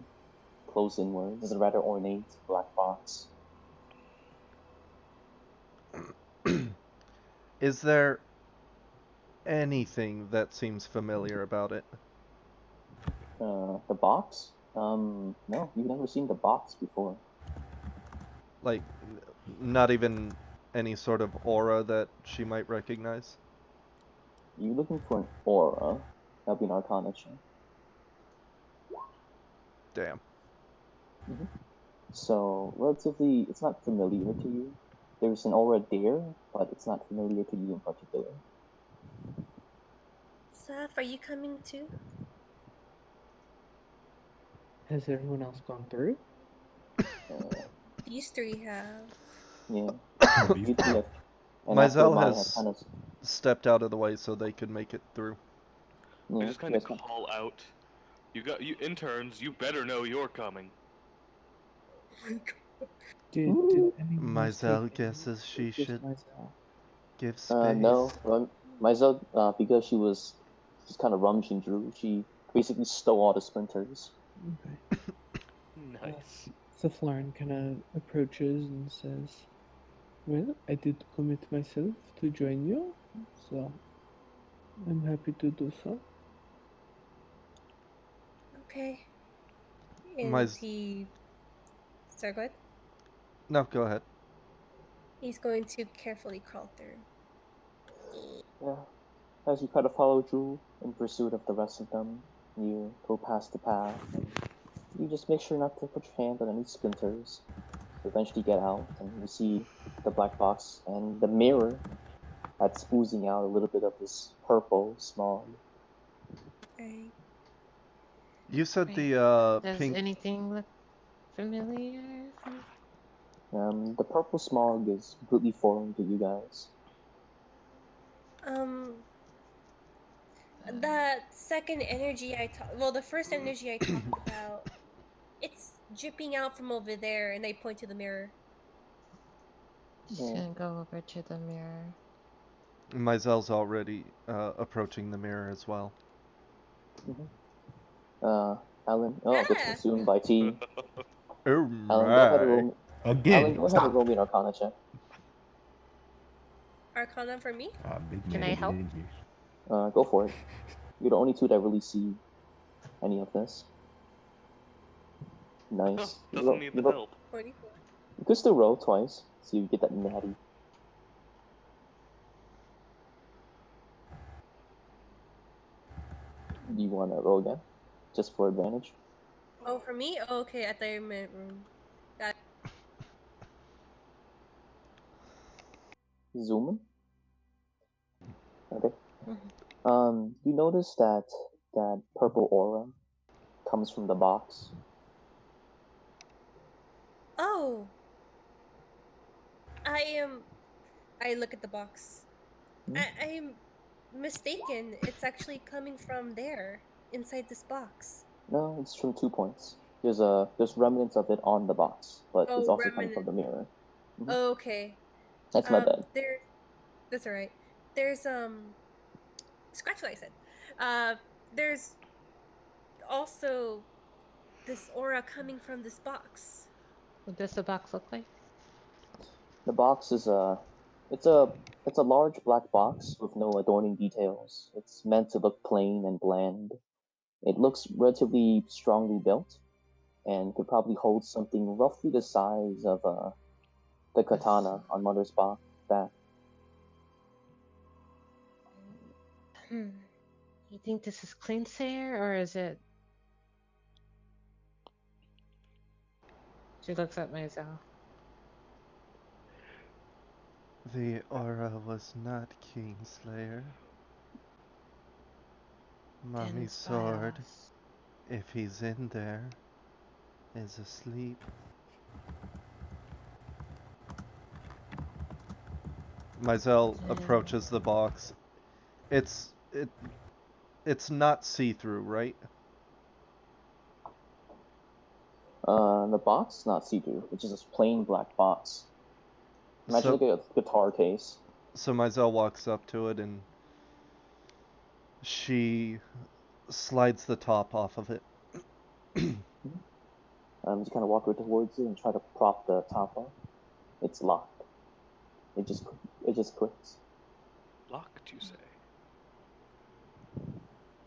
closed inwards. It's a rather ornate black box. Is there anything that seems familiar about it? The box? No, you've never seen the box before. Like, not even any sort of aura that she might recognize? You're looking for an aura. That'd be an arcana check. Damn. So, relatively, it's not familiar to you. There's an aura there, but it's not familiar to you in particular. Saf, are you coming too? Has everyone else gone through? These three have. Yeah. These You three. have, and after Mizell mine has kind of, stepped out of the way so they could make it through. yeah, I just kind you of guys call out. You interns, you better know you're coming. Did anyone else take Mizell any guesses she just should Mizell? give space. No, Mizell, because she was just kind of rummaging through, she basically stole all the splinters. Okay. Nice. Saflarn kind of approaches and says, "Well, I did commit myself to join you, so I'm happy to do so. Okay. My And s- he. Sorry, go ahead. No, go ahead. He's going to carefully crawl through. Yeah. As you try to follow Drew in pursuit of the rest of them, you go past the path and you just make sure not to put your hand on any splinters. Eventually get out and you see the black box and the mirror that's oozing out a little bit of this purple smog. Right. You said Right. the Does pink. anything look familiar? The purple smog is completely foreign to you guys. That second energy the first energy I talked about, it's dripping out from over there, and I point to the mirror. Just Yeah. gonna go over to the mirror. Myzel's already approaching the mirror as well. Alan, gets Ah! consumed by tea. Oh Alan, go ahead and my! roll. Again, Alan, go ahead stop. and roll me an Arcana check. Arcana for me? Big Can man I help? in here. Go for it. You're the only two that really see any of this. Nice. Doesn't need the help. 44. You could still roll twice, so you get that natty. Do you want to roll again? Just for advantage? Oh, for me? Oh, okay, at the room. Got Zoom in? Okay. Mhm. You notice that purple aura comes from the box. Oh! I look at the box. I'm mistaken. It's actually coming from there, inside this box. No, it's from 2 points. There's remnants of it on the box, but it's Oh, also coming from the mirror. Mhm. Okay. That's my bad. That's alright. There's scratch what I said. There's also this aura coming from this box. What does the box look like? The box is it's a large black box with no adorning details. It's meant to look plain and bland. It looks relatively strongly built, and could probably hold something roughly the size of the katana on Mother's back. You think this is Cleansair, or is it? She looks at myself. The aura was not Kingslayer. Mommy's sword, if he's in there, is asleep. Myzel approaches the box. It's not see-through, right? The box is not see-through. It's just a plain black box. Imagine like a guitar case. So Myzel walks up to it and she slides the top off of it. Just kind of walk towards it and try to prop the top up. It's locked. It just clicks. Locked, you say?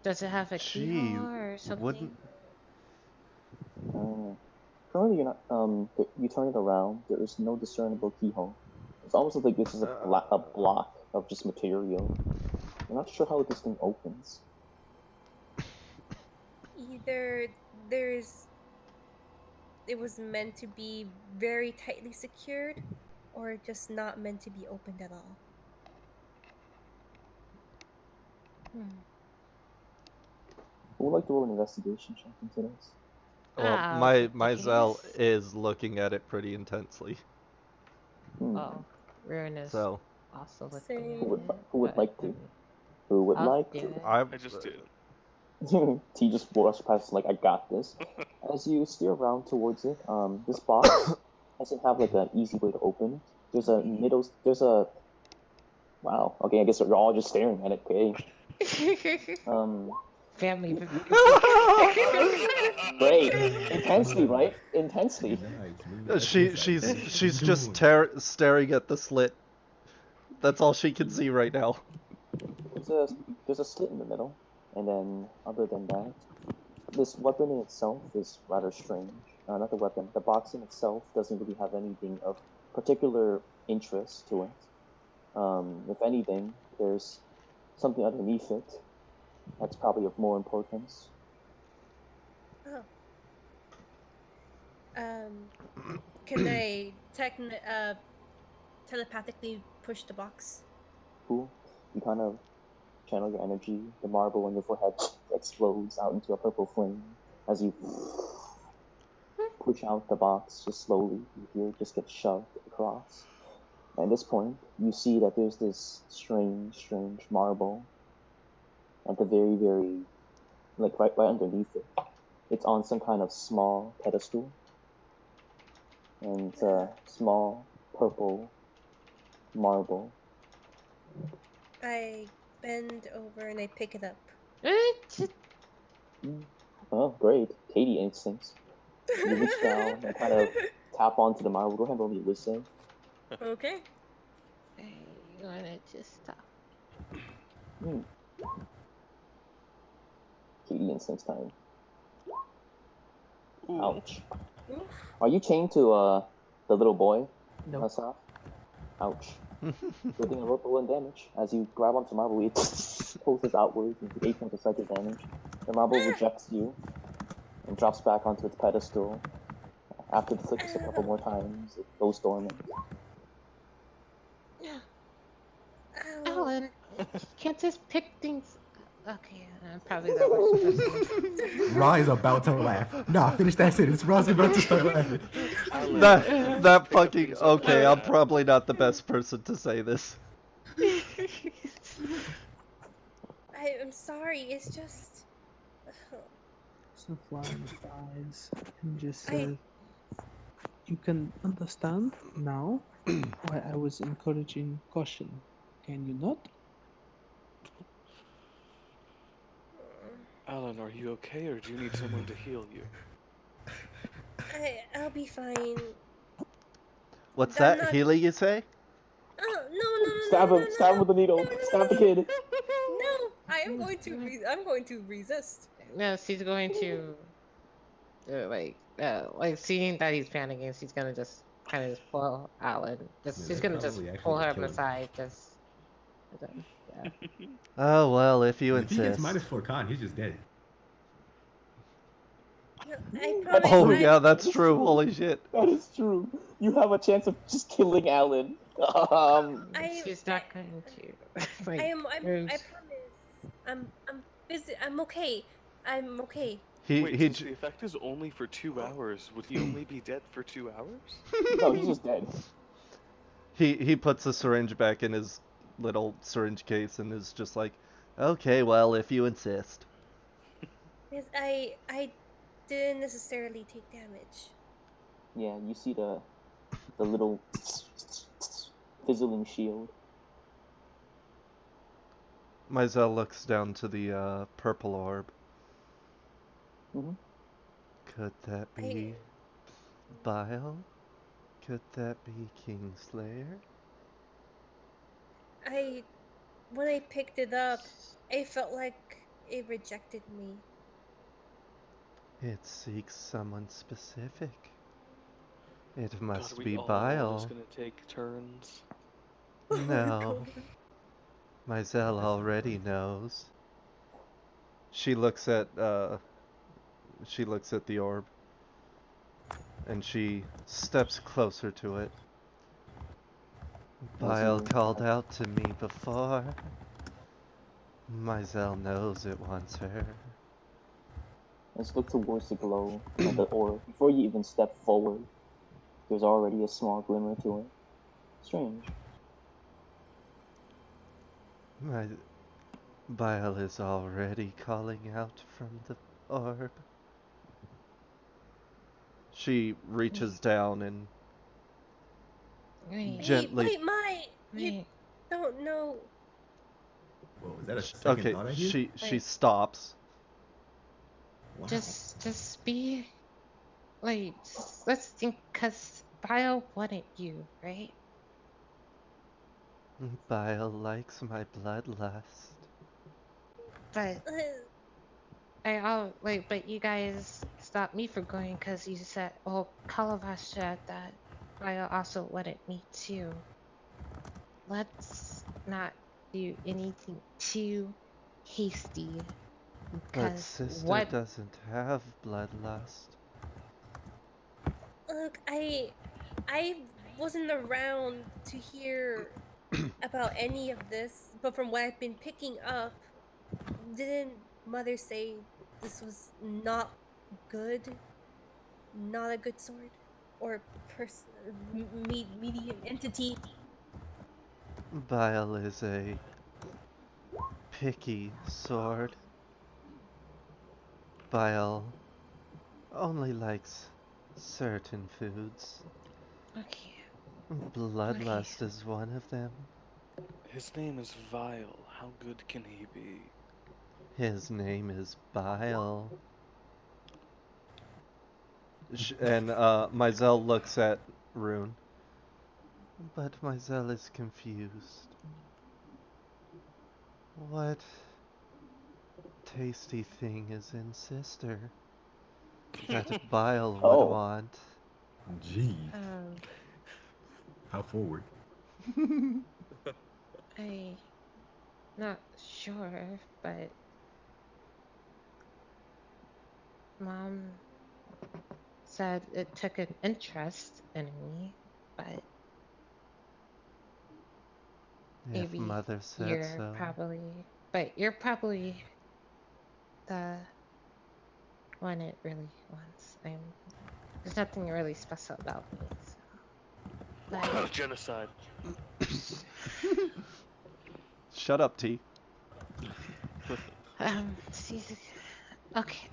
Does it have a keyhole or something? Currently, you're not. You turn it around. There is no discernible keyhole. It's almost like this is a block of just material. I'm not sure how this thing opens. Either it was meant to be very tightly secured, or just not meant to be opened at all. Who would like to roll an investigation check into this? Well, Myzel is looking at it pretty intensely. Oh, Ruin is So also looking Same. at it. Who would like to? Who would I'll like do to? it. I just did. T just brushed past like, I got this. As you steer around towards it, this box doesn't have like an easy way to open it. There's a wow. Okay, I guess you're all just staring at it. Okay. Family. Great. Intensely, right? Intensely. She's just staring at the slit. That's all she can see right now. there's a slit in the middle, and then other than that, this weapon in itself is rather strange. Not the weapon, the box in itself doesn't really have anything of particular interest to it. If anything, there's something underneath it that's probably of more importance. Oh. Can I telepathically push the box? Cool. You kind of channel your energy. The marble on your forehead explodes out into a purple flame as you push out the box just slowly. You hear it just get shoved across. At this point, you see that there's this strange marble at the very, like right underneath it. It's on some kind of small pedestal. And it's a small purple marble. I bend over and I pick it up. Oh, great. Katie instincts. You reach down and kind of tap onto the marble. Go ahead and roll me a wisdom. Okay. You wanna just stop? Katie instincts time. Ooh. Ouch. Oof. Are you chained to the little boy? Nope. Asaf? Ouch. Good thing I rolled the 1 damage. As you grab onto the marble, it pulses outwards into 8 points of psychic damage. The marble rejects you and drops back onto its pedestal. After it flickers a couple more times, it goes dormant. Ow. Alan, you can't just pick things. Okay, probably that was. Ra is about to laugh. Nah, finish that sentence. Ra's about to start laughing. That fucking okay. I'm probably not the best person to say this. I'm sorry. It's just. So flying eyes and just say, you can understand now why I was encouraging caution. Can you not? Alan, are you okay, or do you need someone to heal you? I'll be fine. What's I'm that? not- Healing, you say? Oh, no. Stab him! Stab him with the needle! Stab the kid! No, I am going to. I'm going to resist. No, she's going to, like seeing that he's panicking, she's gonna just kind of just pull Alan. She's that gonna just probably actually pull would him kill him. aside. Just, yeah. Oh well, if you If he gets insist. -4 con, he's just dead. No, I promise. Oh yeah, that's true. Holy shit. That is true. You have a chance of just killing Alan. She's not going to. Like, I there's- promise. I'm busy. I'm okay. I'm okay. Wait, He since the effect is only for 2 hours, would he only be dead for 2 hours? No, he's just dead. he puts the syringe back in his little syringe case and is just like, okay, well, if you insist. Because I didn't necessarily take damage. Yeah, you see the little fizzling shield. Mizell looks down to the purple orb. Mhm. Could that be Bile? Could that be Kingslayer? When I picked it up, I felt like it rejected me. It seeks someone specific. It God, must are we be all Bile. just gonna take turns? No. Mizell already knows. She looks at the orb and she steps closer to it. Bile called out to me before. Mizell knows it wants her. Let's look towards the glow of the orb. Before you even step forward, there's already a small glimmer to it. Strange. My Bile is already calling out from the orb. She reaches down and Wait, gently. Wait, Mai! You wait. don't know. Whoa, is that a second Okay, thought I hear? she Wait. stops. Wow. Just be like, let's think, cause Bio wanted you, right? Bile likes my bloodlust. But but you guys stopped me from going because you said, oh, Calabash said that Ryo also wanted me too. Let's not do anything too hasty But because sister what? doesn't have bloodlust. Look, I wasn't around to hear about any of this, but from what I've been picking up, didn't Mother say this was not good? Not a good sword? Or medium entity? Bile is a picky sword. Bile only likes certain foods. Okay. Bloodlust is one of them. His name is Vile. How good can he be? His name is Bile. And Mizell looks at Rune. But Mizell is confused. What tasty thing is in sister that Bile would Oh. want? Gee, Um, how forward? I not sure, but Mom said it took an interest in me, but If maybe Mother said you're so. you're probably the one it really wants. There's nothing really special about me. So. But, Genocide. Shut up, T. she's okay.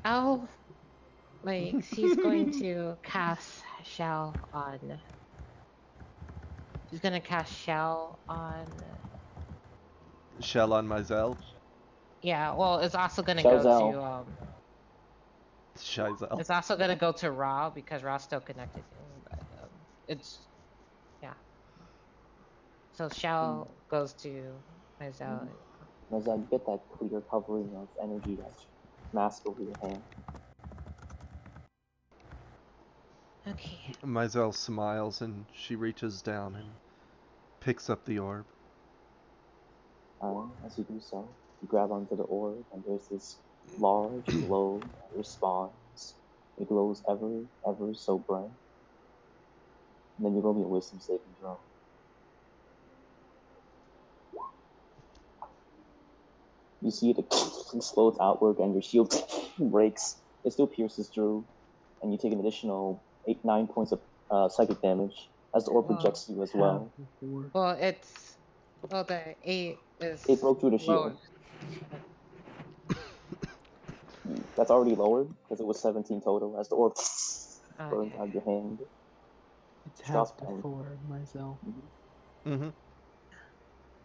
She's going to cast Shell on. She's gonna cast Shell on. Shell on Mizell. Yeah, well, it's also gonna Shell's go to out. Shizel. It's also gonna go to Ra because Ra's still connected to him, but it's yeah. So Shell goes to Mizell. Mizell, you get that clear covering of energy that's masked over your hand. Okay. Mizell smiles and she reaches down and picks up the orb. As you do so, you grab onto the orb, and there's this large glow that responds. It glows ever so bright. And then you roll me a wisdom saving throw. You see it explodes outward, and your shield breaks. It still pierces through, and you take an additional 9 points of psychic damage as the orb projects you as well. Well, the 8 is. It broke through the shield. That's already lowered because it was 17 total as the orb burns out your hand. It's half to 4 myself. Mm-hmm.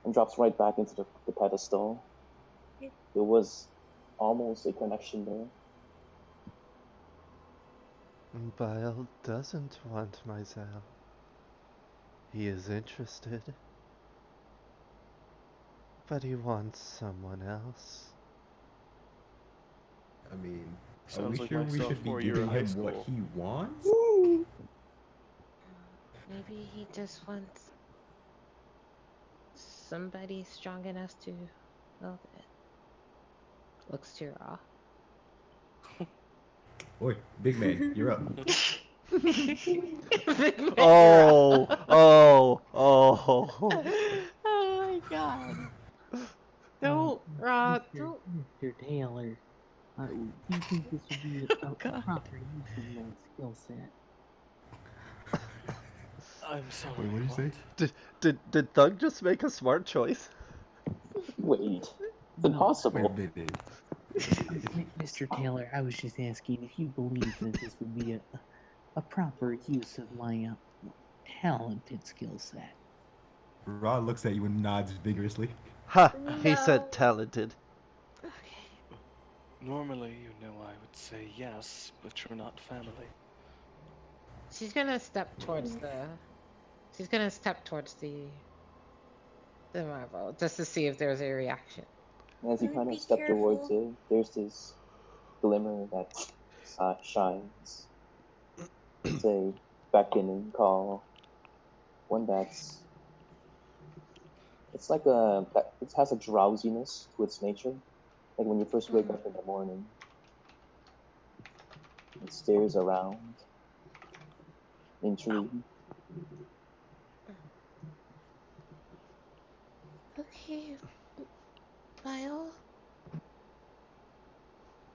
And drops right back into the pedestal. There was almost a connection there. Bile doesn't want Mizell. He is interested. But he wants someone else. I mean, are Sounds we like sure we myself should be 4 year giving high him what school. he wants? Maybe he just wants somebody strong enough to wield it. Looks too raw. Oi, big man, you're up. Oh. Oh my god. Don't, Ra, don't. Mr. Taylor, do you think this would be a proper use of my skill set? I'm sorry. Wait, what did you say? Did Thug just make a smart choice? Wait, it's impossible. Wait a minute. Mr. Taylor, I was just asking if you believe that this would be a proper use of my talented skill set. Rod looks at you and nods vigorously. Ha! He said talented. Normally, you know, I would say yes, but you're not family. She's gonna step towards the. She's gonna step towards the Marvel just to see if there's a reaction. As you Rude, kind be of step towards careful. it, there's this glimmer that shines. It's a beckoning call, one that's it's like it has a drowsiness to its nature. Like when you first wake up in the morning, it stares around, intrigued. Okay, Vile.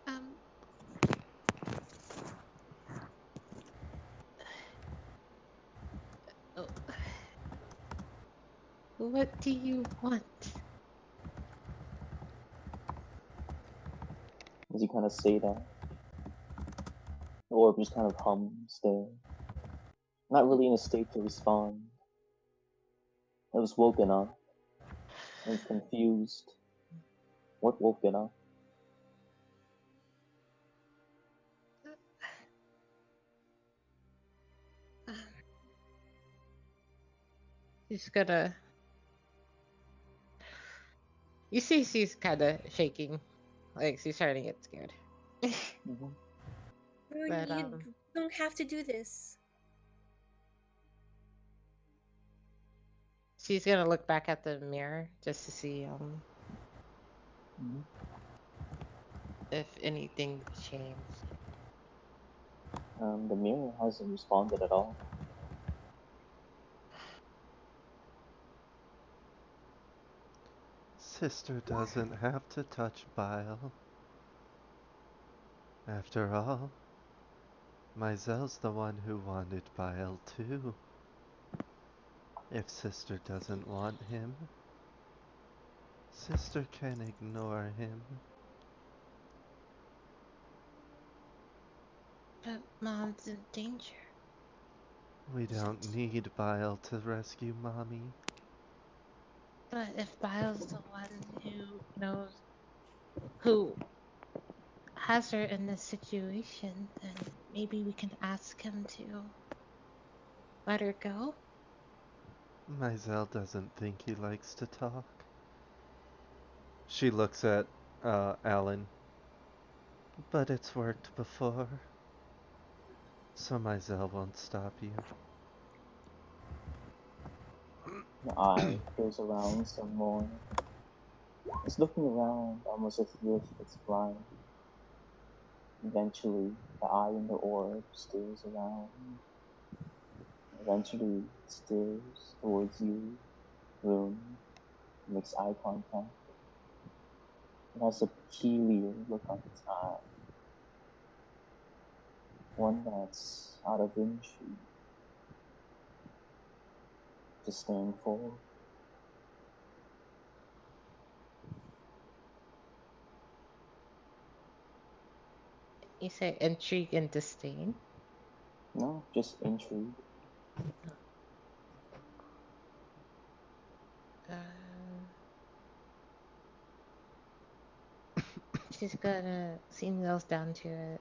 Um, oh, what do you want? As you kind of say that, the orb just kind of hums there, not really in a state to respond. It was woken up. It was confused. What woke it up? Um, she's gonna. You see, she's kind of shaking, like she's starting to get scared. Mhm. Rude, But you don't have to do this. she's gonna look back at the mirror just to see Mhm. if anything changed. The mirror hasn't responded at all. Sister doesn't have to touch Bile. After all, Maisel's the one who wanted Bile too. If Sister doesn't want him, Sister can ignore him. But Mom's in danger. We don't need Bile to rescue Mommy. But if Bile's the one who knows, who has her in this situation, then maybe we can ask him to let her go. Maisel doesn't think he likes to talk. She looks at Alan. But it's worked before. So Maisel won't stop you. The eye goes around some more. It's looking around almost as if it's blind. Eventually, the eye in the orb stares around. Eventually, it stares towards you, Rune, makes eye contact. It has a peculiar look on its eye. One that's out of intrigue, just staring forward. You say intrigue and disdain. No, just intrigue. She's gonna see nails down to it.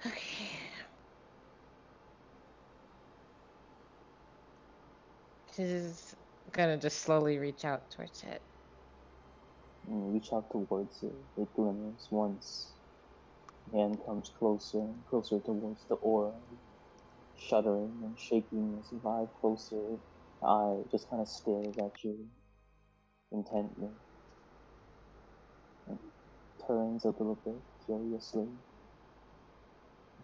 Okay. She's gonna just slowly reach out towards it. And you reach out towards it. It glimmers once. The hand comes closer and closer towards the aura, shuddering and shaking as you vibe closer. The eye just kind of stares at you intently and turns a little bit curiously.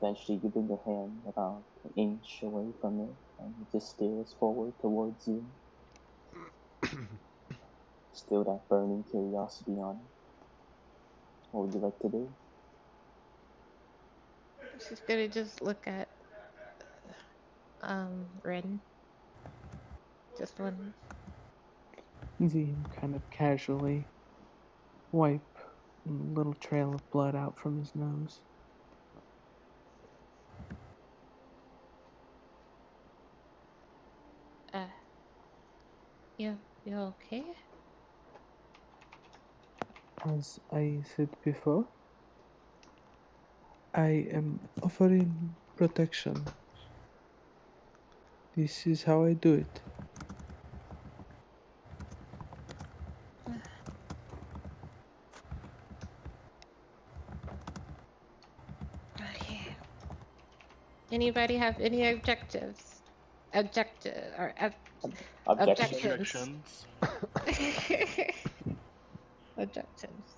Eventually, you bring your hand about an inch away from it and it just stares forward towards you. Still that burning curiosity on it. What would you like to do? She's gonna just look at Ren. Just one. You see him kind of casually wipe a little trail of blood out from his nose. You okay? As I said before, I am offering protection. This is how I do it. Okay. Anybody have any objectives? Objectives. Objections. Objectives.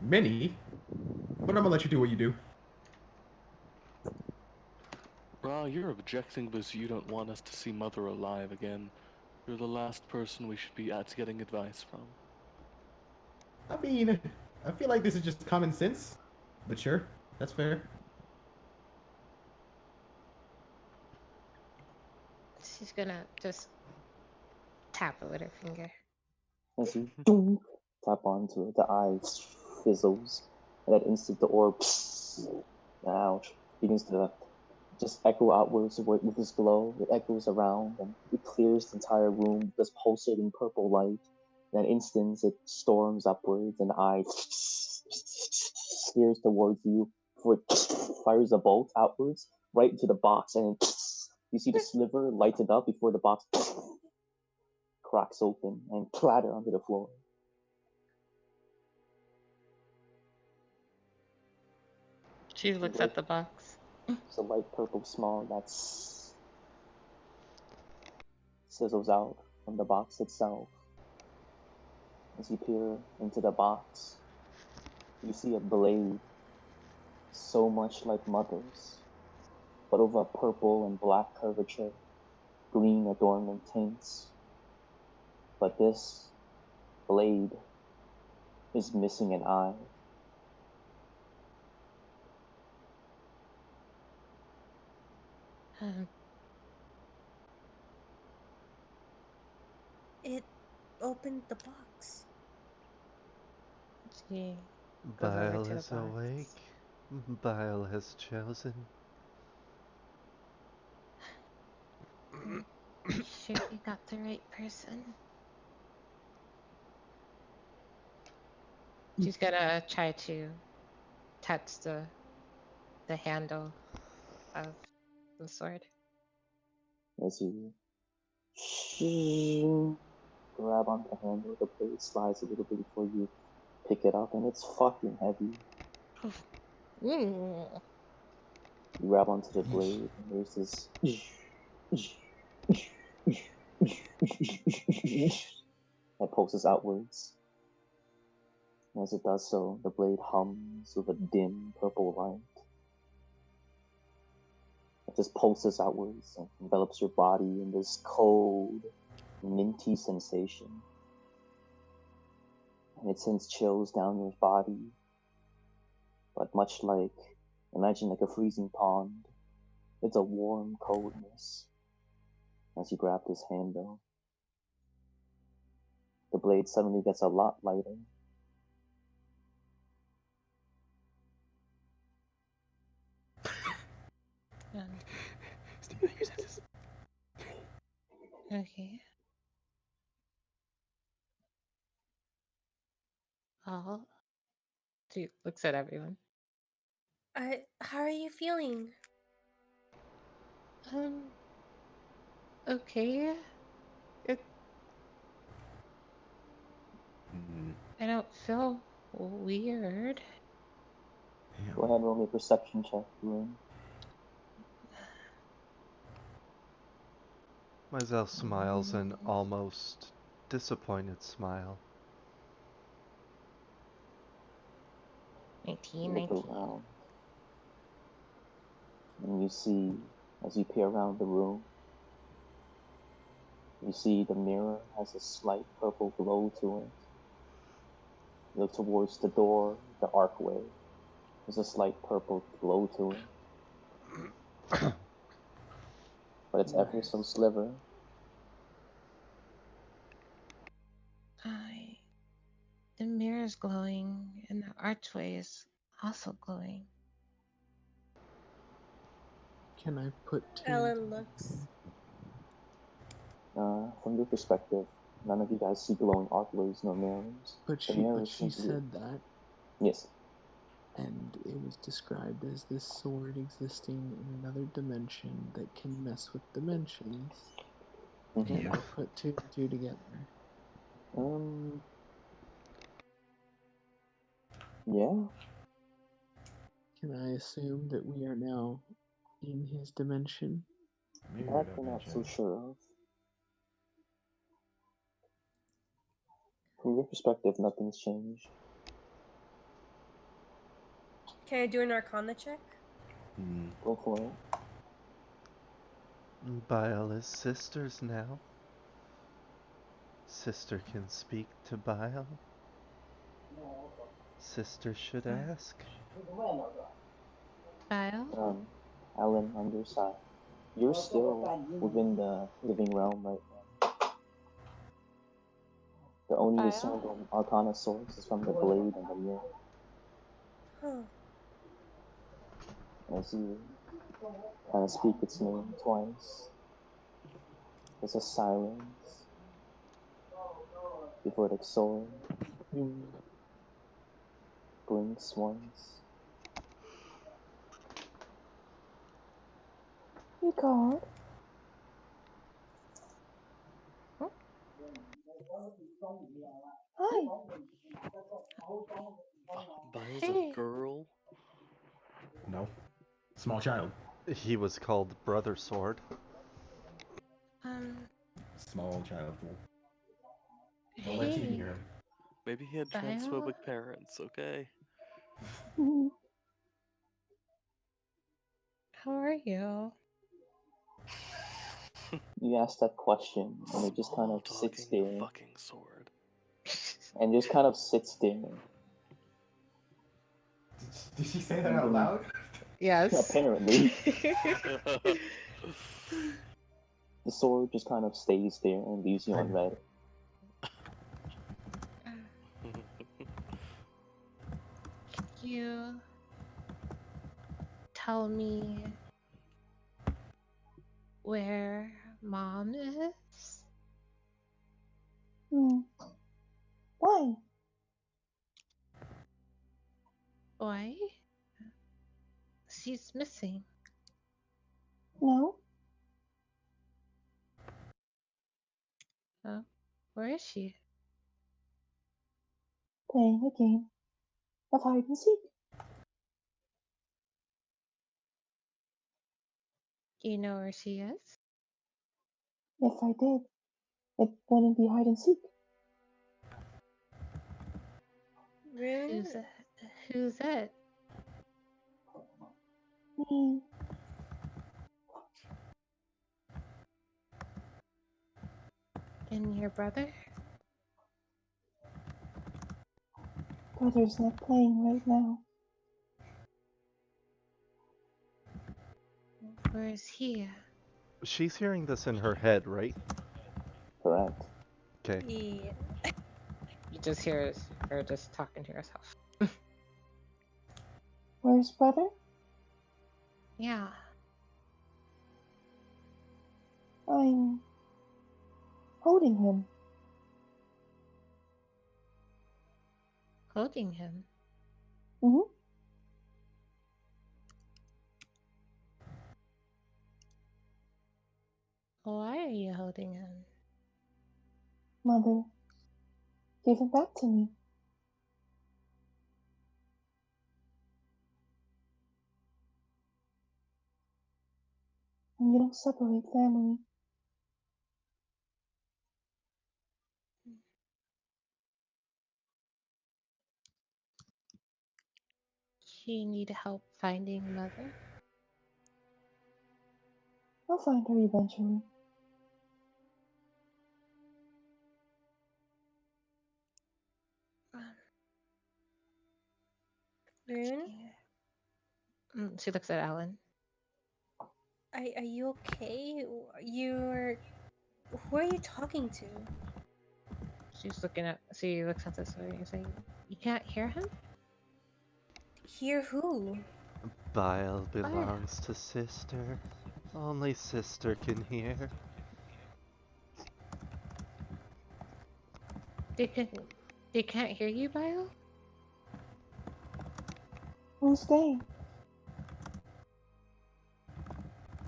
Minnie, but I'm gonna let you do what you do. Ra, you're objecting because you don't want us to see Mother alive again. You're the last person we should be at getting advice from. I mean, I feel like this is just common sense, but sure, that's fair. She's gonna just tap it with her finger. As you dunk, tap onto it, the eye fizzles. At that instant, the orb, ouch, begins to just echo outwards with this glow. It echoes around and it clears the entire room with this pulsating purple light. In an instant, it storms upwards and the eye steers towards you before it fires a bolt outwards right into the box. And you see the sliver lighted up before the box cracks open and clatter onto the floor. She looks at the box. It's a light purple smog that sizzles out from the box itself. As you peer into the box, you see a blade so much like Mother's, but of a purple and black curvature, green adornment tints. But this blade is missing an eye. It opened the box. She goes over Bile to the is box. awake. Bile has chosen. Sure you got the right person. She's gonna try to touch the handle of the sword. As you grab onto the handle, the blade slides a little bit before you pick it up, and it's fucking heavy. You grab onto the blade, and there's this that pulses outwards. As it does so, the blade hums with a dim purple light. It just pulses outwards and envelops your body in this cold, minty sensation. And it sends chills down your body. But much like, imagine like a freezing pond, it's a warm coldness as you grab this handle. The blade suddenly gets a lot lighter. Steven, your senses. Okay. Well, she looks at everyone. How are you feeling? Okay. I don't feel weird. Go ahead and roll me a perception check, Rune. Myzel smiles an almost disappointed smile. 19, You look 19. around, and you see, as you peer around the room, you see the mirror has a slight purple glow to it. You look towards the door, the archway. There's a slight purple glow to it. But it's ever so sliver. The mirror is glowing, and the archway is also glowing. Can I put two? Ellen looks. From your perspective, none of you guys see glowing archways nor mirrors. But The she mirrors she simply- said that. Yes. and it was described as this sword existing in another dimension that can mess with dimensions. Mhm. And I put two and two together. Yeah. Can I assume that we are now in his dimension? That we're not so sure of. From your perspective, nothing's changed. Can I do an Arcana check? Go for it. Bile is sisters now. Sister can speak to Bile. Sister should ask. Bile? Alan, on your side, you're still within the living realm right now. The only Bile? discernible Arcana source is from the blade and the mirror. Huh. As you kind of speak its name twice, there's a silence before it soars. Blinks once. You called? Hi. Bile's Hey. a girl. No. Small child. He was called Brother Sword. Small child. Don't let T Hey. hear him. Maybe he had Bile? transphobic parents, okay? How are you? You ask that question, and it just kind of Small sits talking there, fucking sword. and just kind of sits there. Did she say that out loud? Yes. Apparently. The sword just kind of stays there and leaves you unread. Could you tell me where Mom is? Why? Why? She's missing. No. Oh, where is she? Playing a game of hide and seek. Do you know where she is? If I did, it wouldn't be hide and seek. Rune? Who's it? Me. And your brother? Brother's not playing right now. Where is he? She's hearing this in her head, right? Correct. Okay. Yeah. You just hear her just talking to herself. Where's brother? Yeah. I'm holding him. Holding him. Mm-hmm. Why are you holding him? Mother gave him back to me. And you don't separate family. She need help finding mother? I'll find her eventually. Rune? She looks at Alan. Are you okay? Who are you talking to? She looks at this way and saying, you can't hear him? Hear who? Bile belongs to sister. Only sister can hear. They can't hear you, Bile? Who's they?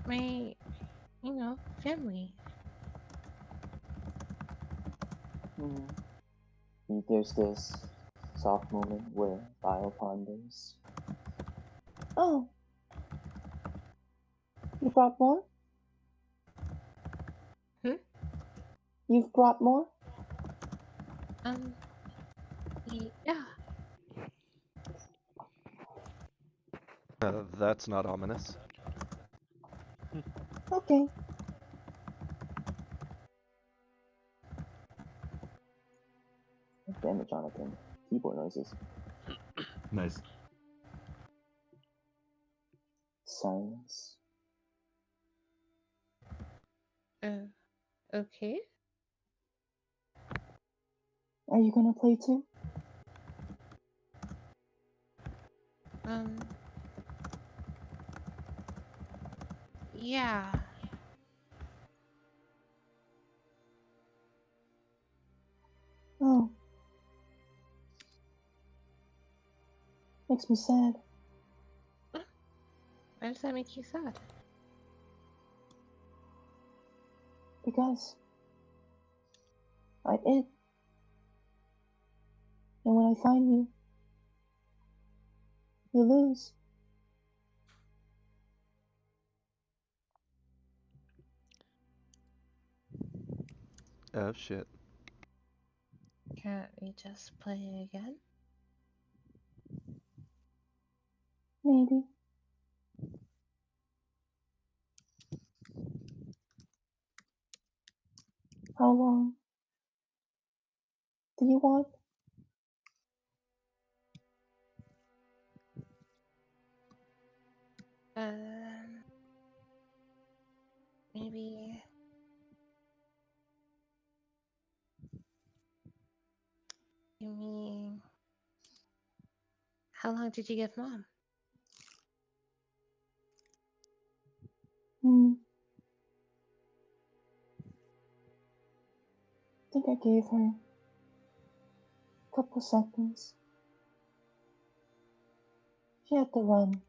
My, family. There's this soft moment where Bio ponders. Oh, you brought more? Hmm? You've brought more? Yeah. That's not ominous. Okay. Damn it, Jonathan. Keyboard noises. Nice. Silence. Okay. Are you gonna play too? Yeah. Oh. Makes me sad. Why does that make you sad? Because I id. And when I find you, you lose. Oh shit. Can't we just play again? Maybe. How long do you want? Maybe. You mean, how long did you give Mom? I think I gave her a couple seconds. She had to run.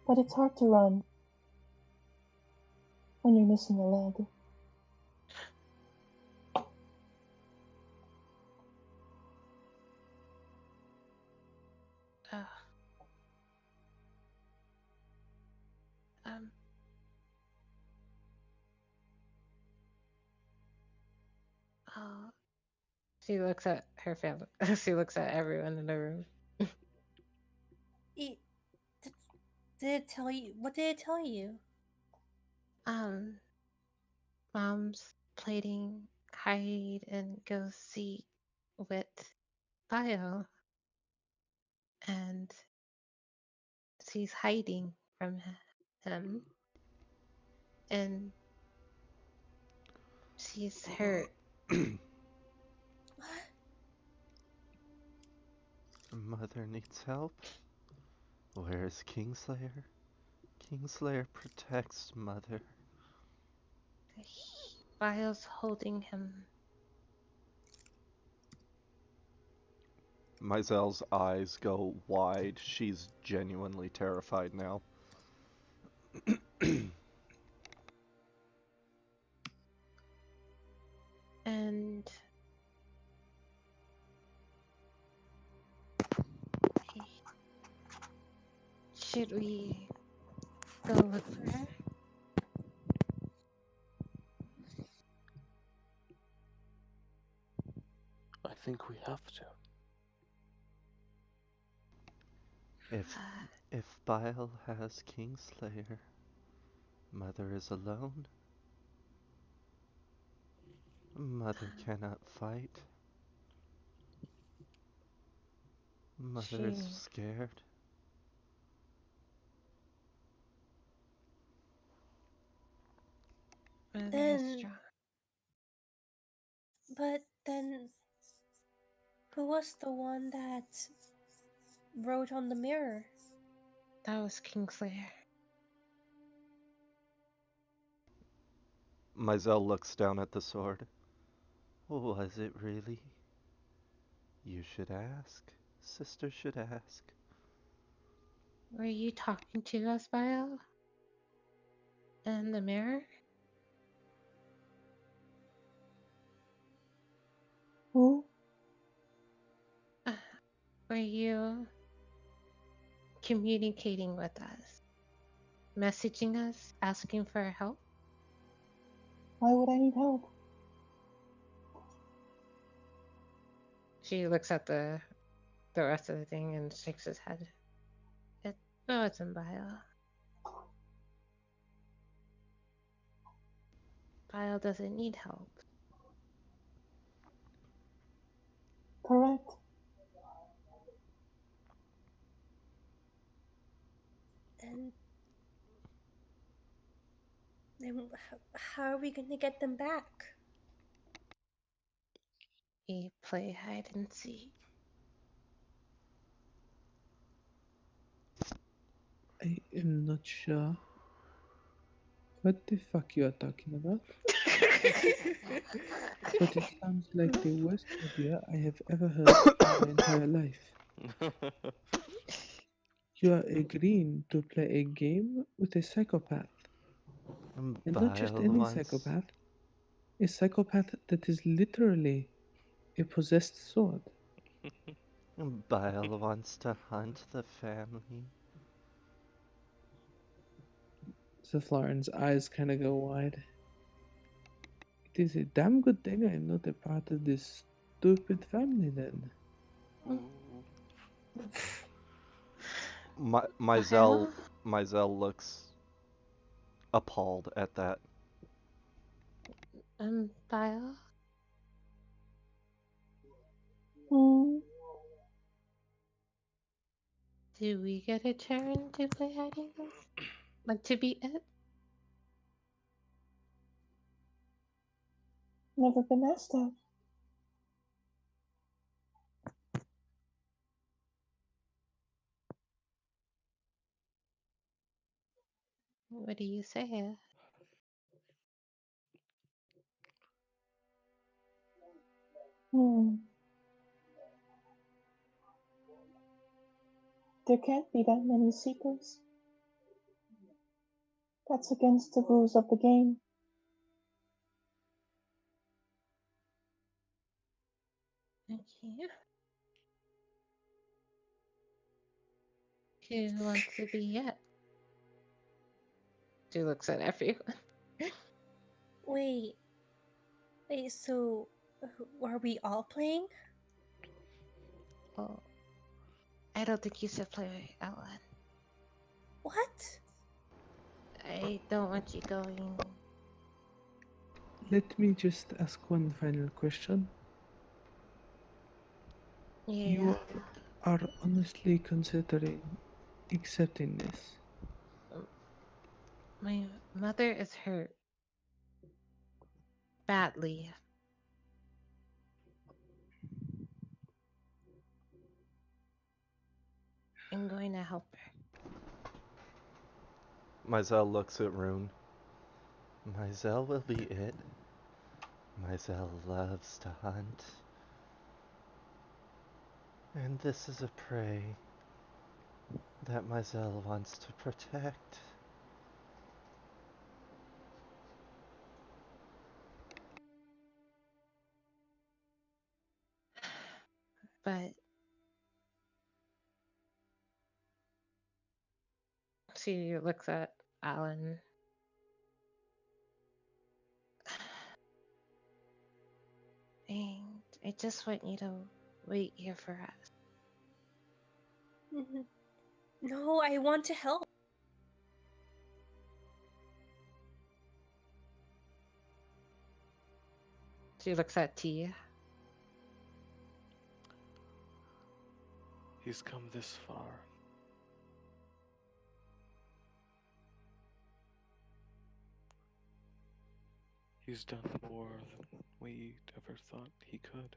But it's hard to run when you're missing a leg. Oh. Oh. She looks at her family. She looks at everyone in the room. Did it tell you? What did it tell you? Mom's playing hide and go seek with Bio, and she's hiding from him, and she's hurt. Mother needs help. Where's Kingslayer? Kingslayer protects Mother. Bio's holding him. Maiselle's eyes go wide. She's genuinely terrified now. And should we go look for her? I think we have to. If Bile has Kingslayer, Mother is alone. Mother cannot fight. Mother is scared. But then, who was the one that wrote on the mirror? That was Kingslayer. Maisel looks down at the sword. Was it really? You should ask. Sister should ask. Were you talking to us, Bio? In the mirror? Who? Were you communicating with us? Messaging us? Asking for help? Why would I need help? She looks at the rest of the thing and shakes his head. No, it's in Bio. Bio doesn't need help. Correct. And then how are we gonna get them back? We play hide and seek. I am not sure what the fuck you are talking about, but it sounds like the worst idea I have ever heard in my entire life. You are agreeing to play a game with a psychopath. And not just Bile any wants. psychopath, a psychopath that is literally a possessed sword. Bile wants to hunt the family. Zaflarin's eyes kind of go wide. It is a damn good thing I am not a part of this stupid family then. Mizell looks appalled at that. Bio? Do we get a turn to play hide and seek? Like to be it? Never been asked that. What do you say? There can't be that many seekers. That's against the rules of the game. Okay. Who wants to be it? She looks at everyone. Wait, so are we all playing? Oh, I don't think you should play Ellen. What? I don't want you going. Let me just ask one final question. Yeah. You are honestly considering accepting this? My mother is hurt. Badly. I'm going to help her. Mizell looks at Rune. Mizell will be it. Mizell loves to hunt. And this is a prey that Mizell wants to protect. But she looks at Alan. And I just want you to wait here for us. No, I want to help. She looks at Tia. He's come this far. He's done more than we ever thought he could.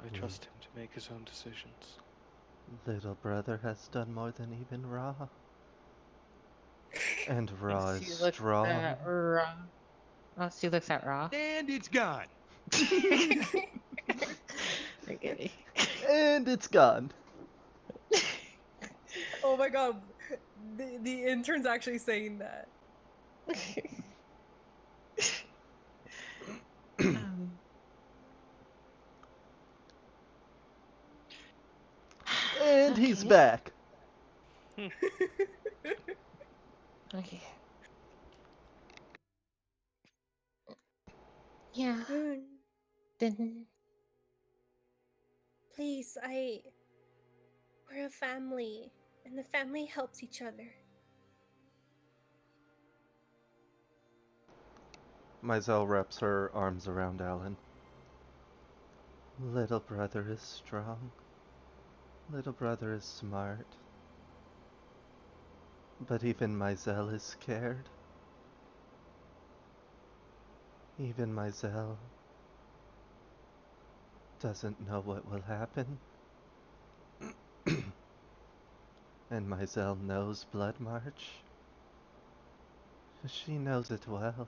I trust him to make his own decisions. Little brother has done more than even Ra. And Ra is strong. Ra. Oh, she looks at Ra. And it's gone. Okay. And it's gone. Oh my god, the intern's actually saying that. um, And he's okay. back. Okay. Yeah. Rune, Then please, we're a family, and the family helps each other. Mizell wraps her arms around Alan. Little brother is strong. Little brother is smart. But even Mizell is scared. Even Mizell doesn't know what will happen. And Mizell knows Blood March. She knows it well.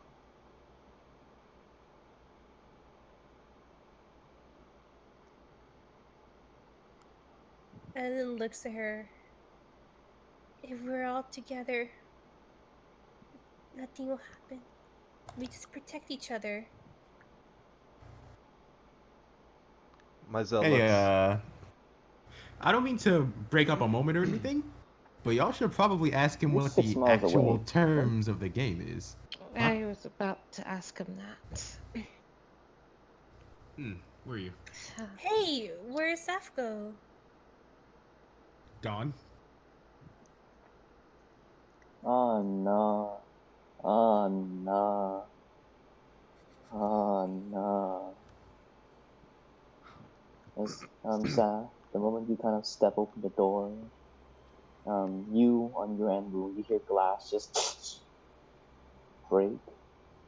And then looks at her. If we're all together, nothing will happen. We just protect each other. Mizell Hey, looks. I don't mean to break up a moment or anything, but y'all should probably ask him You're what 6 the miles actual away. terms of the game is. Huh? I was about to ask him that. Where are you? So, Hey, where's Safko? Dawn? Oh no. Oh no. Oh no. As Saf, the moment you kind of step open the door, you on your end, Rune, you hear glass just break.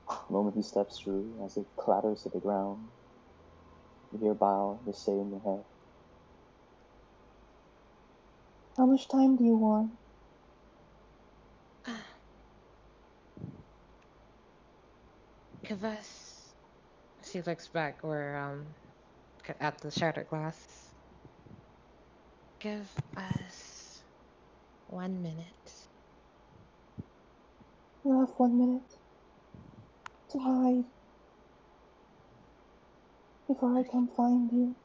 The moment he steps through, as it clatters to the ground, you hear Bao just say in your head, "How much time do you want?" give us. She looks back where at the shattered glass. Give us 1 minute. You have 1 minute to hide before I come find you.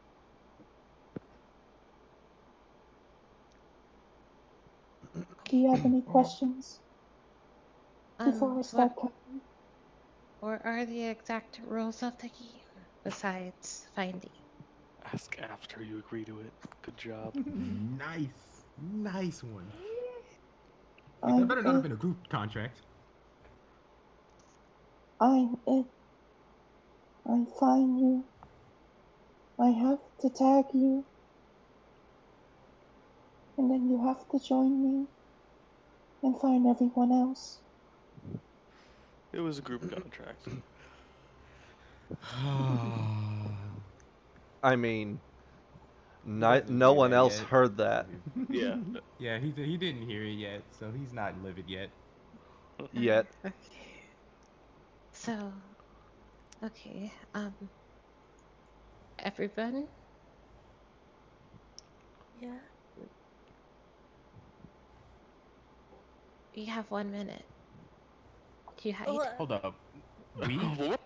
Do you have any questions before I So start counting? what are the exact rules of the game besides finding? Ask after you agree to it. Good job. Nice. Nice one. I'm That better not have it. been a group contract. I'm it. I find you. I have to tag you. And then you have to join me and find everyone else. It was a group contract. I mean, He doesn't no hear one that else yet. heard that. Yeah. Yeah, he didn't hear it yet, so he's not livid yet. Yet. Okay. So, okay. Everyone, Yeah. you have 1 minute to hide. Oh, Hold up. We? What?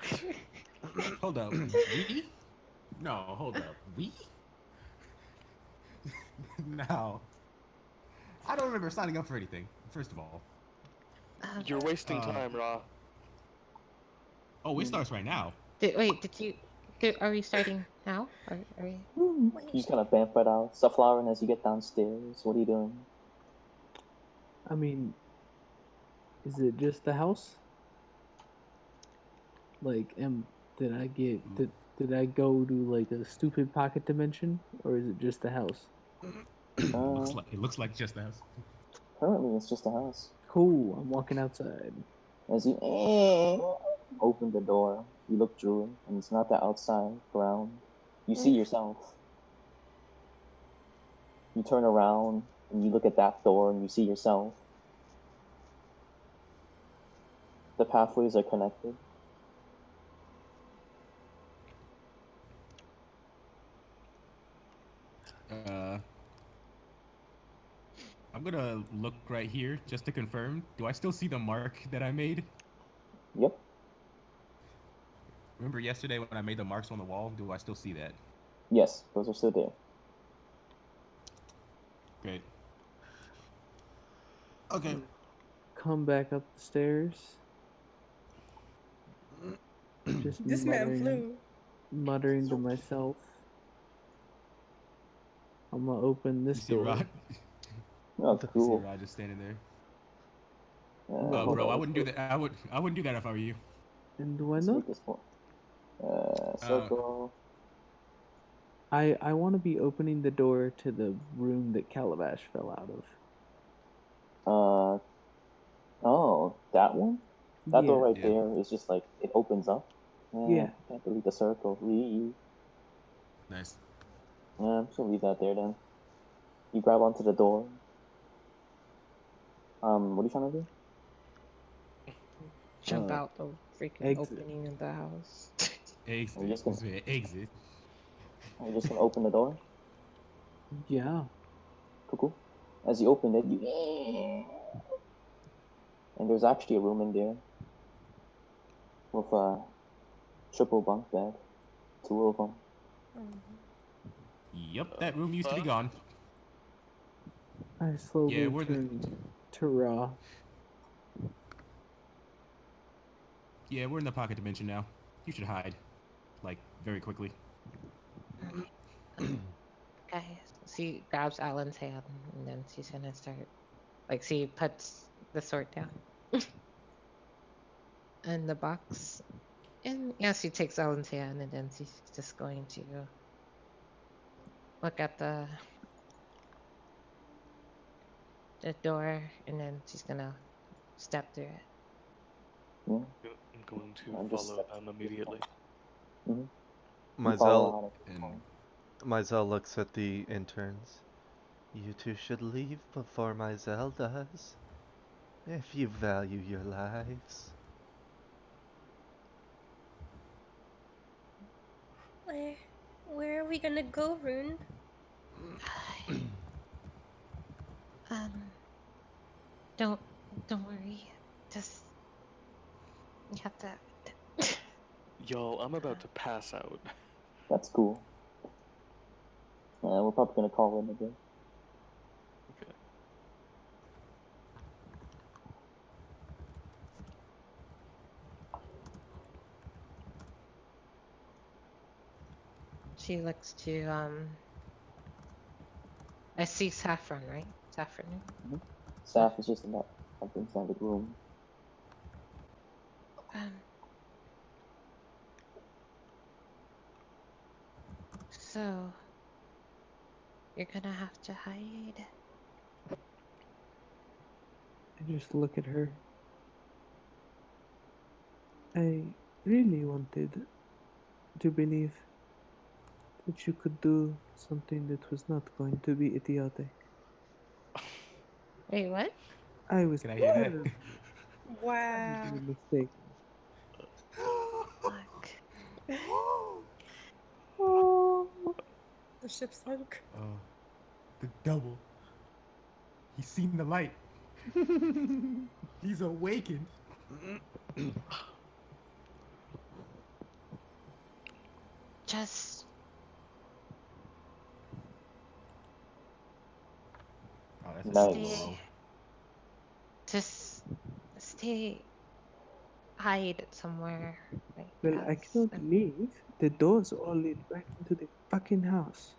Hold up. We? No, hold up. We? No. I don't remember signing up for anything, first of all. You're wasting time, Ra. Oh, it starts right now. Are we starting now? Are we? You wait. just kind of bamf right out. Sunflower, as you get downstairs, what are you doing? I mean, is it just the house? Like, did I get did I go to like a stupid pocket dimension, or is it just the house? It looks like just the house. Currently, it's just a house. Cool. I'm walking outside. As you open the door, you look through it, and it's not the outside ground. You see yourself. You turn around, and you look at that door, and you see yourself. The pathways are connected. I'm gonna look right here just to confirm. Do I still see the mark that I made? Yep. Remember yesterday when I made the marks on the wall? Do I still see that? Yes, those are still there. Great. Okay. Come back up the stairs. Just This man muttering to myself. I'm gonna open You this see door. Rod? Oh, You see cool. Rod just standing there. Hold Bro, on, I wouldn't do that. I wouldn't do that if I were you. And why let's not? make this one. Circle. I want to be opening the door to the room that Calabash fell out of. Oh, that one? That door right Yeah. there is just like, it opens up. Yeah. Can't delete the circle. Leave. Nice. I'm just gonna leave that there then. You grab onto the door. What are you trying to do? Jump out the freaking Exit. opening of the house. Exit. We're just gonna- This man, exit. Are you just gonna open the door? Yeah. Cool. As you open it, and there's actually a room in there with a triple bunk bed, 2 of them. Yep, that room used to be gone. I slowly Yeah, we're turn to Ra. we're in the pocket dimension now. You should hide, like very quickly. Okay. She grabs Alan's hand and then she's gonna start. Like, she puts the sword down in the box. And yeah, she takes Alan's hand and then she's just going to look at the door and then she's gonna step through it. Yeah. I'm going to I'm just follow them immediately. You follow Mizell, out of the phone. Mizell looks at the interns. You two should leave before Mizell does. If you value your lives. Where are we gonna go, Rune? Don't worry. Just you have to. Y'all, I'm about to pass out. That's cool. We're probably gonna call in again. Okay. She looks to I see Saffron, right? Saffron. Staff is just about up inside the room. So you're gonna have to hide. I just look at her. I really wanted to believe that you could do something that was not going to be idiotic. Wait, what? I was Can I hear that? terribly Wow. mistaken. Fuck. The ship sunk. Oh, the double. He's seen the light. He's awakened. Just Oh, that's a Nice. low. just stay hide somewhere. Like, Well, I cannot leave. The doors all lead back into the fucking house.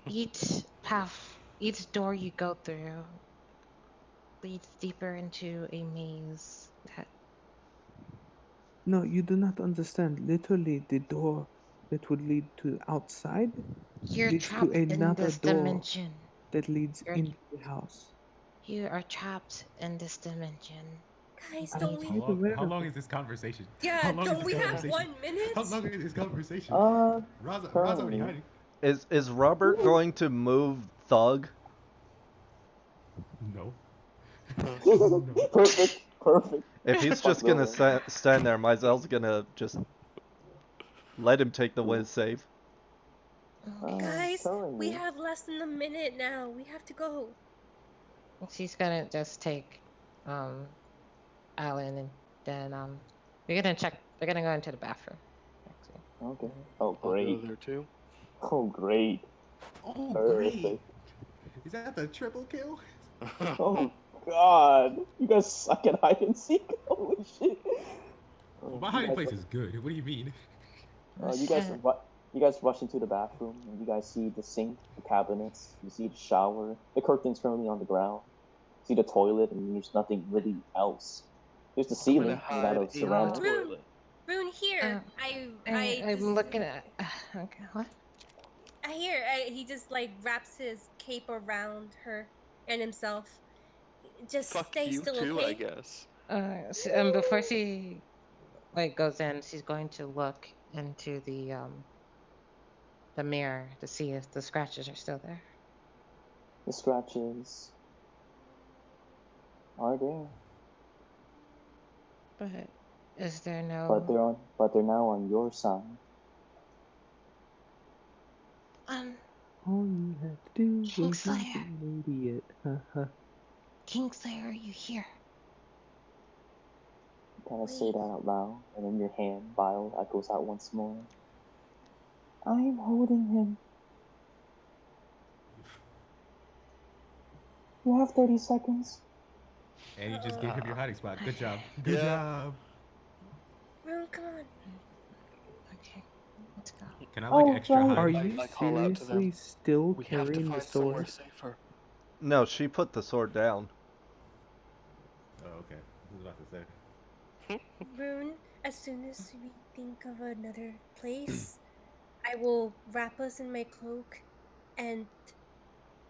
each path, each door you go through leads deeper into a maze that No, you do not understand. Literally, the door that would lead to outside you're leads to trapped in another this door dimension. that leads You're, into the house. you are trapped in this dimension. Guys, I'm don't we? How long is this conversation? Yeah, How long don't is we this have conversation? 1 minute? How long is this conversation? Uh, Ra's currently- already hiding. Is Robert going to move Thug? No. Perfect. If he's just gonna stand there, Mizell's gonna just let him take the whiz save. Guys, we currently- have less than a minute now. We have to go. she's gonna just take Alan, and then we're gonna check. We're gonna go into the bathroom. Actually. Okay. Oh, I'll great. go there too. Oh, great. Oh, Perfect. great. Is that the triple kill? Oh, God. You guys suck at hide and seek. Holy shit. Well, my hiding place is good. What do you mean? You guys rush into the bathroom, and you guys see the sink, the cabinets, you see the shower, the curtain's currently on the ground, see the toilet, and there's nothing really else. There's the I'm gonna ceiling made out of hide in the ceramic. toilet. Rune, here. I'm looking at. Okay, what? He just like wraps his cape around her and himself. Just Fuck stay you still, too, okay? I guess. Before she goes in, she's going to look into the mirror to see if the scratches are still there. The scratches are there, But is there no? but they're now on your side. All you had to do was Kingslayer. be an idiot. Haha. Kingslayer, are you here? You kind of say that out loud, and then your hand, vial, echoes out once more. I'm holding him. You have 30 seconds. And you just gave him your hiding spot. Good job. Good Yeah. job. Rune, come on. Okay, let's go. Can I like extra hide? Are you I call out to them. seriously still We have to carrying the find somewhere sword? safer. No, she put the sword down. Oh, okay. I was about to say. Rune, as soon as we think of another place, I will wrap us in my cloak and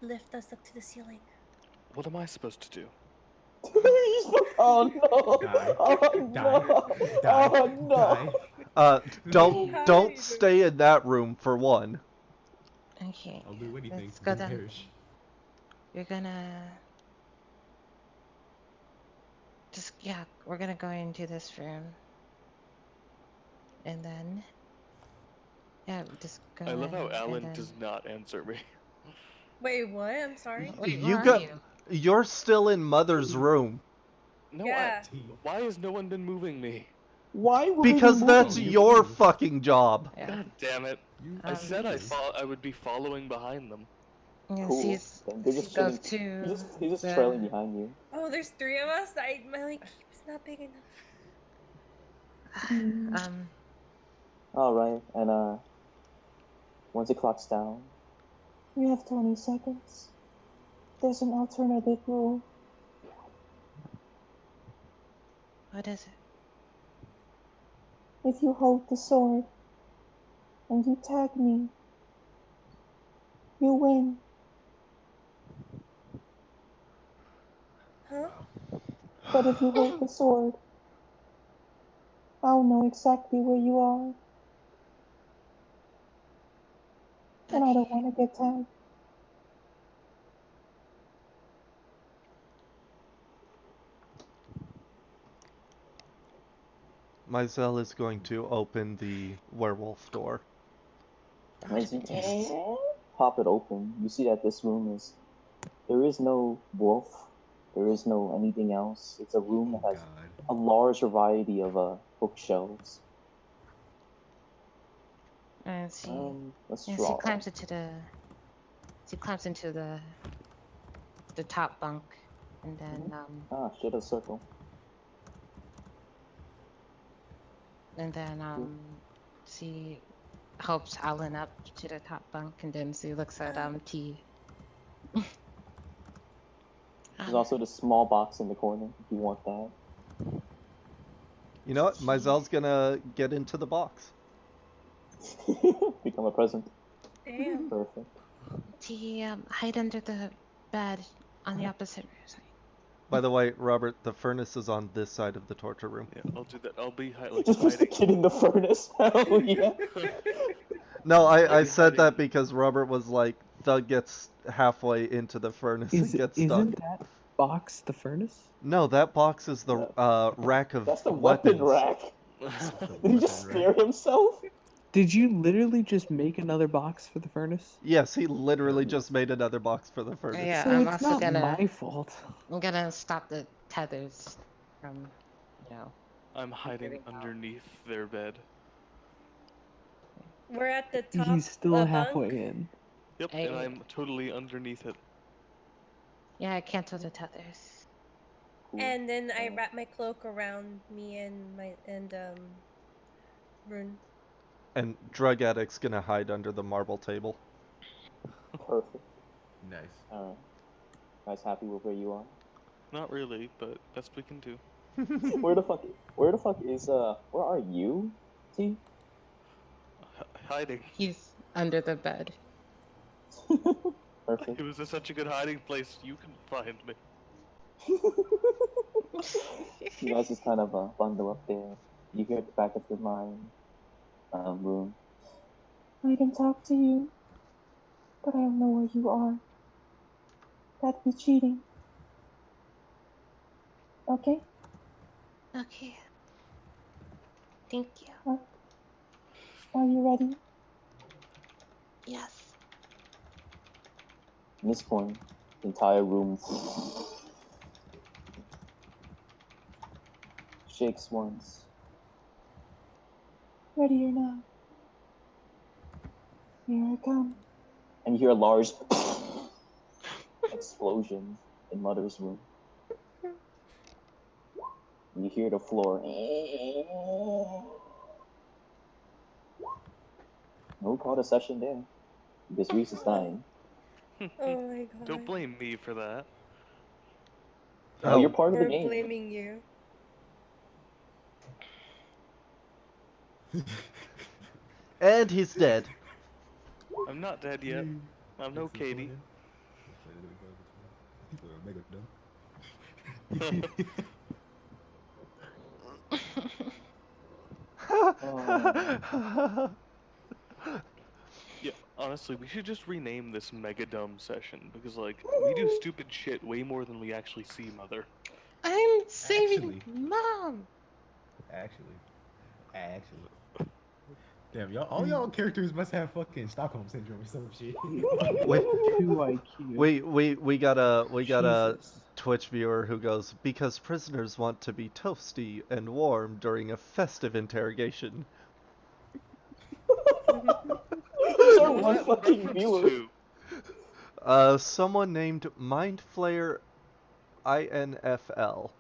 lift us up to the ceiling. What am I supposed to do? Oh no! Die. Oh Die. no! Oh no! Don't stay in that room for one. Okay. I'll do anything Let's to go do then. perish. You're gonna we're gonna go into this room, and then just go. I love how in, Alan and then... does not answer me. Wait, what? I'm sorry. Wait, You where got. are you? You're still in Mother's room. No, Yeah. why has no one been moving me? Why would Because that's you your do. fucking job. Yeah. God damn it! You I said do. I would be following behind them. Yeah, Cool. she's They're she just goes chilling. to He's just the- trailing behind you. Oh, there's 3 of us? My like cape is not big enough. Alright, and once it clocks down, you have 20 seconds. There's an alternative rule. What is it? If you hold the sword and you tag me, you win. Huh? But if you hold the sword, I'll know exactly where you are. And I don't want to get tagged. Mizell is going to open the werewolf door. As you pop it open, you see that this room is... There is no wolf. There is no anything else. It's a room that has a large variety of bookshelves. And she Let's she draw. climbs into the top bunk, and then Shit, a circle. and then she helps Alan up to the top bunk, and then she looks at T. There's also the small box in the corner if you want that. You know what? Mizell's gonna get into the box. Become a present. Damn. Perfect. T, hide under the bed on the opposite side. By the way, Robert, the furnace is on this side of the torture room. Yeah, I'll do that. I'll be like Just push the kid in the furnace. Hell yeah. No, I said that because Robert was like, Thug gets halfway into the furnace and gets stuck. Isn't that box the furnace? No, that box is the rack of That's the weapons. weapon rack. Did he just spear himself? Did you literally just make another box for the furnace? Yes, he literally just made another box for the furnace. Yeah, So I'm it's also not gonna my fault. I'm gonna stop the tethers from, you know. I'm hiding Figuring out. underneath their bed. We're at the top He's still bunk. halfway in. Yep, Hey. and I'm totally underneath it. Yeah, I cancel the tethers. Cool. And then I wrap my cloak around me and Rune. And drug addict's gonna hide under the marble table. Perfect. Nice. Alright. Guys happy with where you are? Not really, but best we can do. Where the fuck is where are you, T? Hiding. He's under the bed. Perfect. It was such a good hiding place. You can find me. You guys just kind of bundle up there. You hear at the back of your mind, Rune. I can talk to you, but I don't know where you are. That'd be cheating. Okay? Okay. Thank you. Are you ready? Yes. At this point, the entire room shakes once. Ready or not? Here I come. And you hear a large explosion in Mother's room. You hear the floor. No call to session there. Because Reese is dying. Oh my god. Don't blame me for that. Oh, you're part of the We're game. blaming you. And he's dead. I'm not dead yet. I'm no Katie. Yeah, honestly, we should just rename this Mega Dumb session because, like, we do stupid shit way more than we actually see Mother. I'm saving Actually. Mom. Actually. Damn, y'all, all y'all characters must have fucking Stockholm syndrome or some shit. Wait, 2 IQ. we got a Jesus. Twitch viewer who goes, because prisoners want to be toasty and warm during a festive interrogation. Who's our What was one that fucking reference viewer? to? Someone named Mindflayer INFL.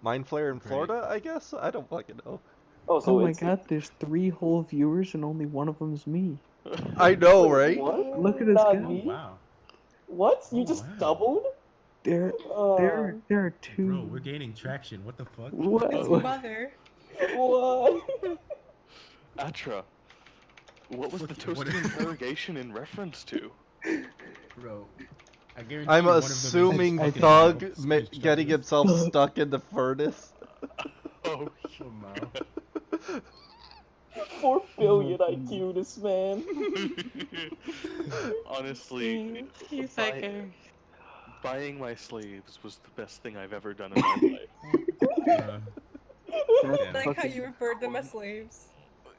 Mindflayer in Great. Florida, I guess? I don't fucking know. Oh, so Oh my it's god, there's 3 whole viewers and only one of them's me. I know, Wait, right? what? Look at us Not go. me? Wow. What? You Oh, just wow. doubled? There are 2. Bro, we're gaining traction. What the fuck? What? It's Mother. What? Atra, what was the What- toasty interrogation in reference to? Bro, I guarantee I'm you one of them is assuming fucking Thug Miles getting himself stuck in the furnace. Oh, Wow. 4 billion IQ, this man. honestly, He's buy- like, buying my slaves was the best thing I've ever done in my life. That's Yeah. Like how fucking you referred them as slaves.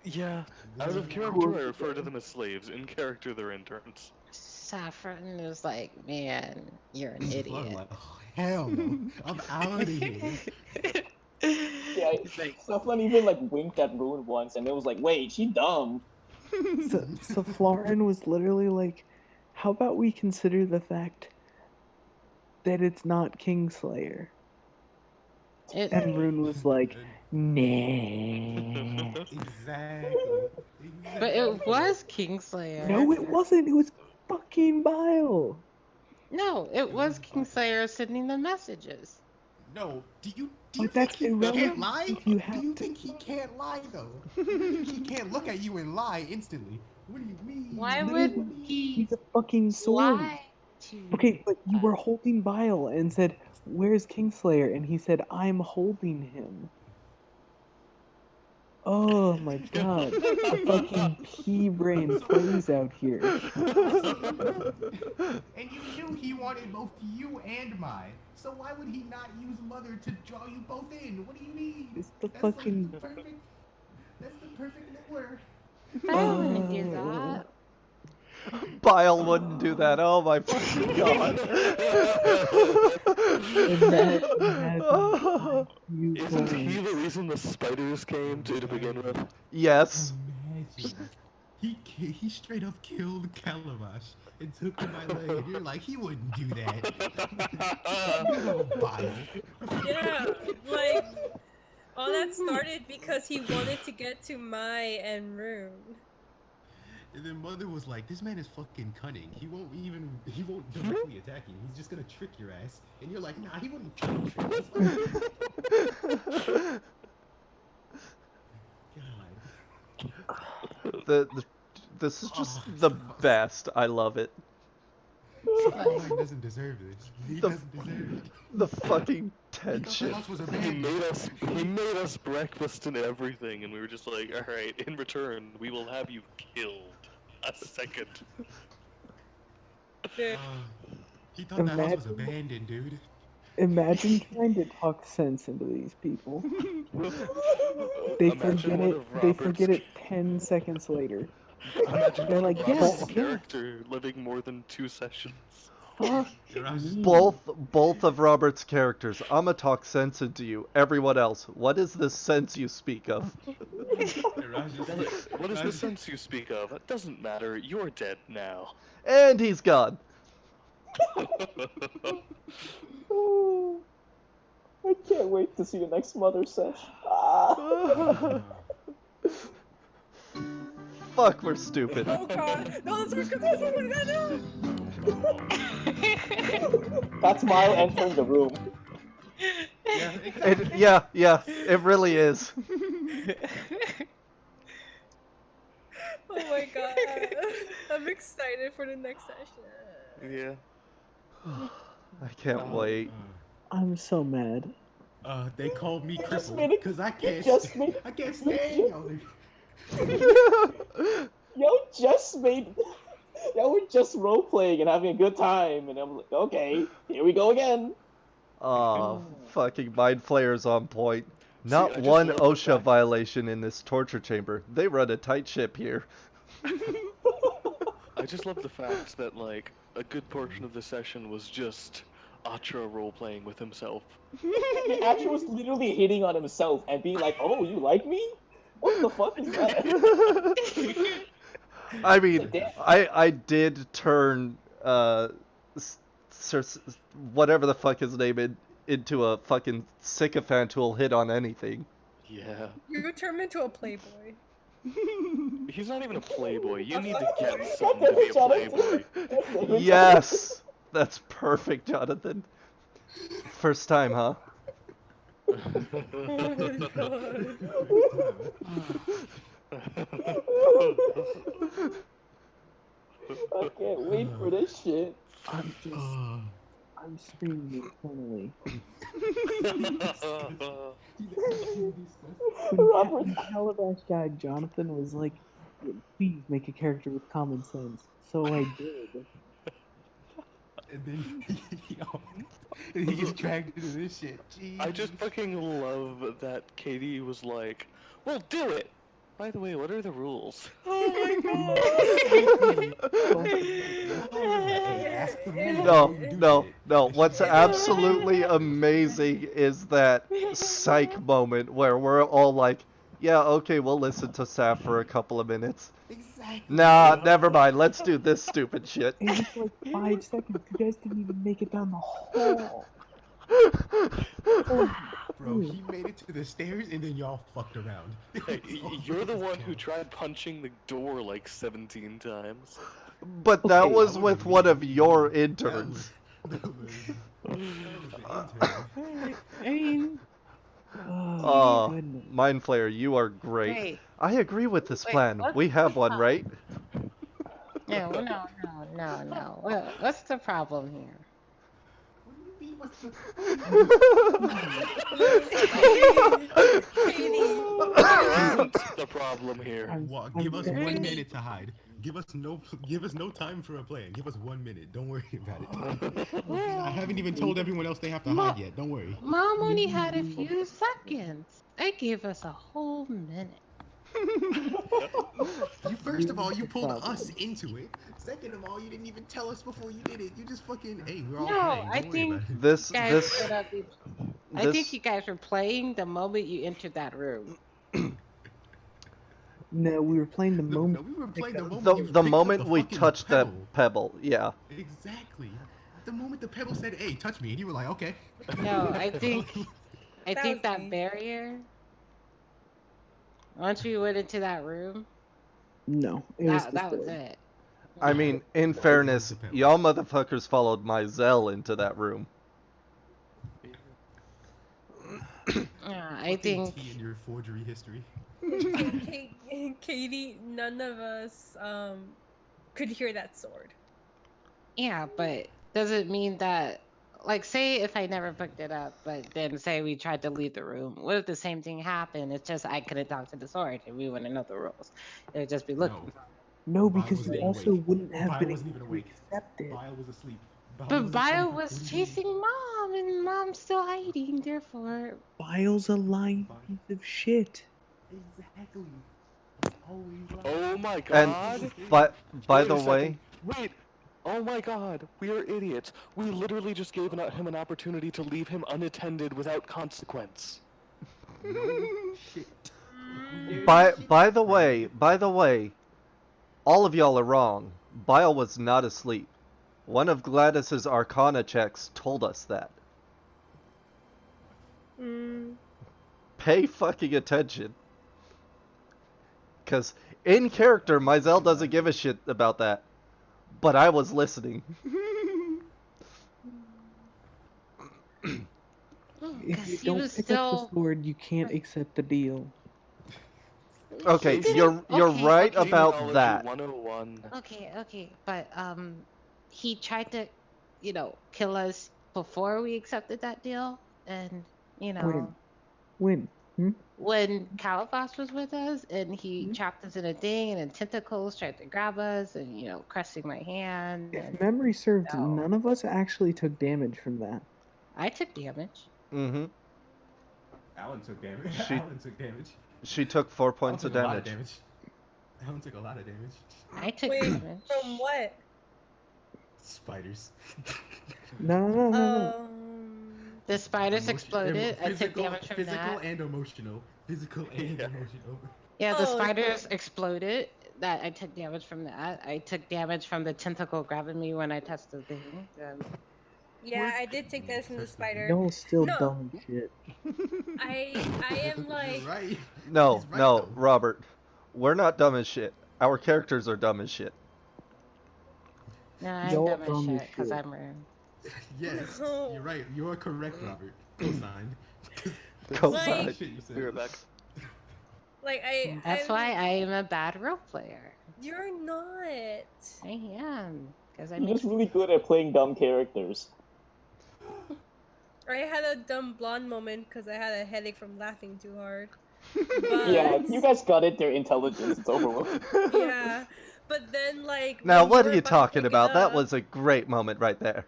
Yeah, out of character I refer to them as slaves. In character they're interns. Saffron is like, man, you're an Flood idiot. like, oh, hell no. I'm out of here. Yeah, He's like, Saffron even like winked at Rune once, and it was like, wait, she dumb. So Florin was literally like, how about we consider the fact that it's not Kingslayer? And Rune was like, nah. Exactly. but it was Kingslayer. No, it wasn't. It was fucking Bile. No, it was Kingslayer sending the messages. No, do you But think that's he irrelevant can't lie? if you Do have you to- think he can't lie though? He can't look at you and lie instantly. What do you mean? Why No, would he He's a fucking sword. lie to Okay, but you were us? holding Bile and said, where's Kingslayer? And he said, I'm holding him. Oh my god. The fucking pea brain plays out here. And you knew he wanted both you and Mai. So why would he not use Mother to draw you both in? What do you mean? It's the That's fucking- like the perfect. That's the perfect lore. I wouldn't do that. Bile wouldn't do that. Oh my fucking god. You Isn't going- he the reason the spiders came to begin with? Yes. Imagine. He straight up killed Calabash and took him by leg. And you're like, he wouldn't do that. You little bile. Yeah, like all that started because he wanted to get to Mai and Rune. And then Mother was like, this man is fucking cunning. He won't directly attack you. He's just gonna trick your ass. And you're like, nah, he wouldn't try to trick us. God. This is just the best. I love it. He doesn't deserve this. He doesn't deserve it. The fucking He tension. thought was a He bad made us breakfast and everything, and we were just like, all right, in return, we will have you killed. A second. Dude, He thought that house was Imagine- abandoned, dude. Imagine trying to talk sense into these people. They Imagine forget one it. of They Robert's forget it 10 seconds later. Imagine They're one like, of yes, Robert's yeah. character living more than 2 sessions. Fuck Both of Robert's characters. I'ma talk sense into you. Everyone else, what is this sense you speak of? What is the sense you speak of? It doesn't matter. You're dead now. And he's gone. Oh, I can't wait to see the next Mother Sesh. Ah. Fuck, we're stupid. oh god, no, this is coming, no. That's Mile entering the room. Yeah, it really is. Oh my god, I'm excited for the next session. Yeah. I can't wait. I'm so mad. They called me just crippled made it- because I can't. just made- I can't stand y'all. Y'all were just role playing and having a good time, and I'm like, okay, here we go again. Aw, fucking mind flayers on point. I Not just one love the OSHA fact- violation in this torture chamber. They run a tight ship here. I just love the fact that, like, a good portion of the session was just Atra role-playing with himself. The actor was literally hitting on himself and being like, oh, you like me? What the fuck is that? I mean, I did turn whatever the fuck his name into a fucking sycophant who'll hit on anything. Yeah. You turned into a playboy. He's not even a playboy. You need to get something to be a playboy. Yes, that's perfect, Jonathan. First time, huh? Oh my god. I can't wait for this shit. I'm screaming internally. Robert. The Calabash guy, Jonathan, was like, please make a character with common sense. So I did. And then he gets dragged into this shit. Jeez. I just fucking love that Katie was like, well, do it! By the way, what are the rules? Oh my god. No. What's absolutely amazing is that psych moment where we're all like, yeah, okay, we'll listen to Saf for a couple of minutes. Exactly. Nah, never mind. Let's do this stupid shit. It was like 5 seconds. You guys didn't even make it down the hall. Bro, he made it to the stairs and then y'all fucked around. Hey, you're the one who tried punching the door like 17 times. But that Okay. was with one of your interns. I mean, Oh, goodness. Mind Flayer, you are great. Wait. I agree with this Wait, plan. what? We have one, right? No. What's the problem here? Isn't the problem here. Give us I'm 1 very- minute to hide. Give us no time for a plan. Give us 1 minute. Don't worry about it. I haven't even told everyone else they have to hide yet. Don't worry. Mom only had a few seconds. I gave us a whole minute. You first of all, you The pulled problem. us into it. Second of all, you didn't even tell us before you did it. You just fucking, hey, we're all No, playing. I Don't worry about think it. This you guys this set up. I think this you guys were playing the moment you entered that room. No, we were playing the No, moment. we were playing the moment the you the picked moment up the we fucking touched pebble. that pebble, yeah. Exactly. The moment the pebble said, "Hey, touch me," and you were like, "Okay." No, I think That think was that me. barrier. Once we went into that room, No, it was that the that was sword. it. I mean, in It was fairness, the pebble. y'all motherfuckers followed my Zell into that room. Yeah, I Fucking think T in your forgery history. Katie, none of us could hear that sword. yeah, but doesn't mean that. Like, say if I never picked it up, but then say we tried to leave the room. What if the same thing happened? It's just I couldn't talk to the sword, and we wouldn't know the rules. It would just be looking. No, Bile because wasn't you even also awake. wouldn't have Bile been wasn't able even to awake. accept it. Bile was asleep. Bile But was Bio asleep. was What do you mean? chasing Mom, and Mom's still hiding. Therefore, Bile's a lying piece of shit. Exactly. Always lying. Oh my And god! by Wait the a way, second. Wait! Oh my god, we are idiots. We literally just gave him an opportunity to leave him unattended without consequence. No shit. by the way, all of y'all are wrong. Bile was not asleep. One of Gladys's Arcana checks told us that. Pay fucking attention. Cause in character, Mizell doesn't give a shit about that. But I was listening. If you he don't was pick up the still. sword, you can't accept the deal. Okay, He didn't- you're okay, right okay. about Demonology that. 101. Okay, but he tried to, kill us before we accepted that deal, and When? when Calaphas was with us, and he Hmm? trapped us in a thing, and then tentacles tried to grab us, and crushing my hand, If and memory served, no, none of us actually took damage from that. I took damage. Mm-hmm. Alan took damage. She- Alan took damage. She took 4 Alan points took of a lot of damage. damage. Alan took a lot of damage. I took Wait, damage. from what? Spiders. No. The spiders Emotion- exploded. I took physical, damage from physical that. and emotional. Physical and emotional. Yeah, the Oh, spiders exploded. That I took damage from that. I took damage from the tentacle grabbing me when I touched the thing. yeah, I did take that from the spider. Y'all still No. dumb as shit. I am like, You're right. No, He's right, no, though. Robert. We're not dumb as shit. Our characters are dumb as shit. No, I'm Y'all dumb as dumb as shit because shit. I'm rude. Yes, No. you're right. You are correct, Robert. Cosigned. Cosine. Like- Shit you said. Be right back. That's why I am a bad role player. You're not. I am because I You're make just really good at playing dumb characters. I had a dumb blonde moment because I had a headache from laughing too hard. Yeah, But- you guys got it. Their intelligence. It's over with. Yeah, but then like. Now, when what were are you about to talking pick it about? That up- was a great moment right there.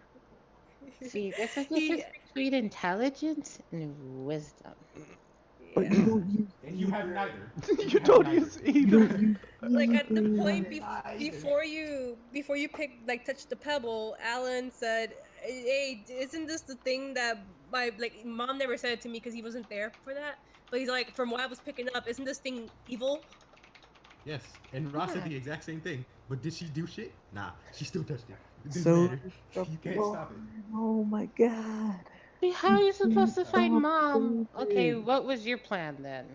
See, this is the He- difference between intelligence and wisdom. But you don't use. And you have neither. You don't use You either. don't use. Like at the either. point Neither. before you touch the pebble, Alan said, "Hey, isn't this the thing that my mom never said it to me because he wasn't there for that?" But he's like, from what I was picking up, isn't this thing evil? Yes, and Ross said Yeah. the exact same thing. But did she do shit? Nah, she still touched it. It didn't So matter. You can't stop it. Oh my god. See, how are you supposed to Stop find Mom? Okay, it. what was your plan then?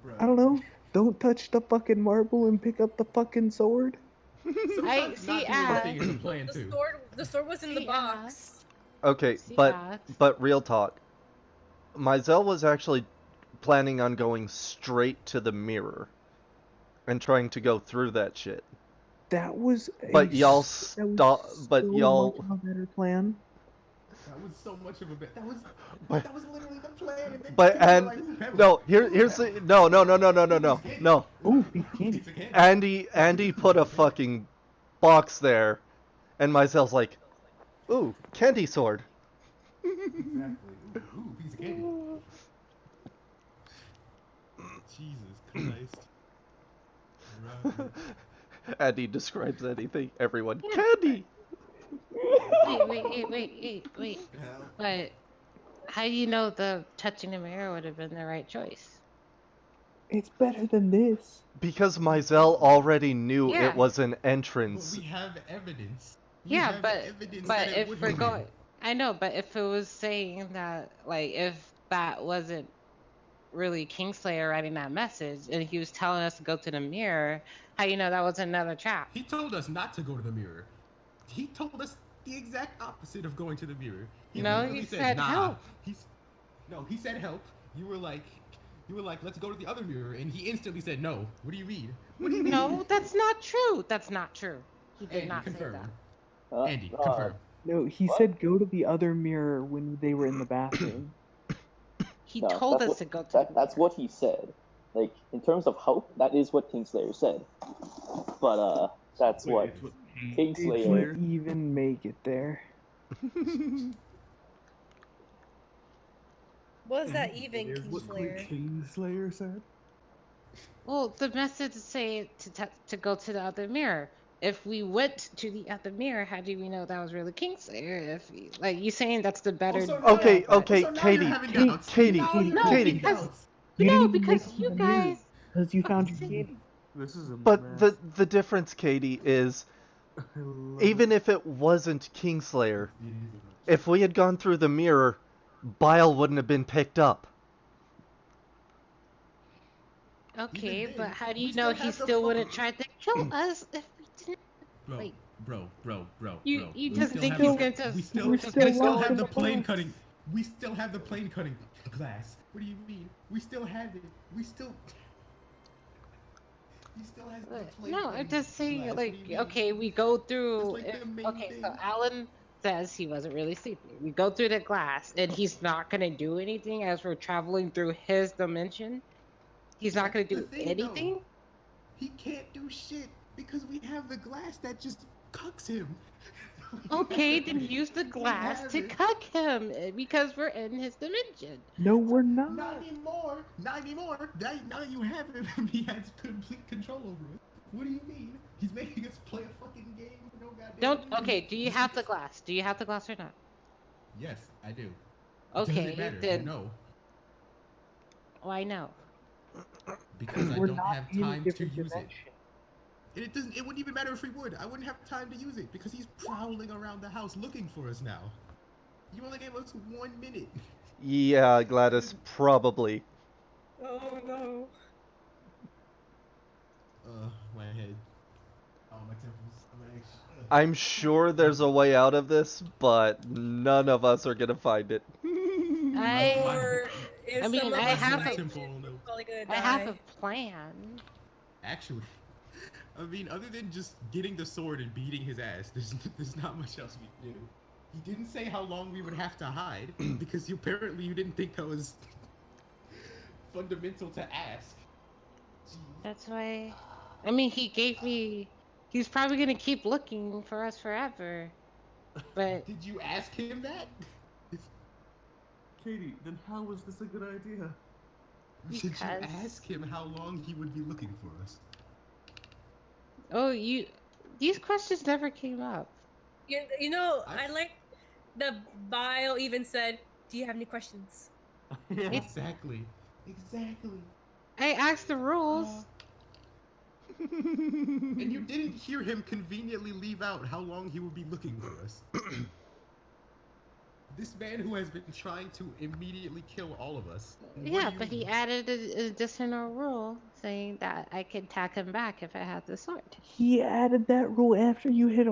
Bruh. I don't know. Don't touch the fucking marble and pick up the fucking sword. Sometimes see, not doing anything is a plan too. The sword was in the See, box. Okay, See, but Alex? real talk. Mizell was actually planning on going straight to the mirror and trying to go through that shit. That was. But y'all that was stop. But so y'all. much of a better plan. That was so much of a bit. That was literally the plan. And then But people were and like, "Ooh, Pebble." no, here's the no. Oh, he can't. Piece of candy. Andy put a fucking box there, and Mizell's like, "Ooh, candy sword." Exactly. Ooh, piece of candy. Jesus Christ. Andy describes anything. Everyone, candy. Wait. But how do you know the touching the mirror would have been the right choice? It's better than this. Because Mizell already knew Yeah. it was an But entrance. we have evidence. We Yeah, have but evidence but that it if would we're have going, been. I know, but if it was saying that, like, if that wasn't really Kingslayer writing that message, and he was telling us to go to the mirror, how you know that was another trap? He told us not to go to the mirror. He told us the exact opposite of going to the mirror. He No, literally he said, said nah. help. He said help. You were like, let's go to the other mirror, and he instantly said no. What do you mean? What do you mean? No, that's not true. That's not true. He did Andy, not say confirm. that. Andy, confirm. No, he What? said go to the other mirror when they were in the bathroom. He No, told that's us what, to go to that, the that's mirror. what he said. Like, in terms of help, that is what Kingslayer said. But, that's Wait, what it's what Did Kingslayer... he even make it there? What was that even, Here's what Kingslayer? Kingslayer said. Well, the message say to go to the other mirror. If we went to the other mirror, how do we know that was really Kingslayer? If we, like you saying that's the better. Also, Okay, deal, but- okay, So now Katie, you're having Katie, doubts. Katie, Now you're No, having because doubts. You no, didn't even because make it you to the mirror guys. because you found your Fucking candy. This is a But mess. the difference, Katie, is I love even it. if it wasn't Kingslayer, if we had gone through the mirror, Bile wouldn't have been picked up. Okay, then, but how do we you know still he have the still wouldn't fucking- try to kill us if we didn't? Bro, Wait. bro. You We just still think have he's the- going to? We still, We're we still still locked have in the the plane box. cutting. We still have the plane cutting glass. What do you mean? We still have it. We still. He still has the plane No, cutting I'm just saying, glass. like, What do you mean? okay, we go through. That's like the main Okay, so thing. Alan says he wasn't really sleeping. We go through the glass, and he's not gonna do anything as we're traveling through his dimension. He's not gonna That's the do thing, though. anything. He can't do shit because we have the glass that just cucks him. Okay, then use the glass have to it. cuck him because we're in his dimension. No, we're not. Not anymore. Not anymore. Now that you have him, he has complete control over us. What do you mean? He's making us play a fucking game for no goddamn Don't. reason. Okay, do you have the glass? Do you have the glass or not? Yes, I do. Okay, Doesn't matter. then. No, Why no? because I We're don't not have in a time to different use it. dimension. And it doesn't. It wouldn't even matter if we would. I wouldn't have time to use it because he's prowling around the house looking for us now. You only gave us 1 minute. Yeah, Gladys, probably. Oh no. My head. Oh, my temples. My legs. I'm sure there's a way out of this, but none of us are gonna find it. Or if I mean, some of I us have find a- it, we're probably gonna die. I have a plan. Actually, I mean, other than just getting the sword and beating his ass, there's not much else we can do. He didn't say how long we would have to hide because apparently you didn't think that was fundamental to ask. Jeez. That's why. I mean, he gave me. He's probably gonna keep looking for us forever. But Did you ask him that? Katie, then how was this a good idea? Did you Because- ask him how long he would be looking for us? oh, these questions never came up. You know, I- I like the bio even said, "Do you have any questions?" Yeah. Exactly. Exactly. I asked the rules. And you didn't hear him conveniently leave out how long he would be looking for us. This man who has been trying to immediately kill all of us. What Yeah, do but he you- added an additional rule saying that I could attack him back if I had the sword. He added that rule after you hit